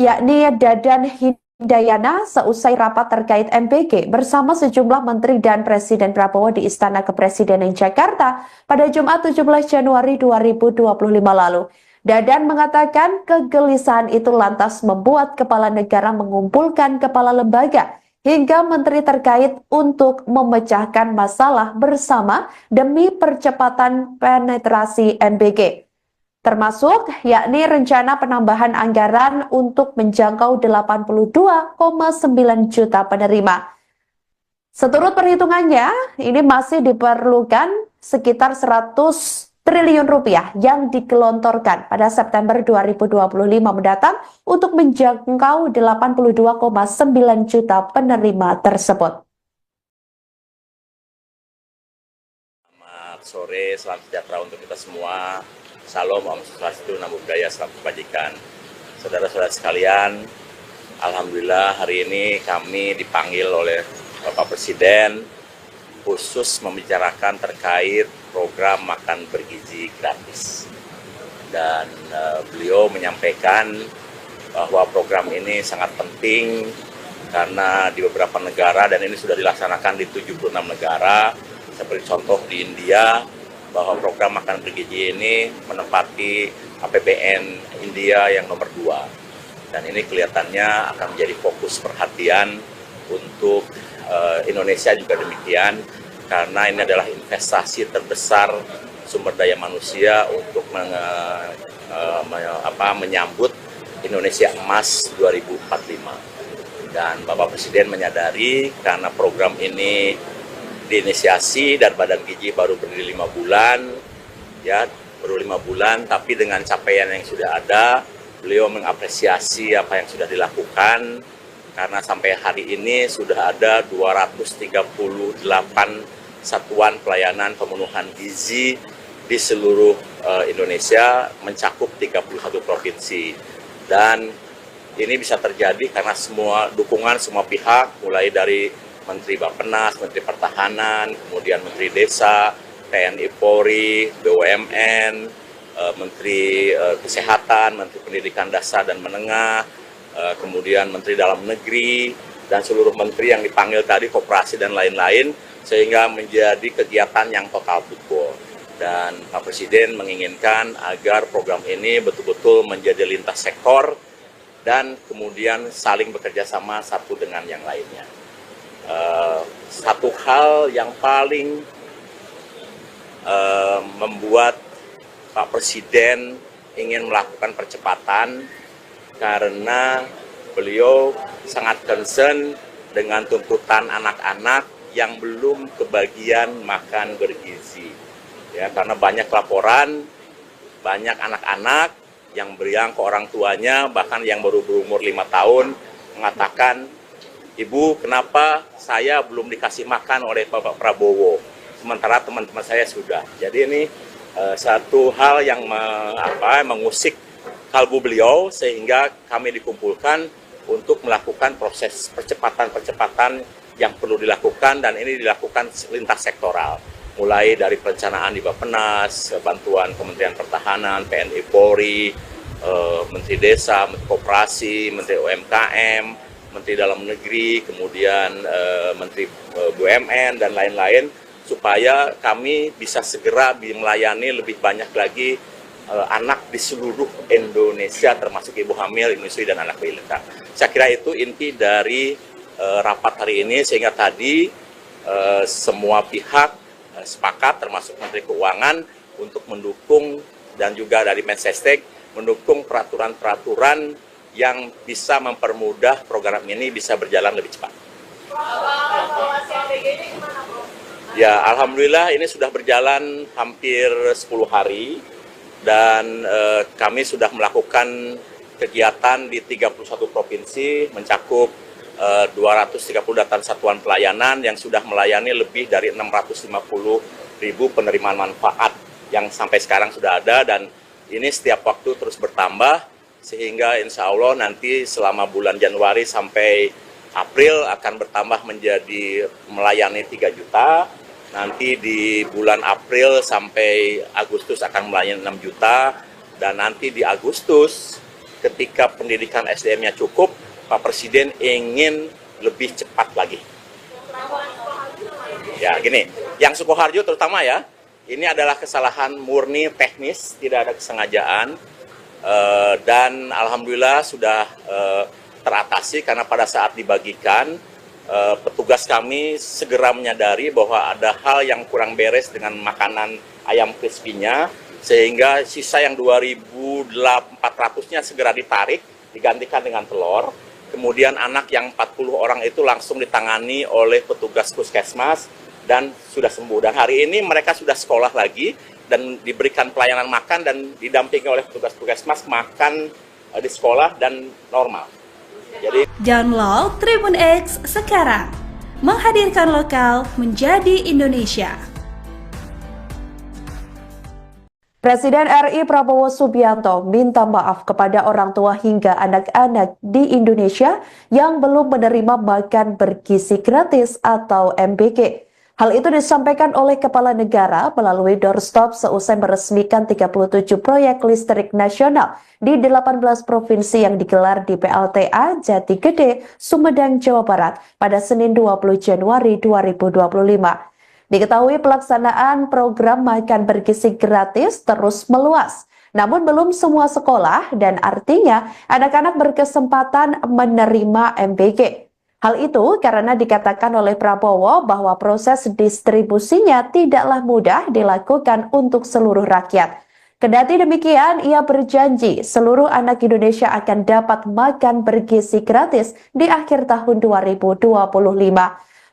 yakni Dadan Hidayana seusai rapat terkait MBG bersama sejumlah menteri dan Presiden Prabowo di Istana Kepresidenan Jakarta pada Jumat 17 Januari 2025 lalu. Dadan mengatakan kegelisahan itu lantas membuat kepala negara mengumpulkan kepala lembaga hingga menteri terkait untuk memecahkan masalah bersama demi percepatan penetrasi MBG. Termasuk yakni rencana penambahan anggaran untuk menjangkau 82,9 juta penerima. Seturut perhitungannya, ini masih diperlukan sekitar 100 triliun rupiah yang digelontorkan pada September 2025 mendatang untuk menjangkau 82,9 juta penerima tersebut. Selamat sore, salam sejahtera untuk kita semua. Salam, Om Swastiastu, Namo Buddhaya, salam kebajikan. Saudara-saudara sekalian, alhamdulillah hari ini kami dipanggil oleh Bapak Presiden khusus membicarakan terkait program makan bergizi gratis. Dan beliau menyampaikan bahwa program ini sangat penting karena di beberapa negara, dan ini sudah dilaksanakan di 76 negara, seperti contoh di India, bahwa program makan bergizi ini menempati APBN India yang nomor 2. Dan ini kelihatannya akan menjadi fokus perhatian untuk Indonesia juga demikian, karena ini adalah investasi terbesar sumber daya manusia untuk menyambut Indonesia Emas 2045. Dan Bapak Presiden menyadari karena program ini diinisiasi dan Badan Gizi baru berdiri 5 bulan, ya baru 5 bulan, tapi dengan capaian yang sudah ada, beliau mengapresiasi apa yang sudah dilakukan. Karena sampai hari ini sudah ada 238 satuan pelayanan pemenuhan gizi di seluruh Indonesia, mencakup 31 provinsi. Dan ini bisa terjadi karena semua dukungan semua pihak, mulai dari Menteri Bappenas, Menteri Pertahanan, kemudian Menteri Desa, TNI Polri, BUMN, Menteri Kesehatan, Menteri Pendidikan Dasar dan Menengah, kemudian Menteri Dalam Negeri, dan seluruh menteri yang dipanggil tadi, koperasi dan lain-lain, sehingga menjadi kegiatan yang total betul. Dan Pak Presiden menginginkan agar program ini betul-betul menjadi lintas sektor dan kemudian saling bekerja sama satu dengan yang lainnya. Satu hal yang paling membuat Pak Presiden ingin melakukan percepatan karena beliau sangat concern dengan tuntutan anak-anak yang belum kebagian makan bergizi. Ya, karena banyak laporan, banyak anak-anak yang beriang ke orang tuanya, bahkan yang baru berumur 5 tahun, mengatakan, "Ibu, kenapa saya belum dikasih makan oleh Bapak Prabowo, sementara teman-teman saya sudah." Jadi ini satu hal yang mengusik kalbu beliau, sehingga kami dikumpulkan untuk melakukan proses percepatan yang perlu dilakukan, dan ini dilakukan lintas sektoral. Mulai dari perencanaan di Bappenas, bantuan Kementerian Pertahanan, TNI Polri, Menteri Desa, Menteri Koperasi, Menteri UMKM, Menteri Dalam Negeri, kemudian Menteri BUMN, dan lain-lain, supaya kami bisa segera melayani lebih banyak lagi anak di seluruh Indonesia, termasuk ibu hamil, menyusui, dan anak balita. Saya kira itu inti dari rapat hari ini, sehingga tadi semua pihak sepakat, termasuk Menteri Keuangan, untuk mendukung, dan juga dari Mensesnek, mendukung peraturan-peraturan yang bisa mempermudah program ini bisa berjalan lebih cepat. Ya, alhamdulillah ini sudah berjalan hampir 10 hari, dan kami sudah melakukan kegiatan di 31 provinsi, mencakup 230 data satuan pelayanan yang sudah melayani lebih dari 650.000 penerimaan manfaat yang sampai sekarang sudah ada, dan ini setiap waktu terus bertambah, sehingga insya Allah nanti selama bulan Januari sampai April akan bertambah menjadi melayani 3 juta, nanti di bulan April sampai Agustus akan melayani 6 juta, dan nanti di Agustus ketika pendidikan SDM-nya cukup, Pak Presiden ingin lebih cepat lagi. Ya, gini, yang Sukoharjo terutama ya, ini adalah kesalahan murni teknis, tidak ada kesengajaan, dan alhamdulillah sudah teratasi, karena pada saat dibagikan, petugas kami segera menyadari bahwa ada hal yang kurang beres dengan makanan ayam crispy-nya, sehingga sisa yang 2.400-nya segera ditarik, digantikan dengan telur. Kemudian anak yang 40 orang itu langsung ditangani oleh petugas puskesmas dan sudah sembuh. Dan hari ini mereka sudah sekolah lagi dan diberikan pelayanan makan dan didampingi oleh petugas puskesmas makan di sekolah dan normal. Jadi Download Tribun X sekarang, menghadirkan lokal menjadi Indonesia. Presiden RI Prabowo Subianto minta maaf kepada orang tua hingga anak-anak di Indonesia yang belum menerima makan bergizi gratis atau MBG. Hal itu disampaikan oleh Kepala Negara melalui doorstop seusai meresmikan 37 proyek listrik nasional di 18 provinsi yang digelar di PLTA Jati Gede, Sumedang, Jawa Barat pada Senin 20 Januari 2025. Diketahui pelaksanaan program makan bergizi gratis terus meluas, namun belum semua sekolah dan artinya anak-anak berkesempatan menerima MBG. Hal itu karena dikatakan oleh Prabowo bahwa proses distribusinya tidaklah mudah dilakukan untuk seluruh rakyat. Kendati demikian, ia berjanji seluruh anak Indonesia akan dapat makan bergizi gratis di akhir tahun 2025.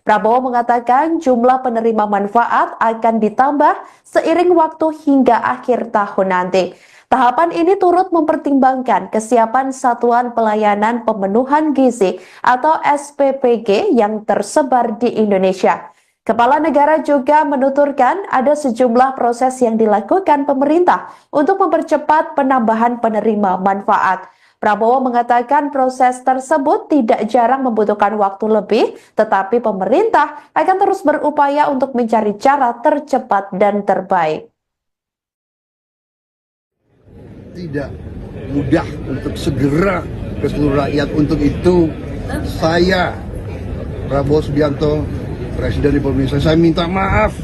Prabowo mengatakan jumlah penerima manfaat akan ditambah seiring waktu hingga akhir tahun nanti. Tahapan ini turut mempertimbangkan kesiapan Satuan Pelayanan Pemenuhan Gizi atau SPPG yang tersebar di Indonesia. Kepala Negara juga menuturkan ada sejumlah proses yang dilakukan pemerintah untuk mempercepat penambahan penerima manfaat. Prabowo mengatakan proses tersebut tidak jarang membutuhkan waktu lebih, tetapi pemerintah akan terus berupaya untuk mencari cara tercepat dan terbaik. Tidak mudah untuk segera ke seluruh rakyat. Untuk itu, saya, Prabowo Subianto, Presiden Republik Indonesia, saya minta maaf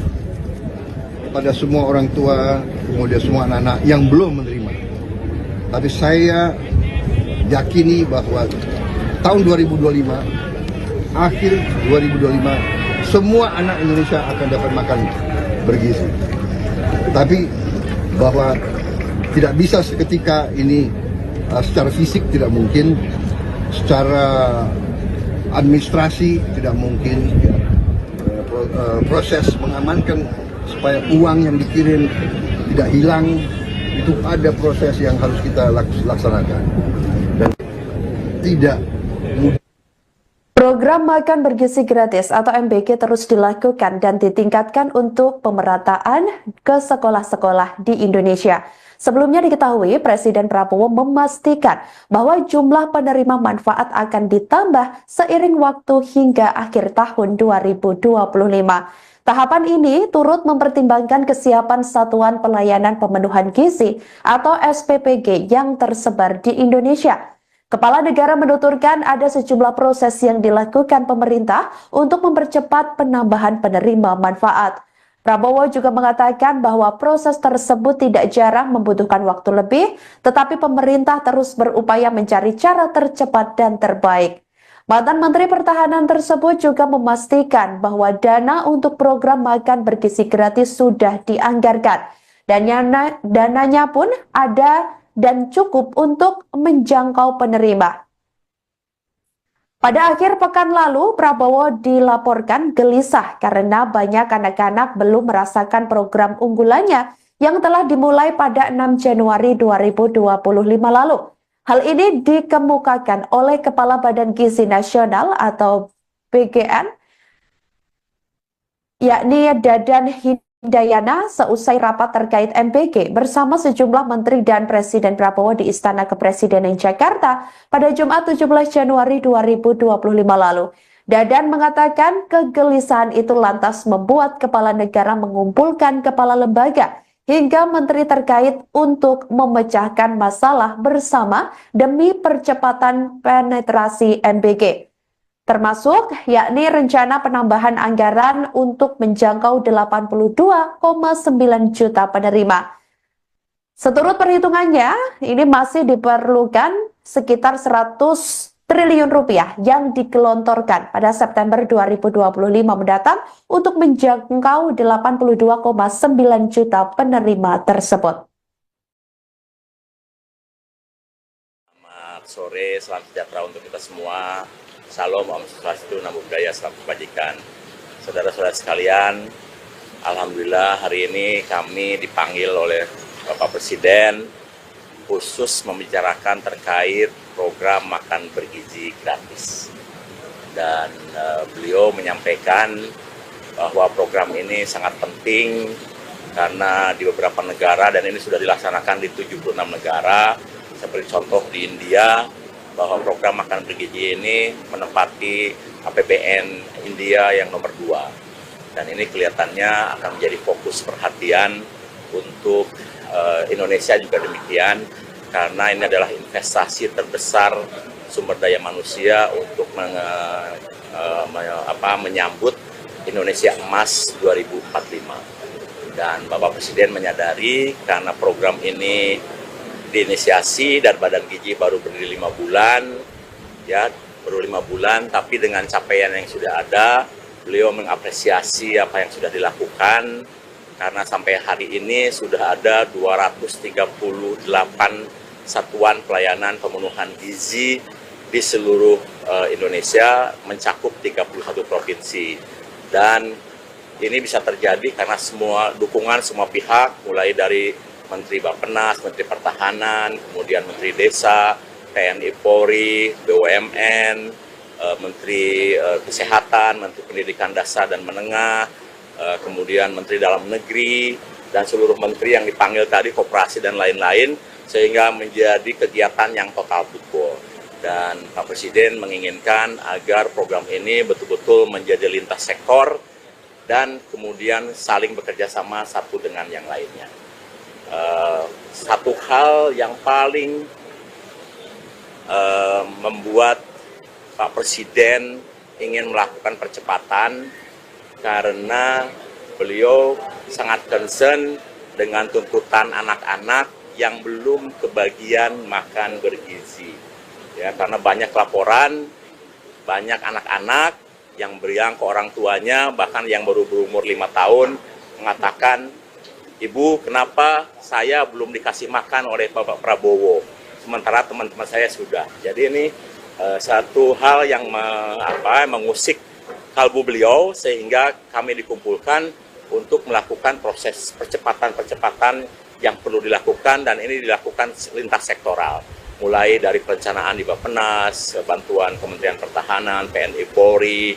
kepada semua orang tua, kemudian semua anak-anak yang belum menerima. Tapi saya yakini bahwa tahun 2025, akhir 2025, semua anak Indonesia akan dapat makan bergizi. Tapi bahwa tidak bisa seketika ini, secara fisik tidak mungkin, secara administrasi tidak mungkin, proses mengamankan supaya uang yang dikirim tidak hilang, itu ada proses yang harus kita laksanakan. Dan tidak mudah Program makan bergizi gratis atau MBG terus dilakukan dan ditingkatkan untuk pemerataan ke sekolah-sekolah di Indonesia. Sebelumnya diketahui Presiden Prabowo memastikan bahwa jumlah penerima manfaat akan ditambah seiring waktu hingga akhir tahun 2025. Tahapan ini turut mempertimbangkan kesiapan Satuan Pelayanan Pemenuhan Gizi atau SPPG yang tersebar di Indonesia. Kepala negara menuturkan ada sejumlah proses yang dilakukan pemerintah untuk mempercepat penambahan penerima manfaat. Prabowo juga mengatakan bahwa proses tersebut tidak jarang membutuhkan waktu lebih, tetapi pemerintah terus berupaya mencari cara tercepat dan terbaik. Mantan Menteri Pertahanan tersebut juga memastikan bahwa dana untuk program makan bergizi gratis sudah dianggarkan. Dan dananya pun ada dan cukup untuk menjangkau penerima. Pada akhir pekan lalu, Prabowo dilaporkan gelisah karena banyak anak-anak belum merasakan program unggulannya yang telah dimulai pada 6 Januari 2025 lalu. Hal ini dikemukakan oleh Kepala Badan Gizi Nasional atau BGN, yakni Dadan Hindayana seusai rapat terkait MBG bersama sejumlah menteri dan Presiden Prabowo di Istana Kepresidenan Jakarta pada Jumat 17 Januari 2025 lalu. Dadan mengatakan kegelisahan itu lantas membuat kepala negara mengumpulkan kepala lembaga hingga menteri terkait untuk memecahkan masalah bersama demi percepatan penetrasi MBG. Termasuk yakni rencana penambahan anggaran untuk menjangkau 82,9 juta penerima. Seturut perhitungannya, ini masih diperlukan sekitar 100 triliun rupiah yang digelontorkan pada September 2025 mendatang untuk menjangkau 82,9 juta penerima tersebut. Selamat sore, salam sejahtera untuk kita semua. Salam, Om Swastiastu, Namo Buddhaya, salam kebajikan. Saudara-saudara sekalian, alhamdulillah hari ini kami dipanggil oleh Bapak Presiden khusus membicarakan terkait program makan bergizi gratis. Dan beliau menyampaikan bahwa program ini sangat penting karena di beberapa negara, dan ini sudah dilaksanakan di 76 negara, seperti contoh di India, bahwa program makan bergizi ini menempati APBN India yang nomor 2. Dan ini kelihatannya akan menjadi fokus perhatian untuk Indonesia juga demikian, karena ini adalah investasi terbesar sumber daya manusia untuk menyambut Indonesia Emas 2045. Dan Bapak Presiden menyadari karena program ini diinisiasi dan Badan Gizi baru berdiri 5 bulan, ya baru 5 bulan, tapi dengan capaian yang sudah ada, beliau mengapresiasi apa yang sudah dilakukan. Karena sampai hari ini sudah ada 238 satuan pelayanan pemenuhan gizi di seluruh Indonesia, mencakup 31 provinsi. Dan ini bisa terjadi karena semua dukungan semua pihak, mulai dari Menteri Bappenas, Menteri Pertahanan, kemudian Menteri Desa, TNI Polri, BUMN, Menteri Kesehatan, Menteri Pendidikan Dasar dan Menengah, kemudian Menteri Dalam Negeri, dan seluruh menteri yang dipanggil tadi, koperasi dan lain-lain, sehingga menjadi kegiatan yang total betul. Dan Pak Presiden menginginkan agar program ini betul-betul menjadi lintas sektor dan kemudian saling bekerja sama satu dengan yang lainnya. Satu hal yang paling membuat Pak Presiden ingin melakukan percepatan karena beliau sangat concern dengan tuntutan anak-anak yang belum kebagian makan bergizi. Ya, karena banyak laporan, banyak anak-anak yang beriang ke orang tuanya, bahkan yang baru berumur 5 tahun, mengatakan, "Ibu, kenapa saya belum dikasih makan oleh Bapak Prabowo, sementara teman-teman saya sudah." Jadi ini satu hal yang mengusik kalbu beliau, sehingga kami dikumpulkan untuk melakukan proses percepatan-percepatan yang perlu dilakukan, dan ini dilakukan lintas sektoral. mulai dari perencanaan di Bappenas, bantuan Kementerian Pertahanan, TNI Polri,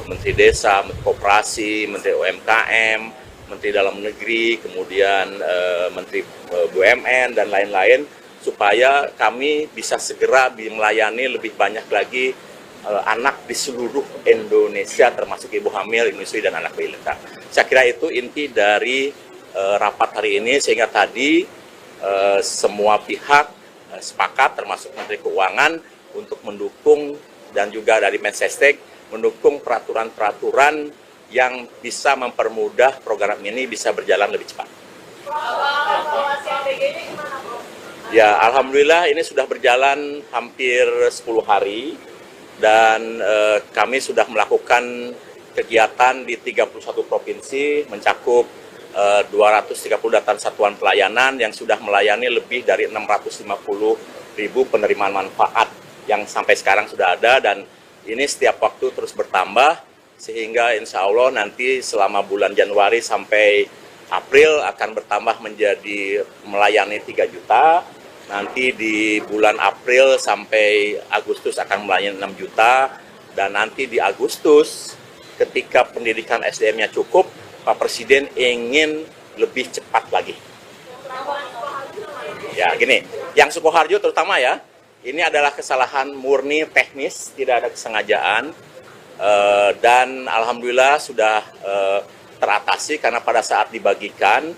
Menteri Desa, Menteri Koperasi, Menteri UMKM, Menteri Dalam Negeri, kemudian Menteri BUMN dan lain-lain, supaya kami bisa segera melayani lebih banyak lagi anak di seluruh Indonesia, termasuk ibu hamil, menyusui dan anak balita. Saya kira itu inti dari rapat hari ini, sehingga tadi semua pihak sepakat, termasuk Menteri Keuangan, untuk mendukung dan juga dari Mensesnek mendukung peraturan-peraturan yang bisa mempermudah program ini bisa berjalan lebih cepat. Ya, alhamdulillah ini sudah berjalan hampir 10 hari dan kami sudah melakukan kegiatan di 31 provinsi mencakup 230 data satuan pelayanan yang sudah melayani lebih dari 650.000 penerimaan manfaat yang sampai sekarang sudah ada, dan ini setiap waktu terus bertambah sehingga insya Allah nanti selama bulan Januari sampai April akan bertambah menjadi melayani 3 juta. Nanti di bulan April sampai Agustus akan melayani 6 juta. Dan nanti di Agustus ketika pendidikan SDM-nya cukup, Pak Presiden ingin lebih cepat lagi. Ya gini, yang Sukoharjo terutama ya, ini adalah kesalahan murni teknis, tidak ada kesengajaan. Dan alhamdulillah sudah teratasi karena pada saat dibagikan,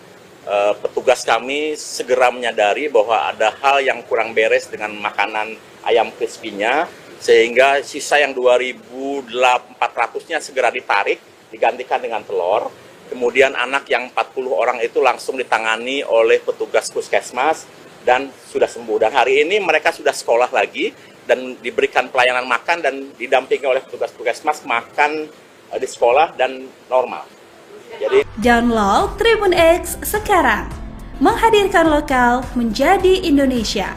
petugas kami segera menyadari bahwa ada hal yang kurang beres dengan makanan ayam crispy-nya, sehingga sisa yang 2.400-nya segera ditarik, digantikan dengan telur. Kemudian anak yang 40 orang itu langsung ditangani oleh petugas puskesmas dan sudah sembuh. Dan hari ini mereka sudah sekolah lagi dan diberikan pelayanan makan dan didampingi oleh petugas puskesmas makan di sekolah dan normal. Jadi Download Tribun X sekarang, menghadirkan lokal menjadi Indonesia.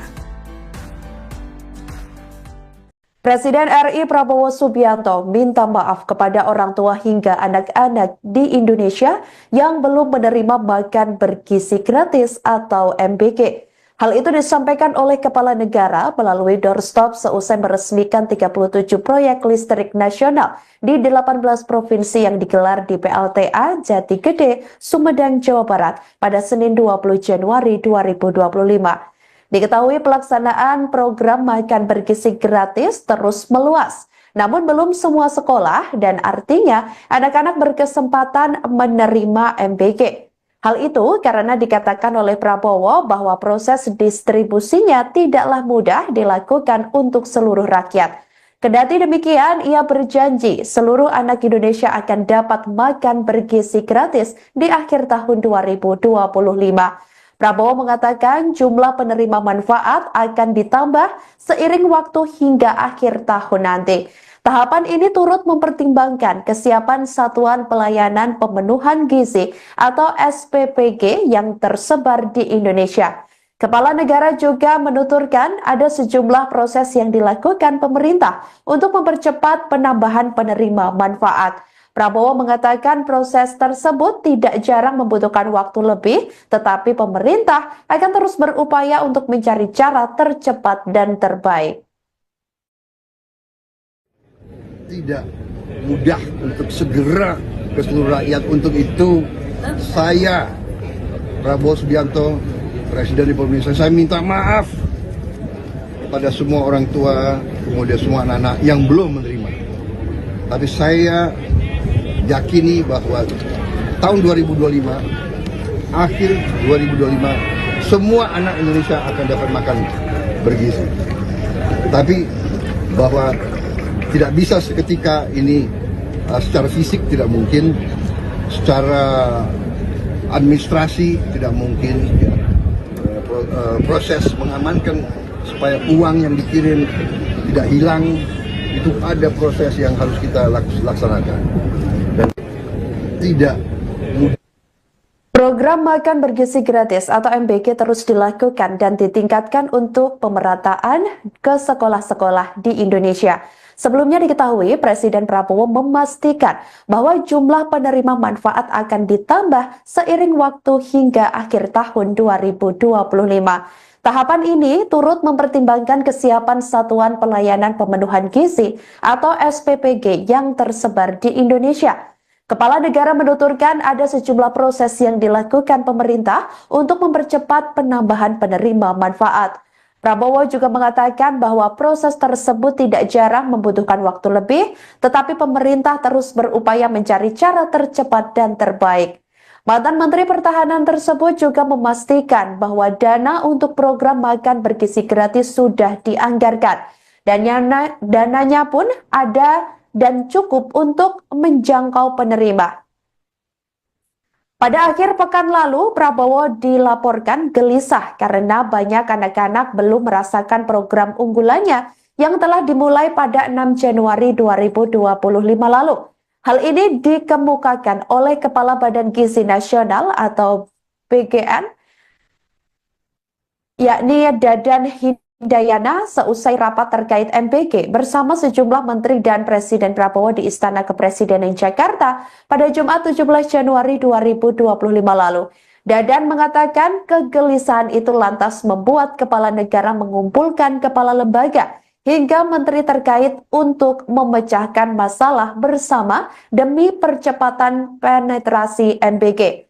Presiden RI Prabowo Subianto minta maaf kepada orang tua hingga anak-anak di Indonesia yang belum menerima makan bergizi gratis atau MBG. Hal itu disampaikan oleh Kepala Negara melalui doorstop seusai meresmikan 37 proyek listrik nasional di 18 provinsi yang digelar di PLTA Jati Gede, Sumedang, Jawa Barat pada Senin 20 Januari 2025. Diketahui pelaksanaan program makan bergizi gratis terus meluas, namun belum semua sekolah dan artinya anak-anak berkesempatan menerima MBG. Hal itu karena dikatakan oleh Prabowo bahwa proses distribusinya tidaklah mudah dilakukan untuk seluruh rakyat. Kendati demikian, ia berjanji seluruh anak Indonesia akan dapat makan bergizi gratis di akhir tahun 2025. Prabowo mengatakan jumlah penerima manfaat akan ditambah seiring waktu hingga akhir tahun nanti. Tahapan ini turut mempertimbangkan kesiapan Satuan Pelayanan Pemenuhan Gizi atau SPPG yang tersebar di Indonesia. Kepala Negara juga menuturkan ada sejumlah proses yang dilakukan pemerintah untuk mempercepat penambahan penerima manfaat. Prabowo mengatakan proses tersebut tidak jarang membutuhkan waktu lebih, tetapi pemerintah akan terus berupaya untuk mencari cara tercepat dan terbaik. Tidak mudah untuk segera ke seluruh rakyat. Untuk itu saya, Prabowo Subianto, Presiden Republik Indonesia, saya minta maaf kepada semua orang tua, kemudian semua anak-anak yang belum menerima. Tapi saya yakini bahwa tahun 2025, akhir 2025, semua anak Indonesia akan dapat makan bergizi. Tapi bahwa tidak bisa seketika ini, secara fisik tidak mungkin, secara administrasi tidak mungkin, ya. Proses mengamankan supaya uang yang dikirim tidak hilang, itu ada proses yang harus kita laksanakan. Dan tidak mudah. Program makan bergizi gratis atau MBG terus dilakukan dan ditingkatkan untuk pemerataan ke sekolah-sekolah di Indonesia. Sebelumnya diketahui Presiden Prabowo memastikan bahwa jumlah penerima manfaat akan ditambah seiring waktu hingga akhir tahun 2025. Tahapan ini turut mempertimbangkan kesiapan Satuan Pelayanan Pemenuhan Gizi atau SPPG yang tersebar di Indonesia. Kepala negara menuturkan ada sejumlah proses yang dilakukan pemerintah untuk mempercepat penambahan penerima manfaat. Prabowo juga mengatakan bahwa proses tersebut tidak jarang membutuhkan waktu lebih, tetapi pemerintah terus berupaya mencari cara tercepat dan terbaik. Mantan Menteri Pertahanan tersebut juga memastikan bahwa dana untuk program makan bergizi gratis sudah dianggarkan. Dan dananya pun ada dan cukup untuk menjangkau penerima. Pada akhir pekan lalu, Prabowo dilaporkan gelisah karena banyak anak-anak belum merasakan program unggulannya yang telah dimulai pada 6 Januari 2025 lalu. Hal ini dikemukakan oleh Kepala Badan Gizi Nasional atau BGN, yakni Dadan Hidayana seusai rapat terkait MBG bersama sejumlah menteri dan Presiden Prabowo di Istana Kepresidenan Jakarta pada Jumat 17 Januari 2025 lalu. Dadan mengatakan kegelisahan itu lantas membuat kepala negara mengumpulkan kepala lembaga hingga menteri terkait untuk memecahkan masalah bersama demi percepatan penetrasi MBG.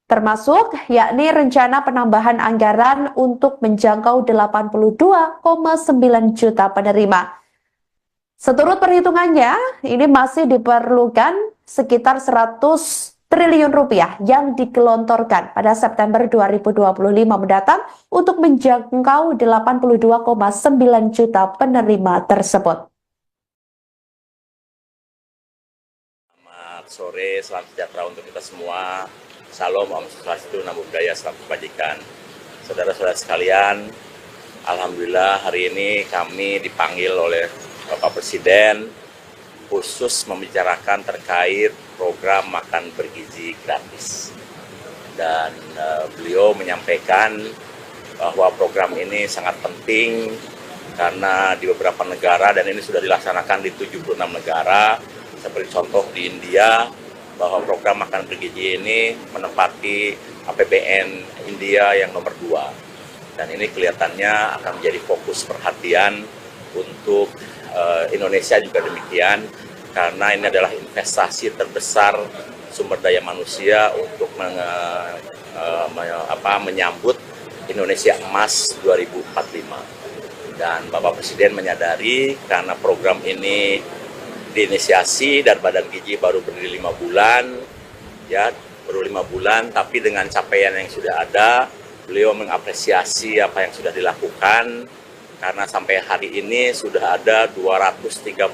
Termasuk yakni rencana penambahan anggaran untuk menjangkau 82,9 juta penerima. Seturut perhitungannya, ini masih diperlukan sekitar 100 triliun rupiah yang digelontorkan pada September 2025 mendatang untuk menjangkau 82,9 juta penerima tersebut. Selamat sore, salam sejahtera untuk kita semua. Salam, Om Swastiastu, Namo Buddhaya, salam kebajikan. Saudara-saudara sekalian, alhamdulillah hari ini kami dipanggil oleh Bapak Presiden khusus membicarakan terkait program makan bergizi gratis. Dan beliau menyampaikan bahwa program ini sangat penting karena di beberapa negara, dan ini sudah dilaksanakan di 76 negara, seperti contoh di India, bahwa program makan bergizi ini menempati APBN India yang nomor 2. Dan ini kelihatannya akan menjadi fokus perhatian untuk Indonesia juga demikian, karena ini adalah investasi terbesar sumber daya manusia untuk menyambut Indonesia Emas 2045. Dan Bapak Presiden menyadari karena program ini diinisiasi dan Badan Gizi baru berdiri 5 bulan, ya baru 5 bulan, tapi dengan capaian yang sudah ada, beliau mengapresiasi apa yang sudah dilakukan. Karena sampai hari ini sudah ada 238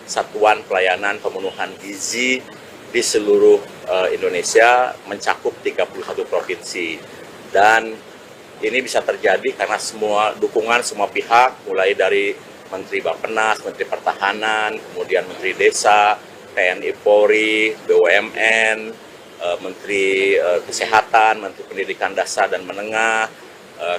satuan pelayanan pemenuhan gizi di seluruh Indonesia, mencakup 31 provinsi. Dan ini bisa terjadi karena semua dukungan semua pihak, mulai dari Menteri Bappenas, Menteri Pertahanan, kemudian Menteri Desa, TNI Polri, BUMN, Menteri Kesehatan, Menteri Pendidikan Dasar dan Menengah,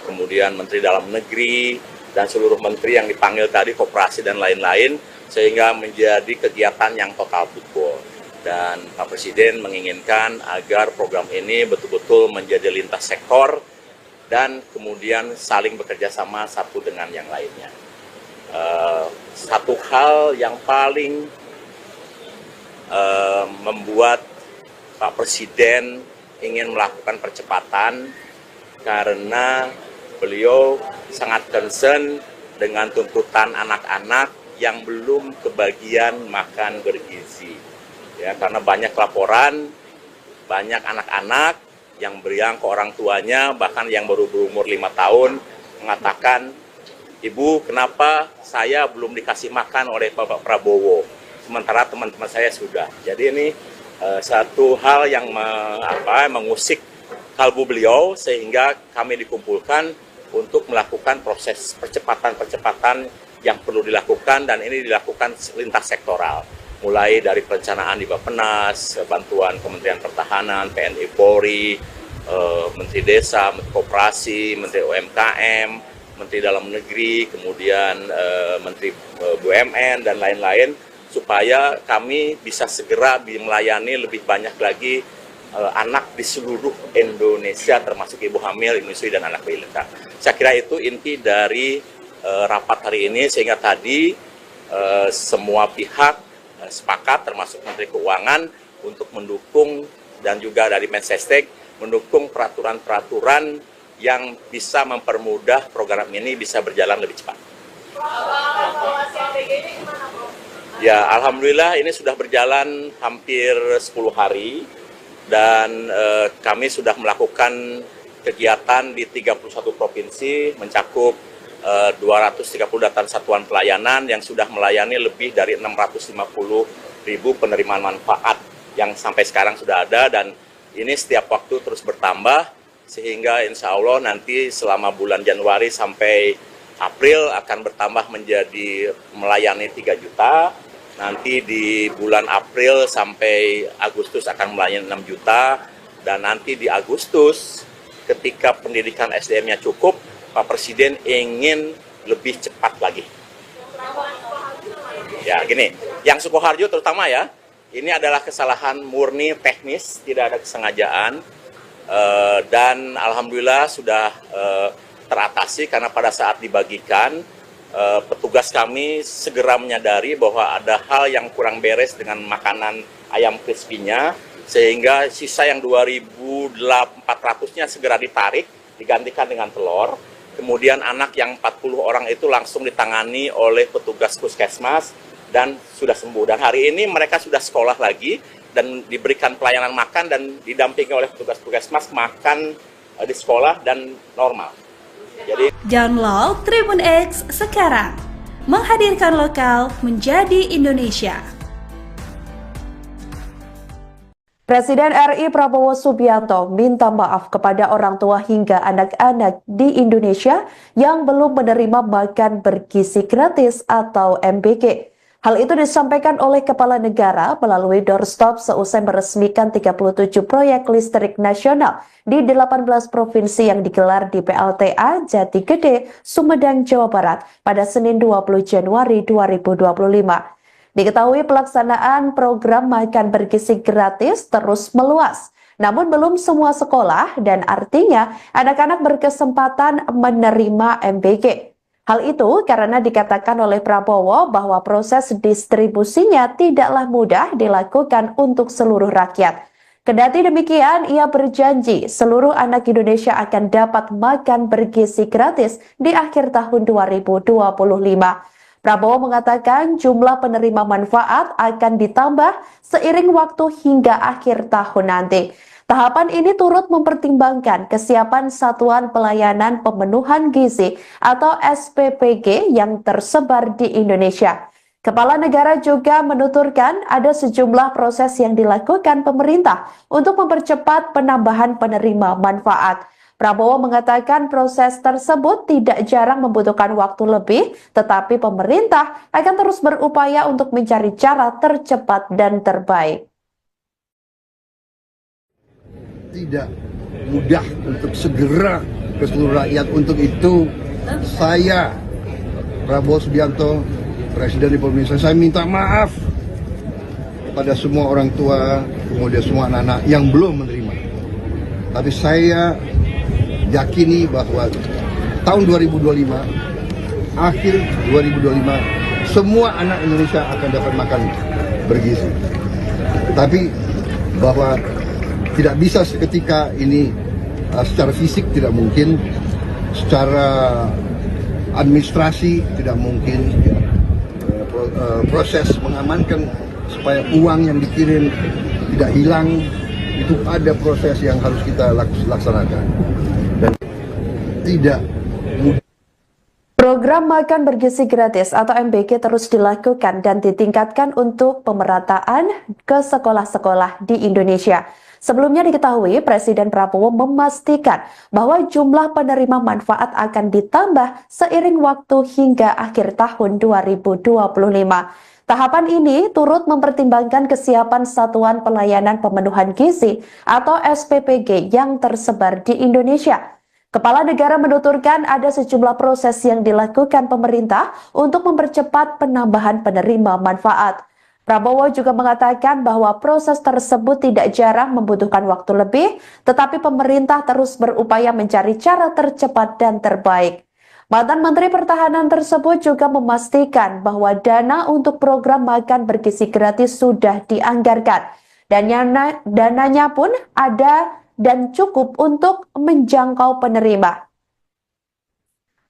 kemudian Menteri Dalam Negeri, dan seluruh menteri yang dipanggil tadi, koperasi dan lain-lain, sehingga menjadi kegiatan yang total football. Dan Pak Presiden menginginkan agar program ini betul-betul menjadi lintas sektor dan kemudian saling bekerja sama satu dengan yang lainnya. Satu hal yang paling membuat Pak Presiden ingin melakukan percepatan karena beliau sangat concern dengan tuntutan anak-anak yang belum kebagian makan bergizi. Ya, karena banyak laporan, banyak anak-anak yang beriang ke orang tuanya, bahkan yang baru berumur 5 tahun, mengatakan, "Ibu, kenapa saya belum dikasih makan oleh Bapak Prabowo, sementara teman-teman saya sudah." Jadi ini satu hal yang mengusik kalbu beliau, sehingga kami dikumpulkan untuk melakukan proses percepatan-percepatan yang perlu dilakukan, dan ini dilakukan lintas sektoral. mulai dari perencanaan di Bappenas, bantuan Kementerian Pertahanan, TNI Polri, Menteri Desa, Menteri Koperasi, Menteri UMKM, Menteri Dalam Negeri, kemudian Menteri BUMN dan lain-lain, supaya kami bisa segera melayani lebih banyak lagi anak di seluruh Indonesia, termasuk ibu hamil, menyusui dan anak balita. Saya kira itu inti dari rapat hari ini, sehingga tadi semua pihak sepakat, termasuk Menteri Keuangan, untuk mendukung dan juga dari Mensesnek mendukung peraturan-peraturan yang bisa mempermudah program ini bisa berjalan lebih cepat. Ya, alhamdulillah ini sudah berjalan hampir 10 hari dan kami sudah melakukan kegiatan di 31 provinsi mencakup 230 data satuan pelayanan yang sudah melayani lebih dari 650.000 penerimaan manfaat yang sampai sekarang sudah ada, dan ini setiap waktu terus bertambah sehingga insya Allah nanti selama bulan Januari sampai April akan bertambah menjadi melayani 3 juta. Nanti di bulan April sampai Agustus akan melayani 6 juta. Dan nanti di Agustus ketika pendidikan SDM-nya cukup, Pak Presiden ingin lebih cepat lagi. Ya gini, yang Sukoharjo terutama ya, ini adalah kesalahan murni teknis, tidak ada kesengajaan. Dan alhamdulillah sudah teratasi karena pada saat dibagikan, petugas kami segera menyadari bahwa ada hal yang kurang beres dengan makanan ayam crispy-nya, sehingga sisa yang 2.400-nya segera ditarik, digantikan dengan telur. Kemudian anak yang 40 orang itu langsung ditangani oleh petugas puskesmas dan sudah sembuh. Dan hari ini mereka sudah sekolah lagi dan diberikan pelayanan makan dan didampingi oleh petugas puskesmas makan di sekolah dan normal. Jadi Download Tribun X sekarang, menghadirkan lokal menjadi Indonesia. Presiden RI Prabowo Subianto minta maaf kepada orang tua hingga anak-anak di Indonesia yang belum menerima makan bergizi gratis atau MBG. Hal itu disampaikan oleh Kepala Negara melalui doorstop seusai meresmikan 37 proyek listrik nasional di 18 provinsi yang digelar di PLTA Jati Gede, Sumedang, Jawa Barat pada Senin 20 Januari 2025. Diketahui pelaksanaan program makan bergizi gratis terus meluas, namun belum semua sekolah dan artinya anak-anak berkesempatan menerima MBG. Hal itu karena dikatakan oleh Prabowo bahwa proses distribusinya tidaklah mudah dilakukan untuk seluruh rakyat. Kendati demikian, ia berjanji seluruh anak Indonesia akan dapat makan bergizi gratis di akhir tahun 2025. Prabowo mengatakan jumlah penerima manfaat akan ditambah seiring waktu hingga akhir tahun nanti. Tahapan ini turut mempertimbangkan kesiapan Satuan Pelayanan Pemenuhan Gizi atau SPPG yang tersebar di Indonesia. Kepala Negara juga menuturkan ada sejumlah proses yang dilakukan pemerintah untuk mempercepat penambahan penerima manfaat. Prabowo mengatakan proses tersebut tidak jarang membutuhkan waktu lebih, tetapi pemerintah akan terus berupaya untuk mencari cara tercepat dan terbaik. Tidak mudah untuk segera ke seluruh rakyat. Untuk itu saya, Prabowo Subianto, Presiden Republik Indonesia, saya minta maaf kepada semua orang tua, kemudian semua anak-anak yang belum menerima. Tapi saya yakini bahwa tahun 2025, akhir 2025, semua anak Indonesia akan dapat makan bergizi. Tapi bahwa tidak bisa seketika ini, secara fisik tidak mungkin, secara administrasi tidak mungkin, proses mengamankan supaya uang yang dikirim tidak hilang, itu ada proses yang harus kita laksanakan. Dan tidak mudah. Program makan bergizi gratis atau MBG terus dilakukan dan ditingkatkan untuk pemerataan ke sekolah-sekolah di Indonesia. Sebelumnya diketahui Presiden Prabowo memastikan bahwa jumlah penerima manfaat akan ditambah seiring waktu hingga akhir tahun 2025. Tahapan ini turut mempertimbangkan kesiapan Satuan Pelayanan Pemenuhan Gizi atau SPPG yang tersebar di Indonesia. Kepala negara menuturkan ada sejumlah proses yang dilakukan pemerintah untuk mempercepat penambahan penerima manfaat. Prabowo juga mengatakan bahwa proses tersebut tidak jarang membutuhkan waktu lebih, tetapi pemerintah terus berupaya mencari cara tercepat dan terbaik. Mantan Menteri Pertahanan tersebut juga memastikan bahwa dana untuk program makan bergizi gratis sudah dianggarkan. Dan dananya pun ada dan cukup untuk menjangkau penerima.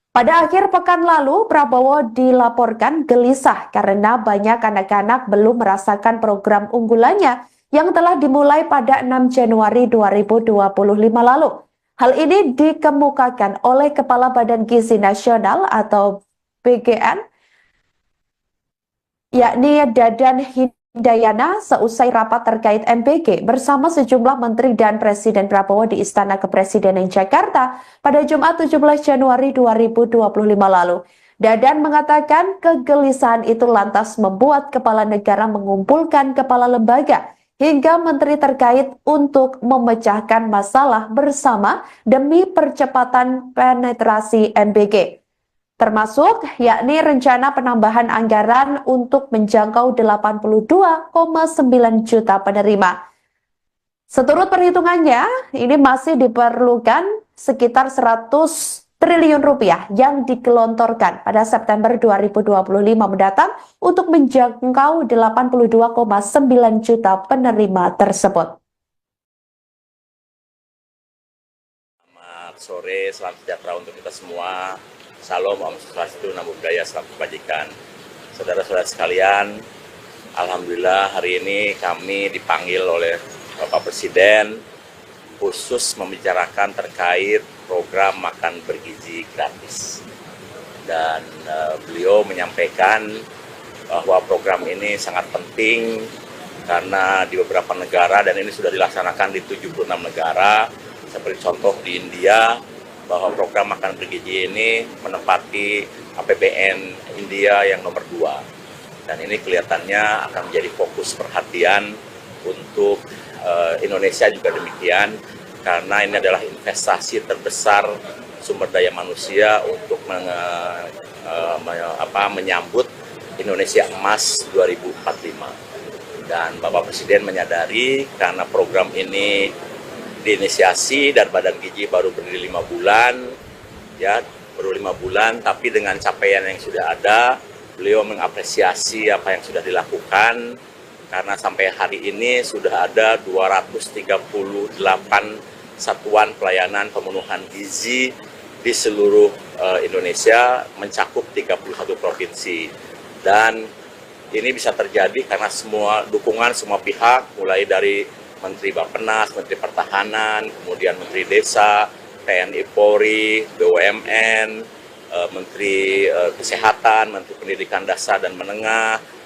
Pada akhir pekan lalu, Prabowo dilaporkan gelisah karena banyak anak-anak belum merasakan program unggulannya yang telah dimulai pada 6 Januari 2025 lalu. Hal ini dikemukakan oleh Kepala Badan Gizi Nasional atau BGN, yakni Dadan Hindayana seusai rapat terkait MBG bersama sejumlah menteri dan Presiden Prabowo di Istana Kepresidenan Jakarta pada Jumat 17 Januari 2025 lalu. Dadan mengatakan kegelisahan itu lantas membuat kepala negara mengumpulkan kepala lembaga hingga menteri terkait untuk memecahkan masalah bersama demi percepatan penetrasi MBG. Termasuk yakni rencana penambahan anggaran untuk menjangkau 82,9 juta penerima. Seturut perhitungannya, ini masih diperlukan sekitar 100 triliun rupiah yang digelontorkan pada September 2025 mendatang untuk menjangkau 82,9 juta penerima tersebut. Selamat sore, salam sejahtera untuk kita semua. Salam, Om Swastiastu, Namo Buddhaya, salam kebajikan. Saudara-saudara sekalian, alhamdulillah hari ini kami dipanggil oleh Bapak Presiden khusus membicarakan terkait program makan bergizi gratis. Dan beliau menyampaikan bahwa program ini sangat penting karena di beberapa negara, dan ini sudah dilaksanakan di 76 negara, seperti contoh di India, bahwa program makan bergizi ini menempati APBN India yang nomor 2. Dan ini kelihatannya akan menjadi fokus perhatian untuk Indonesia juga demikian, karena ini adalah investasi terbesar sumber daya manusia untuk menyambut Indonesia Emas 2045. Dan Bapak Presiden menyadari karena program ini diinisiasi dan Badan Gizi baru berdiri 5 bulan, ya baru 5 bulan, tapi dengan capaian yang sudah ada, beliau mengapresiasi apa yang sudah dilakukan. Karena sampai hari ini sudah ada 238 satuan pelayanan pemenuhan gizi di seluruh Indonesia, mencakup 31 provinsi. Dan ini bisa terjadi karena semua dukungan semua pihak, mulai dari Menteri Bappenas, Menteri Pertahanan, kemudian Menteri Desa, TNI Polri, BUMN, Menteri Kesehatan, Menteri Pendidikan Dasar dan Menengah,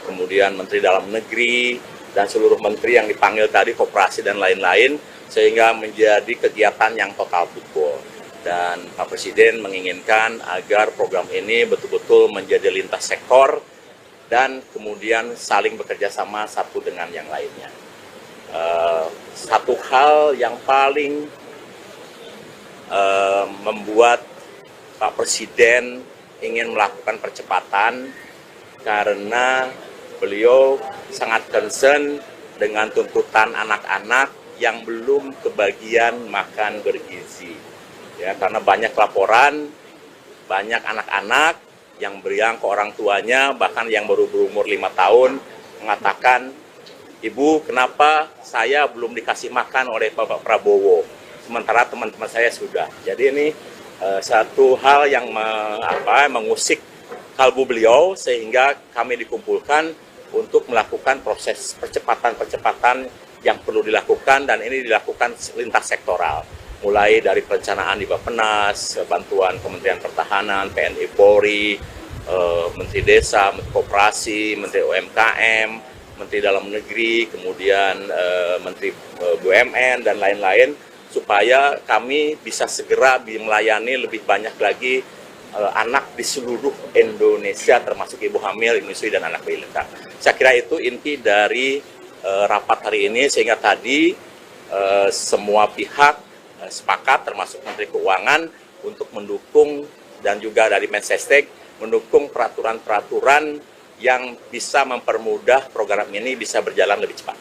kemudian Menteri Dalam Negeri, dan seluruh menteri yang dipanggil tadi, koperasi dan lain-lain, sehingga menjadi kegiatan yang total football. Dan Pak Presiden menginginkan agar program ini betul-betul menjadi lintas sektor dan kemudian saling bekerja sama satu dengan yang lainnya. Satu hal yang paling membuat Pak Presiden ingin melakukan percepatan karena beliau sangat concern dengan tuntutan anak-anak yang belum kebagian makan bergizi. Ya, karena banyak laporan, banyak anak-anak yang beriang ke orang tuanya, bahkan yang baru berumur 5 tahun, mengatakan, "Ibu, kenapa saya belum dikasih makan oleh Bapak Prabowo, sementara teman-teman saya sudah." Jadi ini satu hal yang mengusik kalbu beliau, sehingga kami dikumpulkan untuk melakukan proses percepatan-percepatan yang perlu dilakukan, dan ini dilakukan lintas sektoral. Mulai dari perencanaan di Bappenas, bantuan Kementerian Pertahanan, TNI Polri, Menteri Desa, Menteri Koperasi, Menteri UMKM, Menteri Dalam Negeri, kemudian Menteri BUMN, dan lain-lain, supaya kami bisa segera melayani lebih banyak lagi anak di seluruh Indonesia, termasuk ibu hamil, menyusui, dan anak balita. Saya kira itu inti dari rapat hari ini, sehingga tadi semua pihak sepakat, termasuk Menteri Keuangan, untuk mendukung, dan juga dari Mensesnek mendukung peraturan-peraturan yang bisa mempermudah program ini bisa berjalan lebih cepat.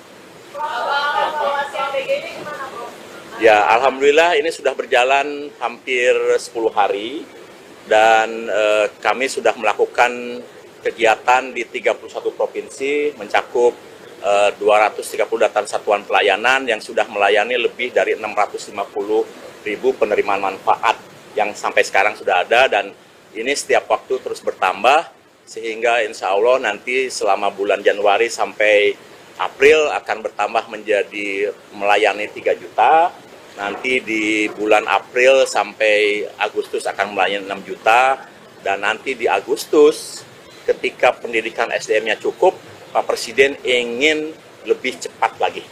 Ya, alhamdulillah ini sudah berjalan hampir 10 hari dan kami sudah melakukan kegiatan di 31 provinsi mencakup 230 satuan pelayanan yang sudah melayani lebih dari 650.000 penerimaan manfaat yang sampai sekarang sudah ada, dan ini setiap waktu terus bertambah sehingga insya Allah nanti selama bulan Januari sampai April akan bertambah menjadi melayani 3 juta. Nanti di bulan April sampai Agustus akan melayani 6 juta. Dan nanti di Agustus ketika pendidikan SDM-nya cukup, Pak Presiden ingin lebih cepat lagi.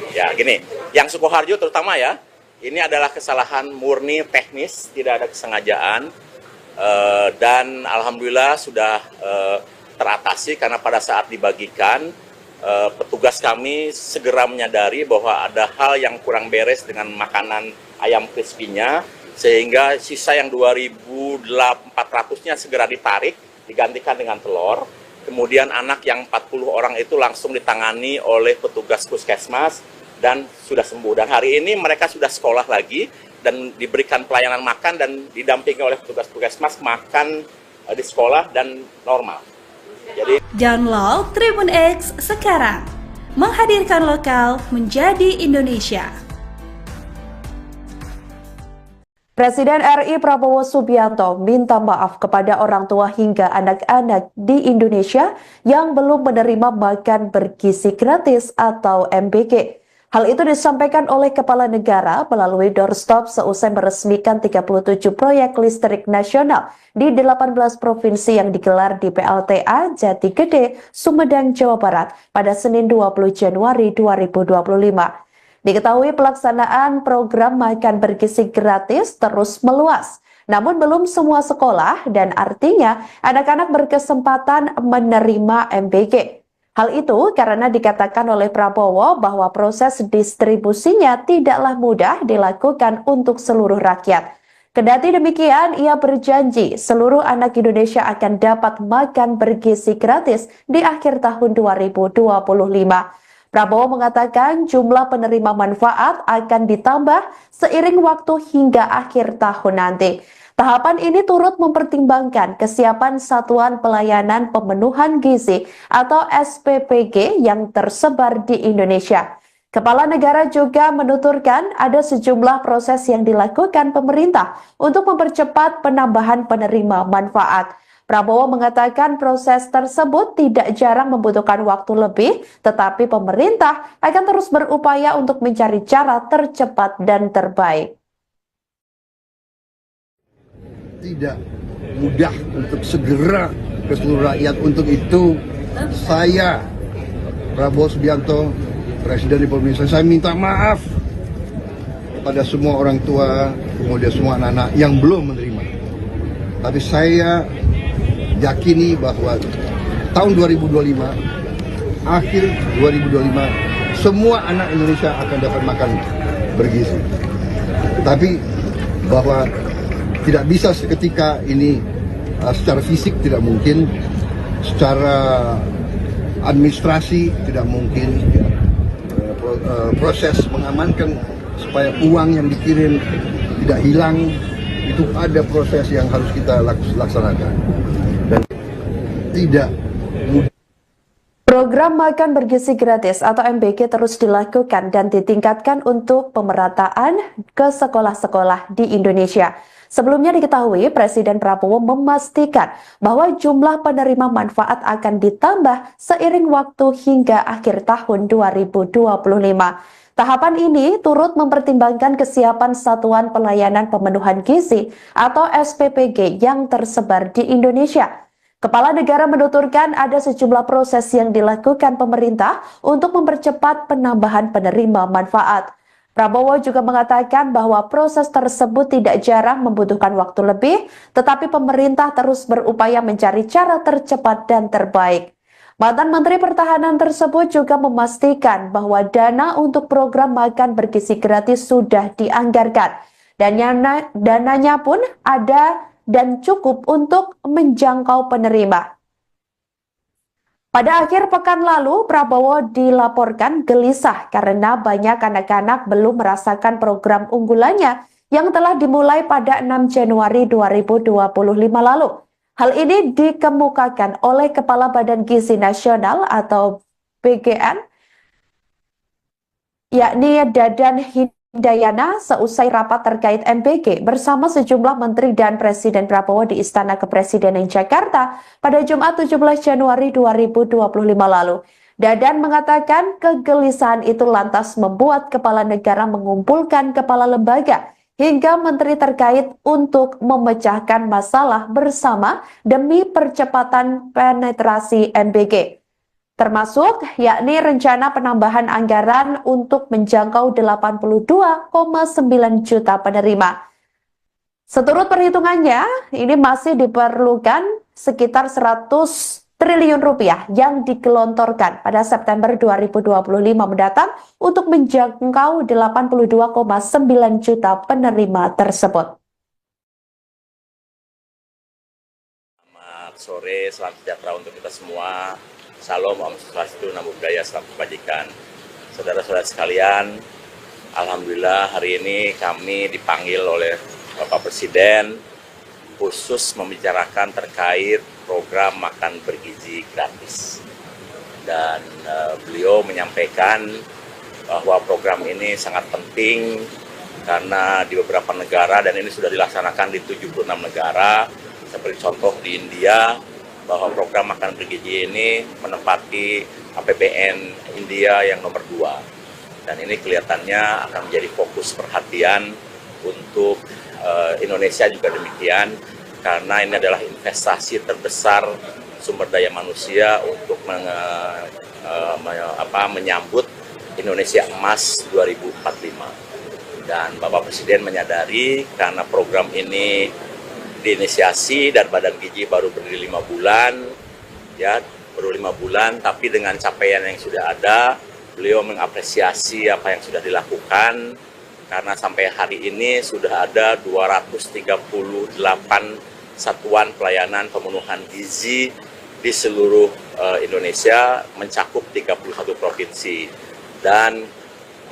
Ya gini, yang Sukoharjo terutama ya, ini adalah kesalahan murni teknis, tidak ada kesengajaan. Dan alhamdulillah sudah teratasi karena pada saat dibagikan petugas kami segera menyadari bahwa ada hal yang kurang beres dengan makanan ayam crispy-nya, sehingga sisa yang 2.400-nya segera ditarik, digantikan dengan telur. Kemudian anak yang 40 orang itu langsung ditangani oleh petugas puskesmas dan sudah sembuh. Dan hari ini mereka sudah sekolah lagi dan diberikan pelayanan makan dan didampingi oleh petugas puskesmas makan di sekolah dan normal. Jadi Download Tribun X sekarang, menghadirkan lokal menjadi Indonesia. Presiden RI Prabowo Subianto minta maaf kepada orang tua hingga anak-anak di Indonesia yang belum menerima makan bergizi gratis atau MBG. Hal itu disampaikan oleh Kepala Negara melalui doorstop seusai meresmikan 37 proyek listrik nasional di 18 provinsi yang digelar di PLTA Jati Gede, Sumedang, Jawa Barat pada Senin 20 Januari 2025. Diketahui pelaksanaan program makan bergizi gratis terus meluas, namun belum semua sekolah dan artinya anak-anak berkesempatan menerima MBG. Hal itu karena dikatakan oleh Prabowo bahwa proses distribusinya tidaklah mudah dilakukan untuk seluruh rakyat. Kendati demikian, ia berjanji seluruh anak Indonesia akan dapat makan bergizi gratis di akhir tahun 2025. Prabowo mengatakan jumlah penerima manfaat akan ditambah seiring waktu hingga akhir tahun nanti. Tahapan ini turut mempertimbangkan kesiapan Satuan Pelayanan Pemenuhan Gizi atau SPPG yang tersebar di Indonesia. Kepala Negara juga menuturkan ada sejumlah proses yang dilakukan pemerintah untuk mempercepat penambahan penerima manfaat. Prabowo mengatakan proses tersebut tidak jarang membutuhkan waktu lebih, tetapi pemerintah akan terus berupaya untuk mencari cara tercepat dan terbaik. Tidak mudah untuk segera ke seluruh rakyat. Untuk itu saya, Prabowo Subianto, Presiden Republik Indonesia, saya minta maaf kepada semua orang tua, kemudian semua anak-anak yang belum menerima. Tapi saya yakini bahwa tahun 2025, akhir 2025, semua anak Indonesia akan dapat makan bergizi. Tapi bahwa tidak bisa seketika ini, secara fisik tidak mungkin, secara administrasi tidak mungkin, proses mengamankan supaya uang yang dikirim tidak hilang, itu ada proses yang harus kita laksanakan. Dan tidak mudah. Program makan bergizi gratis atau MBG terus dilakukan dan ditingkatkan untuk pemerataan ke sekolah-sekolah di Indonesia. Sebelumnya diketahui Presiden Prabowo memastikan bahwa jumlah penerima manfaat akan ditambah seiring waktu hingga akhir tahun 2025. Tahapan ini turut mempertimbangkan kesiapan Satuan Pelayanan Pemenuhan Gizi atau SPPG yang tersebar di Indonesia. Kepala Negara menuturkan ada sejumlah proses yang dilakukan pemerintah untuk mempercepat penambahan penerima manfaat. Prabowo juga mengatakan bahwa proses tersebut tidak jarang membutuhkan waktu lebih, tetapi pemerintah terus berupaya mencari cara tercepat dan terbaik. Mantan Menteri Pertahanan tersebut juga memastikan bahwa dana untuk program makan bergizi gratis sudah dianggarkan. Dan dananya pun ada dan cukup untuk menjangkau penerima. Pada akhir pekan lalu, Prabowo dilaporkan gelisah karena banyak anak-anak belum merasakan program unggulannya yang telah dimulai pada 6 Januari 2025 lalu. Hal ini dikemukakan oleh Kepala Badan Gizi Nasional atau BGN, yakni Dadan Hindayana, seusai rapat terkait MBG bersama sejumlah menteri dan Presiden Prabowo di Istana Kepresidenan Jakarta pada Jumat 17 Januari 2025 lalu. Dadan mengatakan kegelisahan itu lantas membuat kepala negara mengumpulkan kepala lembaga hingga menteri terkait untuk memecahkan masalah bersama demi percepatan penetrasi MBG. Termasuk yakni rencana penambahan anggaran untuk menjangkau 82,9 juta penerima. Seturut perhitungannya, ini masih diperlukan sekitar 100 triliun rupiah yang digelontorkan pada September 2025 mendatang untuk menjangkau 82,9 juta penerima tersebut. Selamat sore, salam sejahtera untuk kita semua. Salam, Om Swastiastu, Namo Buddhaya, salam kebajikan. Saudara-saudara sekalian, alhamdulillah hari ini kami dipanggil oleh Bapak Presiden khusus membicarakan terkait program makan bergizi gratis. Dan beliau menyampaikan bahwa program ini sangat penting karena di beberapa negara, dan ini sudah dilaksanakan di 76 negara, seperti contoh di India, bahwa program makan bergizi ini menempati APBN India yang nomor 2. Dan ini kelihatannya akan menjadi fokus perhatian untuk Indonesia juga demikian, karena ini adalah investasi terbesar sumber daya manusia untuk menyambut Indonesia Emas 2045. Dan Bapak Presiden menyadari karena program ini diinisiasi dan Badan Gizi baru berdiri 5 bulan, ya baru 5 bulan, tapi dengan capaian yang sudah ada, beliau mengapresiasi apa yang sudah dilakukan. Karena sampai hari ini sudah ada 238 satuan pelayanan pemenuhan gizi di seluruh Indonesia, mencakup 31 provinsi. Dan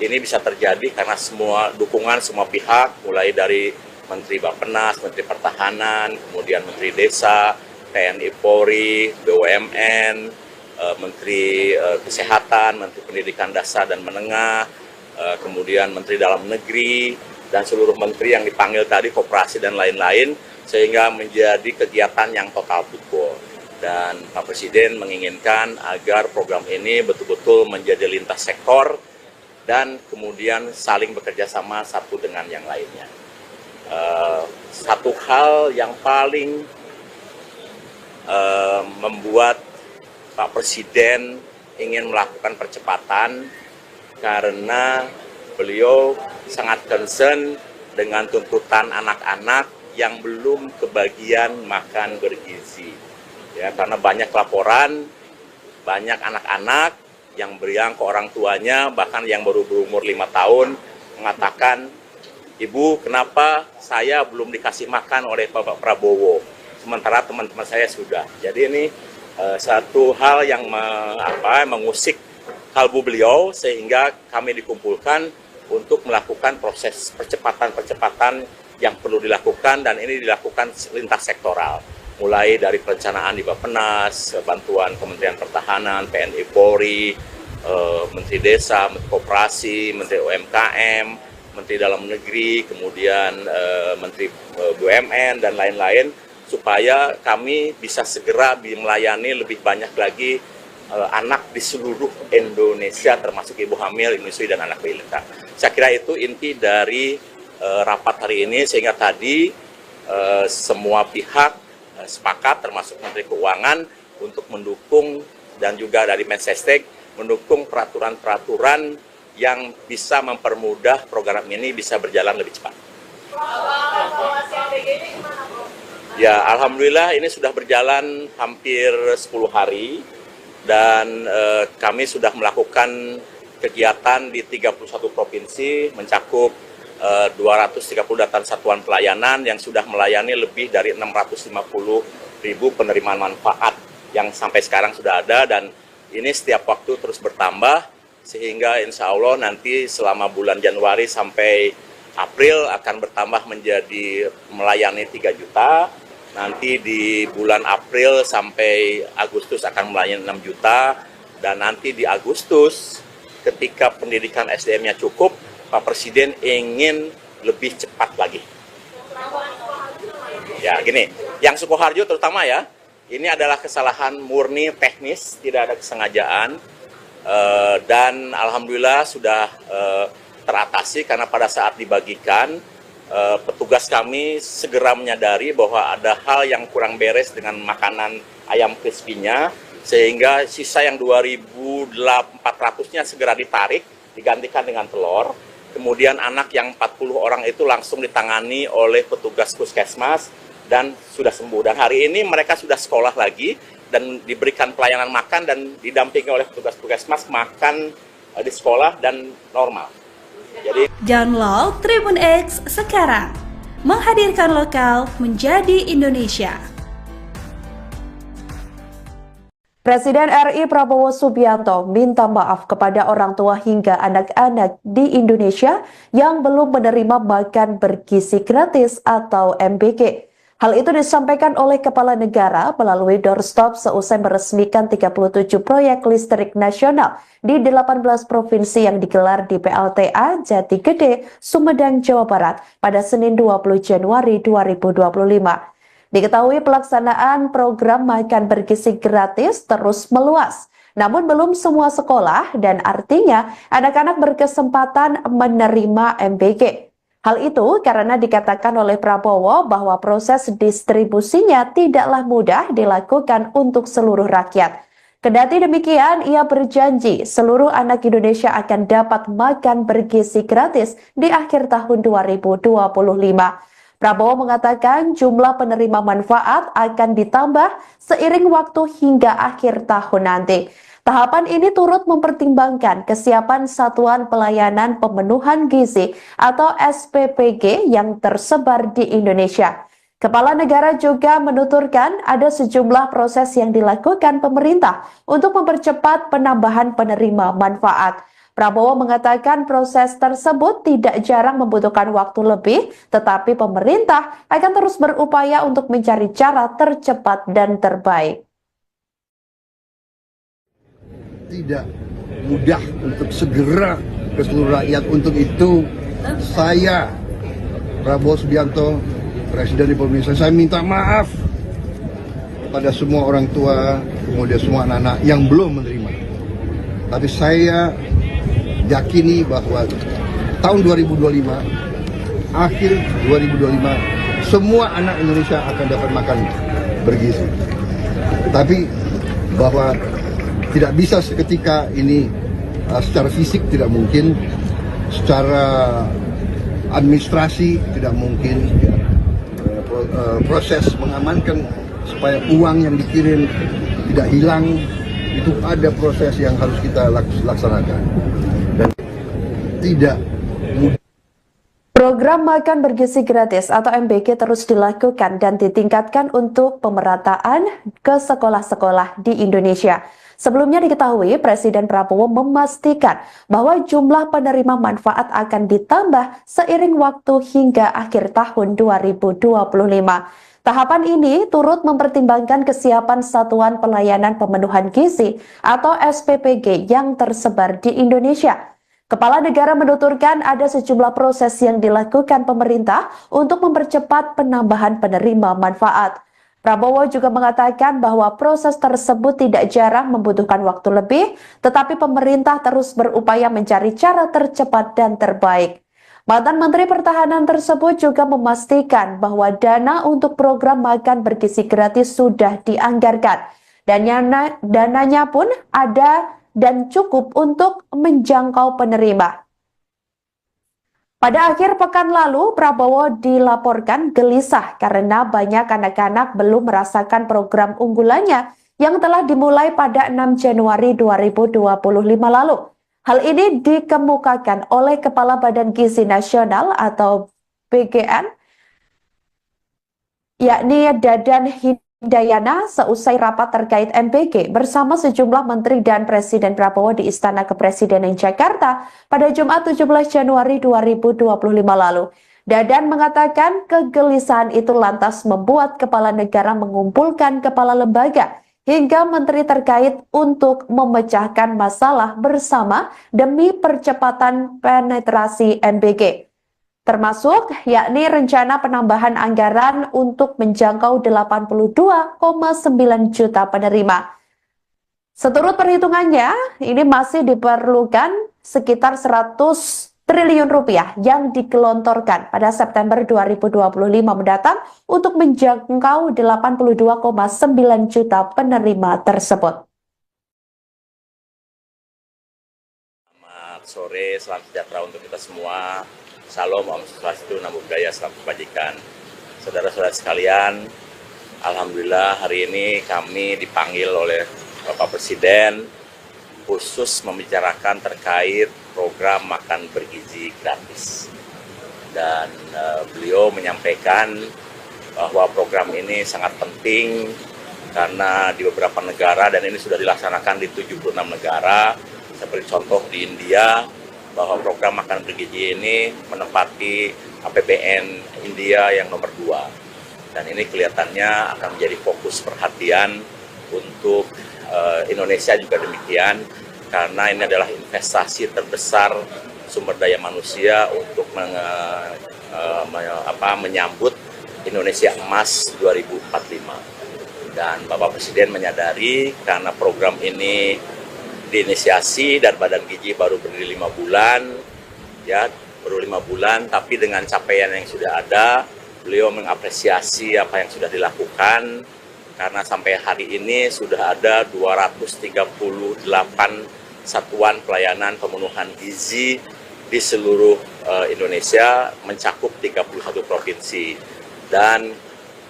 ini bisa terjadi karena semua dukungan semua pihak, mulai dari Menteri Bappenas, Menteri Pertahanan, kemudian Menteri Desa, TNI Polri, BUMN, Menteri Kesehatan, Menteri Pendidikan Dasar dan Menengah, kemudian Menteri Dalam Negeri, dan seluruh menteri yang dipanggil tadi, koperasi dan lain-lain, sehingga menjadi kegiatan yang total football. Dan Pak Presiden menginginkan agar program ini betul-betul menjadi lintas sektor dan kemudian saling bekerja sama satu dengan yang lainnya. Satu hal yang paling membuat Pak Presiden ingin melakukan percepatan karena beliau sangat concern dengan tuntutan anak-anak yang belum kebagian makan bergizi. Ya, karena banyak laporan, banyak anak-anak yang beriang ke orang tuanya, bahkan yang baru berumur 5 tahun, mengatakan, "Ibu, kenapa saya belum dikasih makan oleh Bapak Prabowo, sementara teman-teman saya sudah." Jadi ini satu hal yang mengusik kalbu beliau, sehingga kami dikumpulkan untuk melakukan proses percepatan-percepatan yang perlu dilakukan, dan ini dilakukan lintas sektoral. Mulai dari perencanaan di Bappenas, bantuan Kementerian Pertahanan, TNI Polri, Menteri Desa, Menteri Koperasi, Menteri UMKM, Menteri Dalam Negeri, kemudian Menteri BUMN, dan lain-lain, supaya kami bisa segera melayani lebih banyak lagi anak di seluruh Indonesia, termasuk ibu hamil, menyusui, dan anak balita. Saya kira itu inti dari rapat hari ini, sehingga tadi semua pihak sepakat, termasuk Menteri Keuangan, untuk mendukung, dan juga dari Mensesnek mendukung peraturan-peraturan yang bisa mempermudah program ini bisa berjalan lebih cepat. Ya, alhamdulillah ini sudah berjalan hampir 10 hari dan kami sudah melakukan kegiatan di 31 provinsi mencakup 230 satuan pelayanan yang sudah melayani lebih dari 650.000 penerimaan manfaat yang sampai sekarang sudah ada, dan ini setiap waktu terus bertambah sehingga insya Allah nanti selama bulan Januari sampai April akan bertambah menjadi melayani 3 juta. Nanti di bulan April sampai Agustus akan melayani 6 juta. Dan nanti di Agustus ketika pendidikan SDM-nya cukup, Pak Presiden ingin lebih cepat lagi. Ya gini, yang Sukoharjo terutama ya, ini adalah kesalahan murni teknis, tidak ada kesengajaan. Dan alhamdulillah sudah teratasi karena pada saat dibagikan, petugas kami segera menyadari bahwa ada hal yang kurang beres dengan makanan ayam crispy-nya, sehingga sisa yang 2.400-nya segera ditarik, digantikan dengan telur. Kemudian anak yang 40 orang itu langsung ditangani oleh petugas puskesmas dan sudah sembuh. Dan hari ini mereka sudah sekolah lagi dan diberikan pelayanan makan dan didampingi oleh petugas puskesmas makan di sekolah dan normal. Jadi Download Tribun X sekarang, menghadirkan lokal menjadi Indonesia. Presiden RI Prabowo Subianto minta maaf kepada orang tua hingga anak-anak di Indonesia yang belum menerima makan bergizi gratis atau MBG. Hal itu disampaikan oleh Kepala Negara melalui doorstop seusai meresmikan 37 proyek listrik nasional di 18 provinsi yang digelar di PLTA Jati Gede, Sumedang, Jawa Barat pada Senin 20 Januari 2025. Diketahui pelaksanaan program makan bergizi gratis terus meluas, namun belum semua sekolah dan artinya anak-anak berkesempatan menerima MBG. Hal itu karena dikatakan oleh Prabowo bahwa proses distribusinya tidaklah mudah dilakukan untuk seluruh rakyat. Kendati demikian, ia berjanji seluruh anak Indonesia akan dapat makan bergizi gratis di akhir tahun 2025. Prabowo mengatakan jumlah penerima manfaat akan ditambah seiring waktu hingga akhir tahun nanti. Tahapan ini turut mempertimbangkan kesiapan Satuan Pelayanan Pemenuhan Gizi atau SPPG yang tersebar di Indonesia. Kepala Negara juga menuturkan ada sejumlah proses yang dilakukan pemerintah untuk mempercepat penambahan penerima manfaat. Prabowo mengatakan proses tersebut tidak jarang membutuhkan waktu lebih, tetapi pemerintah akan terus berupaya untuk mencari cara tercepat dan terbaik. Tidak mudah untuk segera ke seluruh rakyat. Untuk itu saya, Prabowo Subianto, Presiden Republik Indonesia, saya minta maaf kepada semua orang tua, kemudian semua anak-anak yang belum menerima. Tapi saya yakini bahwa tahun 2025, akhir 2025, semua anak Indonesia akan dapat makan bergizi. Tapi bahwa tidak bisa seketika ini, secara fisik tidak mungkin, secara administrasi tidak mungkin, proses mengamankan supaya uang yang dikirim tidak hilang, itu ada proses yang harus kita laksanakan. Dan tidak mudah. Program makan bergizi gratis atau MBG terus dilakukan dan ditingkatkan untuk pemerataan ke sekolah-sekolah di Indonesia. Sebelumnya diketahui Presiden Prabowo memastikan bahwa jumlah penerima manfaat akan ditambah seiring waktu hingga akhir tahun 2025. Tahapan ini turut mempertimbangkan kesiapan Satuan Pelayanan Pemenuhan Gizi atau SPPG yang tersebar di Indonesia. Kepala Negara menuturkan ada sejumlah proses yang dilakukan pemerintah untuk mempercepat penambahan penerima manfaat. Prabowo juga mengatakan bahwa proses tersebut tidak jarang membutuhkan waktu lebih, tetapi pemerintah terus berupaya mencari cara tercepat dan terbaik. Mantan Menteri Pertahanan tersebut juga memastikan bahwa dana untuk program makan bergizi gratis sudah dianggarkan. Dan dananya pun ada dan cukup untuk menjangkau penerima. Pada akhir pekan lalu, Prabowo dilaporkan gelisah karena banyak anak-anak belum merasakan program unggulannya yang telah dimulai pada 6 Januari 2025 lalu. Hal ini dikemukakan oleh Kepala Badan Gizi Nasional atau BGN, yakni Dadan Hindayana, seusai rapat terkait MBG bersama sejumlah menteri dan Presiden Prabowo di Istana Kepresidenan Jakarta pada Jumat 17 Januari 2025 lalu. Dadan mengatakan kegelisahan itu lantas membuat kepala negara mengumpulkan kepala lembaga hingga menteri terkait untuk memecahkan masalah bersama demi percepatan penetrasi MBG. Termasuk yakni rencana penambahan anggaran untuk menjangkau 82,9 juta penerima. Seturut perhitungannya, ini masih diperlukan sekitar 100 triliun rupiah yang digelontorkan pada September 2025 mendatang untuk menjangkau 82,9 juta penerima tersebut. Selamat sore, salam sejahtera untuk kita semua. Salam, Om Swastiastu, Namo Buddhaya, salam kebajikan. Saudara-saudara sekalian, alhamdulillah hari ini kami dipanggil oleh Bapak Presiden khusus membicarakan terkait program makan bergizi gratis. Dan beliau menyampaikan bahwa program ini sangat penting karena di beberapa negara, dan ini sudah dilaksanakan di 76 negara, seperti contoh di India, bahwa program makan bergizi ini menempati APBN India yang nomor 2. Dan ini kelihatannya akan menjadi fokus perhatian untuk Indonesia juga demikian, karena ini adalah investasi terbesar sumber daya manusia untuk menyambut Indonesia Emas 2045. Dan Bapak Presiden menyadari karena program ini diinisiasi dan Badan Gizi baru berdiri 5 bulan, ya baru 5 bulan, tapi dengan capaian yang sudah ada, beliau mengapresiasi apa yang sudah dilakukan. Karena sampai hari ini sudah ada 238 satuan pelayanan pemenuhan gizi di seluruh Indonesia, mencakup 31 provinsi. Dan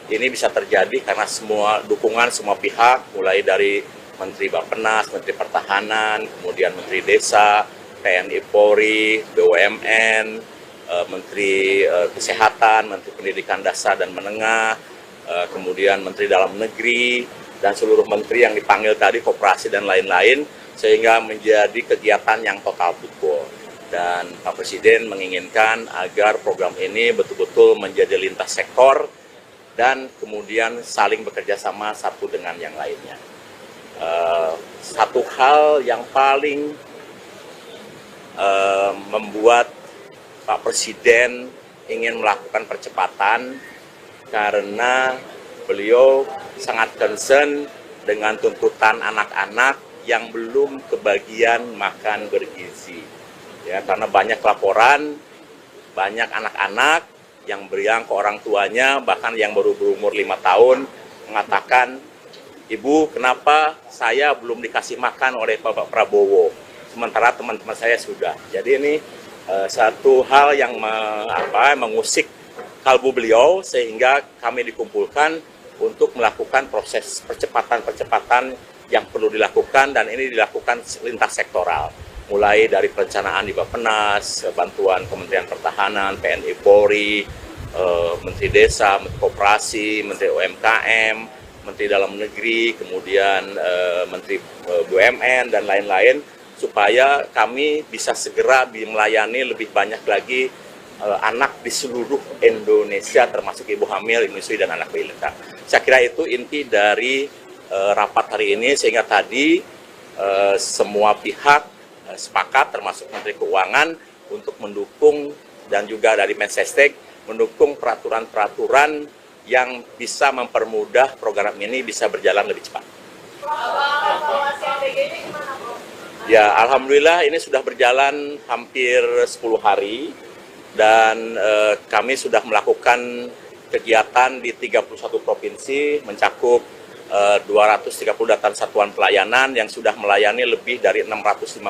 ini bisa terjadi karena semua dukungan semua pihak, mulai dari Menteri Bappenas, Menteri Pertahanan, kemudian Menteri Desa, TNI Polri, BUMN, Menteri Kesehatan, Menteri Pendidikan Dasar dan Menengah, kemudian Menteri Dalam Negeri, dan seluruh menteri yang dipanggil tadi, koperasi dan lain-lain, sehingga menjadi kegiatan yang total football. Dan Pak Presiden menginginkan agar program ini betul-betul menjadi lintas sektor dan kemudian saling bekerja sama satu dengan yang lainnya. Satu hal yang paling membuat Pak Presiden ingin melakukan percepatan karena beliau sangat concern dengan tuntutan anak-anak yang belum kebagian makan bergizi. Ya, karena banyak laporan, banyak anak-anak yang beriang ke orang tuanya, bahkan yang baru berumur 5 tahun, mengatakan, "Ibu, kenapa saya belum dikasih makan oleh Bapak Prabowo, sementara teman-teman saya sudah." Jadi ini satu hal yang mengusik kalbu beliau, sehingga kami dikumpulkan untuk melakukan proses percepatan-percepatan yang perlu dilakukan, dan ini dilakukan lintas sektoral. Mulai dari perencanaan di Bappenas, bantuan Kementerian Pertahanan, TNI Polri, Menteri Desa, Menteri Koperasi, Menteri UMKM, Menteri Dalam Negeri, kemudian Menteri BUMN, dan lain-lain, supaya kami bisa segera melayani lebih banyak lagi anak di seluruh Indonesia, termasuk ibu hamil, menyusui, dan anak balita. Saya kira itu inti dari rapat hari ini, sehingga tadi semua pihak sepakat, termasuk Menteri Keuangan, untuk mendukung, dan juga dari Mensesnek mendukung peraturan-peraturan yang bisa mempermudah program ini bisa berjalan lebih cepat. Ya, alhamdulillah ini sudah berjalan hampir 10 hari. Dan kami sudah melakukan kegiatan di 31 provinsi, mencakup 230 satuan pelayanan yang sudah melayani lebih dari 650.000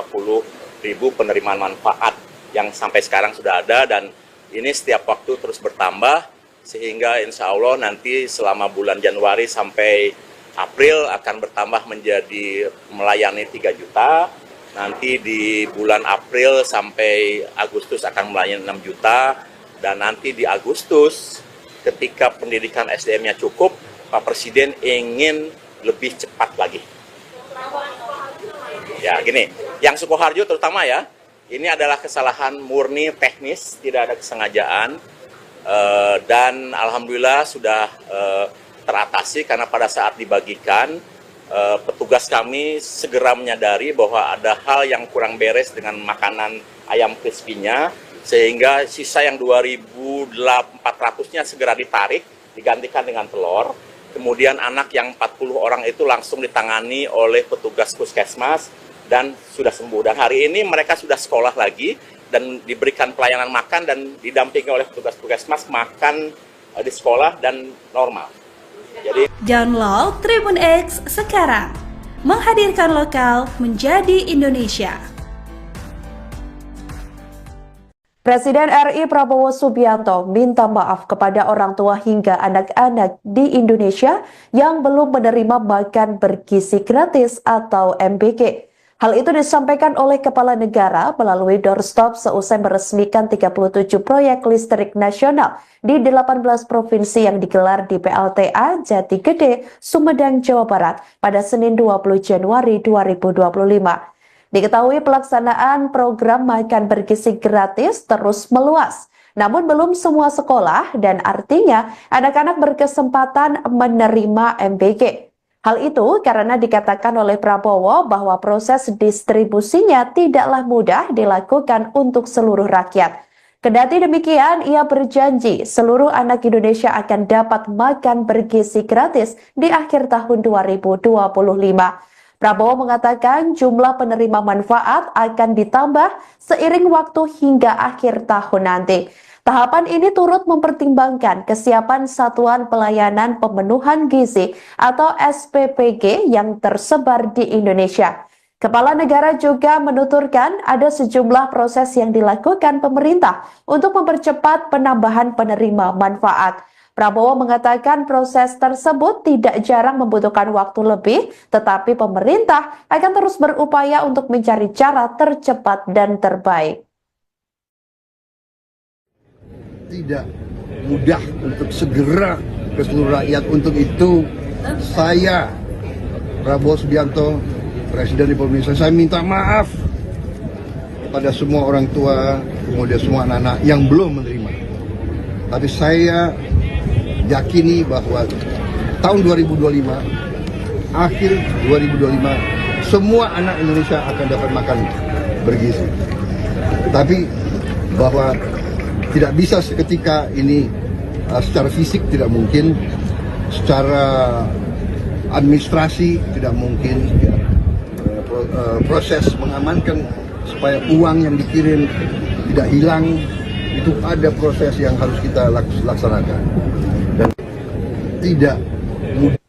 penerimaan manfaat yang sampai sekarang sudah ada, dan ini setiap waktu terus bertambah sehingga insya Allah nanti selama bulan Januari sampai April akan bertambah menjadi melayani 3 juta. Nanti di bulan April sampai Agustus akan melayani 6 juta. Dan nanti di Agustus ketika pendidikan SDM-nya cukup, Pak Presiden ingin lebih cepat lagi. Ya gini, yang Sukoharjo terutama ya, ini adalah kesalahan murni teknis, tidak ada kesengajaan. Dan alhamdulillah sudah teratasi karena pada saat dibagikan petugas kami segera menyadari bahwa ada hal yang kurang beres dengan makanan ayam crispy-nya, sehingga sisa yang 2.400-nya segera ditarik, digantikan dengan telur. Kemudian anak yang 40 orang itu langsung ditangani oleh petugas puskesmas dan sudah sembuh. Dan hari ini mereka sudah sekolah lagi dan diberikan pelayanan makan dan didampingi oleh petugas puskesmas makan di sekolah dan normal. Jadi Download Tribun X sekarang, menghadirkan lokal menjadi Indonesia. Presiden RI Prabowo Subianto minta maaf kepada orang tua hingga anak-anak di Indonesia yang belum menerima makan bergizi gratis atau MBG. Hal itu disampaikan oleh Kepala Negara melalui doorstop seusai meresmikan 37 proyek listrik nasional di 18 provinsi yang digelar di PLTA Jati Gede, Sumedang, Jawa Barat pada Senin 20 Januari 2025. Diketahui pelaksanaan program makan bergizi gratis terus meluas, namun belum semua sekolah dan artinya anak-anak berkesempatan menerima MBG. Hal itu karena dikatakan oleh Prabowo bahwa proses distribusinya tidaklah mudah dilakukan untuk seluruh rakyat. Kendati demikian, ia berjanji seluruh anak Indonesia akan dapat makan bergizi gratis di akhir tahun 2025. Prabowo mengatakan jumlah penerima manfaat akan ditambah seiring waktu hingga akhir tahun nanti. Tahapan ini turut mempertimbangkan kesiapan Satuan Pelayanan Pemenuhan Gizi atau SPPG yang tersebar di Indonesia. Kepala Negara juga menuturkan ada sejumlah proses yang dilakukan pemerintah untuk mempercepat penambahan penerima manfaat. Prabowo mengatakan proses tersebut tidak jarang membutuhkan waktu lebih, tetapi pemerintah akan terus berupaya untuk mencari cara tercepat dan terbaik. Tidak mudah untuk segera ke seluruh rakyat. Untuk itu saya, Prabowo Subianto, Presiden Republik Indonesia, saya minta maaf kepada semua orang tua, kemudian semua anak-anak yang belum menerima. Tapi saya yakini bahwa tahun 2025, akhir 2025, semua anak Indonesia akan dapat makan bergizi. Tapi bahwa tidak bisa seketika ini, secara fisik tidak mungkin, secara administrasi tidak mungkin, proses mengamankan supaya uang yang dikirim tidak hilang, itu ada proses yang harus kita laksanakan. Dan tidak mudah.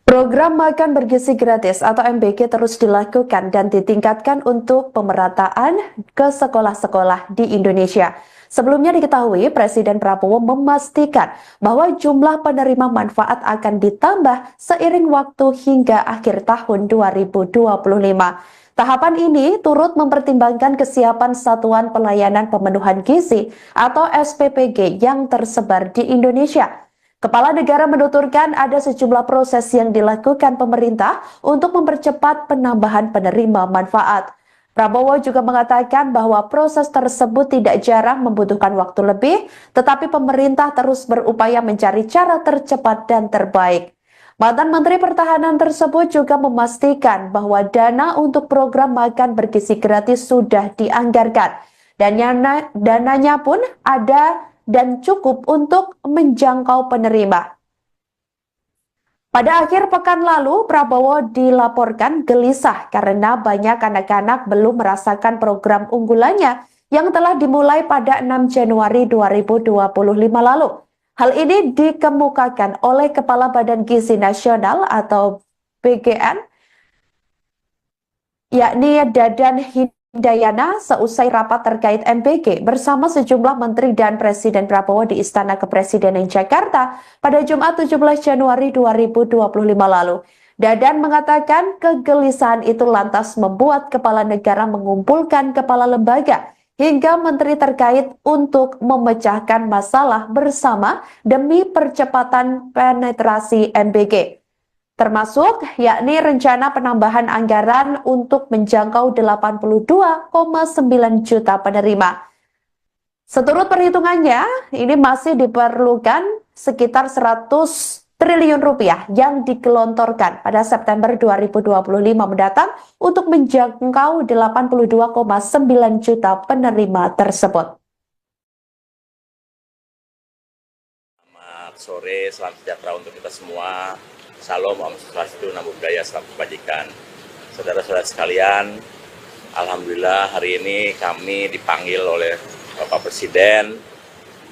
Program makan bergizi gratis atau MBG terus dilakukan dan ditingkatkan untuk pemerataan ke sekolah-sekolah di Indonesia. Sebelumnya diketahui Presiden Prabowo memastikan bahwa jumlah penerima manfaat akan ditambah seiring waktu hingga akhir tahun 2025. Tahapan ini turut mempertimbangkan kesiapan Satuan Pelayanan Pemenuhan Gizi atau SPPG yang tersebar di Indonesia. Kepala Negara menuturkan ada sejumlah proses yang dilakukan pemerintah untuk mempercepat penambahan penerima manfaat. Prabowo juga mengatakan bahwa proses tersebut tidak jarang membutuhkan waktu lebih, tetapi pemerintah terus berupaya mencari cara tercepat dan terbaik. Mantan Menteri Pertahanan tersebut juga memastikan bahwa dana untuk program makan bergizi gratis sudah dianggarkan. Dan dananya pun ada dan cukup untuk menjangkau penerima. Pada akhir pekan lalu, Prabowo dilaporkan gelisah karena banyak anak-anak belum merasakan program unggulannya yang telah dimulai pada 6 Januari 2025 lalu. Hal ini dikemukakan oleh Kepala Badan Gizi Nasional atau BGN, yakni Dadan Hindayana, seusai rapat terkait MBG bersama sejumlah menteri dan Presiden Prabowo di Istana Kepresidenan Jakarta pada Jumat 17 Januari 2025 lalu. Dadan mengatakan kegelisahan itu lantas membuat kepala negara mengumpulkan kepala lembaga hingga menteri terkait untuk memecahkan masalah bersama demi percepatan penetrasi MBG. Termasuk yakni rencana penambahan anggaran untuk menjangkau 82,9 juta penerima. Seturut perhitungannya, ini masih diperlukan sekitar 100 triliun rupiah yang digelontorkan pada September 2025 mendatang untuk menjangkau 82,9 juta penerima tersebut. Selamat sore, salam sejahtera untuk kita semua. Salam, Om Swastiastu, Namo Buddhaya, salam kebajikan. Saudara-saudara sekalian, alhamdulillah hari ini kami dipanggil oleh Bapak Presiden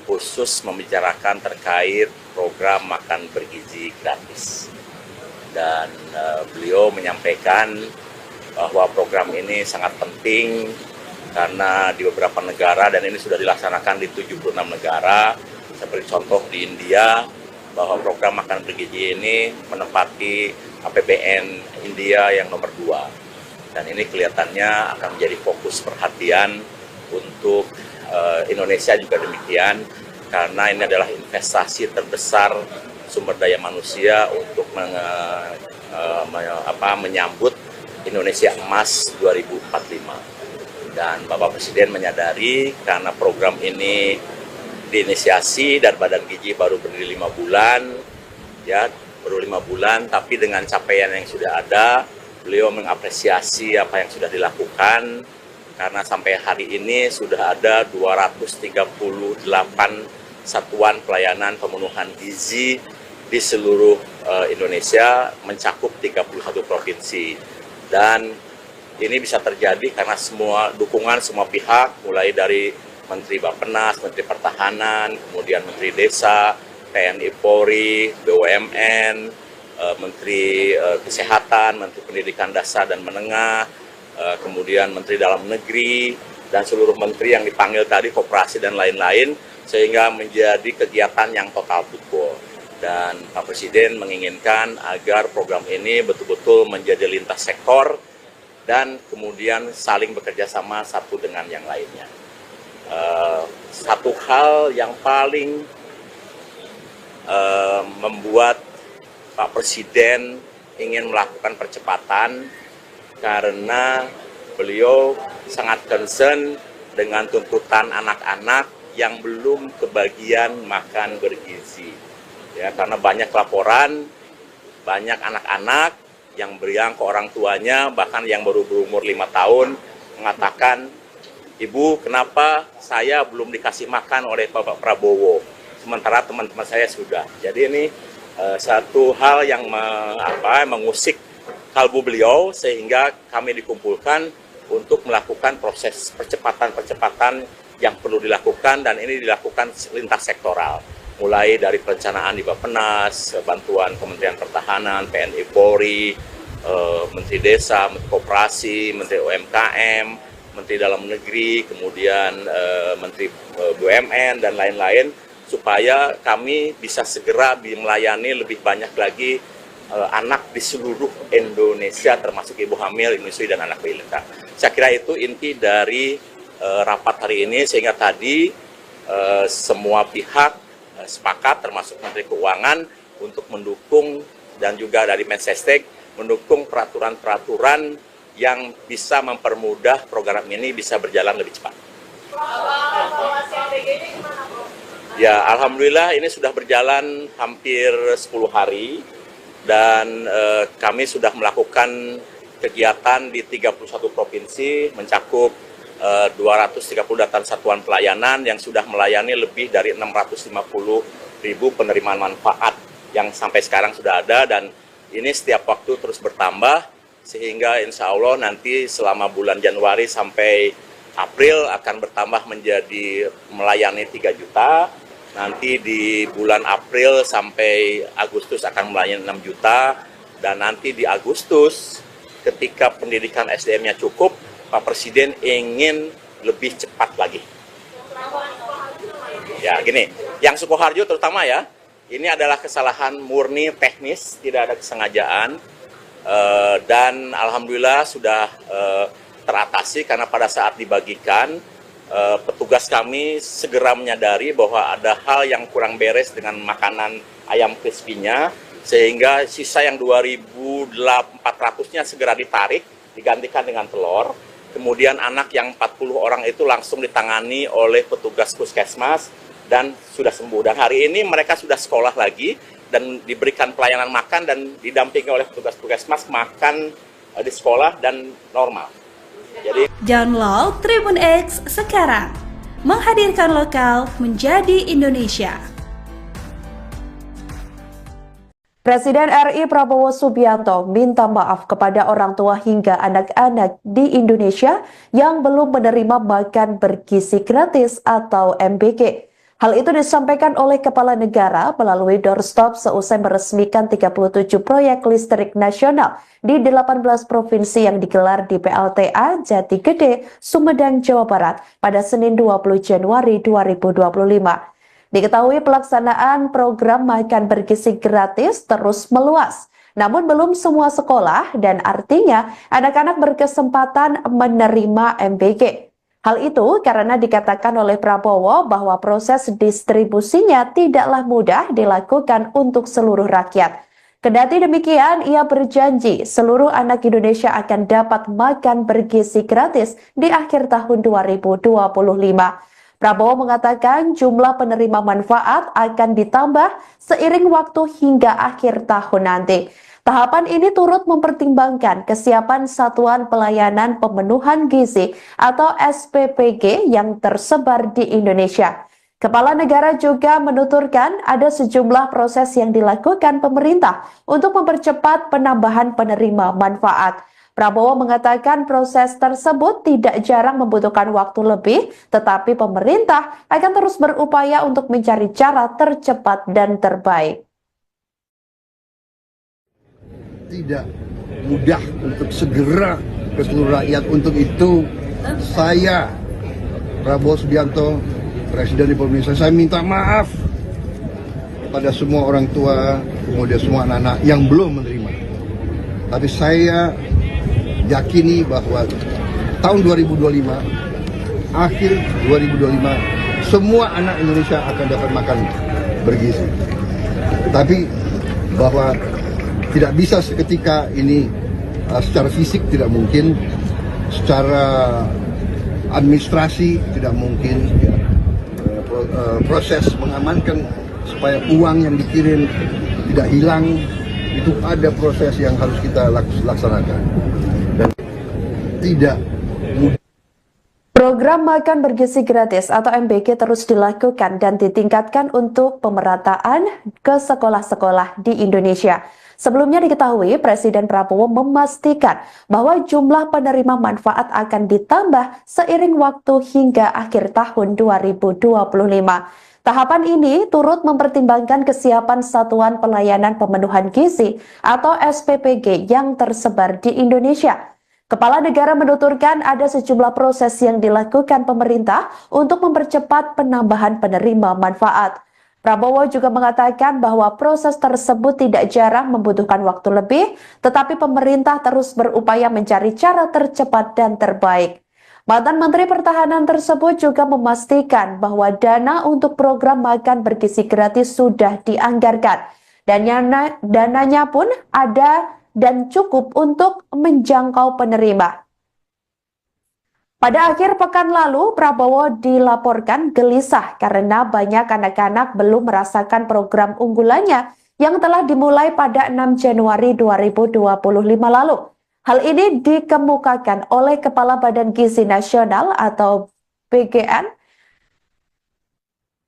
khusus membicarakan terkait program makan bergizi gratis. Dan beliau menyampaikan bahwa program ini sangat penting karena di beberapa negara, dan ini sudah dilaksanakan di 76 negara, seperti contoh di India, bahwa program makan bergizi ini menempati APBN India yang nomor 2. Dan ini kelihatannya akan menjadi fokus perhatian untuk Indonesia juga demikian, karena ini adalah investasi terbesar sumber daya manusia untuk menyambut Indonesia Emas 2045. Dan Bapak Presiden menyadari karena program ini diinisiasi dan Badan Gizi baru berdiri 5 bulan, ya baru 5 bulan, tapi dengan capaian yang sudah ada, beliau mengapresiasi apa yang sudah dilakukan. Karena sampai hari ini sudah ada 238 satuan pelayanan pemenuhan gizi di seluruh Indonesia, mencakup 31 provinsi. Dan ini bisa terjadi karena semua dukungan semua pihak, mulai dari Menteri Bappenas, Menteri Pertahanan, kemudian Menteri Desa, TNI Polri, BUMN, Menteri Kesehatan, Menteri Pendidikan Dasar dan Menengah, kemudian Menteri Dalam Negeri, dan seluruh menteri yang dipanggil tadi, koperasi dan lain-lain, sehingga menjadi kegiatan yang total football. Dan Pak Presiden menginginkan agar program ini betul-betul menjadi lintas sektor dan kemudian saling bekerja sama satu dengan yang lainnya. Satu hal yang paling membuat Pak Presiden ingin melakukan percepatan karena beliau sangat concern dengan tuntutan anak-anak yang belum kebagian makan bergizi. Ya, karena banyak laporan, banyak anak-anak yang beriang ke orang tuanya, bahkan yang baru berumur 5 tahun, mengatakan, "Ibu, kenapa saya belum dikasih makan oleh Bapak Prabowo, sementara teman-teman saya sudah." Jadi ini satu hal yang mengusik kalbu beliau, sehingga kami dikumpulkan untuk melakukan proses percepatan-percepatan yang perlu dilakukan, dan ini dilakukan lintas sektoral. Mulai dari perencanaan di Bappenas, bantuan Kementerian Pertahanan, TNI Polri, Menteri Desa, Menteri Koperasi, Menteri UMKM, Menteri Dalam Negeri, kemudian Menteri BUMN, dan lain-lain, supaya kami bisa segera melayani lebih banyak lagi anak di seluruh Indonesia, termasuk ibu hamil, menyusui, dan anak balita. Saya kira itu inti dari rapat hari ini, sehingga tadi semua pihak sepakat, termasuk Menteri Keuangan, untuk mendukung, dan juga dari Mensesnek, mendukung peraturan-peraturan yang bisa mempermudah program ini bisa berjalan lebih cepat. Ya, alhamdulillah ini sudah berjalan hampir 10 hari. Dan kami sudah melakukan kegiatan di 31 provinsi, mencakup 238 satuan pelayanan yang sudah melayani lebih dari 650.000 penerimaan manfaat yang sampai sekarang sudah ada, dan ini setiap waktu terus bertambah, sehingga insya Allah nanti selama bulan Januari sampai April akan bertambah menjadi melayani 3 juta. Nanti di bulan April sampai Agustus akan melayani 6 juta, dan nanti di Agustus ketika pendidikan SDM-nya cukup, Pak Presiden ingin lebih cepat lagi. Ya gini, yang Sukoharjo terutama ya, ini adalah kesalahan murni teknis, tidak ada kesengajaan, dan alhamdulillah sudah teratasi karena pada saat dibagikan, petugas kami segera menyadari bahwa ada hal yang kurang beres dengan makanan ayam crispy-nya, sehingga sisa yang 2.400-nya segera ditarik, digantikan dengan telur. Kemudian anak yang 40 orang itu langsung ditangani oleh petugas puskesmas dan sudah sembuh. Dan hari ini mereka sudah sekolah lagi dan diberikan pelayanan makan dan didampingi oleh petugas puskesmas makan di sekolah dan normal. Jadi Download Tribun X sekarang, menghadirkan lokal menjadi Indonesia. Presiden RI Prabowo Subianto minta maaf kepada orang tua hingga anak-anak di Indonesia yang belum menerima makan bergizi gratis atau MBG. Hal itu disampaikan oleh Kepala Negara melalui doorstop seusai meresmikan 37 proyek listrik nasional di 18 provinsi yang digelar di PLTA Jati Gede, Sumedang, Jawa Barat pada Senin 20 Januari 2025. Diketahui pelaksanaan program makan bergizi gratis terus meluas. Namun belum semua sekolah dan artinya anak-anak berkesempatan menerima MBG. Hal itu karena dikatakan oleh Prabowo bahwa proses distribusinya tidaklah mudah dilakukan untuk seluruh rakyat. Kendati demikian, ia berjanji seluruh anak Indonesia akan dapat makan bergizi gratis di akhir tahun 2025. Prabowo mengatakan jumlah penerima manfaat akan ditambah seiring waktu hingga akhir tahun nanti. Tahapan ini turut mempertimbangkan kesiapan Satuan Pelayanan Pemenuhan Gizi atau SPPG yang tersebar di Indonesia. Kepala Negara juga menuturkan ada sejumlah proses yang dilakukan pemerintah untuk mempercepat penambahan penerima manfaat. Prabowo mengatakan proses tersebut tidak jarang membutuhkan waktu lebih, tetapi pemerintah akan terus berupaya untuk mencari cara tercepat dan terbaik. Tidak mudah untuk segera ke seluruh rakyat. Untuk itu saya, Prabowo Subianto, Presiden Republik Indonesia, saya minta maaf pada semua orang tua, kemudian semua anak-anak yang belum menerima. Tapi saya yakini bahwa tahun 2025, akhir 2025, semua anak Indonesia akan dapat makan bergizi. Tapi bahwa tidak bisa seketika ini, secara fisik tidak mungkin, secara administrasi tidak mungkin, ya. Proses mengamankan supaya uang yang dikirim tidak hilang, itu ada proses yang harus kita laksanakan. Dan tidak mudah. Program makan bergizi gratis atau MBG terus dilakukan dan ditingkatkan untuk pemerataan ke sekolah-sekolah di Indonesia. Sebelumnya diketahui Presiden Prabowo memastikan bahwa jumlah penerima manfaat akan ditambah seiring waktu hingga akhir tahun 2025. Tahapan ini turut mempertimbangkan kesiapan Satuan Pelayanan Pemenuhan Gizi atau SPPG yang tersebar di Indonesia. Kepala Negara menuturkan ada sejumlah proses yang dilakukan pemerintah untuk mempercepat penambahan penerima manfaat. Prabowo juga mengatakan bahwa proses tersebut tidak jarang membutuhkan waktu lebih, tetapi pemerintah terus berupaya mencari cara tercepat dan terbaik. Mantan Menteri Pertahanan tersebut juga memastikan bahwa dana untuk program makan bergizi gratis sudah dianggarkan. Dan dananya pun ada dan cukup untuk menjangkau penerima. Pada akhir pekan lalu, Prabowo dilaporkan gelisah karena banyak anak-anak belum merasakan program unggulannya yang telah dimulai pada 6 Januari 2025 lalu. Hal ini dikemukakan oleh Kepala Badan Gizi Nasional atau BGN,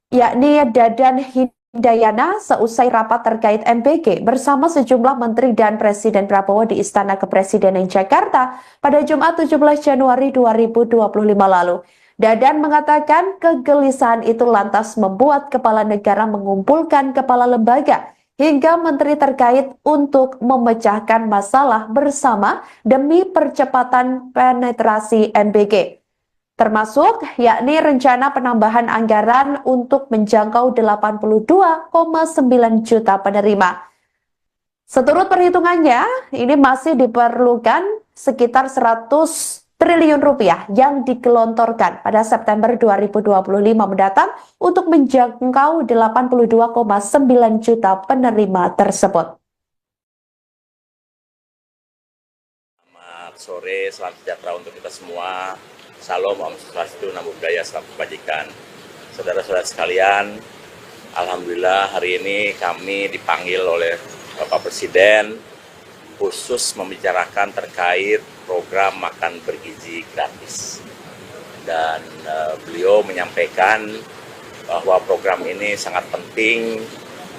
yakni Dadan Hindayana, seusai rapat terkait MBG bersama sejumlah menteri dan Presiden Prabowo di Istana Kepresidenan Jakarta pada Jumat 17 Januari 2025 lalu. Dadan mengatakan kegelisahan itu lantas membuat kepala negara mengumpulkan kepala lembaga hingga menteri terkait untuk memecahkan masalah bersama demi percepatan penetrasi MBG. Termasuk yakni rencana penambahan anggaran untuk menjangkau 82,9 juta penerima. Seturut perhitungannya, ini masih diperlukan sekitar 100 triliun rupiah yang digelontorkan pada September 2025 mendatang untuk menjangkau 82,9 juta penerima tersebut. Selamat sore, salam sejahtera untuk kita semua. Salam, Om Swastiastu, Namo Buddhaya, salam kebajikan. Saudara-saudara sekalian, alhamdulillah hari ini kami dipanggil oleh Bapak Presiden khusus membicarakan terkait program makan bergizi gratis. Dan beliau menyampaikan bahwa program ini sangat penting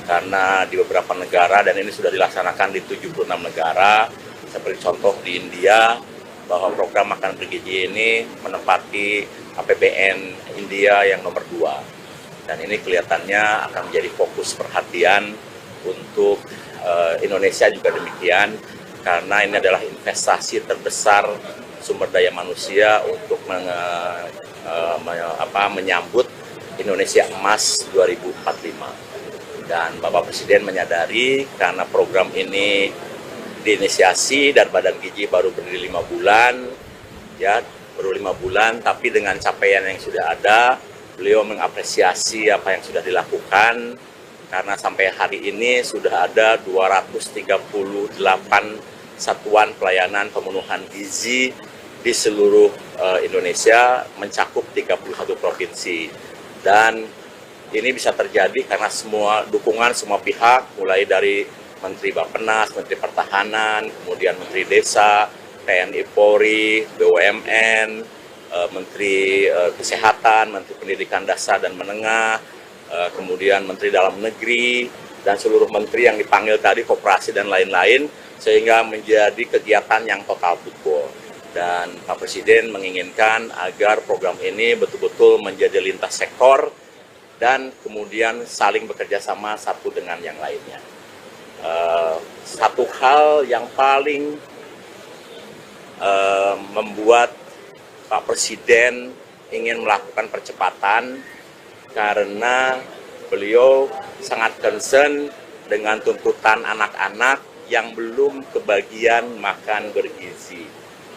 karena di beberapa negara, dan ini sudah dilaksanakan di 76 negara, seperti contoh di India, bahwa program makan bergizi ini menempati APBN India yang nomor 2. Dan ini kelihatannya akan menjadi fokus perhatian untuk Indonesia juga demikian, karena ini adalah investasi terbesar sumber daya manusia untuk menyambut Indonesia Emas 2045. Dan Bapak Presiden menyadari karena program ini diinisiasi dan Badan Gizi baru berdiri 5 bulan, ya baru 5 bulan, tapi dengan capaian yang sudah ada, beliau mengapresiasi apa yang sudah dilakukan. Karena sampai hari ini sudah ada 238 satuan pelayanan pemenuhan gizi di seluruh Indonesia, mencakup 31 provinsi. Dan ini bisa terjadi karena semua dukungan semua pihak, mulai dari Menteri Bappenas, Menteri Pertahanan, kemudian Menteri Desa, TNI Polri, BUMN, Menteri Kesehatan, Menteri Pendidikan Dasar dan Menengah, kemudian Menteri Dalam Negeri, dan seluruh menteri yang dipanggil tadi, koperasi dan lain-lain, sehingga menjadi kegiatan yang total football. Dan Pak Presiden menginginkan agar program ini betul-betul menjadi lintas sektor dan kemudian saling bekerja sama satu dengan yang lainnya. Satu hal yang paling membuat Pak Presiden ingin melakukan percepatan karena beliau sangat concern dengan tuntutan anak-anak yang belum kebagian makan bergizi.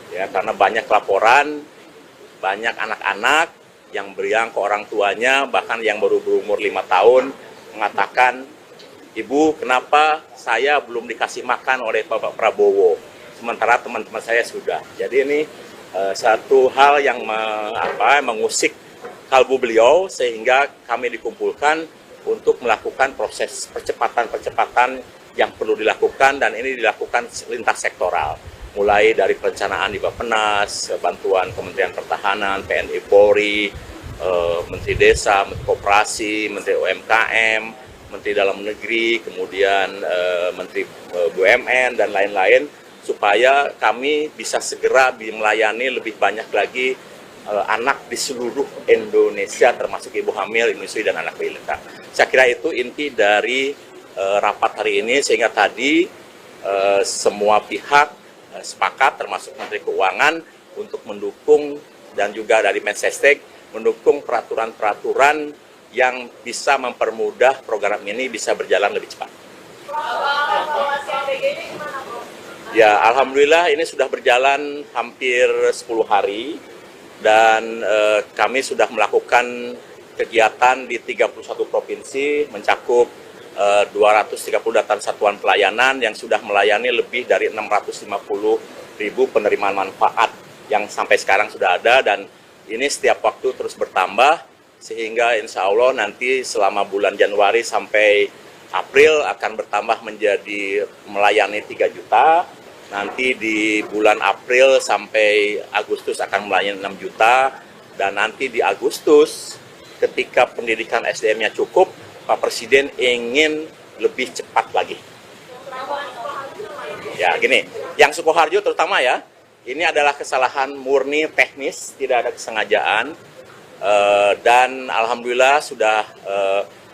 Ya, karena banyak laporan, banyak anak-anak yang beriang ke orang tuanya, bahkan yang baru berumur 5 tahun, mengatakan, "Ibu, kenapa saya belum dikasih makan oleh Bapak Prabowo, sementara teman-teman saya sudah." Jadi ini satu hal yang mengusik kalbu beliau, sehingga kami dikumpulkan untuk melakukan proses percepatan-percepatan yang perlu dilakukan, dan ini dilakukan lintas sektoral. Mulai dari perencanaan di Bappenas, bantuan Kementerian Pertahanan, TNI Polri, Menteri Desa, Menteri Koperasi, Menteri UMKM, Menteri Dalam Negeri, kemudian Menteri BUMN, dan lain-lain, supaya kami bisa segera melayani lebih banyak lagi anak di seluruh Indonesia, termasuk ibu hamil, menyusui, dan anak balita. Saya kira itu inti dari rapat hari ini, sehingga tadi semua pihak sepakat, termasuk Menteri Keuangan, untuk mendukung, dan juga dari Mensesnek, mendukung peraturan-peraturan yang bisa mempermudah program ini bisa berjalan lebih cepat. Ya, alhamdulillah ini sudah berjalan hampir 10 hari. Dan kami sudah melakukan kegiatan di 31 provinsi, mencakup 238 satuan pelayanan yang sudah melayani lebih dari 650.000 penerimaan manfaat yang sampai sekarang sudah ada, dan ini setiap waktu terus bertambah, sehingga insya Allah nanti selama bulan Januari sampai April akan bertambah menjadi melayani 3 juta. Nanti di bulan April sampai Agustus akan melayani 6 juta, dan nanti di Agustus ketika pendidikan SDM-nya cukup, Pak Presiden ingin lebih cepat lagi. Ya gini, yang Sukoharjo terutama ya, ini adalah kesalahan murni teknis, tidak ada kesengajaan. Dan alhamdulillah sudah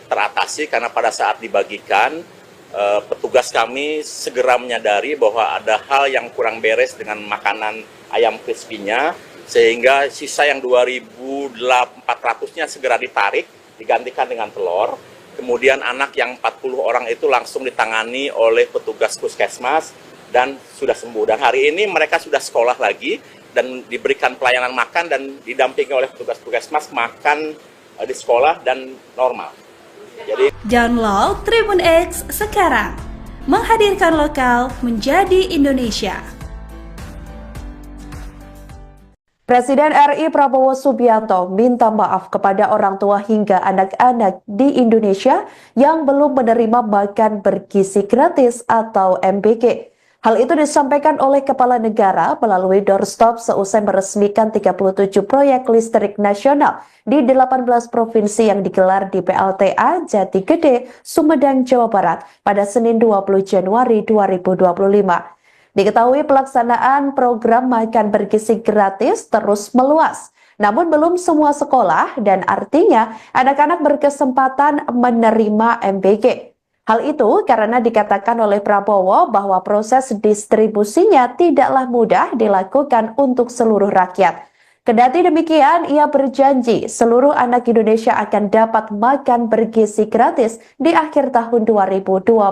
teratasi karena pada saat dibagikan petugas kami segera menyadari bahwa ada hal yang kurang beres dengan makanan ayam crispy-nya, sehingga sisa yang 2.400-nya segera ditarik, digantikan dengan telur. Kemudian anak yang 40 orang itu langsung ditangani oleh petugas puskesmas dan sudah sembuh. Dan hari ini mereka sudah sekolah lagi dan diberikan pelayanan makan dan didampingi oleh petugas puskesmas makan di sekolah dan normal. Jadi Download Tribun X sekarang, menghadirkan lokal menjadi Indonesia. Presiden RI Prabowo Subianto minta maaf kepada orang tua hingga anak-anak di Indonesia yang belum menerima makan bergizi gratis atau MBG. Hal itu disampaikan oleh Kepala Negara melalui doorstop seusai meresmikan 37 proyek listrik nasional di 18 provinsi yang digelar di PLTA Jati Gede, Sumedang, Jawa Barat pada Senin 20 Januari 2025. Diketahui pelaksanaan program makan bergizi gratis terus meluas, namun belum semua sekolah dan artinya anak-anak berkesempatan menerima MBG. Hal itu karena dikatakan oleh Prabowo bahwa proses distribusinya tidaklah mudah dilakukan untuk seluruh rakyat. Kendati demikian, ia berjanji seluruh anak Indonesia akan dapat makan bergizi gratis di akhir tahun 2025.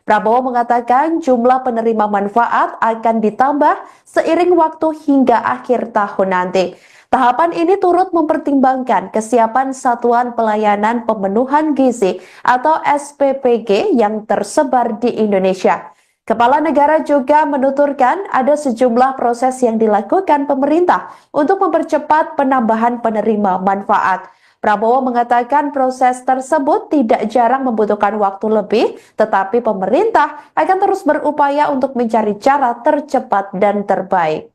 Prabowo mengatakan jumlah penerima manfaat akan ditambah seiring waktu hingga akhir tahun nanti. Tahapan ini turut mempertimbangkan kesiapan Satuan Pelayanan Pemenuhan Gizi atau SPPG yang tersebar di Indonesia. Kepala Negara juga menuturkan ada sejumlah proses yang dilakukan pemerintah untuk mempercepat penambahan penerima manfaat. Prabowo mengatakan proses tersebut tidak jarang membutuhkan waktu lebih, tetapi pemerintah akan terus berupaya untuk mencari cara tercepat dan terbaik.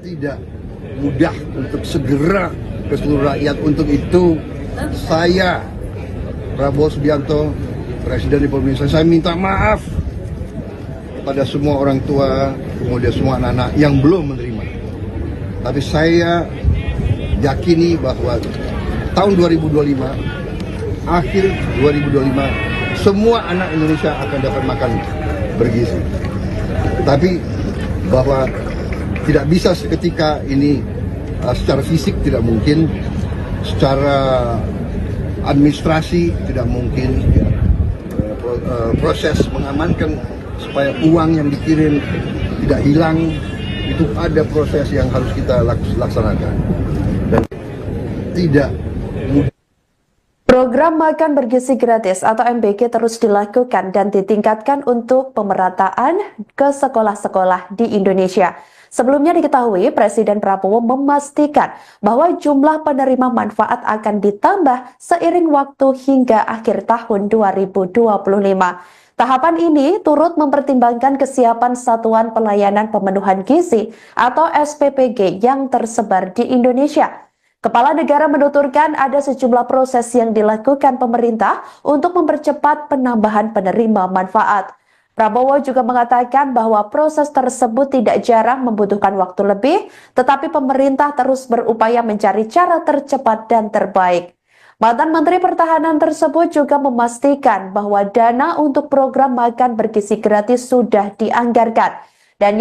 Tidak mudah untuk segera ke seluruh rakyat. Untuk itu saya, Prabowo Subianto, Presiden Republik Indonesia, saya minta maaf kepada semua orang tua, kemudian semua anak-anak yang belum menerima. Tapi saya yakini bahwa tahun 2025, akhir 2025, semua anak Indonesia akan dapat makan bergizi. Tapi bahwa tidak bisa seketika ini, secara fisik tidak mungkin, secara administrasi tidak mungkin, ya. Proses mengamankan supaya uang yang dikirim tidak hilang, itu ada proses yang harus kita laksanakan. Dan tidak mudah. Program makan bergizi gratis atau MBG terus dilakukan dan ditingkatkan untuk pemerataan ke sekolah-sekolah di Indonesia. Sebelumnya diketahui Presiden Prabowo memastikan bahwa jumlah penerima manfaat akan ditambah seiring waktu hingga akhir tahun 2025. Tahapan ini turut mempertimbangkan kesiapan Satuan Pelayanan Pemenuhan Gizi atau SPPG yang tersebar di Indonesia. Kepala Negara menuturkan ada sejumlah proses yang dilakukan pemerintah untuk mempercepat penambahan penerima manfaat. Prabowo juga mengatakan bahwa proses tersebut tidak jarang membutuhkan waktu lebih, tetapi pemerintah terus berupaya mencari cara tercepat dan terbaik. Mantan Menteri Pertahanan tersebut juga memastikan bahwa dana untuk program makan bergizi gratis sudah dianggarkan, dan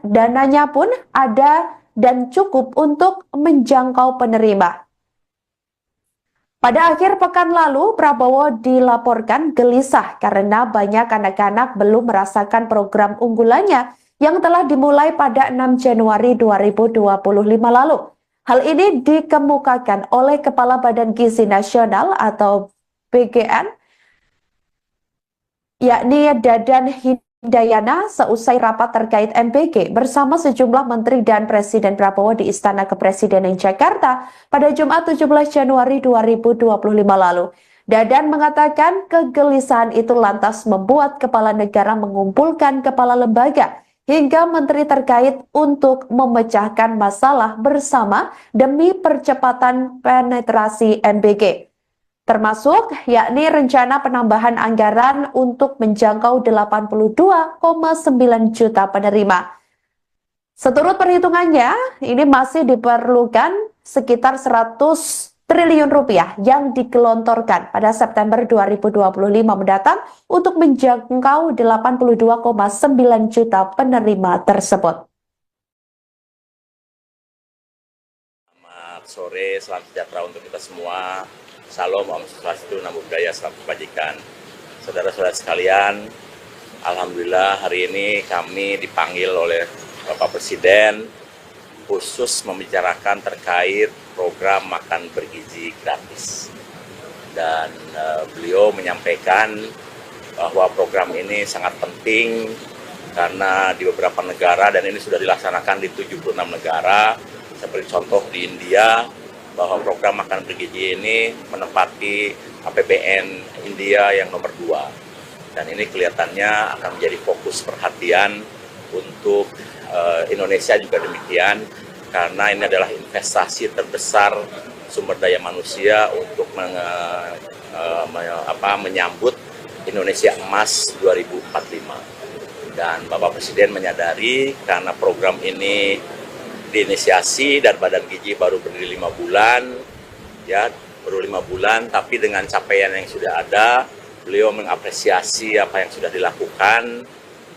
dananya pun ada dan cukup untuk menjangkau penerima. Pada akhir pekan lalu, Prabowo dilaporkan gelisah karena banyak anak-anak belum merasakan program unggulannya yang telah dimulai pada 6 Januari 2025 lalu. Hal ini dikemukakan oleh Kepala Badan Gizi Nasional atau BGN, yakni Dadan Hindayana, seusai rapat terkait MBG bersama sejumlah menteri dan Presiden Prabowo di Istana Kepresidenan Jakarta pada Jumat 17 Januari 2025 lalu. Dadan mengatakan kegelisahan itu lantas membuat kepala negara mengumpulkan kepala lembaga hingga menteri terkait untuk memecahkan masalah bersama demi percepatan penetrasi MBG. Termasuk yakni rencana penambahan anggaran untuk menjangkau 82,9 juta penerima. Seturut perhitungannya, ini masih diperlukan sekitar 100 triliun rupiah yang digelontorkan pada September 2025 mendatang untuk menjangkau 82,9 juta penerima tersebut. Selamat sore, salam sejahtera untuk kita semua. Salam, Om Swastiastu, Namo Buddhaya, salam kebajikan. Saudara-saudara sekalian, alhamdulillah hari ini kami dipanggil oleh Bapak Presiden khusus membicarakan terkait program makan bergizi gratis. Dan beliau menyampaikan bahwa program ini sangat penting karena di beberapa negara, dan ini sudah dilaksanakan di 76 negara, seperti contoh di India, bahwa program makan bergizi ini menempati APBN India yang nomor 2. Dan ini kelihatannya akan menjadi fokus perhatian untuk Indonesia juga demikian, karena ini adalah investasi terbesar sumber daya manusia untuk menyambut Indonesia Emas 2045. Dan Bapak Presiden menyadari karena program ini diinisiasi dan Badan Gizi baru berdiri 5 bulan, ya baru 5 bulan, tapi dengan capaian yang sudah ada, beliau mengapresiasi apa yang sudah dilakukan.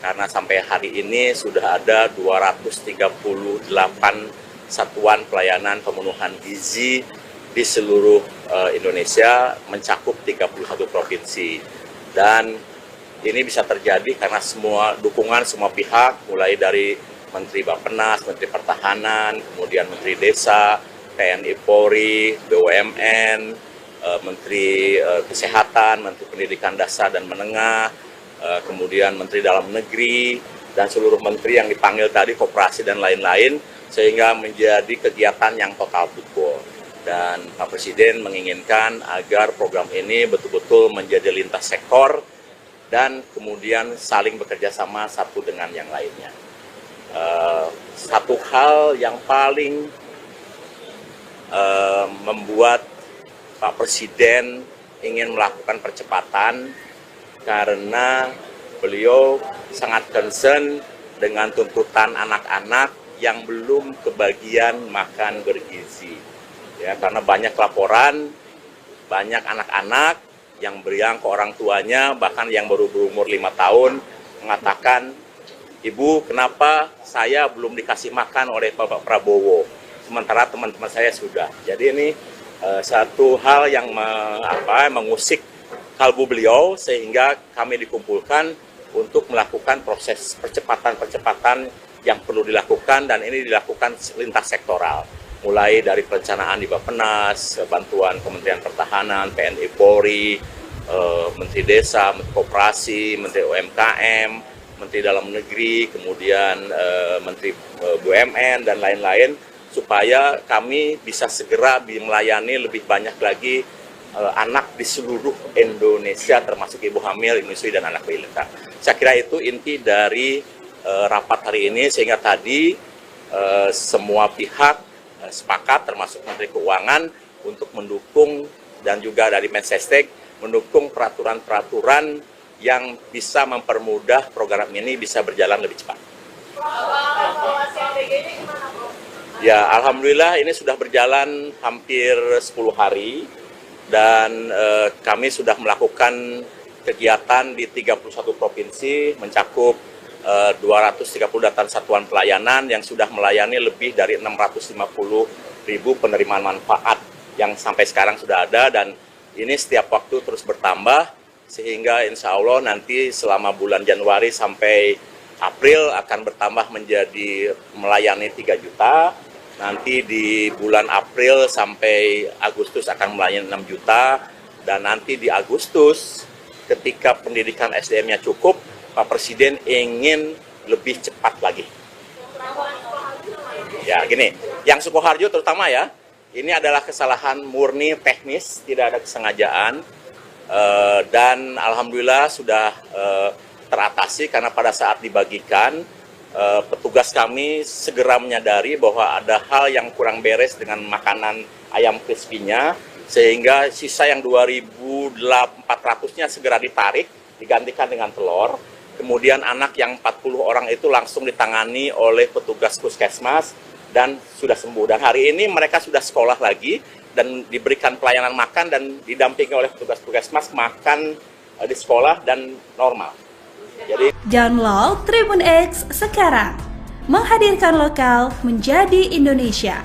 Karena sampai hari ini sudah ada 238 satuan pelayanan pemenuhan gizi di seluruh Indonesia, mencakup 31 provinsi. Dan ini bisa terjadi karena semua dukungan semua pihak, mulai dari Menteri Bappenas, Menteri Pertahanan, kemudian Menteri Desa, TNI Polri, BUMN, Menteri Kesehatan, Menteri Pendidikan Dasar dan Menengah, kemudian Menteri Dalam Negeri, dan seluruh menteri yang dipanggil tadi, koperasi dan lain-lain, sehingga menjadi kegiatan yang total football. Dan Pak Presiden menginginkan agar program ini betul-betul menjadi lintas sektor dan kemudian saling bekerja sama satu dengan yang lainnya. Satu hal yang paling membuat Pak Presiden ingin melakukan percepatan karena beliau sangat concern dengan tuntutan anak-anak yang belum kebagian makan bergizi. Ya, karena banyak laporan, banyak anak-anak yang beriang ke orang tuanya, bahkan yang baru berumur 5 tahun, mengatakan, "Ibu, kenapa saya belum dikasih makan oleh Bapak Prabowo, sementara teman-teman saya sudah." Jadi ini satu hal yang mengusik kalbu beliau, sehingga kami dikumpulkan untuk melakukan proses percepatan-percepatan yang perlu dilakukan, dan ini dilakukan lintas sektoral. Mulai dari perencanaan di Bappenas, bantuan Kementerian Pertahanan, TNI Polri, Menteri Desa, Menteri Koperasi, Menteri UMKM, Menteri Dalam Negeri, kemudian Menteri BUMN, dan lain-lain, supaya kami bisa segera melayani lebih banyak lagi anak di seluruh Indonesia, termasuk ibu hamil, menyusui, dan anak balita. Saya kira itu inti dari rapat hari ini, sehingga tadi semua pihak sepakat, termasuk Menteri Keuangan, untuk mendukung, dan juga dari Mensesnek, mendukung peraturan-peraturan yang bisa mempermudah program ini bisa berjalan lebih cepat. Ya, alhamdulillah ini sudah berjalan hampir 10 hari. Dan kami sudah melakukan kegiatan di 31 provinsi, mencakup 230 satuan pelayanan yang sudah melayani lebih dari 650.000 penerimaan manfaat yang sampai sekarang sudah ada, dan ini setiap waktu terus bertambah, sehingga insya Allah nanti selama bulan Januari sampai April akan bertambah menjadi melayani 3 juta. Nanti di bulan April sampai Agustus akan melayani 6 juta, dan nanti di Agustus ketika pendidikan SDM-nya cukup, Pak Presiden ingin lebih cepat lagi. Ya gini, yang Sukoharjo terutama ya, ini adalah kesalahan murni teknis, tidak ada kesengajaan, dan alhamdulillah sudah teratasi karena pada saat dibagikan, petugas kami segera menyadari bahwa ada hal yang kurang beres dengan makanan ayam crispy-nya, sehingga sisa yang 2.400-nya segera ditarik, digantikan dengan telur. kemudian anak yang 40 orang itu langsung ditangani oleh petugas puskesmas dan sudah sembuh. Dan hari ini mereka sudah sekolah lagi dan diberikan pelayanan makan dan didampingi oleh petugas puskesmas makan di sekolah dan normal. Jadi Download Tribun X sekarang, menghadirkan lokal menjadi Indonesia.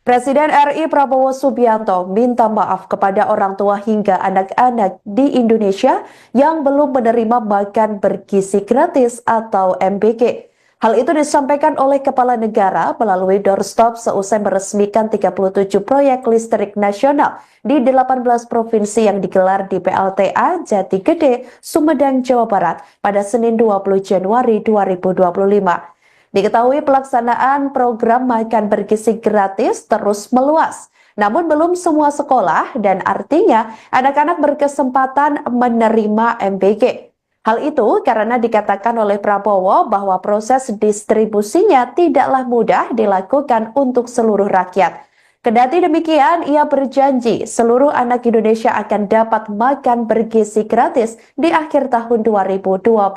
Presiden RI Prabowo Subianto minta maaf kepada orang tua hingga anak-anak di Indonesia yang belum menerima makan bergizi gratis atau MBG. Hal itu disampaikan oleh Kepala Negara melalui doorstop seusai meresmikan 37 proyek listrik nasional di 18 provinsi yang digelar di PLTA Jati Gede, Sumedang, Jawa Barat pada Senin 20 Januari 2025. Diketahui pelaksanaan program makan bergizi gratis terus meluas, namun belum semua sekolah dan artinya anak-anak berkesempatan menerima MBG. Hal itu karena dikatakan oleh Prabowo bahwa proses distribusinya tidaklah mudah dilakukan untuk seluruh rakyat. Kendati demikian, ia berjanji seluruh anak Indonesia akan dapat makan bergizi gratis di akhir tahun 2025.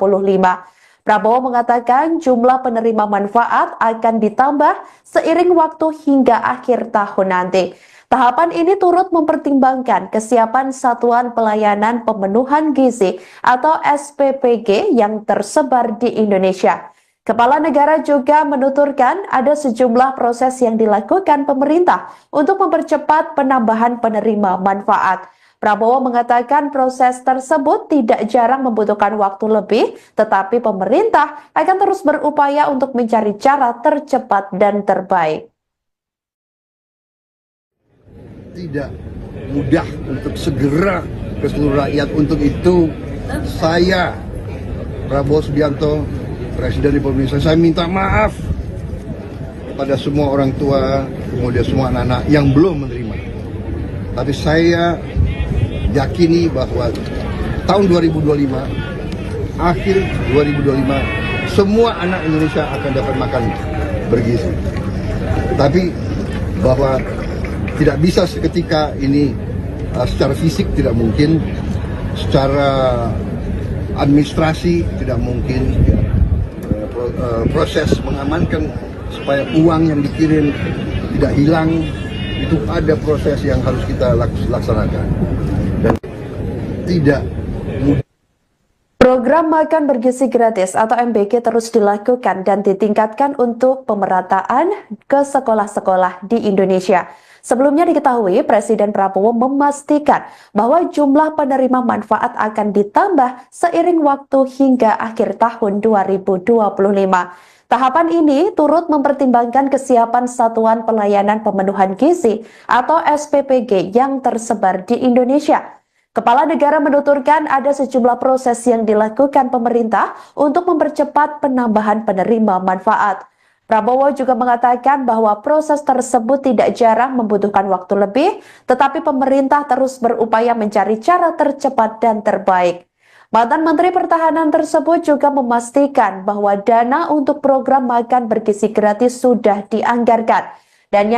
Prabowo mengatakan jumlah penerima manfaat akan ditambah seiring waktu hingga akhir tahun nanti. Tahapan ini turut mempertimbangkan kesiapan Satuan Pelayanan Pemenuhan Gizi atau SPPG yang tersebar di Indonesia. Kepala Negara juga menuturkan ada sejumlah proses yang dilakukan pemerintah untuk mempercepat penambahan penerima manfaat. Prabowo mengatakan proses tersebut tidak jarang membutuhkan waktu lebih, tetapi pemerintah akan terus berupaya untuk mencari cara tercepat dan terbaik. Tidak mudah untuk segera ke seluruh rakyat. Untuk itu saya, Prabowo Subianto, Presiden Republik Indonesia, saya minta maaf kepada semua orang tua, kemudian semua anak-anak yang belum menerima. Tapi saya yakini bahwa tahun 2025, akhir 2025, semua anak Indonesia akan dapat makan bergizi. Tapi bahwa tidak bisa seketika ini, secara fisik tidak mungkin, secara administrasi tidak mungkin, proses mengamankan supaya uang yang dikirim tidak hilang, itu ada proses yang harus kita laksanakan. Dan tidak mudah. Program makan bergizi gratis atau MBG terus dilakukan dan ditingkatkan untuk pemerataan ke sekolah-sekolah di Indonesia. Sebelumnya diketahui Presiden Prabowo memastikan bahwa jumlah penerima manfaat akan ditambah seiring waktu hingga akhir tahun 2025. Tahapan ini turut mempertimbangkan kesiapan Satuan Pelayanan Pemenuhan Gizi atau SPPG yang tersebar di Indonesia. Kepala Negara menuturkan ada sejumlah proses yang dilakukan pemerintah untuk mempercepat penambahan penerima manfaat. Prabowo juga mengatakan bahwa proses tersebut tidak jarang membutuhkan waktu lebih, tetapi pemerintah terus berupaya mencari cara tercepat dan terbaik. Mantan Menteri Pertahanan tersebut juga memastikan bahwa dana untuk program makan bergizi gratis sudah dianggarkan. Dan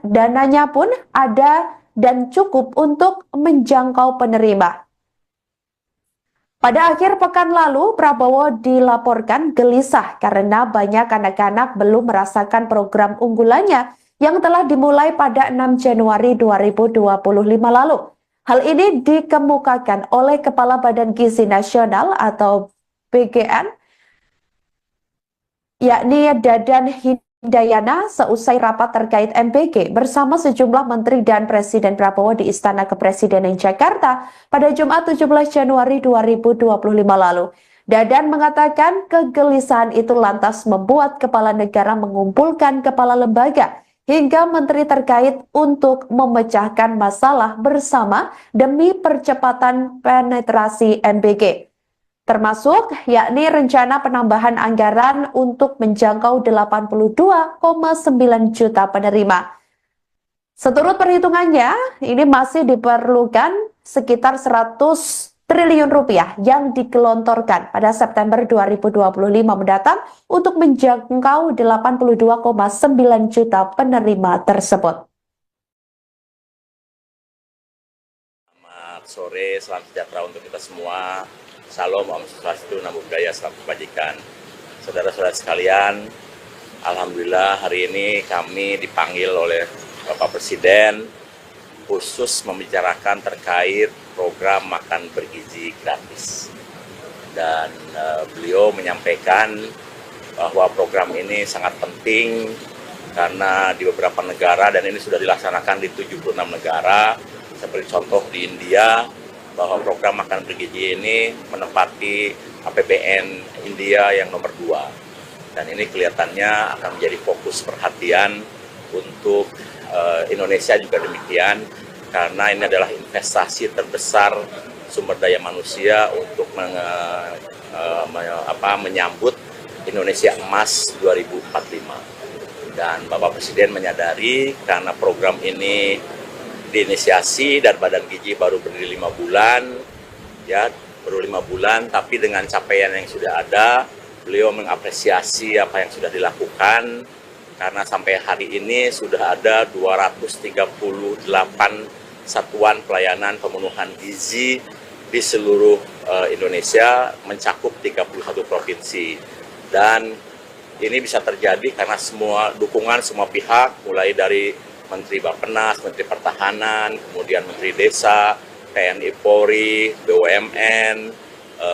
dananya pun ada dan cukup untuk menjangkau penerima. Pada akhir pekan lalu, Prabowo dilaporkan gelisah karena banyak anak-anak belum merasakan program unggulannya yang telah dimulai pada 6 Januari 2025 lalu. Hal ini dikemukakan oleh Kepala Badan Gizi Nasional atau BGN, yakni Dadan Hindayana seusai rapat terkait MBG bersama sejumlah menteri dan Presiden Prabowo di Istana Kepresidenan Jakarta pada Jumat 17 Januari 2025 lalu. Dadan mengatakan kegelisahan itu lantas membuat kepala negara mengumpulkan kepala lembaga hingga menteri terkait untuk memecahkan masalah bersama demi percepatan penetrasi MBG. Termasuk yakni rencana penambahan anggaran untuk menjangkau 82,9 juta penerima. Seturut perhitungannya, ini masih diperlukan sekitar 100 triliun rupiah yang digelontorkan pada September 2025 mendatang untuk menjangkau 82,9 juta penerima tersebut. sore, salam sejahtera untuk kita semua. Salam, Om Swastiastu, Namo Buddhaya, salam kebajikan. Saudara-saudara sekalian, alhamdulillah hari ini kami dipanggil oleh Bapak Presiden khusus membicarakan terkait program makan bergizi gratis. Dan beliau menyampaikan bahwa program ini sangat penting karena di beberapa negara, dan ini sudah dilaksanakan di 76 negara, seperti contoh di India, bahwa program makan bergizi ini menempati APBN India yang nomor 2. Dan ini kelihatannya akan menjadi fokus perhatian untuk Indonesia juga demikian, karena ini adalah investasi terbesar sumber daya manusia untuk menyambut Indonesia Emas 2045. Dan Bapak Presiden menyadari karena program ini diinisiasi dan Badan Gizi baru berdiri 5 bulan, ya baru 5 bulan, tapi dengan capaian yang sudah ada, beliau mengapresiasi apa yang sudah dilakukan, karena sampai hari ini sudah ada 238 satuan pelayanan pemenuhan gizi di seluruh Indonesia, mencakup 31 provinsi. Dan ini bisa terjadi karena semua dukungan semua pihak, mulai dari Menteri Bappenas, Menteri Pertahanan, kemudian Menteri Desa, TNI Polri, BUMN,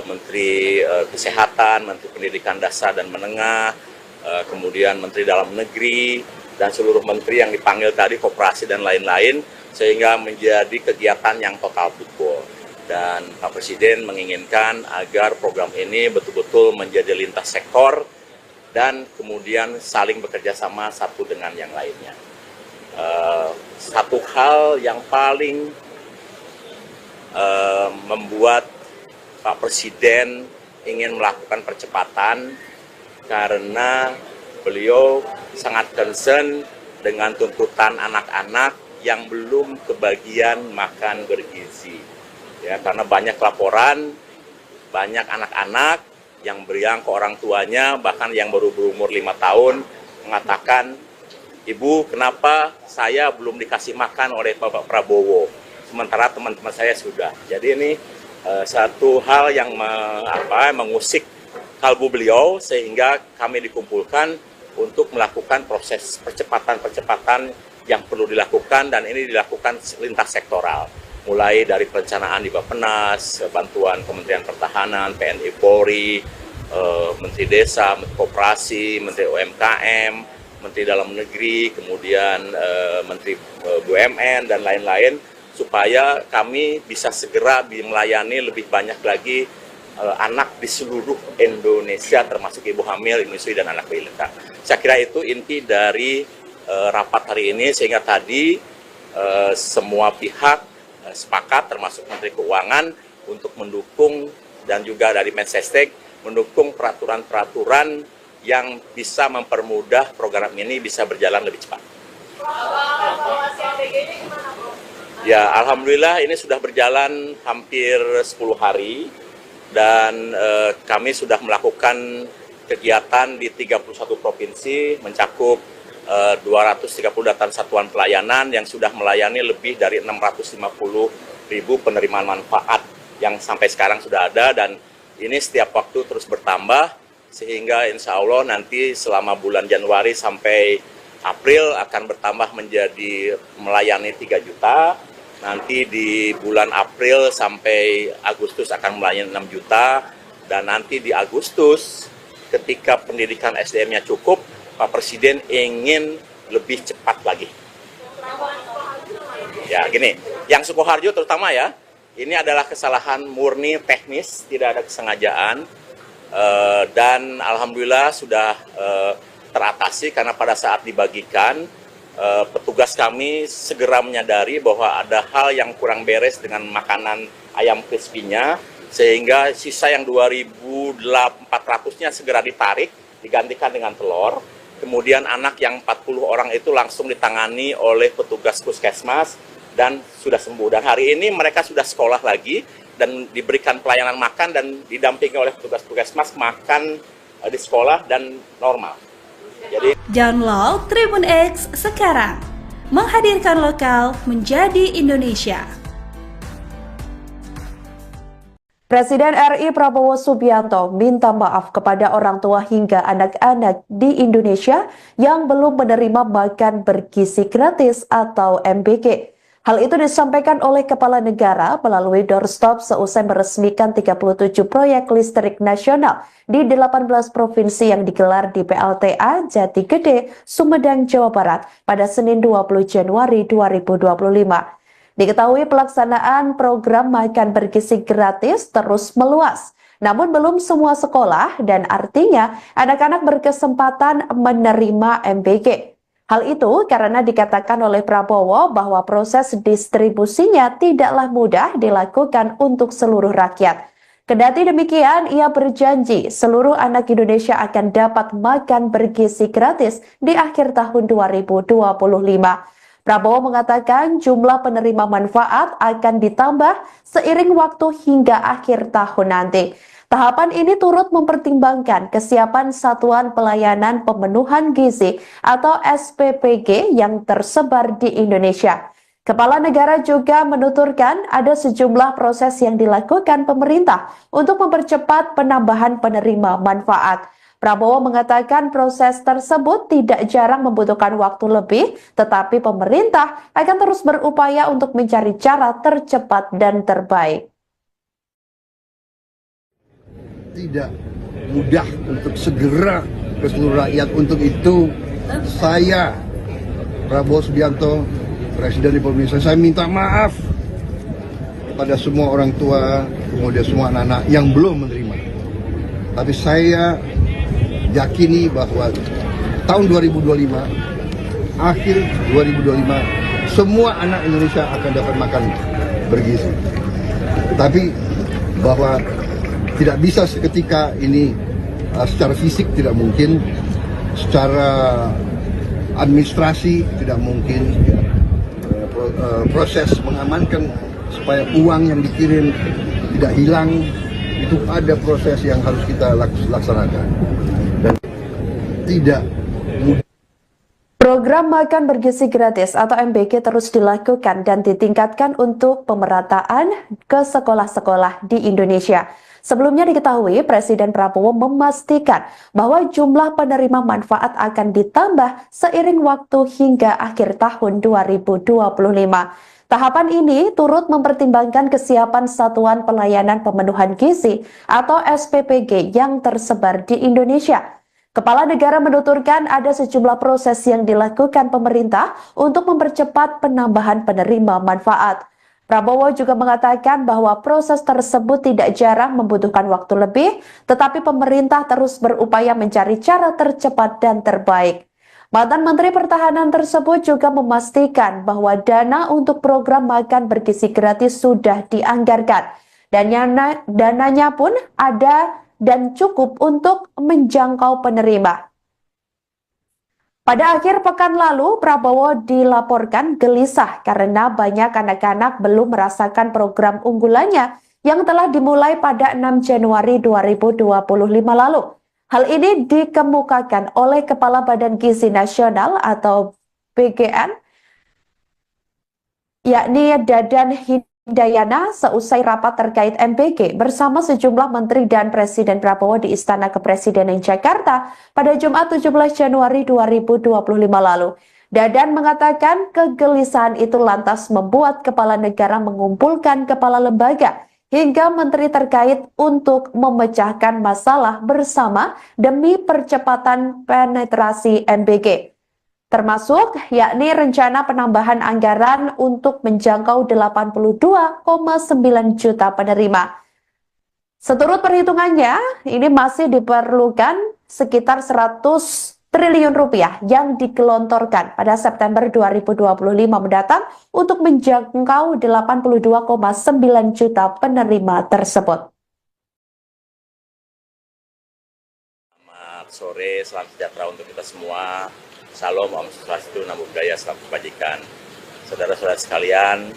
Menteri Kesehatan, Menteri Pendidikan Dasar dan Menengah, kemudian Menteri Dalam Negeri, dan seluruh menteri yang dipanggil tadi, koperasi dan lain-lain, sehingga menjadi kegiatan yang total football. Dan Pak Presiden menginginkan agar program ini betul-betul menjadi lintas sektor dan kemudian saling bekerja sama satu dengan yang lainnya. Satu hal yang paling membuat Pak Presiden ingin melakukan percepatan karena beliau sangat concern dengan tuntutan anak-anak yang belum kebagian makan bergizi. Ya, karena banyak laporan, banyak anak-anak yang beriang ke orang tuanya, bahkan yang baru berumur 5 tahun, mengatakan, "Ibu, kenapa saya belum dikasih makan oleh Bapak Prabowo, sementara teman-teman saya sudah." Jadi ini satu hal yang mengusik kalbu beliau, sehingga kami dikumpulkan untuk melakukan proses percepatan-percepatan yang perlu dilakukan, dan ini dilakukan lintas sektoral. Mulai dari perencanaan di Bappenas, bantuan Kementerian Pertahanan, TNI Polri, Menteri Desa, Menteri Koperasi, Menteri UMKM, Menteri Dalam Negeri, kemudian Menteri BUMN, dan lain-lain, supaya kami bisa segera melayani lebih banyak lagi anak di seluruh Indonesia, termasuk ibu hamil, menyusui, dan anak balita. Saya kira itu inti dari rapat hari ini, sehingga tadi semua pihak sepakat, termasuk Menteri Keuangan, untuk mendukung, dan juga dari Mensesnek, mendukung peraturan-peraturan yang bisa mempermudah program ini bisa berjalan lebih cepat. Ya, alhamdulillah ini sudah berjalan hampir 10 hari, dan kami sudah melakukan kegiatan di 31 provinsi, mencakup 238 satuan pelayanan yang sudah melayani lebih dari 650.000 penerimaan manfaat yang sampai sekarang sudah ada, dan ini setiap waktu terus bertambah, sehingga insya Allah nanti selama bulan Januari sampai April akan bertambah menjadi melayani 3 juta, nanti di bulan April sampai Agustus akan melayani 6 juta, dan nanti di Agustus ketika pendidikan SDM-nya cukup, Pak Presiden ingin lebih cepat lagi. Ya, gini, yang Sukoharjo terutama ya, ini adalah kesalahan murni teknis, tidak ada kesengajaan, dan alhamdulillah sudah teratasi karena pada saat dibagikan, petugas kami segera menyadari bahwa ada hal yang kurang beres dengan makanan ayam crispy-nya, sehingga sisa yang 2.400-nya segera ditarik, digantikan dengan telur. Kemudian anak yang 40 orang itu langsung ditangani oleh petugas puskesmas dan sudah sembuh. Dan hari ini mereka sudah sekolah lagi dan diberikan pelayanan makan dan didampingi oleh petugas puskesmas makan di sekolah dan normal. Jadi Download Tribun X sekarang, menghadirkan lokal menjadi Indonesia. Presiden RI Prabowo Subianto minta maaf kepada orang tua hingga anak-anak di Indonesia yang belum menerima makan bergizi gratis atau MBG. Hal itu disampaikan oleh Kepala Negara melalui doorstop seusai meresmikan 37 proyek listrik nasional di 18 provinsi yang digelar di PLTA Jati Gede, Sumedang, Jawa Barat pada Senin 20 Januari 2025. Diketahui pelaksanaan program makan bergizi gratis terus meluas. Namun belum semua sekolah dan artinya anak-anak berkesempatan menerima MBG. Hal itu karena dikatakan oleh Prabowo bahwa proses distribusinya tidaklah mudah dilakukan untuk seluruh rakyat. Kendati demikian, ia berjanji seluruh anak Indonesia akan dapat makan bergizi gratis di akhir tahun 2025. Prabowo mengatakan jumlah penerima manfaat akan ditambah seiring waktu hingga akhir tahun nanti. Tahapan ini turut mempertimbangkan kesiapan Satuan Pelayanan Pemenuhan Gizi atau SPPG yang tersebar di Indonesia. Kepala negara juga menuturkan ada sejumlah proses yang dilakukan pemerintah untuk mempercepat penambahan penerima manfaat. Prabowo mengatakan proses tersebut tidak jarang membutuhkan waktu lebih, tetapi pemerintah akan terus berupaya untuk mencari cara tercepat dan terbaik. Tidak mudah untuk segera ke seluruh rakyat. Untuk itu, saya, Prabowo Subianto, Presiden Republik Indonesia, saya minta maaf kepada semua orang tua, kemudian semua anak-anak yang belum menerima. Tapi saya yakini bahwa tahun 2025, akhir 2025, semua anak Indonesia akan dapat makan bergizi. Tapi bahwa tidak bisa seketika ini, secara fisik tidak mungkin, secara administrasi tidak mungkin, proses mengamankan supaya uang yang dikirim tidak hilang, itu ada proses yang harus kita laksanakan. Dan tidak mudah. Program makan bergizi gratis atau MBG terus dilakukan dan ditingkatkan untuk pemerataan ke sekolah-sekolah di Indonesia. Sebelumnya diketahui Presiden Prabowo memastikan bahwa jumlah penerima manfaat akan ditambah seiring waktu hingga akhir tahun 2025. Tahapan ini turut mempertimbangkan kesiapan Satuan Pelayanan Pemenuhan Gizi atau SPPG yang tersebar di Indonesia. Kepala negara menuturkan ada sejumlah proses yang dilakukan pemerintah untuk mempercepat penambahan penerima manfaat. Prabowo juga mengatakan bahwa proses tersebut tidak jarang membutuhkan waktu lebih, tetapi pemerintah terus berupaya mencari cara tercepat dan terbaik. Mantan Menteri Pertahanan tersebut juga memastikan bahwa dana untuk program makan bergizi gratis sudah dianggarkan. Dan dananya pun ada dan cukup untuk menjangkau penerima. Pada akhir pekan lalu, Prabowo dilaporkan gelisah karena banyak anak-anak belum merasakan program unggulannya yang telah dimulai pada 6 Januari 2025 lalu. Hal ini dikemukakan oleh Kepala Badan Gizi Nasional atau BGN, yakni Dadan Hindayana seusai rapat terkait MBG bersama sejumlah menteri dan Presiden Prabowo di Istana Kepresidenan Jakarta pada Jumat 17 Januari 2025 lalu. Dadan mengatakan kegelisahan itu lantas membuat kepala negara mengumpulkan kepala lembaga hingga menteri terkait untuk memecahkan masalah bersama demi percepatan penetrasi MBG. Termasuk yakni rencana penambahan anggaran untuk menjangkau 82,9 juta penerima. Seturut perhitungannya, ini masih diperlukan sekitar 100 triliun rupiah yang digelontorkan pada September 2025 mendatang untuk menjangkau 82,9 juta penerima tersebut. Selamat sore, salam sejahtera untuk kita semua. Salam, Om Swastiastu, Namo Buddhaya, Salam Kebajikan. Saudara-saudara sekalian,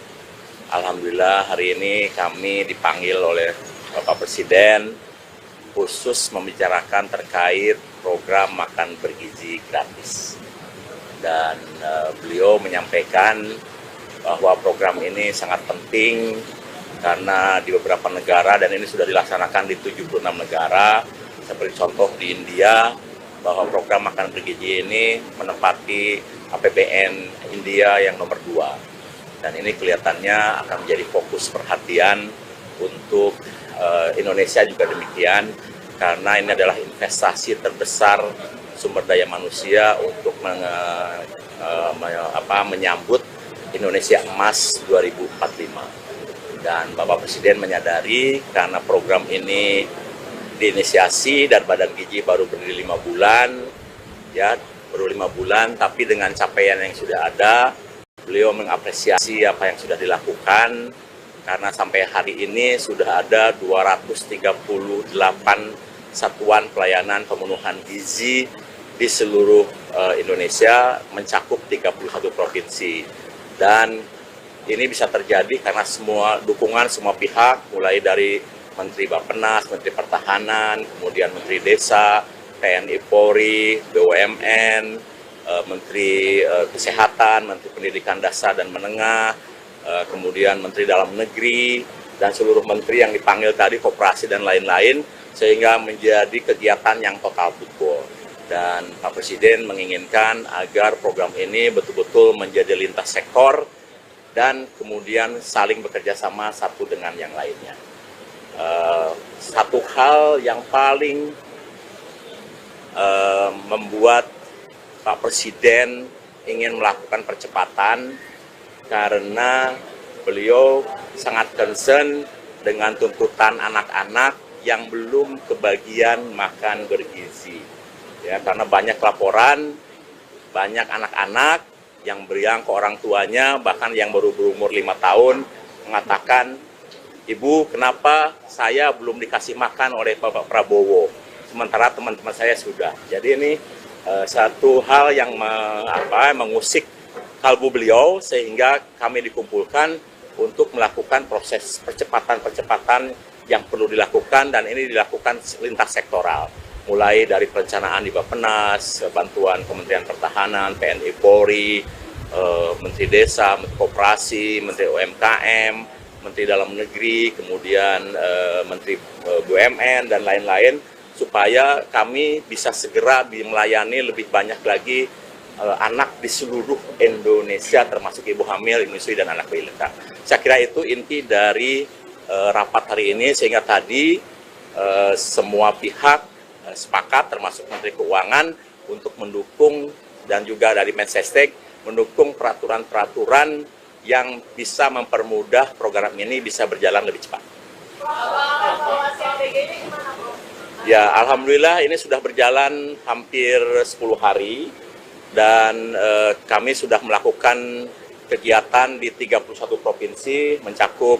alhamdulillah hari ini kami dipanggil oleh Bapak Presiden khusus membicarakan terkait program makan bergizi gratis. Dan beliau menyampaikan bahwa program ini sangat penting karena di beberapa negara, dan ini sudah dilaksanakan di 76 negara, seperti contoh di India, bahwa program makan bergizi ini menempati APBN India yang nomor 2. Dan ini kelihatannya akan menjadi fokus perhatian untuk Indonesia juga demikian, karena ini adalah investasi terbesar sumber daya manusia untuk menyambut Indonesia Emas 2045. Dan Bapak Presiden menyadari karena program ini diinisiasi dan Badan Gizi baru berdiri 5 bulan, ya baru 5 bulan, tapi dengan capaian yang sudah ada, beliau mengapresiasi apa yang sudah dilakukan, karena sampai hari ini sudah ada 238 satuan pelayanan pemenuhan gizi di seluruh Indonesia, mencakup 31 provinsi. Dan ini bisa terjadi karena semua dukungan semua pihak, mulai dari Menteri Bappenas, Menteri Pertahanan, kemudian Menteri Desa, TNI Polri, BUMN, Menteri Kesehatan, Menteri Pendidikan Dasar dan Menengah, kemudian Menteri Dalam Negeri, dan seluruh menteri yang dipanggil tadi, koperasi dan lain-lain, sehingga menjadi kegiatan yang total betul. Dan Pak Presiden menginginkan agar program ini betul-betul menjadi lintas sektor dan kemudian saling bekerja sama satu dengan yang lainnya. Satu hal yang paling membuat Pak Presiden ingin melakukan percepatan karena beliau sangat concern dengan tuntutan anak-anak yang belum kebagian makan bergizi. Ya, karena banyak laporan, banyak anak-anak yang beriang ke orang tuanya, bahkan yang baru berumur 5 tahun, mengatakan, "Ibu, kenapa saya belum dikasih makan oleh Bapak Prabowo, sementara teman-teman saya sudah." Jadi ini satu hal yang mengusik kalbu beliau, sehingga kami dikumpulkan untuk melakukan proses percepatan-percepatan yang perlu dilakukan, dan ini dilakukan lintas sektoral. Mulai dari perencanaan di Bappenas, bantuan Kementerian Pertahanan, TNI Polri, Menteri Desa, Menteri Koperasi, Menteri UMKM, Menteri Dalam Negeri, kemudian Menteri BUMN, dan lain-lain, supaya kami bisa segera melayani lebih banyak lagi anak di seluruh Indonesia, termasuk ibu hamil, menyusui, dan anak balita. Saya kira itu inti dari rapat hari ini, sehingga tadi semua pihak sepakat, termasuk Menteri Keuangan, untuk mendukung, dan juga dari Mensesnek mendukung peraturan-peraturan yang bisa mempermudah program ini bisa berjalan lebih cepat. Ya, alhamdulillah ini sudah berjalan hampir 10 hari. Dan kami sudah melakukan kegiatan di 31 provinsi, mencakup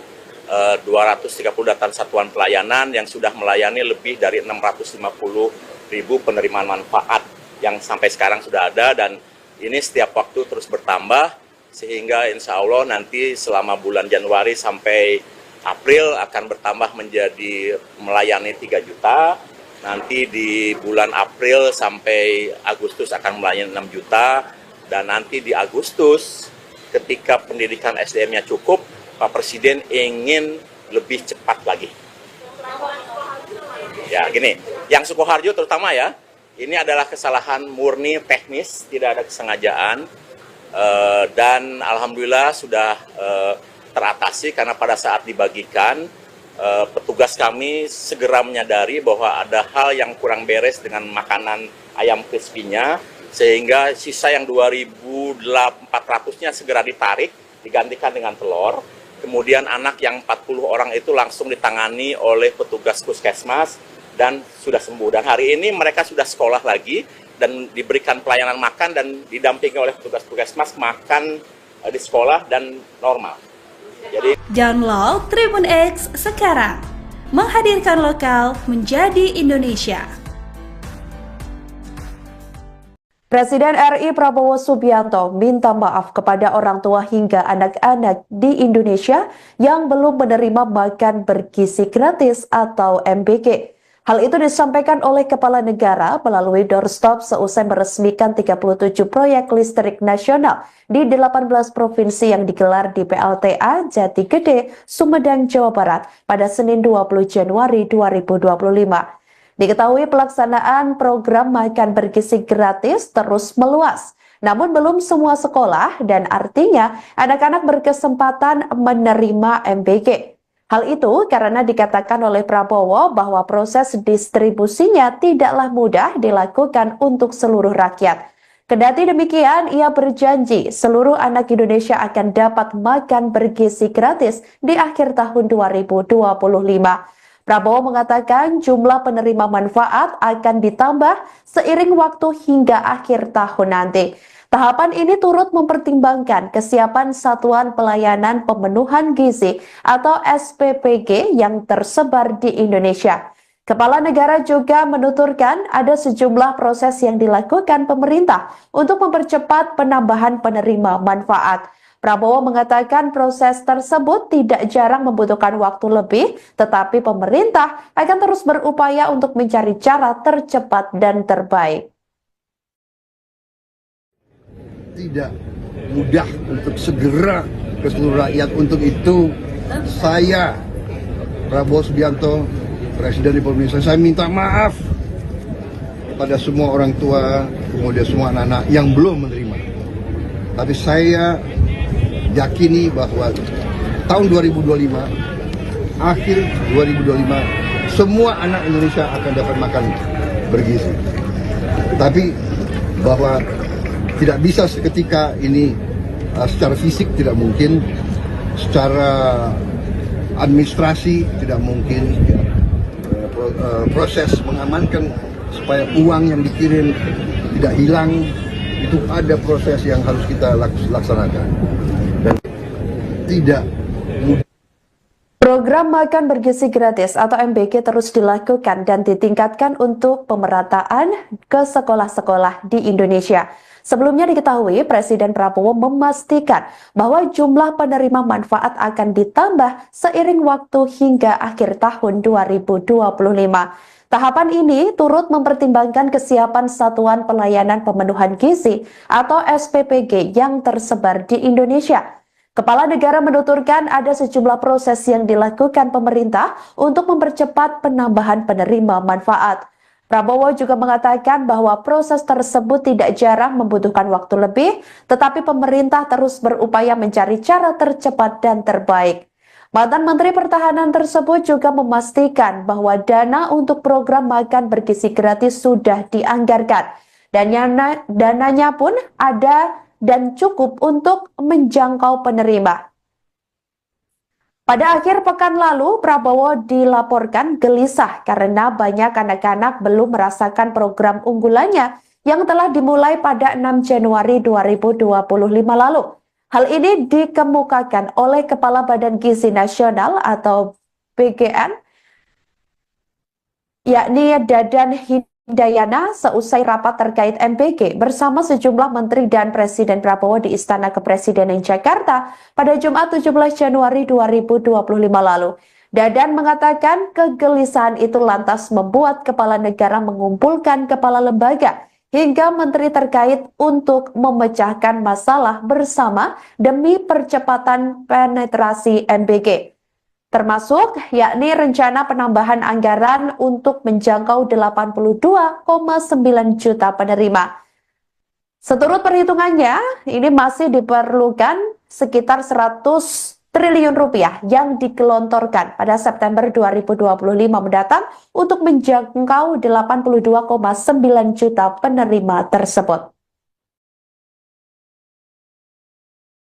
238 satuan pelayanan yang sudah melayani lebih dari 650.000 penerimaan manfaat yang sampai sekarang sudah ada, dan ini setiap waktu terus bertambah, sehingga insya Allah nanti selama bulan Januari sampai April akan bertambah menjadi melayani 3 juta. Nanti di bulan April sampai Agustus akan melayani 6 juta, dan nanti di Agustus ketika pendidikan SDM-nya cukup, Pak Presiden ingin lebih cepat lagi. Ya gini, yang Sukoharjo terutama ya, ini adalah kesalahan murni teknis, tidak ada kesengajaan, dan alhamdulillah sudah teratasi, karena pada saat dibagikan, petugas kami segera menyadari bahwa ada hal yang kurang beres dengan makanan ayam crispy-nya, sehingga sisa yang 2.400-nya segera ditarik, digantikan dengan telur. Kemudian anak yang 40 orang itu langsung ditangani oleh petugas puskesmas dan sudah sembuh. Dan hari ini mereka sudah sekolah lagi dan diberikan pelayanan makan, dan didampingi oleh petugas puskesmas makan di sekolah dan normal. Jadi Download Tribun X sekarang, menghadirkan lokal menjadi Indonesia. Presiden RI Prabowo Subianto minta maaf kepada orang tua hingga anak-anak di Indonesia yang belum menerima makan bergizi gratis atau MBG. Hal itu disampaikan oleh Kepala Negara melalui doorstop seusai meresmikan 37 proyek listrik nasional di 18 provinsi yang digelar di PLTA Jati Gede, Sumedang, Jawa Barat pada Senin 20 Januari 2025. Diketahui pelaksanaan program makan bergizi gratis terus meluas. Namun belum semua sekolah dan artinya anak-anak berkesempatan menerima MBG. Hal itu karena dikatakan oleh Prabowo bahwa proses distribusinya tidaklah mudah dilakukan untuk seluruh rakyat. Kendati demikian, ia berjanji seluruh anak Indonesia akan dapat makan bergizi gratis di akhir tahun 2025. Prabowo mengatakan jumlah penerima manfaat akan ditambah seiring waktu hingga akhir tahun nanti. Tahapan ini turut mempertimbangkan kesiapan Satuan Pelayanan Pemenuhan Gizi atau SPPG yang tersebar di Indonesia. Kepala negara juga menuturkan ada sejumlah proses yang dilakukan pemerintah untuk mempercepat penambahan penerima manfaat. Prabowo mengatakan proses tersebut tidak jarang membutuhkan waktu lebih, tetapi pemerintah akan terus berupaya untuk mencari cara tercepat dan terbaik. Tidak mudah untuk segera ke seluruh rakyat. Untuk itu saya, Prabowo Subianto, Presiden Republik Indonesia, saya minta maaf kepada semua orang tua, kemudian semua anak-anak yang belum menerima. Tapi saya yakini bahwa tahun 2025, akhir 2025, semua anak Indonesia akan dapat makan bergizi. Tapi bahwa tidak bisa seketika ini, secara fisik tidak mungkin, secara administrasi tidak mungkin, proses mengamankan supaya uang yang dikirim tidak hilang, itu ada proses yang harus kita laksanakan. Dan tidak mudah. Program makan bergizi gratis atau MBG terus dilakukan dan ditingkatkan untuk pemerataan ke sekolah-sekolah di Indonesia. Sebelumnya diketahui Presiden Prabowo memastikan bahwa jumlah penerima manfaat akan ditambah seiring waktu hingga akhir tahun 2025. Tahapan ini turut mempertimbangkan kesiapan Satuan Pelayanan Pemenuhan Gizi atau SPPG yang tersebar di Indonesia. Kepala negara menuturkan ada sejumlah proses yang dilakukan pemerintah untuk mempercepat penambahan penerima manfaat. Prabowo juga mengatakan bahwa proses tersebut tidak jarang membutuhkan waktu lebih, tetapi pemerintah terus berupaya mencari cara tercepat dan terbaik. Mantan Menteri Pertahanan tersebut juga memastikan bahwa dana untuk program makan bergizi gratis sudah dianggarkan. Dan dananya pun ada dan cukup untuk menjangkau penerima. Pada akhir pekan lalu, Prabowo dilaporkan gelisah karena banyak anak-anak belum merasakan program unggulannya yang telah dimulai pada 6 Januari 2025 lalu. Hal ini dikemukakan oleh Kepala Badan Gizi Nasional atau BGN, yakni Dadan Hindayana seusai rapat terkait MBG bersama sejumlah menteri dan Presiden Prabowo di Istana Kepresidenan Jakarta pada Jumat 17 Januari 2025 lalu. Dadan mengatakan kegelisahan itu lantas membuat kepala negara mengumpulkan kepala lembaga hingga menteri terkait untuk memecahkan masalah bersama demi percepatan penetrasi MBG. Termasuk yakni rencana penambahan anggaran untuk menjangkau 82,9 juta penerima. Seturut perhitungannya, ini masih diperlukan sekitar 100 triliun rupiah yang digelontorkan pada September 2025 mendatang untuk menjangkau 82,9 juta penerima tersebut.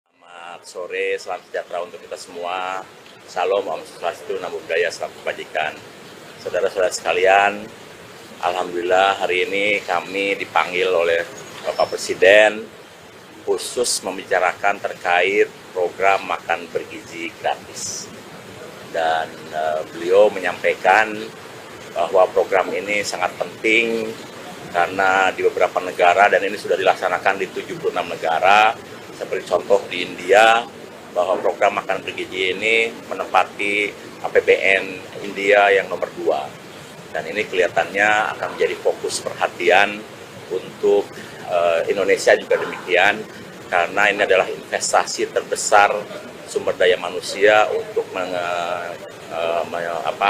Selamat sore, salam sejahtera untuk kita semua. Salam, Om Swastiastu, Namo Buddhaya, Salam Kebajikan. Saudara-saudara sekalian, alhamdulillah hari ini kami dipanggil oleh Bapak Presiden khusus membicarakan terkait program makan bergizi gratis. Dan beliau menyampaikan bahwa program ini sangat penting karena di beberapa negara, dan ini sudah dilaksanakan di 76 negara, seperti contoh di India, bahwa program makan bergizi ini menempati APBN India yang nomor 2. Dan ini kelihatannya akan menjadi fokus perhatian untuk Indonesia juga demikian, karena ini adalah investasi terbesar sumber daya manusia untuk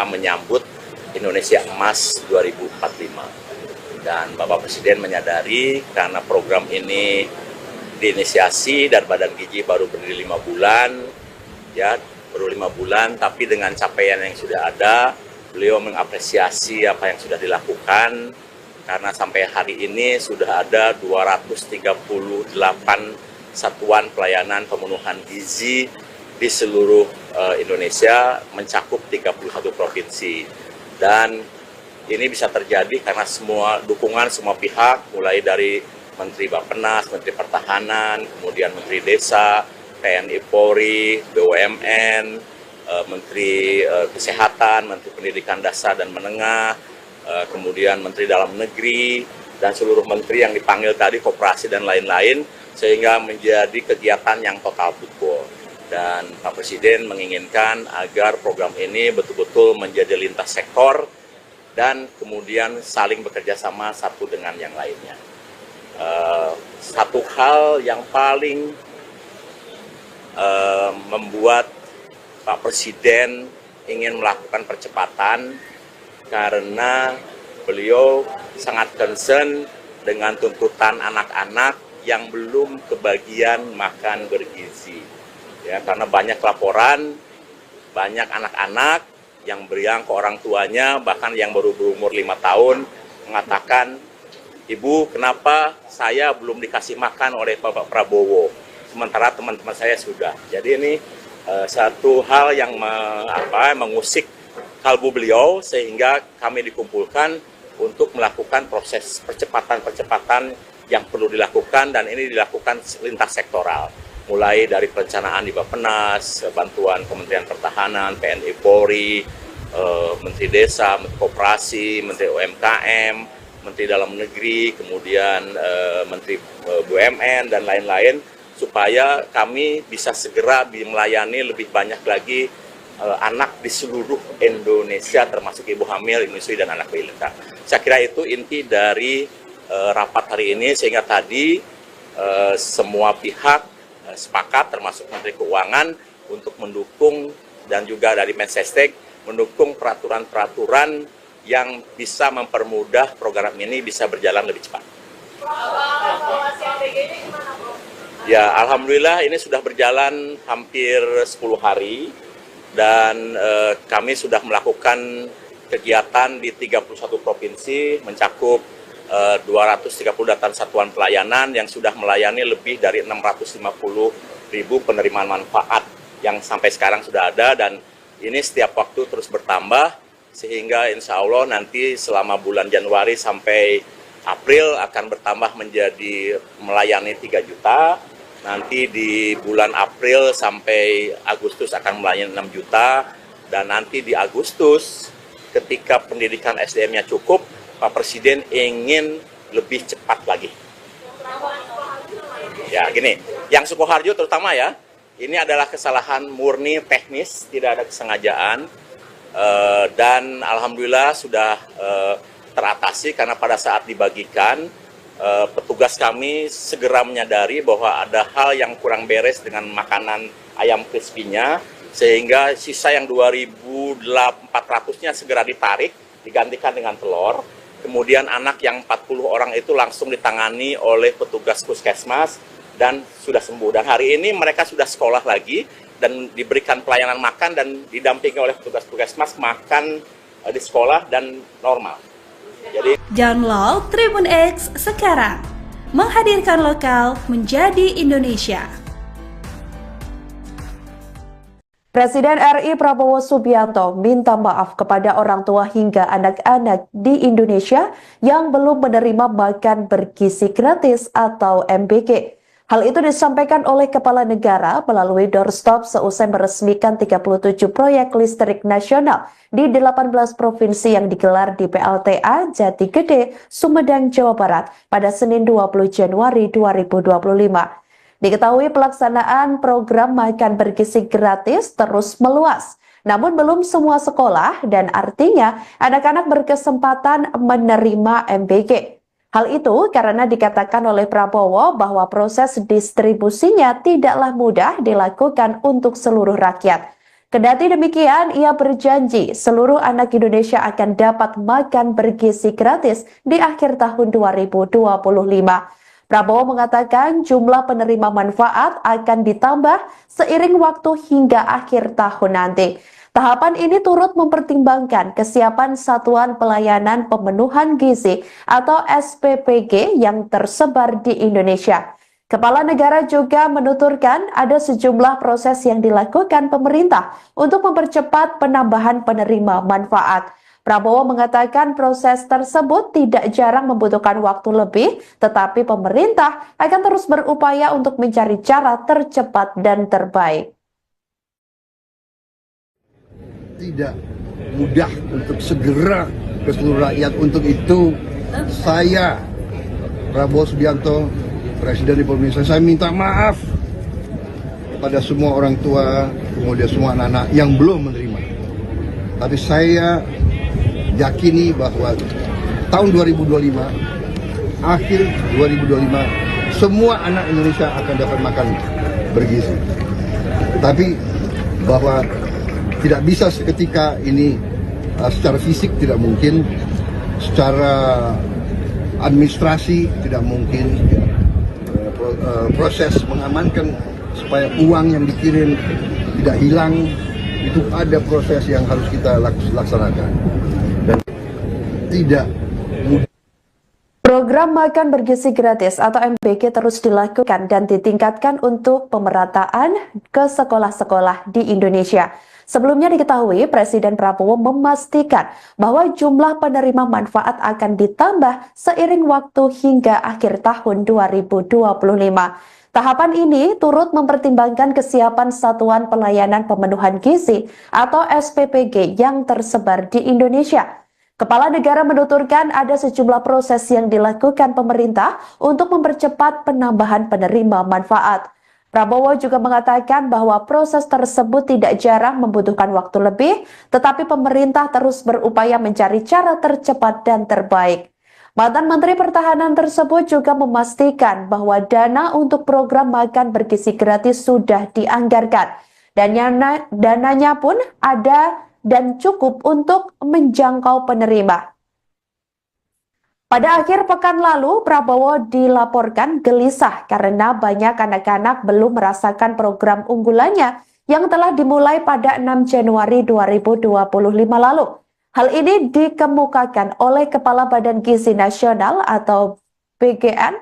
menyambut Indonesia Emas 2045. Dan Bapak Presiden menyadari karena program ini diinisiasi dan Badan Gizi baru berdiri 5 bulan, ya baru 5 bulan, tapi dengan capaian yang sudah ada, beliau mengapresiasi apa yang sudah dilakukan, karena sampai hari ini sudah ada 238 satuan pelayanan pemenuhan gizi di seluruh Indonesia, mencakup 31 provinsi. Dan ini bisa terjadi karena semua dukungan semua pihak, mulai dari Menteri Bappenas, Menteri Pertahanan, kemudian Menteri Desa, TNI Polri, BUMN, Menteri Kesehatan, Menteri Pendidikan Dasar dan Menengah, kemudian Menteri Dalam Negeri, dan seluruh menteri yang dipanggil tadi, koperasi dan lain-lain, sehingga menjadi kegiatan yang total football. Dan Pak Presiden menginginkan agar program ini betul-betul menjadi lintas sektor dan kemudian saling bekerja sama satu dengan yang lainnya. Satu hal yang paling membuat Pak Presiden ingin melakukan percepatan karena beliau sangat concern dengan tuntutan anak-anak yang belum kebagian makan bergizi. Ya, karena banyak laporan, banyak anak-anak yang beriang ke orang tuanya, bahkan yang baru berumur 5 tahun, mengatakan, "Ibu, kenapa saya belum dikasih makan oleh Bapak Prabowo, sementara teman-teman saya sudah." Jadi ini satu hal yang mengusik kalbu beliau, sehingga kami dikumpulkan untuk melakukan proses percepatan-percepatan yang perlu dilakukan, dan ini dilakukan lintas sektoral. Mulai dari perencanaan di Bappenas, bantuan Kementerian Pertahanan, TNI Polri, Menteri Desa, Menteri Koperasi, Menteri UMKM, Menteri Dalam Negeri, kemudian Menteri BUMN, dan lain-lain, supaya kami bisa segera melayani lebih banyak lagi anak di seluruh Indonesia, termasuk ibu hamil, menyusui, dan anak balita. Saya kira itu inti dari rapat hari ini, sehingga tadi semua pihak sepakat, termasuk Menteri Keuangan, untuk mendukung, dan juga dari Mensesnek mendukung peraturan-peraturan yang bisa mempermudah program ini bisa berjalan lebih cepat. Ya, alhamdulillah ini sudah berjalan hampir 10 hari, dan kami sudah melakukan kegiatan di 31 provinsi, mencakup 238 satuan pelayanan yang sudah melayani lebih dari 650.000 penerimaan manfaat yang sampai sekarang sudah ada, dan ini setiap waktu terus bertambah, sehingga insya Allah nanti selama bulan Januari sampai April akan bertambah menjadi melayani 3 juta, nanti di bulan April sampai Agustus akan melayani 6 juta, dan nanti di Agustus ketika pendidikan SDM-nya cukup, Pak Presiden ingin lebih cepat lagi. Ya, gini, yang Sukoharjo terutama ya, ini adalah kesalahan murni teknis, tidak ada kesengajaan, dan alhamdulillah sudah teratasi karena pada saat dibagikan, petugas kami segera menyadari bahwa ada hal yang kurang beres dengan makanan ayam crispy-nya, sehingga sisa yang 2.400-nya segera ditarik, digantikan dengan telur. Kemudian anak yang 40 orang itu langsung ditangani oleh petugas puskesmas dan sudah sembuh. Dan hari ini mereka sudah sekolah lagi dan diberikan pelayanan makan dan didampingi oleh petugas puskesmas makan di sekolah dan normal. Jadi Download Tribun X sekarang, menghadirkan lokal menjadi Indonesia. Presiden RI Prabowo Subianto minta maaf kepada orang tua hingga anak-anak di Indonesia yang belum menerima makan bergizi gratis atau MBG. Hal itu disampaikan oleh Kepala Negara melalui doorstop seusai meresmikan 37 proyek listrik nasional di 18 provinsi yang digelar di PLTA Jati Gede, Sumedang, Jawa Barat pada Senin 20 Januari 2025. Diketahui pelaksanaan program makan bergizi gratis terus meluas. Namun belum semua sekolah dan artinya anak-anak berkesempatan menerima MBG. Hal itu karena dikatakan oleh Prabowo bahwa proses distribusinya tidaklah mudah dilakukan untuk seluruh rakyat. Kendati demikian, ia berjanji seluruh anak Indonesia akan dapat makan bergizi gratis di akhir tahun 2025. Prabowo mengatakan jumlah penerima manfaat akan ditambah seiring waktu hingga akhir tahun nanti. Tahapan ini turut mempertimbangkan kesiapan Satuan Pelayanan Pemenuhan Gizi atau SPPG yang tersebar di Indonesia. Kepala negara juga menuturkan ada sejumlah proses yang dilakukan pemerintah untuk mempercepat penambahan penerima manfaat. Prabowo mengatakan proses tersebut tidak jarang membutuhkan waktu lebih, tetapi pemerintah akan terus berupaya untuk mencari cara tercepat dan terbaik. Tidak mudah untuk segera ke seluruh rakyat. Untuk itu saya, Prabowo Subianto, Presiden Republik Indonesia, saya minta maaf kepada semua orang tua, kemudian semua anak-anak yang belum menerima. Tapi saya yakini bahwa tahun 2025, akhir 2025, semua anak Indonesia akan dapat makan bergizi. Tapi bahwa tidak bisa seketika ini, secara fisik tidak mungkin, secara administrasi tidak mungkin. Proses mengamankan supaya uang yang dikirim tidak hilang, itu ada proses yang harus kita laksanakan dan tidak mudah. Program makan bergizi gratis atau MBG terus dilakukan dan ditingkatkan untuk pemerataan ke sekolah-sekolah di Indonesia. Sebelumnya diketahui Presiden Prabowo memastikan bahwa jumlah penerima manfaat akan ditambah seiring waktu hingga akhir tahun 2025. Tahapan ini turut mempertimbangkan kesiapan Satuan Pelayanan Pemenuhan Gizi atau SPPG yang tersebar di Indonesia. Kepala negara menuturkan ada sejumlah proses yang dilakukan pemerintah untuk mempercepat penambahan penerima manfaat. Prabowo juga mengatakan bahwa proses tersebut tidak jarang membutuhkan waktu lebih, tetapi pemerintah terus berupaya mencari cara tercepat dan terbaik. Mantan Menteri Pertahanan tersebut juga memastikan bahwa dana untuk program makan bergizi gratis sudah dianggarkan. Dan dananya pun ada dan cukup untuk menjangkau penerima. Pada akhir pekan lalu, Prabowo dilaporkan gelisah karena banyak anak-anak belum merasakan program unggulannya yang telah dimulai pada 6 Januari 2025 lalu. Hal ini dikemukakan oleh Kepala Badan Gizi Nasional atau BGN,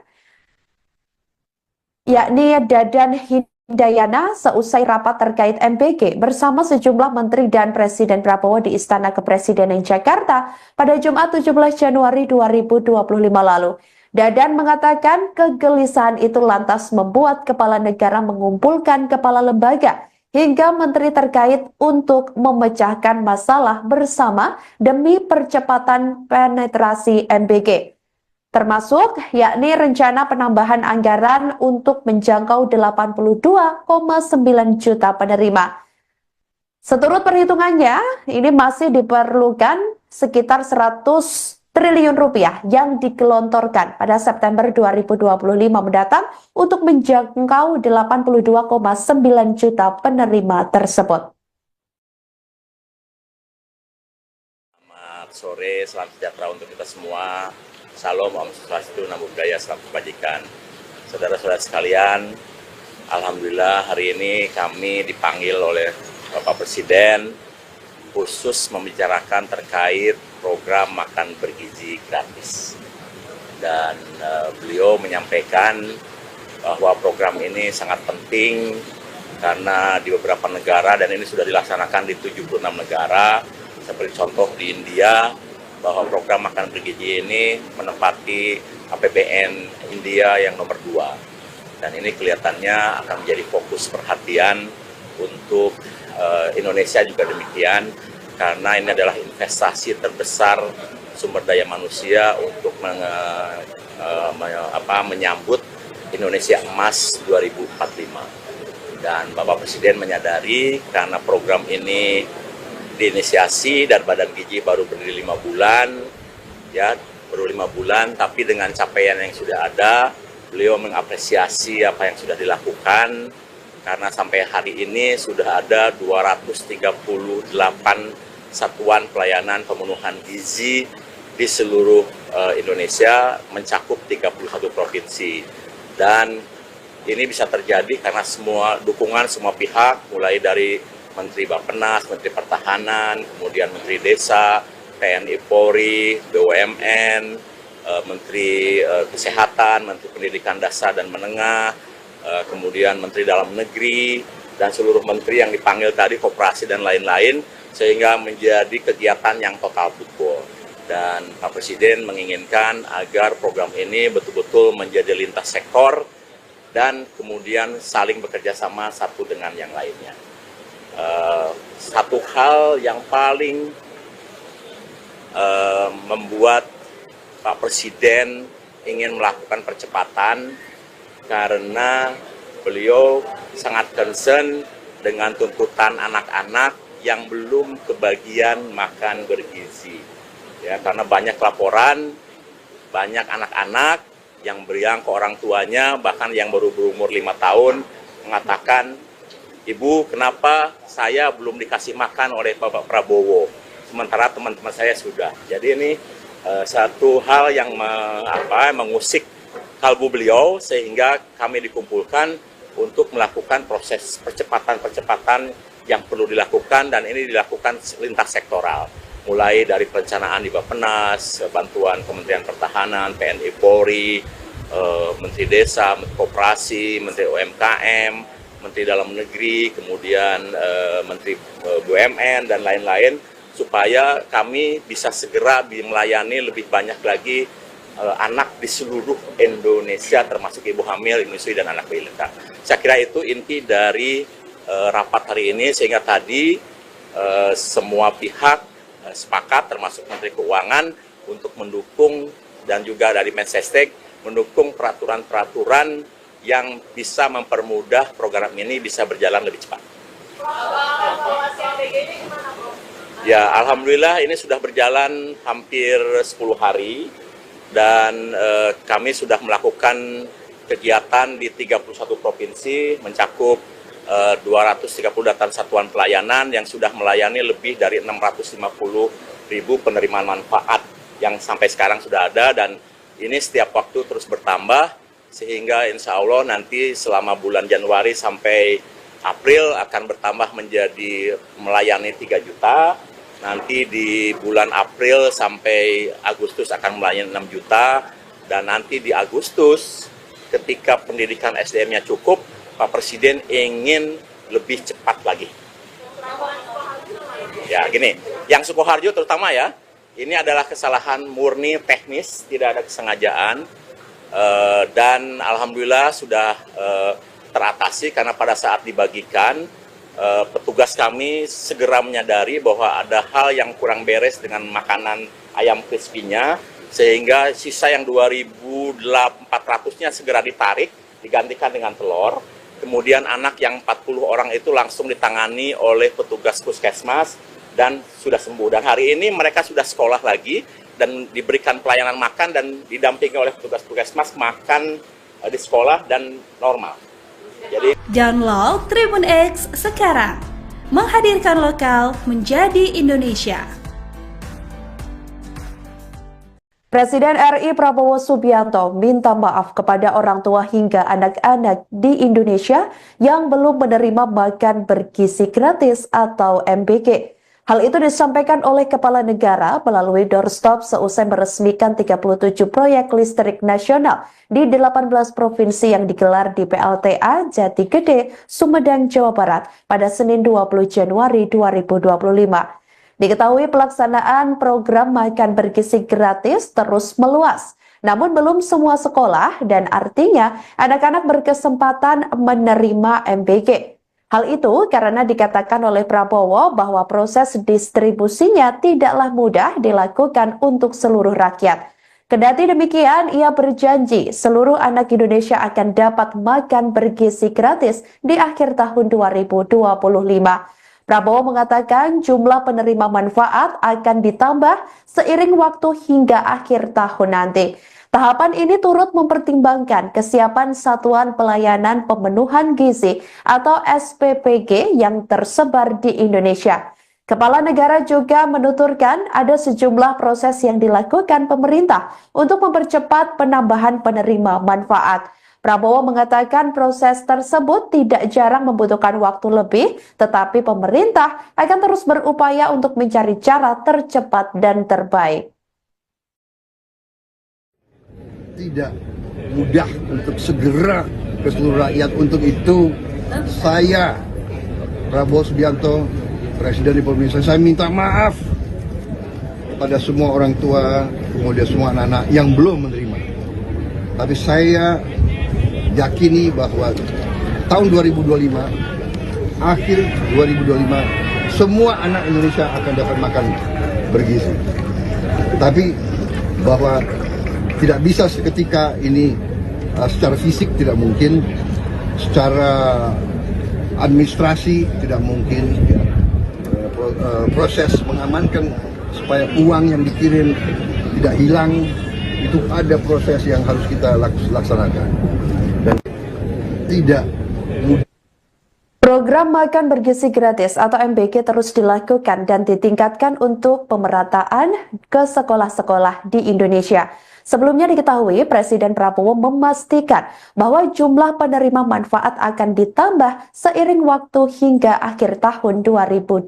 yakni Dadan Hindayana seusai rapat terkait MBG bersama sejumlah menteri dan Presiden Prabowo di Istana Kepresidenan Jakarta pada Jumat 17 Januari 2025 lalu. Dadan mengatakan kegelisahan itu lantas membuat kepala negara mengumpulkan kepala lembaga hingga menteri terkait untuk memecahkan masalah bersama demi percepatan penetrasi MBG. Termasuk yakni rencana penambahan anggaran untuk menjangkau 82,9 juta penerima. Seturut perhitungannya, ini masih diperlukan sekitar 100 triliun rupiah yang digelontorkan pada September 2025 mendatang untuk menjangkau 82,9 juta penerima tersebut. Selamat sore, salam sejahtera untuk kita semua. Salam, Om Swastiastu, Namo Buddhaya, Salam Kebajikan. Saudara-saudara sekalian, alhamdulillah hari ini kami dipanggil oleh Bapak Presiden khusus membicarakan terkait program makan bergizi gratis. Dan beliau menyampaikan bahwa program ini sangat penting karena di beberapa negara, dan ini sudah dilaksanakan di 76 negara, seperti contoh di India, bahwa program makan bergizi ini menempati APBN India yang nomor 2. Dan ini kelihatannya akan menjadi fokus perhatian untuk Indonesia juga demikian, karena ini adalah investasi terbesar sumber daya manusia untuk menyambut Indonesia Emas 2045. Dan Bapak Presiden menyadari karena program ini diinisiasi dan Badan Gizi baru berdiri 5 bulan, ya baru 5 bulan, tapi dengan capaian yang sudah ada, beliau mengapresiasi apa yang sudah dilakukan, karena sampai hari ini sudah ada 238 satuan pelayanan pemenuhan gizi di seluruh Indonesia, mencakup 31 provinsi. Dan ini bisa terjadi karena semua dukungan semua pihak, mulai dari Menteri Bappenas, Menteri Pertahanan, kemudian Menteri Desa, TNI Polri, BUMN, Menteri Kesehatan, Menteri Pendidikan Dasar dan Menengah, kemudian Menteri Dalam Negeri, dan seluruh menteri yang dipanggil tadi, koperasi dan lain-lain, sehingga menjadi kegiatan yang total football. Dan Pak Presiden menginginkan agar program ini betul-betul menjadi lintas sektor dan kemudian saling bekerja sama satu dengan yang lainnya. Satu hal yang paling membuat Pak Presiden ingin melakukan percepatan karena beliau sangat concern dengan tuntutan anak-anak yang belum kebagian makan bergizi. Ya, karena banyak laporan, banyak anak-anak yang beriang ke orang tuanya, bahkan yang baru berumur 5 tahun, mengatakan, "Ibu, kenapa saya belum dikasih makan oleh Bapak Prabowo, sementara teman-teman saya sudah." Jadi ini satu hal yang mengusik kalbu beliau, sehingga kami dikumpulkan untuk melakukan proses percepatan-percepatan yang perlu dilakukan, dan ini dilakukan lintas sektoral. Mulai dari perencanaan di Bappenas, bantuan Kementerian Pertahanan, TNI Polri, Menteri Desa, Menteri Koperasi, Menteri UMKM, Menteri Dalam Negeri, kemudian Menteri BUMN, dan lain-lain, supaya kami bisa segera melayani lebih banyak lagi anak di seluruh Indonesia, termasuk ibu hamil, menyusui, dan anak balita. Saya kira itu inti dari rapat hari ini, sehingga tadi semua pihak sepakat, termasuk Menteri Keuangan, untuk mendukung, dan juga dari Mensesnek mendukung peraturan-peraturan yang bisa mempermudah program ini bisa berjalan lebih cepat. Ya, alhamdulillah ini sudah berjalan hampir 10 hari, dan kami sudah melakukan kegiatan di 31 provinsi, mencakup 238 satuan pelayanan yang sudah melayani lebih dari 650.000 penerimaan manfaat yang sampai sekarang sudah ada, dan ini setiap waktu terus bertambah, sehingga insya Allah nanti selama bulan Januari sampai April akan bertambah menjadi melayani 3 juta, nanti di bulan April sampai Agustus akan melayani 6 juta, dan nanti di Agustus ketika pendidikan SDM-nya cukup, Pak Presiden ingin lebih cepat lagi. Ya, gini, yang Sukoharjo terutama ya, ini adalah kesalahan murni teknis, tidak ada kesengajaan, dan alhamdulillah sudah teratasi karena pada saat dibagikan, petugas kami segera menyadari bahwa ada hal yang kurang beres dengan makanan ayam crispy-nya, sehingga sisa yang 2.400-nya segera ditarik, digantikan dengan telur. Kemudian anak yang 40 orang itu langsung ditangani oleh petugas puskesmas dan sudah sembuh. Dan hari ini mereka sudah sekolah lagi dan diberikan pelayanan makan dan didampingi oleh petugas puskesmas makan di sekolah dan normal. Jadi Download Tribun X sekarang, menghadirkan lokal menjadi Indonesia. Presiden RI Prabowo Subianto minta maaf kepada orang tua hingga anak-anak di Indonesia yang belum menerima makan bergizi gratis atau MBG. Hal itu disampaikan oleh Kepala Negara melalui doorstop seusai meresmikan 37 proyek listrik nasional di 18 provinsi yang digelar di PLTA Jati Gede, Sumedang, Jawa Barat pada Senin 20 Januari 2025. Diketahui pelaksanaan program makan bergizi gratis terus meluas, namun belum semua sekolah dan artinya anak-anak berkesempatan menerima MBG. Hal itu karena dikatakan oleh Prabowo bahwa proses distribusinya tidaklah mudah dilakukan untuk seluruh rakyat. Kendati demikian, ia berjanji seluruh anak Indonesia akan dapat makan bergizi gratis di akhir tahun 2025. Prabowo mengatakan jumlah penerima manfaat akan ditambah seiring waktu hingga akhir tahun nanti. Tahapan ini turut mempertimbangkan kesiapan Satuan Pelayanan Pemenuhan Gizi atau SPPG yang tersebar di Indonesia. Kepala negara juga menuturkan ada sejumlah proses yang dilakukan pemerintah untuk mempercepat penambahan penerima manfaat. Prabowo mengatakan proses tersebut tidak jarang membutuhkan waktu lebih, tetapi pemerintah akan terus berupaya untuk mencari cara tercepat dan terbaik. Tidak mudah untuk segera ke seluruh rakyat. Untuk itu saya, Prabowo Subianto, Presiden Republik Indonesia, saya minta maaf kepada semua orang tua, kemudian semua anak-anak yang belum menerima. Tapi saya yakini bahwa tahun 2025, akhir 2025, semua anak Indonesia akan dapat makan bergizi. Tapi bahwa tidak bisa seketika ini, secara fisik tidak mungkin, secara administrasi tidak mungkin, ya. Proses mengamankan supaya uang yang dikirim tidak hilang, itu ada proses yang harus kita laksanakan dan tidak mudah. Program Makan Bergizi Gratis atau MBG terus dilakukan dan ditingkatkan untuk pemerataan ke sekolah-sekolah di Indonesia. Sebelumnya diketahui Presiden Prabowo memastikan bahwa jumlah penerima manfaat akan ditambah seiring waktu hingga akhir tahun 2025.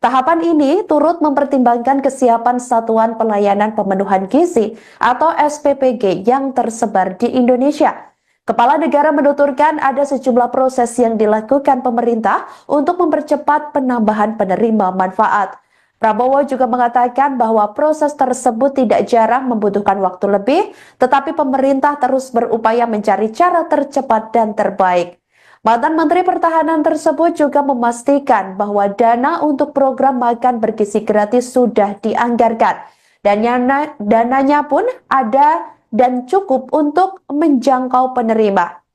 Tahapan ini turut mempertimbangkan kesiapan Satuan Pelayanan Pemenuhan Gizi atau SPPG yang tersebar di Indonesia. Kepala negara menuturkan ada sejumlah proses yang dilakukan pemerintah untuk mempercepat penambahan penerima manfaat. Prabowo juga mengatakan bahwa proses tersebut tidak jarang membutuhkan waktu lebih, tetapi pemerintah terus berupaya mencari cara tercepat dan terbaik. Mantan Menteri Pertahanan tersebut juga memastikan bahwa dana untuk program makan bergizi gratis sudah dianggarkan. Dan dananya pun ada dan cukup untuk menjangkau penerima.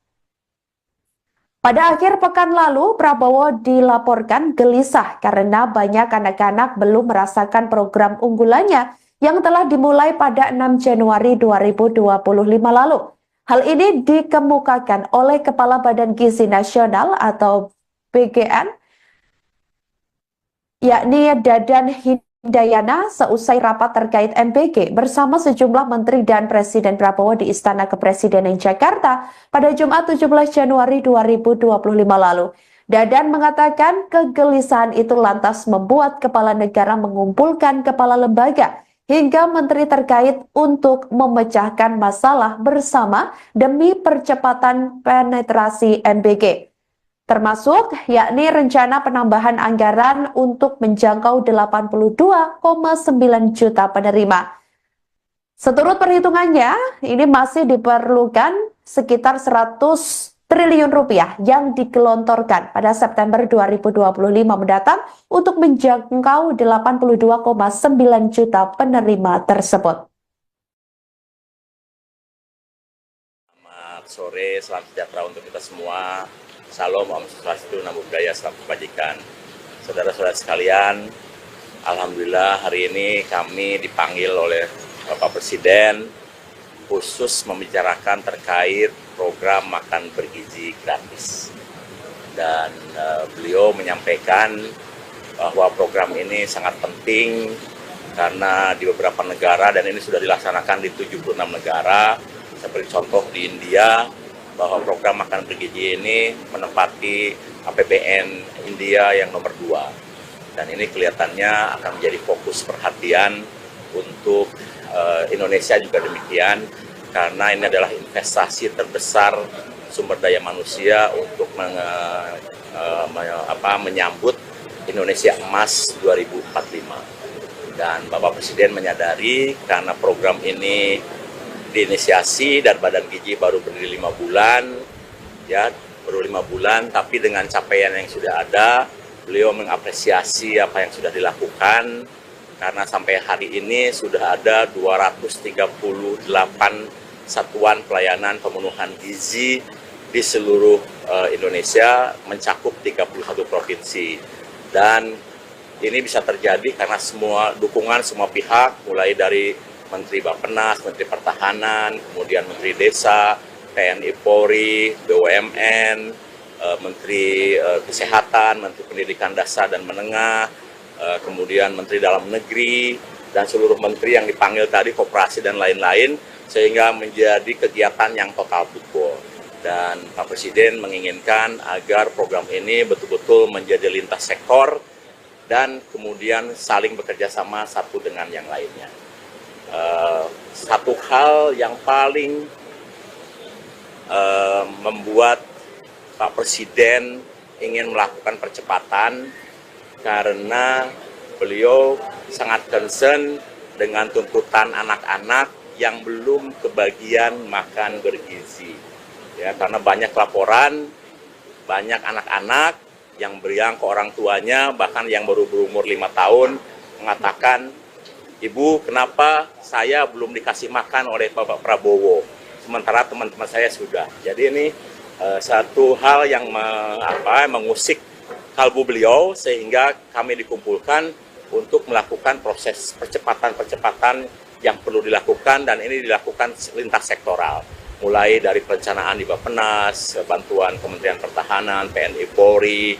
Pada akhir pekan lalu, Prabowo dilaporkan gelisah karena banyak anak-anak belum merasakan program unggulannya yang telah dimulai pada 6 Januari 2025 lalu. Hal ini dikemukakan oleh Kepala Badan Gizi Nasional atau BGN, yakni Dadan Hindayana, seusai rapat terkait MBG bersama sejumlah menteri dan Presiden Prabowo di Istana Kepresidenan Jakarta pada Jumat 17 Januari 2025 lalu. Dadan mengatakan kegelisahan itu lantas membuat kepala negara mengumpulkan kepala lembaga hingga menteri terkait untuk memecahkan masalah bersama demi percepatan penetrasi MBG. Termasuk yakni rencana penambahan anggaran untuk menjangkau 82,9 juta penerima. Seturut perhitungannya, ini masih diperlukan sekitar 100 triliun rupiah yang digelontorkan pada September 2025 mendatang untuk menjangkau 82,9 juta penerima tersebut. Selamat sore, salam sejahtera untuk kita semua. Salam, Om Swastiastu, Namo Buddhaya, Salam Kebajikan. Saudara-saudara sekalian, alhamdulillah hari ini kami dipanggil oleh Bapak Presiden khusus membicarakan terkait program makan bergizi gratis. Dan beliau menyampaikan bahwa program ini sangat penting karena di beberapa negara, dan ini sudah dilaksanakan di 76 negara, seperti contoh di India, bahwa program makan bergizi ini menempati APBN India yang nomor 2. Dan ini kelihatannya akan menjadi fokus perhatian untuk Indonesia juga demikian, karena ini adalah investasi terbesar sumber daya manusia untuk menyambut Indonesia Emas 2045. Dan Bapak Presiden menyadari karena program ini diinisiasi dan Badan Gizi baru berdiri 5 bulan, ya baru 5 bulan, tapi dengan capaian yang sudah ada, beliau mengapresiasi apa yang sudah dilakukan, karena sampai hari ini sudah ada 238 satuan pelayanan pemenuhan gizi di seluruh Indonesia, mencakup 31 provinsi. Dan ini bisa terjadi karena semua dukungan semua pihak, mulai dari Menteri Bappenas, Menteri Pertahanan, kemudian Menteri Desa, TNI Polri, BUMN, Menteri Kesehatan, Menteri Pendidikan Dasar dan Menengah, kemudian Menteri Dalam Negeri, dan seluruh menteri yang dipanggil tadi, koperasi dan lain-lain, sehingga menjadi kegiatan yang total football. Dan Pak Presiden menginginkan agar program ini betul-betul menjadi lintas sektor dan kemudian saling bekerja sama satu dengan yang lainnya. Satu hal yang paling membuat Pak Presiden ingin melakukan percepatan karena beliau sangat concern dengan tuntutan anak-anak yang belum kebagian makan bergizi. Ya, karena banyak laporan, banyak anak-anak yang beriang ke orang tuanya, bahkan yang baru berumur 5 tahun, mengatakan, "Ibu, kenapa saya belum dikasih makan oleh Bapak Prabowo, sementara teman-teman saya sudah." Jadi ini satu hal yang mengusik kalbu beliau, sehingga kami dikumpulkan untuk melakukan proses percepatan-percepatan yang perlu dilakukan, dan ini dilakukan lintas sektoral. Mulai dari perencanaan di Bappenas, bantuan Kementerian Pertahanan, TNI Polri,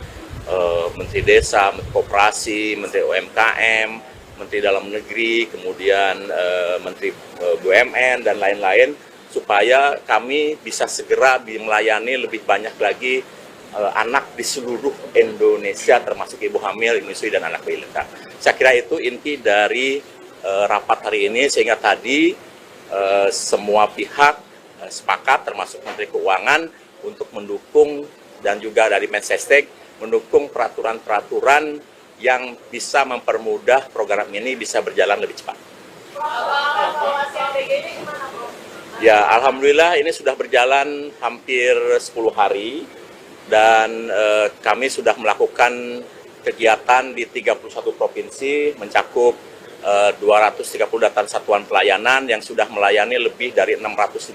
Menteri Desa, Menteri Koperasi, Menteri UMKM, Menteri Dalam Negeri, kemudian Menteri BUMN, dan lain-lain, supaya kami bisa segera melayani lebih banyak lagi anak di seluruh Indonesia, termasuk ibu hamil, menyusui, dan anak balita. Saya kira itu inti dari rapat hari ini, sehingga tadi semua pihak sepakat, termasuk Menteri Keuangan, untuk mendukung, dan juga dari Mensesnek mendukung peraturan-peraturan yang bisa mempermudah program ini bisa berjalan lebih cepat. Ya, alhamdulillah ini sudah berjalan hampir 10 hari, dan kami sudah melakukan kegiatan di 31 provinsi, mencakup 230 satuan pelayanan yang sudah melayani lebih dari 650.000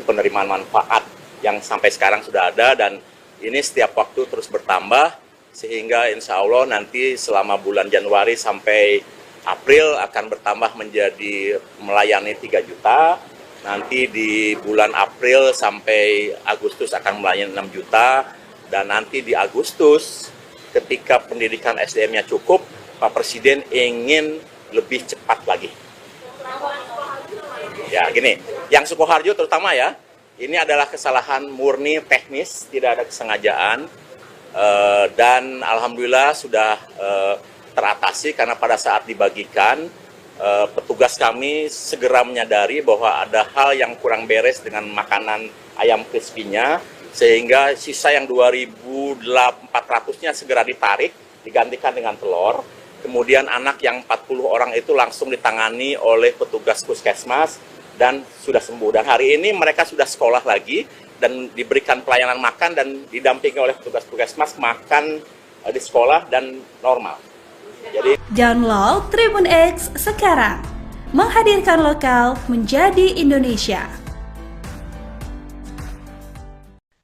penerimaan manfaat yang sampai sekarang sudah ada, dan ini setiap waktu terus bertambah, sehingga insya Allah nanti selama bulan Januari sampai April akan bertambah menjadi melayani 3 juta, nanti di bulan April sampai Agustus akan melayani 6 juta, dan nanti di Agustus ketika pendidikan SDM-nya cukup, Pak Presiden ingin lebih cepat lagi. Ya, gini, yang Sukoharjo terutama ya, ini adalah kesalahan murni teknis, tidak ada kesengajaan, dan alhamdulillah sudah teratasi karena pada saat dibagikan, petugas kami segera menyadari bahwa ada hal yang kurang beres dengan makanan ayam crispy-nya, sehingga sisa yang 2.400-nya segera ditarik, digantikan dengan telur. Kemudian anak yang 40 orang itu langsung ditangani oleh petugas puskesmas dan sudah sembuh. Dan hari ini mereka sudah sekolah lagi dan diberikan pelayanan makan dan didampingi oleh petugas puskesmas makan di sekolah dan normal. Jadi Download Tribun X sekarang, menghadirkan lokal menjadi Indonesia.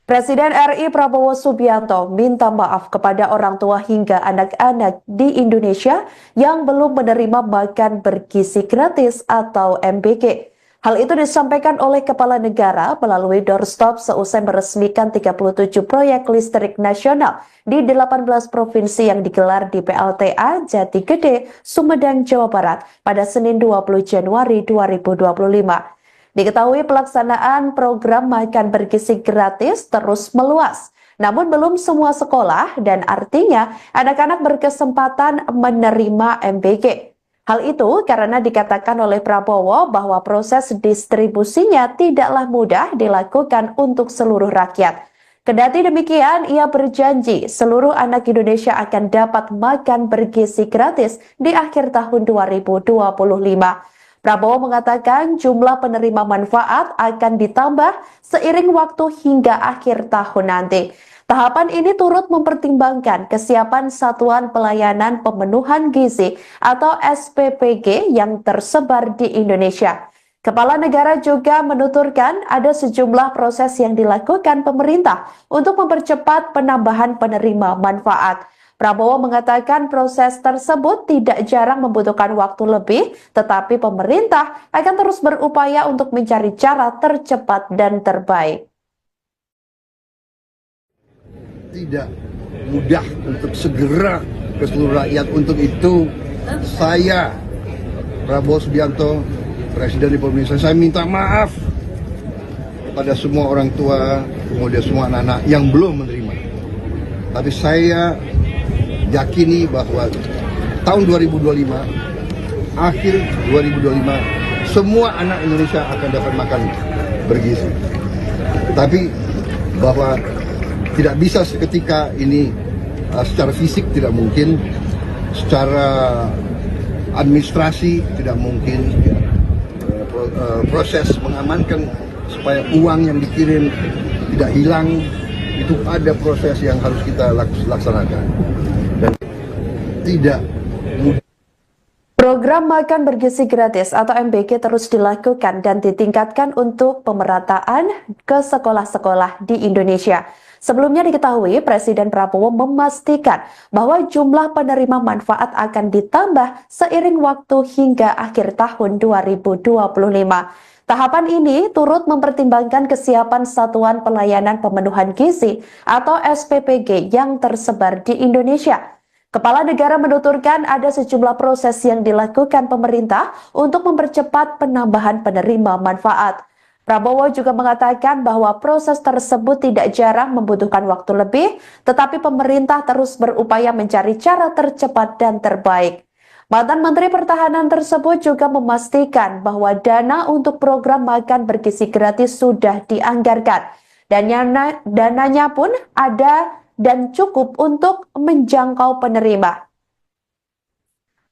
Presiden RI Prabowo Subianto minta maaf kepada orang tua hingga anak-anak di Indonesia yang belum menerima makan bergizi gratis atau MBG. Hal itu disampaikan oleh Kepala Negara melalui doorstop seusai meresmikan 37 proyek listrik nasional di 18 provinsi yang digelar di PLTA Jati Gede, Sumedang, Jawa Barat pada Senin 20 Januari 2025. Diketahui pelaksanaan program makan bergizi gratis terus meluas, namun belum semua sekolah dan artinya anak-anak berkesempatan menerima MBG. Hal itu karena dikatakan oleh Prabowo bahwa proses distribusinya tidaklah mudah dilakukan untuk seluruh rakyat. Kendati demikian, ia berjanji seluruh anak Indonesia akan dapat makan bergizi gratis di akhir tahun 2025. Prabowo mengatakan jumlah penerima manfaat akan ditambah seiring waktu hingga akhir tahun nanti. Tahapan ini turut mempertimbangkan kesiapan Satuan Pelayanan Pemenuhan Gizi atau SPPG yang tersebar di Indonesia. Kepala negara juga menuturkan ada sejumlah proses yang dilakukan pemerintah untuk mempercepat penambahan penerima manfaat. Prabowo mengatakan proses tersebut tidak jarang membutuhkan waktu lebih, tetapi pemerintah akan terus berupaya untuk mencari cara tercepat dan terbaik. Tidak mudah untuk segera ke seluruh rakyat. Untuk itu saya, Prabowo Subianto, Presiden Republik Indonesia, saya minta maaf kepada semua orang tua, kemudian semua anak-anak yang belum menerima. Tapi saya yakini bahwa tahun 2025, akhir 2025, semua anak Indonesia akan dapat makan bergizi. Tapi bahwa tidak bisa seketika ini, secara fisik tidak mungkin, secara administrasi tidak mungkin. Proses mengamankan supaya uang yang dikirim tidak hilang, itu ada proses yang harus kita laksanakan. Dan tidak mudah. Program Makan Bergizi Gratis atau MBG terus dilakukan dan ditingkatkan untuk pemerataan ke sekolah-sekolah di Indonesia. Sebelumnya diketahui Presiden Prabowo memastikan bahwa jumlah penerima manfaat akan ditambah seiring waktu hingga akhir tahun 2025. Tahapan ini turut mempertimbangkan kesiapan Satuan Pelayanan Pemenuhan Gizi atau SPPG yang tersebar di Indonesia. Kepala negara menuturkan ada sejumlah proses yang dilakukan pemerintah untuk mempercepat penambahan penerima manfaat. Prabowo juga mengatakan bahwa proses tersebut tidak jarang membutuhkan waktu lebih, tetapi pemerintah terus berupaya mencari cara tercepat dan terbaik. Mantan Menteri Pertahanan tersebut juga memastikan bahwa dana untuk program makan bergizi gratis sudah dianggarkan. Dan dananya pun ada dan cukup untuk menjangkau penerima.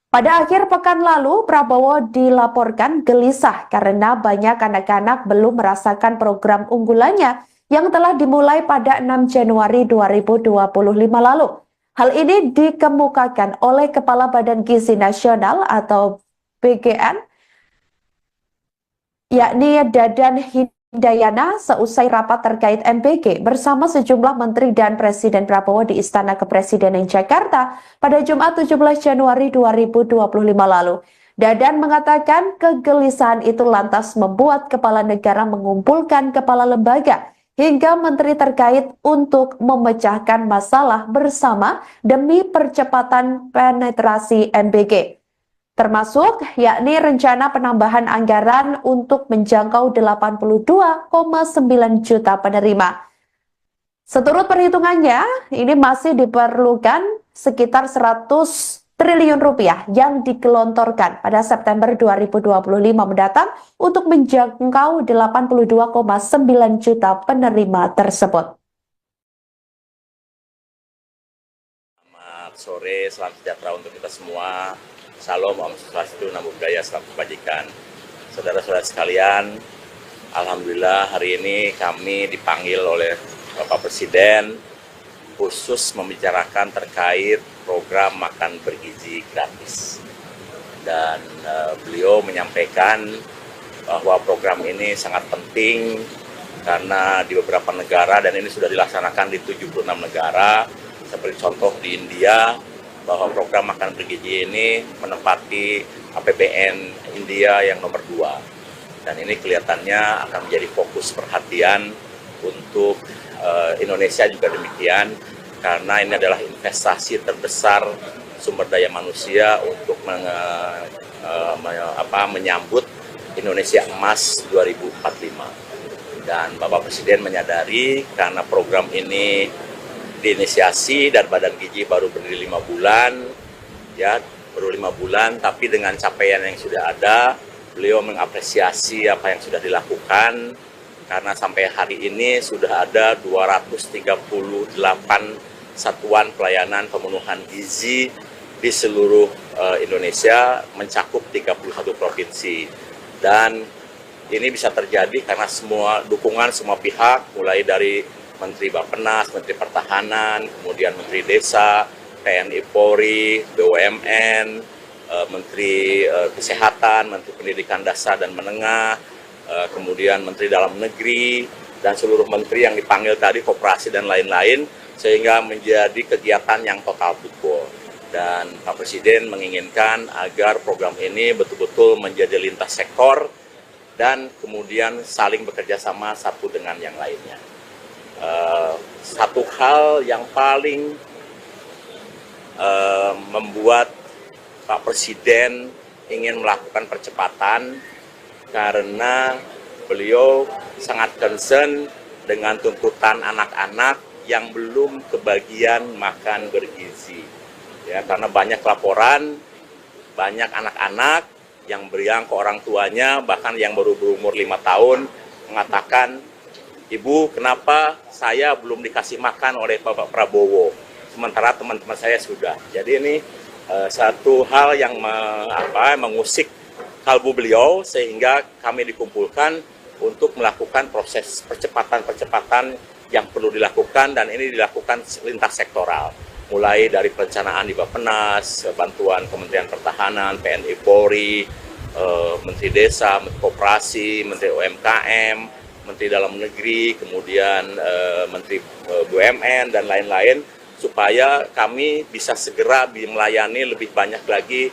Pada akhir pekan lalu, Prabowo dilaporkan gelisah karena banyak anak-anak belum merasakan program unggulannya yang telah dimulai pada 6 Januari 2025 lalu. Hal ini dikemukakan oleh Kepala Badan Gizi Nasional atau BGN, yakni Dadan Hindayana, seusai rapat terkait MBG bersama sejumlah menteri dan Presiden Prabowo di Istana Kepresidenan Jakarta pada Jumat 17 Januari 2025 lalu. Dadan mengatakan kegelisahan itu lantas membuat kepala negara mengumpulkan kepala lembaga hingga menteri terkait untuk memecahkan masalah bersama demi percepatan penetrasi MBG. Termasuk yakni rencana penambahan anggaran untuk menjangkau 82,9 juta penerima. Seturut perhitungannya, ini masih diperlukan sekitar 100 triliun rupiah yang digelontorkan pada September 2025 mendatang untuk menjangkau 82,9 juta penerima tersebut. Selamat sore, salam sejahtera untuk kita semua. Salam, Om Swastiastu, Namo Buddhaya, Salam Kebajikan. Saudara-saudara sekalian, alhamdulillah hari ini kami dipanggil oleh Bapak Presiden khusus membicarakan terkait program makan bergizi gratis. Dan beliau menyampaikan bahwa program ini sangat penting karena di beberapa negara, dan ini sudah dilaksanakan di 76 negara, seperti contoh di India, bahwa program makan bergizi ini menempati APBN India yang nomor 2. Dan ini kelihatannya akan menjadi fokus perhatian untuk Indonesia juga demikian, karena ini adalah investasi terbesar sumber daya manusia untuk menyambut Indonesia Emas 2045. Dan Bapak Presiden menyadari karena program ini diinisiasi dan Badan Gizi baru berdiri 5 bulan, ya baru 5 bulan, tapi dengan capaian yang sudah ada, beliau mengapresiasi apa yang sudah dilakukan, karena sampai hari ini sudah ada 238 satuan pelayanan pemenuhan gizi di seluruh Indonesia, mencakup 31 provinsi. Dan ini bisa terjadi karena semua dukungan semua pihak, mulai dari Menteri Bappenas, Menteri Pertahanan, kemudian Menteri Desa, TNI Polri, BUMN, Menteri Kesehatan, Menteri Pendidikan Dasar dan Menengah, kemudian Menteri Dalam Negeri, dan seluruh menteri yang dipanggil tadi, koperasi dan lain-lain, sehingga menjadi kegiatan yang total football. Dan Pak Presiden menginginkan agar program ini betul-betul menjadi lintas sektor dan kemudian saling bekerja sama satu dengan yang lainnya. Satu hal yang paling membuat Pak Presiden ingin melakukan percepatan karena beliau sangat concern dengan tuntutan anak-anak yang belum kebagian makan bergizi. Ya, karena banyak laporan, banyak anak-anak yang beriang ke orang tuanya, bahkan yang baru berumur 5 tahun, mengatakan, "Ibu, kenapa saya belum dikasih makan oleh Bapak Prabowo, sementara teman-teman saya sudah." Jadi ini satu hal yang mengusik kalbu beliau, sehingga kami dikumpulkan untuk melakukan proses percepatan-percepatan yang perlu dilakukan, dan ini dilakukan lintas sektoral. Mulai dari perencanaan di Bappenas, bantuan Kementerian Pertahanan, TNI Polri, Menteri Desa, Menteri Koperasi, Menteri UMKM, Menteri Dalam Negeri, kemudian Menteri BUMN, dan lain-lain, supaya kami bisa segera melayani lebih banyak lagi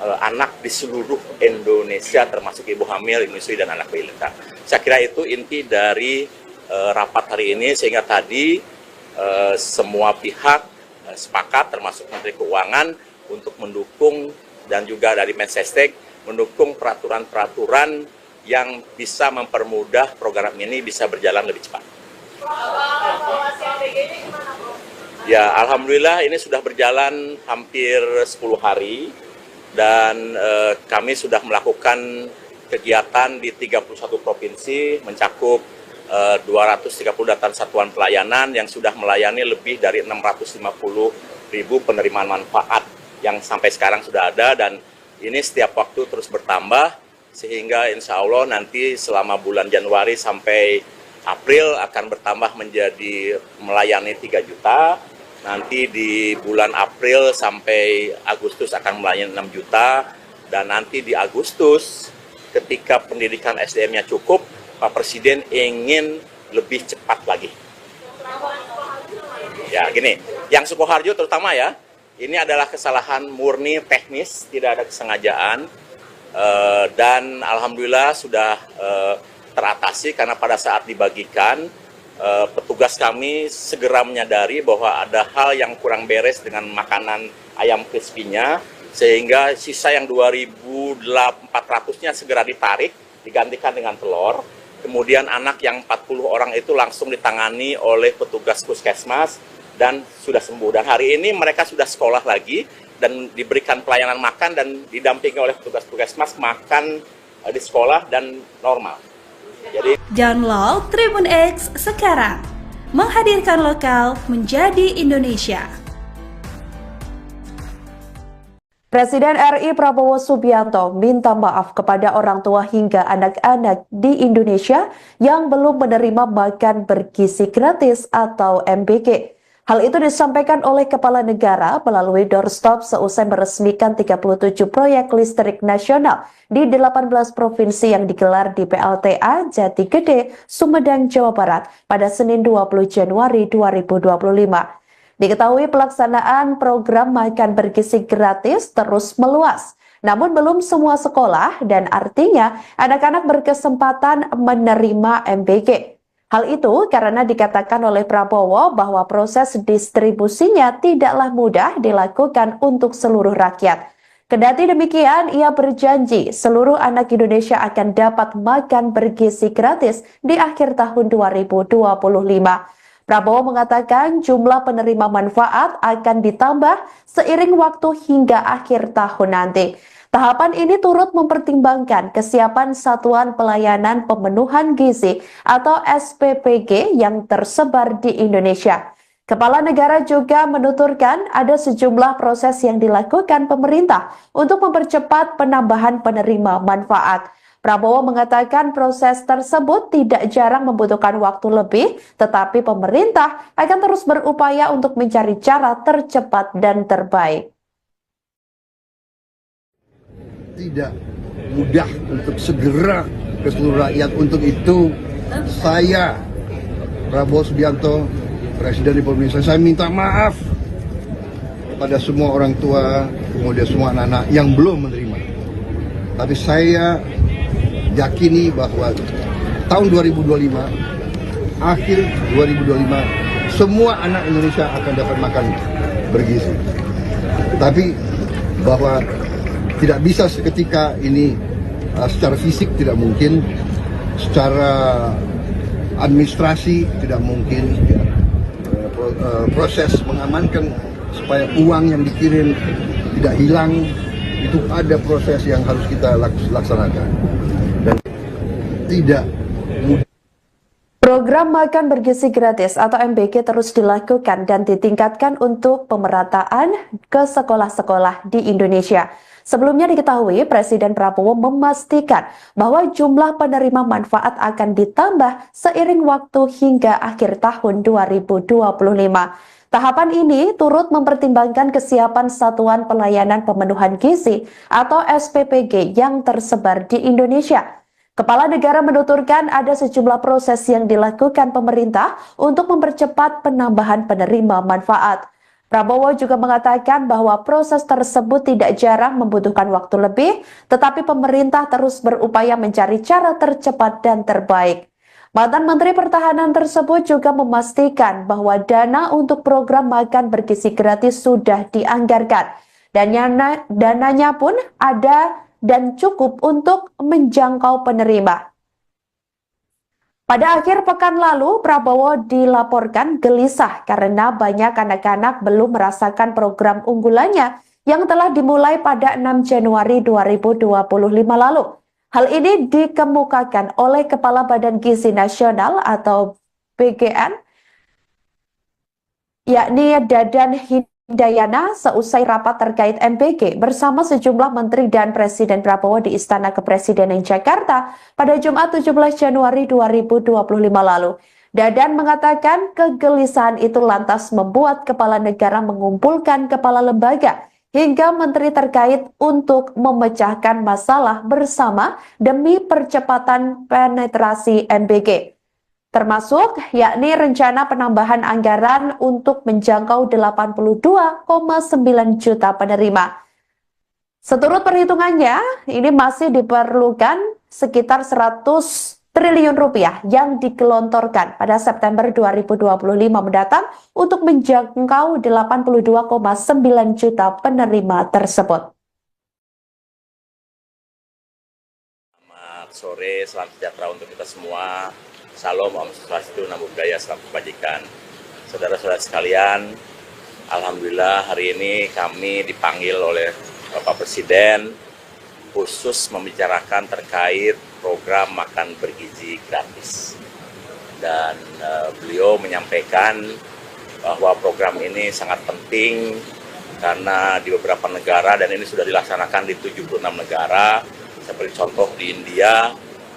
anak di seluruh Indonesia, termasuk ibu hamil, menyusui, dan anak balita. Saya kira itu inti dari rapat hari ini, sehingga tadi semua pihak sepakat, termasuk Menteri Keuangan, untuk mendukung, dan juga dari Mensesnek mendukung peraturan-peraturan yang bisa mempermudah program ini bisa berjalan lebih cepat. Ya, alhamdulillah ini sudah berjalan hampir 10 hari, dan kami sudah melakukan kegiatan di 31 provinsi, mencakup 230 data satuan pelayanan yang sudah melayani lebih dari 650.000 penerimaan manfaat yang sampai sekarang sudah ada, dan ini setiap waktu terus bertambah, sehingga insya Allah nanti selama bulan Januari sampai April akan bertambah menjadi melayani 3 juta, nanti di bulan April sampai Agustus akan melayani 6 juta, dan nanti di Agustus ketika pendidikan SDM-nya cukup, Pak Presiden ingin lebih cepat lagi. Ya, gini, yang Sukoharjo terutama ya, ini adalah kesalahan murni teknis, tidak ada kesengajaan, dan alhamdulillah sudah teratasi, karena pada saat dibagikan, petugas kami segera menyadari bahwa ada hal yang kurang beres dengan makanan ayam crispy-nya, sehingga sisa yang 2.400-nya segera ditarik, digantikan dengan telur. Kemudian anak yang 40 orang itu langsung ditangani oleh petugas puskesmas dan sudah sembuh. Dan hari ini mereka sudah sekolah lagi dan diberikan pelayanan makan dan didampingi oleh petugas puskesmas makan di sekolah dan normal. Jadi Download Tribun X sekarang, menghadirkan lokal menjadi Indonesia. Presiden RI Prabowo Subianto minta maaf kepada orang tua hingga anak-anak di Indonesia yang belum menerima makan bergizi gratis atau MBG. Hal itu disampaikan oleh Kepala Negara melalui doorstop seusai meresmikan 37 proyek listrik nasional di 18 provinsi yang digelar di PLTA Jati Gede, Sumedang, Jawa Barat pada Senin 20 Januari 2025. Diketahui pelaksanaan program makan bergizi gratis terus meluas, namun belum semua sekolah dan artinya anak-anak berkesempatan menerima MBG. Hal itu karena dikatakan oleh Prabowo bahwa proses distribusinya tidaklah mudah dilakukan untuk seluruh rakyat. Kendati demikian, ia berjanji seluruh anak Indonesia akan dapat makan bergizi gratis di akhir tahun 2025. Prabowo mengatakan jumlah penerima manfaat akan ditambah seiring waktu hingga akhir tahun nanti. Tahapan ini turut mempertimbangkan kesiapan Satuan Pelayanan Pemenuhan Gizi atau SPPG yang tersebar di Indonesia. Kepala Negara juga menuturkan ada sejumlah proses yang dilakukan pemerintah untuk mempercepat penambahan penerima manfaat. Prabowo mengatakan proses tersebut tidak jarang membutuhkan waktu lebih, tetapi pemerintah akan terus berupaya untuk mencari cara tercepat dan terbaik. tidak mudah untuk segera ke seluruh rakyat. Untuk itu saya, Prabowo Subianto, Presiden Republik Indonesia, saya minta maaf kepada semua orang tua, kemudian semua anak-anak yang belum menerima. Tapi saya yakini bahwa tahun 2025, akhir 2025, semua anak Indonesia akan dapat makan bergizi. Tapi bahwa tidak bisa seketika ini, secara fisik tidak mungkin, secara administrasi tidak mungkin, ya. Proses mengamankan supaya uang yang dikirim tidak hilang, itu ada proses yang harus kita laksanakan. Dan tidak mudah. Program Makan Bergizi Gratis atau MBG terus dilakukan dan ditingkatkan untuk pemerataan ke sekolah-sekolah di Indonesia. Sebelumnya diketahui Presiden Prabowo memastikan bahwa jumlah penerima manfaat akan ditambah seiring waktu hingga akhir tahun 2025. Tahapan ini turut mempertimbangkan kesiapan Satuan Pelayanan Pemenuhan Gizi atau SPPG yang tersebar di Indonesia. Kepala negara menuturkan ada sejumlah proses yang dilakukan pemerintah untuk mempercepat penambahan penerima manfaat. Prabowo juga mengatakan bahwa proses tersebut tidak jarang membutuhkan waktu lebih, tetapi pemerintah terus berupaya mencari cara tercepat dan terbaik. Mantan Menteri Pertahanan tersebut juga memastikan bahwa dana untuk program makan bergizi gratis sudah dianggarkan. Dan dananya pun ada dan cukup untuk menjangkau penerima. Pada akhir pekan lalu, Prabowo dilaporkan gelisah karena banyak anak-anak belum merasakan program unggulannya yang telah dimulai pada 6 Januari 2025 lalu. Hal ini dikemukakan oleh Kepala Badan Gizi Nasional atau BGN, yakni Dadan Hindayana, seusai rapat terkait MBG bersama sejumlah menteri dan Presiden Prabowo di Istana Kepresidenan Jakarta pada Jumat 17 Januari 2025 lalu. Dadan mengatakan kegelisahan itu lantas membuat kepala negara mengumpulkan kepala lembaga hingga menteri terkait untuk memecahkan masalah bersama demi percepatan penetrasi MBG. Termasuk yakni rencana penambahan anggaran untuk menjangkau 82,9 juta penerima. Seturut perhitungannya, ini masih diperlukan sekitar 100 triliun rupiah yang digelontorkan pada September 2025 mendatang untuk menjangkau 82,9 juta penerima tersebut. Selamat sore, salam sejahtera untuk kita semua. Salam, Om Swastiastu, Namo Buddhaya, Salam Kebajikan. Saudara-saudara sekalian, alhamdulillah hari ini kami dipanggil oleh Bapak Presiden khusus membicarakan terkait program makan bergizi gratis. Dan beliau menyampaikan bahwa program ini sangat penting karena di beberapa negara, dan ini sudah dilaksanakan di 76 negara, seperti contoh di India,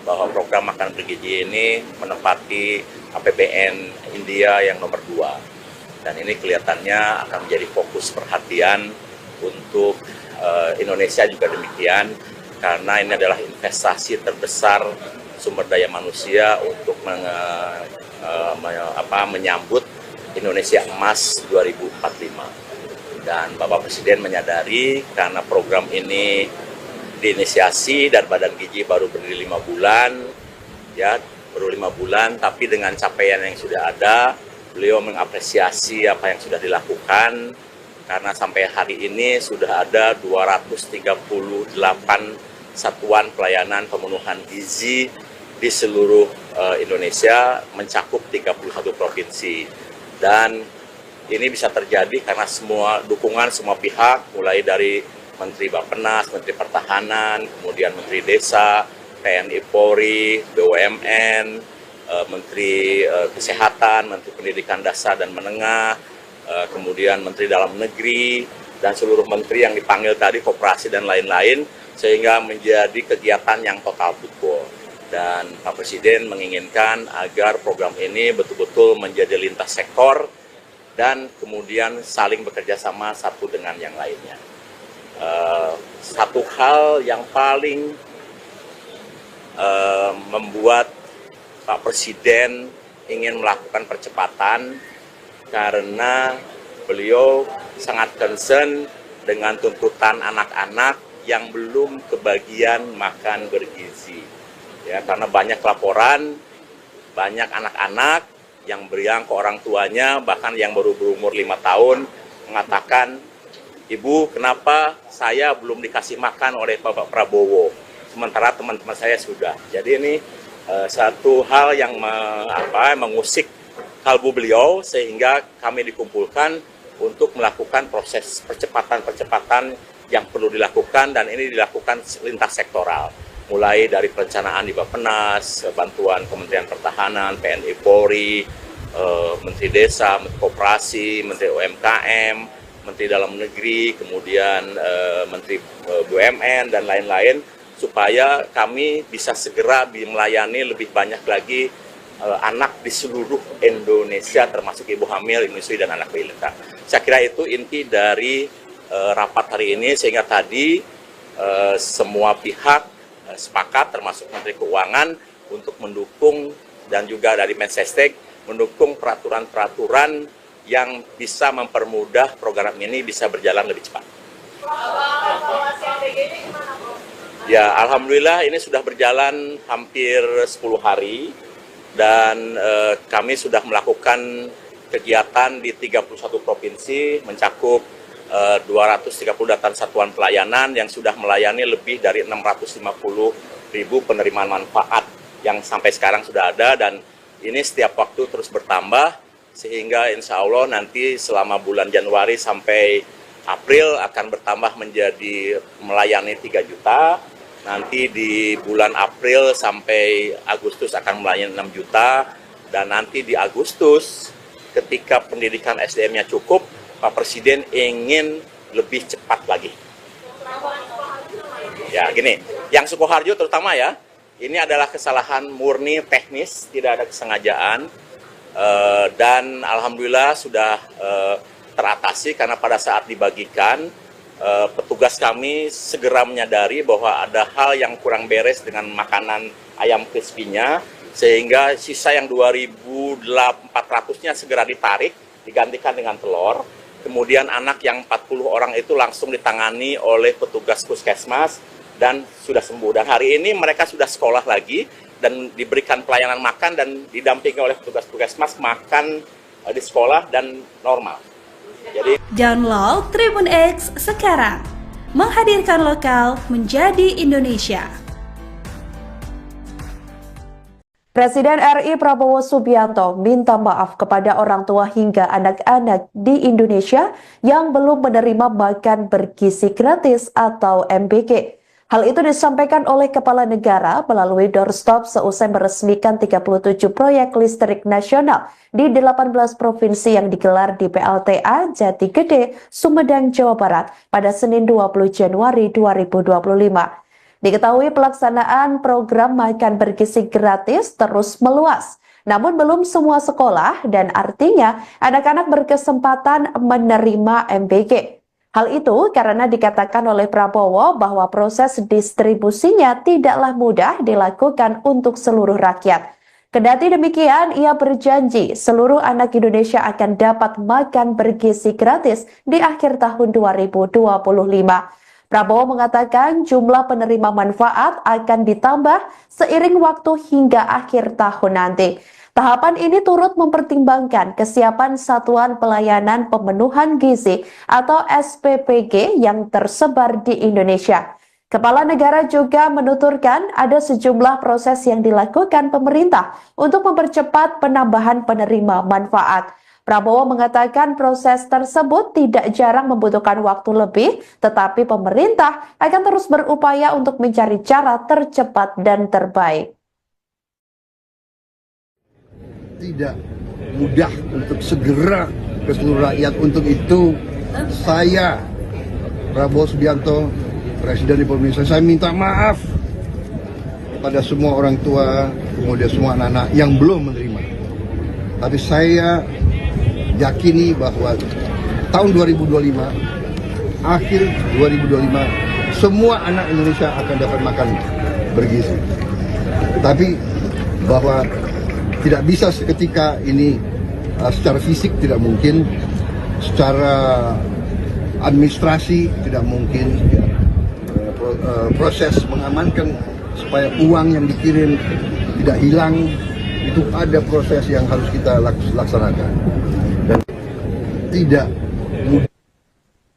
bahwa program makan bergizi ini menempati APBN India yang nomor 2. Dan ini kelihatannya akan menjadi fokus perhatian untuk Indonesia juga demikian, karena ini adalah investasi terbesar sumber daya manusia untuk menyambut Indonesia Emas 2045. Dan Bapak Presiden menyadari karena program ini diinisiasi dan Badan Gizi baru berdiri 5 bulan, ya baru 5 bulan, tapi dengan capaian yang sudah ada, beliau mengapresiasi apa yang sudah dilakukan, karena sampai hari ini sudah ada 238 satuan pelayanan pemenuhan gizi di seluruh Indonesia, mencakup 31 provinsi. Dan ini bisa terjadi karena semua dukungan semua pihak, mulai dari Menteri Bappenas, Menteri Pertahanan, kemudian Menteri Desa, TNI Polri, BUMN, Menteri Kesehatan, Menteri Pendidikan Dasar dan Menengah, kemudian Menteri Dalam Negeri, dan seluruh menteri yang dipanggil tadi, koperasi dan lain-lain, sehingga menjadi kegiatan yang total betul. Dan Pak Presiden menginginkan agar program ini betul-betul menjadi lintas sektor dan kemudian saling bekerja sama satu dengan yang lainnya. satu hal yang paling membuat Pak Presiden ingin melakukan percepatan karena beliau sangat concern dengan tuntutan anak-anak yang belum kebagian makan bergizi. Ya, karena banyak laporan, banyak anak-anak yang beriang ke orang tuanya, bahkan yang baru berumur 5 tahun, mengatakan, "Ibu, kenapa saya belum dikasih makan oleh Bapak Prabowo? Sementara teman-teman saya sudah." Jadi ini satu hal yang mengusik kalbu beliau, sehingga kami dikumpulkan untuk melakukan proses percepatan-percepatan yang perlu dilakukan, dan ini dilakukan lintas sektoral. Mulai dari perencanaan di Bappenas, bantuan Kementerian Pertahanan, TNI Polri, Menteri Desa, Menteri Koperasi, Menteri UMKM, Menteri Dalam Negeri, kemudian Menteri BUMN, dan lain-lain, supaya kami bisa segera melayani lebih banyak lagi anak di seluruh Indonesia, termasuk ibu hamil, menyusui, dan anak balita. Saya kira itu inti dari rapat hari ini, sehingga tadi semua pihak sepakat, termasuk Menteri Keuangan, untuk mendukung, dan juga dari Mensesnek, mendukung peraturan-peraturan yang bisa mempermudah program ini bisa berjalan lebih cepat. Ya, alhamdulillah ini sudah berjalan hampir 10 hari, dan kami sudah melakukan kegiatan di 31 provinsi, mencakup 230 satuan pelayanan yang sudah melayani lebih dari 650.000 penerimaan manfaat yang sampai sekarang sudah ada, dan ini setiap waktu terus bertambah, sehingga insya Allah nanti selama bulan Januari sampai April akan bertambah menjadi melayani 3 juta. Nanti di bulan April sampai Agustus akan melayani 6 juta, dan nanti di Agustus ketika pendidikan SDM-nya cukup, Pak Presiden ingin lebih cepat lagi. Ya, gini, yang Sukoharjo terutama ya, ini adalah kesalahan murni teknis, tidak ada kesengajaan, dan alhamdulillah sudah teratasi, karena pada saat dibagikan, petugas kami segera menyadari bahwa ada hal yang kurang beres dengan makanan ayam crispy-nya, sehingga sisa yang 2.400-nya segera ditarik, digantikan dengan telur. Kemudian anak yang 40 orang itu langsung ditangani oleh petugas puskesmas dan sudah sembuh. Dan hari ini mereka sudah sekolah lagi dan diberikan pelayanan makan, dan didampingi oleh petugas puskesmas makan di sekolah dan normal. Jadi, download Tribun X sekarang, menghadirkan lokal menjadi Indonesia. Presiden RI Prabowo Subianto minta maaf kepada orang tua hingga anak-anak di Indonesia yang belum menerima makan bergizi gratis atau MBG. Hal itu disampaikan oleh Kepala Negara melalui doorstop seusai meresmikan 37 proyek listrik nasional di 18 provinsi yang digelar di PLTA Jati Gede, Sumedang, Jawa Barat pada Senin 20 Januari 2025. Diketahui pelaksanaan program makan bergizi gratis terus meluas, namun belum semua sekolah, dan artinya anak-anak berkesempatan menerima MBG. Hal itu karena dikatakan oleh Prabowo bahwa proses distribusinya tidaklah mudah dilakukan untuk seluruh rakyat. Kendati demikian, ia berjanji seluruh anak Indonesia akan dapat makan bergizi gratis di akhir tahun 2025. Prabowo mengatakan jumlah penerima manfaat akan ditambah seiring waktu hingga akhir tahun nanti. Tahapan ini turut mempertimbangkan kesiapan Satuan Pelayanan Pemenuhan Gizi atau SPPG yang tersebar di Indonesia. Kepala Negara juga menuturkan ada sejumlah proses yang dilakukan pemerintah untuk mempercepat penambahan penerima manfaat. Prabowo mengatakan proses tersebut tidak jarang membutuhkan waktu lebih, tetapi pemerintah akan terus berupaya untuk mencari cara tercepat dan terbaik. Tidak mudah untuk segera ke seluruh rakyat. Untuk itu saya, Prabowo Subianto, Presiden Republik Indonesia, saya minta maaf kepada semua orang tua, kemudian semua anak-anak yang belum menerima. Tapi saya yakini bahwa tahun 2025, akhir 2025, semua anak Indonesia akan dapat makan bergizi. Tapi bahwa tidak bisa seketika ini, secara fisik tidak mungkin, secara administrasi tidak mungkin, ya. Proses mengamankan supaya uang yang dikirim tidak hilang, itu ada proses yang harus kita laksanakan dan tidak mudah.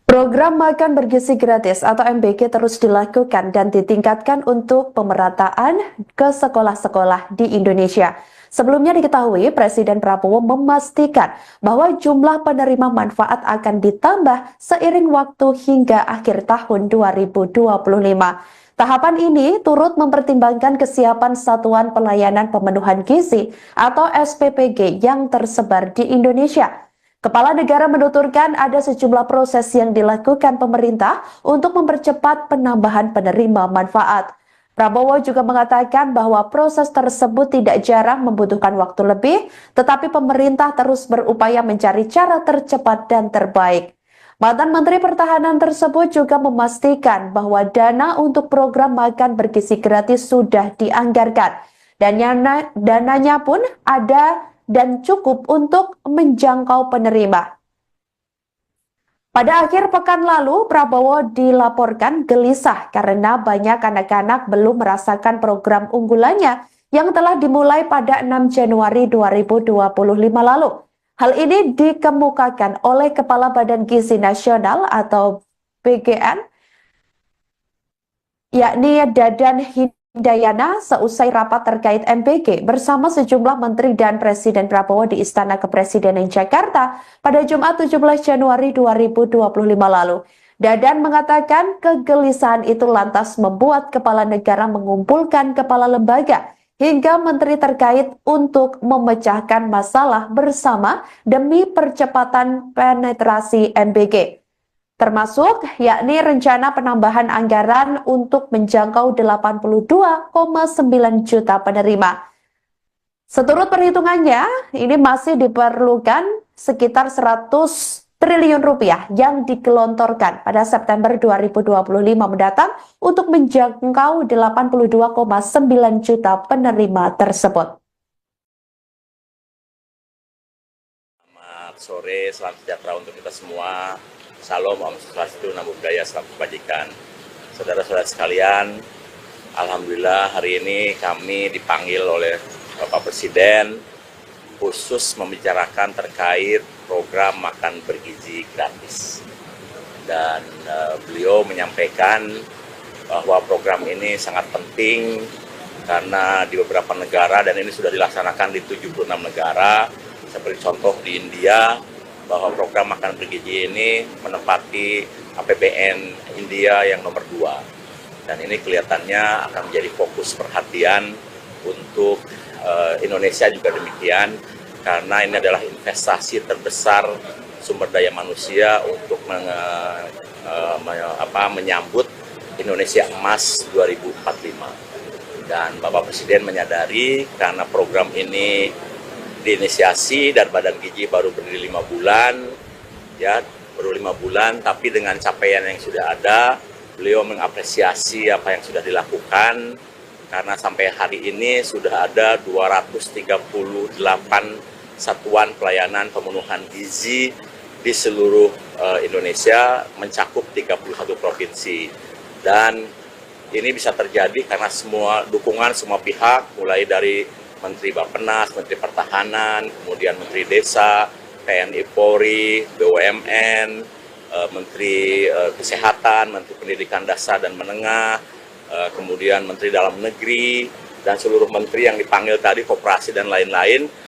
Program Makan Bergizi Gratis atau MBG terus dilakukan dan ditingkatkan untuk pemerataan ke sekolah-sekolah di Indonesia. Sebelumnya diketahui Presiden Prabowo memastikan bahwa jumlah penerima manfaat akan ditambah seiring waktu hingga akhir tahun 2025. Tahapan ini turut mempertimbangkan kesiapan Satuan Pelayanan Pemenuhan Gizi atau SPPG yang tersebar di Indonesia. Kepala negara menuturkan ada sejumlah proses yang dilakukan pemerintah untuk mempercepat penambahan penerima manfaat. Prabowo juga mengatakan bahwa proses tersebut tidak jarang membutuhkan waktu lebih, tetapi pemerintah terus berupaya mencari cara tercepat dan terbaik. Mantan Menteri Pertahanan tersebut juga memastikan bahwa dana untuk program makan bergizi gratis sudah dianggarkan. Dan dananya pun ada dan cukup untuk menjangkau penerima. Pada akhir pekan lalu, Prabowo dilaporkan gelisah karena banyak anak-anak belum merasakan program unggulannya yang telah dimulai pada 6 Januari 2025 lalu. Hal ini dikemukakan oleh Kepala Badan Gizi Nasional atau BGN, yakni Dadan Hindayana seusai rapat terkait MBG bersama sejumlah menteri dan Presiden Prabowo di Istana Kepresidenan Jakarta pada Jumat 17 Januari 2025 lalu. Dadan mengatakan kegelisahan itu lantas membuat kepala negara mengumpulkan kepala lembaga hingga menteri terkait untuk memecahkan masalah bersama demi percepatan penetrasi MBG. Termasuk yakni rencana penambahan anggaran untuk menjangkau 82,9 juta penerima. Seturut perhitungannya, ini masih diperlukan sekitar 100 triliun rupiah yang digelontorkan pada September 2025 mendatang untuk menjangkau 82,9 juta penerima tersebut. Selamat sore, salam sejahtera untuk kita semua. Salam, Om Swastiastu, Namo Buddhaya, salam kebajikan. Saudara-saudara sekalian, alhamdulillah hari ini kami dipanggil oleh Bapak Presiden khusus membicarakan terkait program makan bergizi gratis. Dan beliau menyampaikan bahwa program ini sangat penting karena di beberapa negara, dan ini sudah dilaksanakan di 76 negara, seperti contoh di India, bahwa program makan bergizi ini menempati APBN India yang nomor 2. Dan ini kelihatannya akan menjadi fokus perhatian untuk Indonesia juga demikian, karena ini adalah investasi terbesar sumber daya manusia untuk menyambut Indonesia Emas 2045. Dan Bapak Presiden menyadari karena program ini diinisiasi dan Badan Gizi baru berdiri 5 bulan, ya baru 5 bulan, tapi dengan capaian yang sudah ada, beliau mengapresiasi apa yang sudah dilakukan, karena sampai hari ini sudah ada 238 satuan pelayanan pemenuhan gizi di seluruh Indonesia, mencakup 31 provinsi. Dan ini bisa terjadi karena semua dukungan semua pihak, mulai dari Menteri Bappenas, Menteri Pertahanan, kemudian Menteri Desa, TNI Polri, BUMN, Menteri Kesehatan, Menteri Pendidikan Dasar dan Menengah, kemudian Menteri Dalam Negeri, dan seluruh menteri yang dipanggil tadi, koperasi dan lain-lain.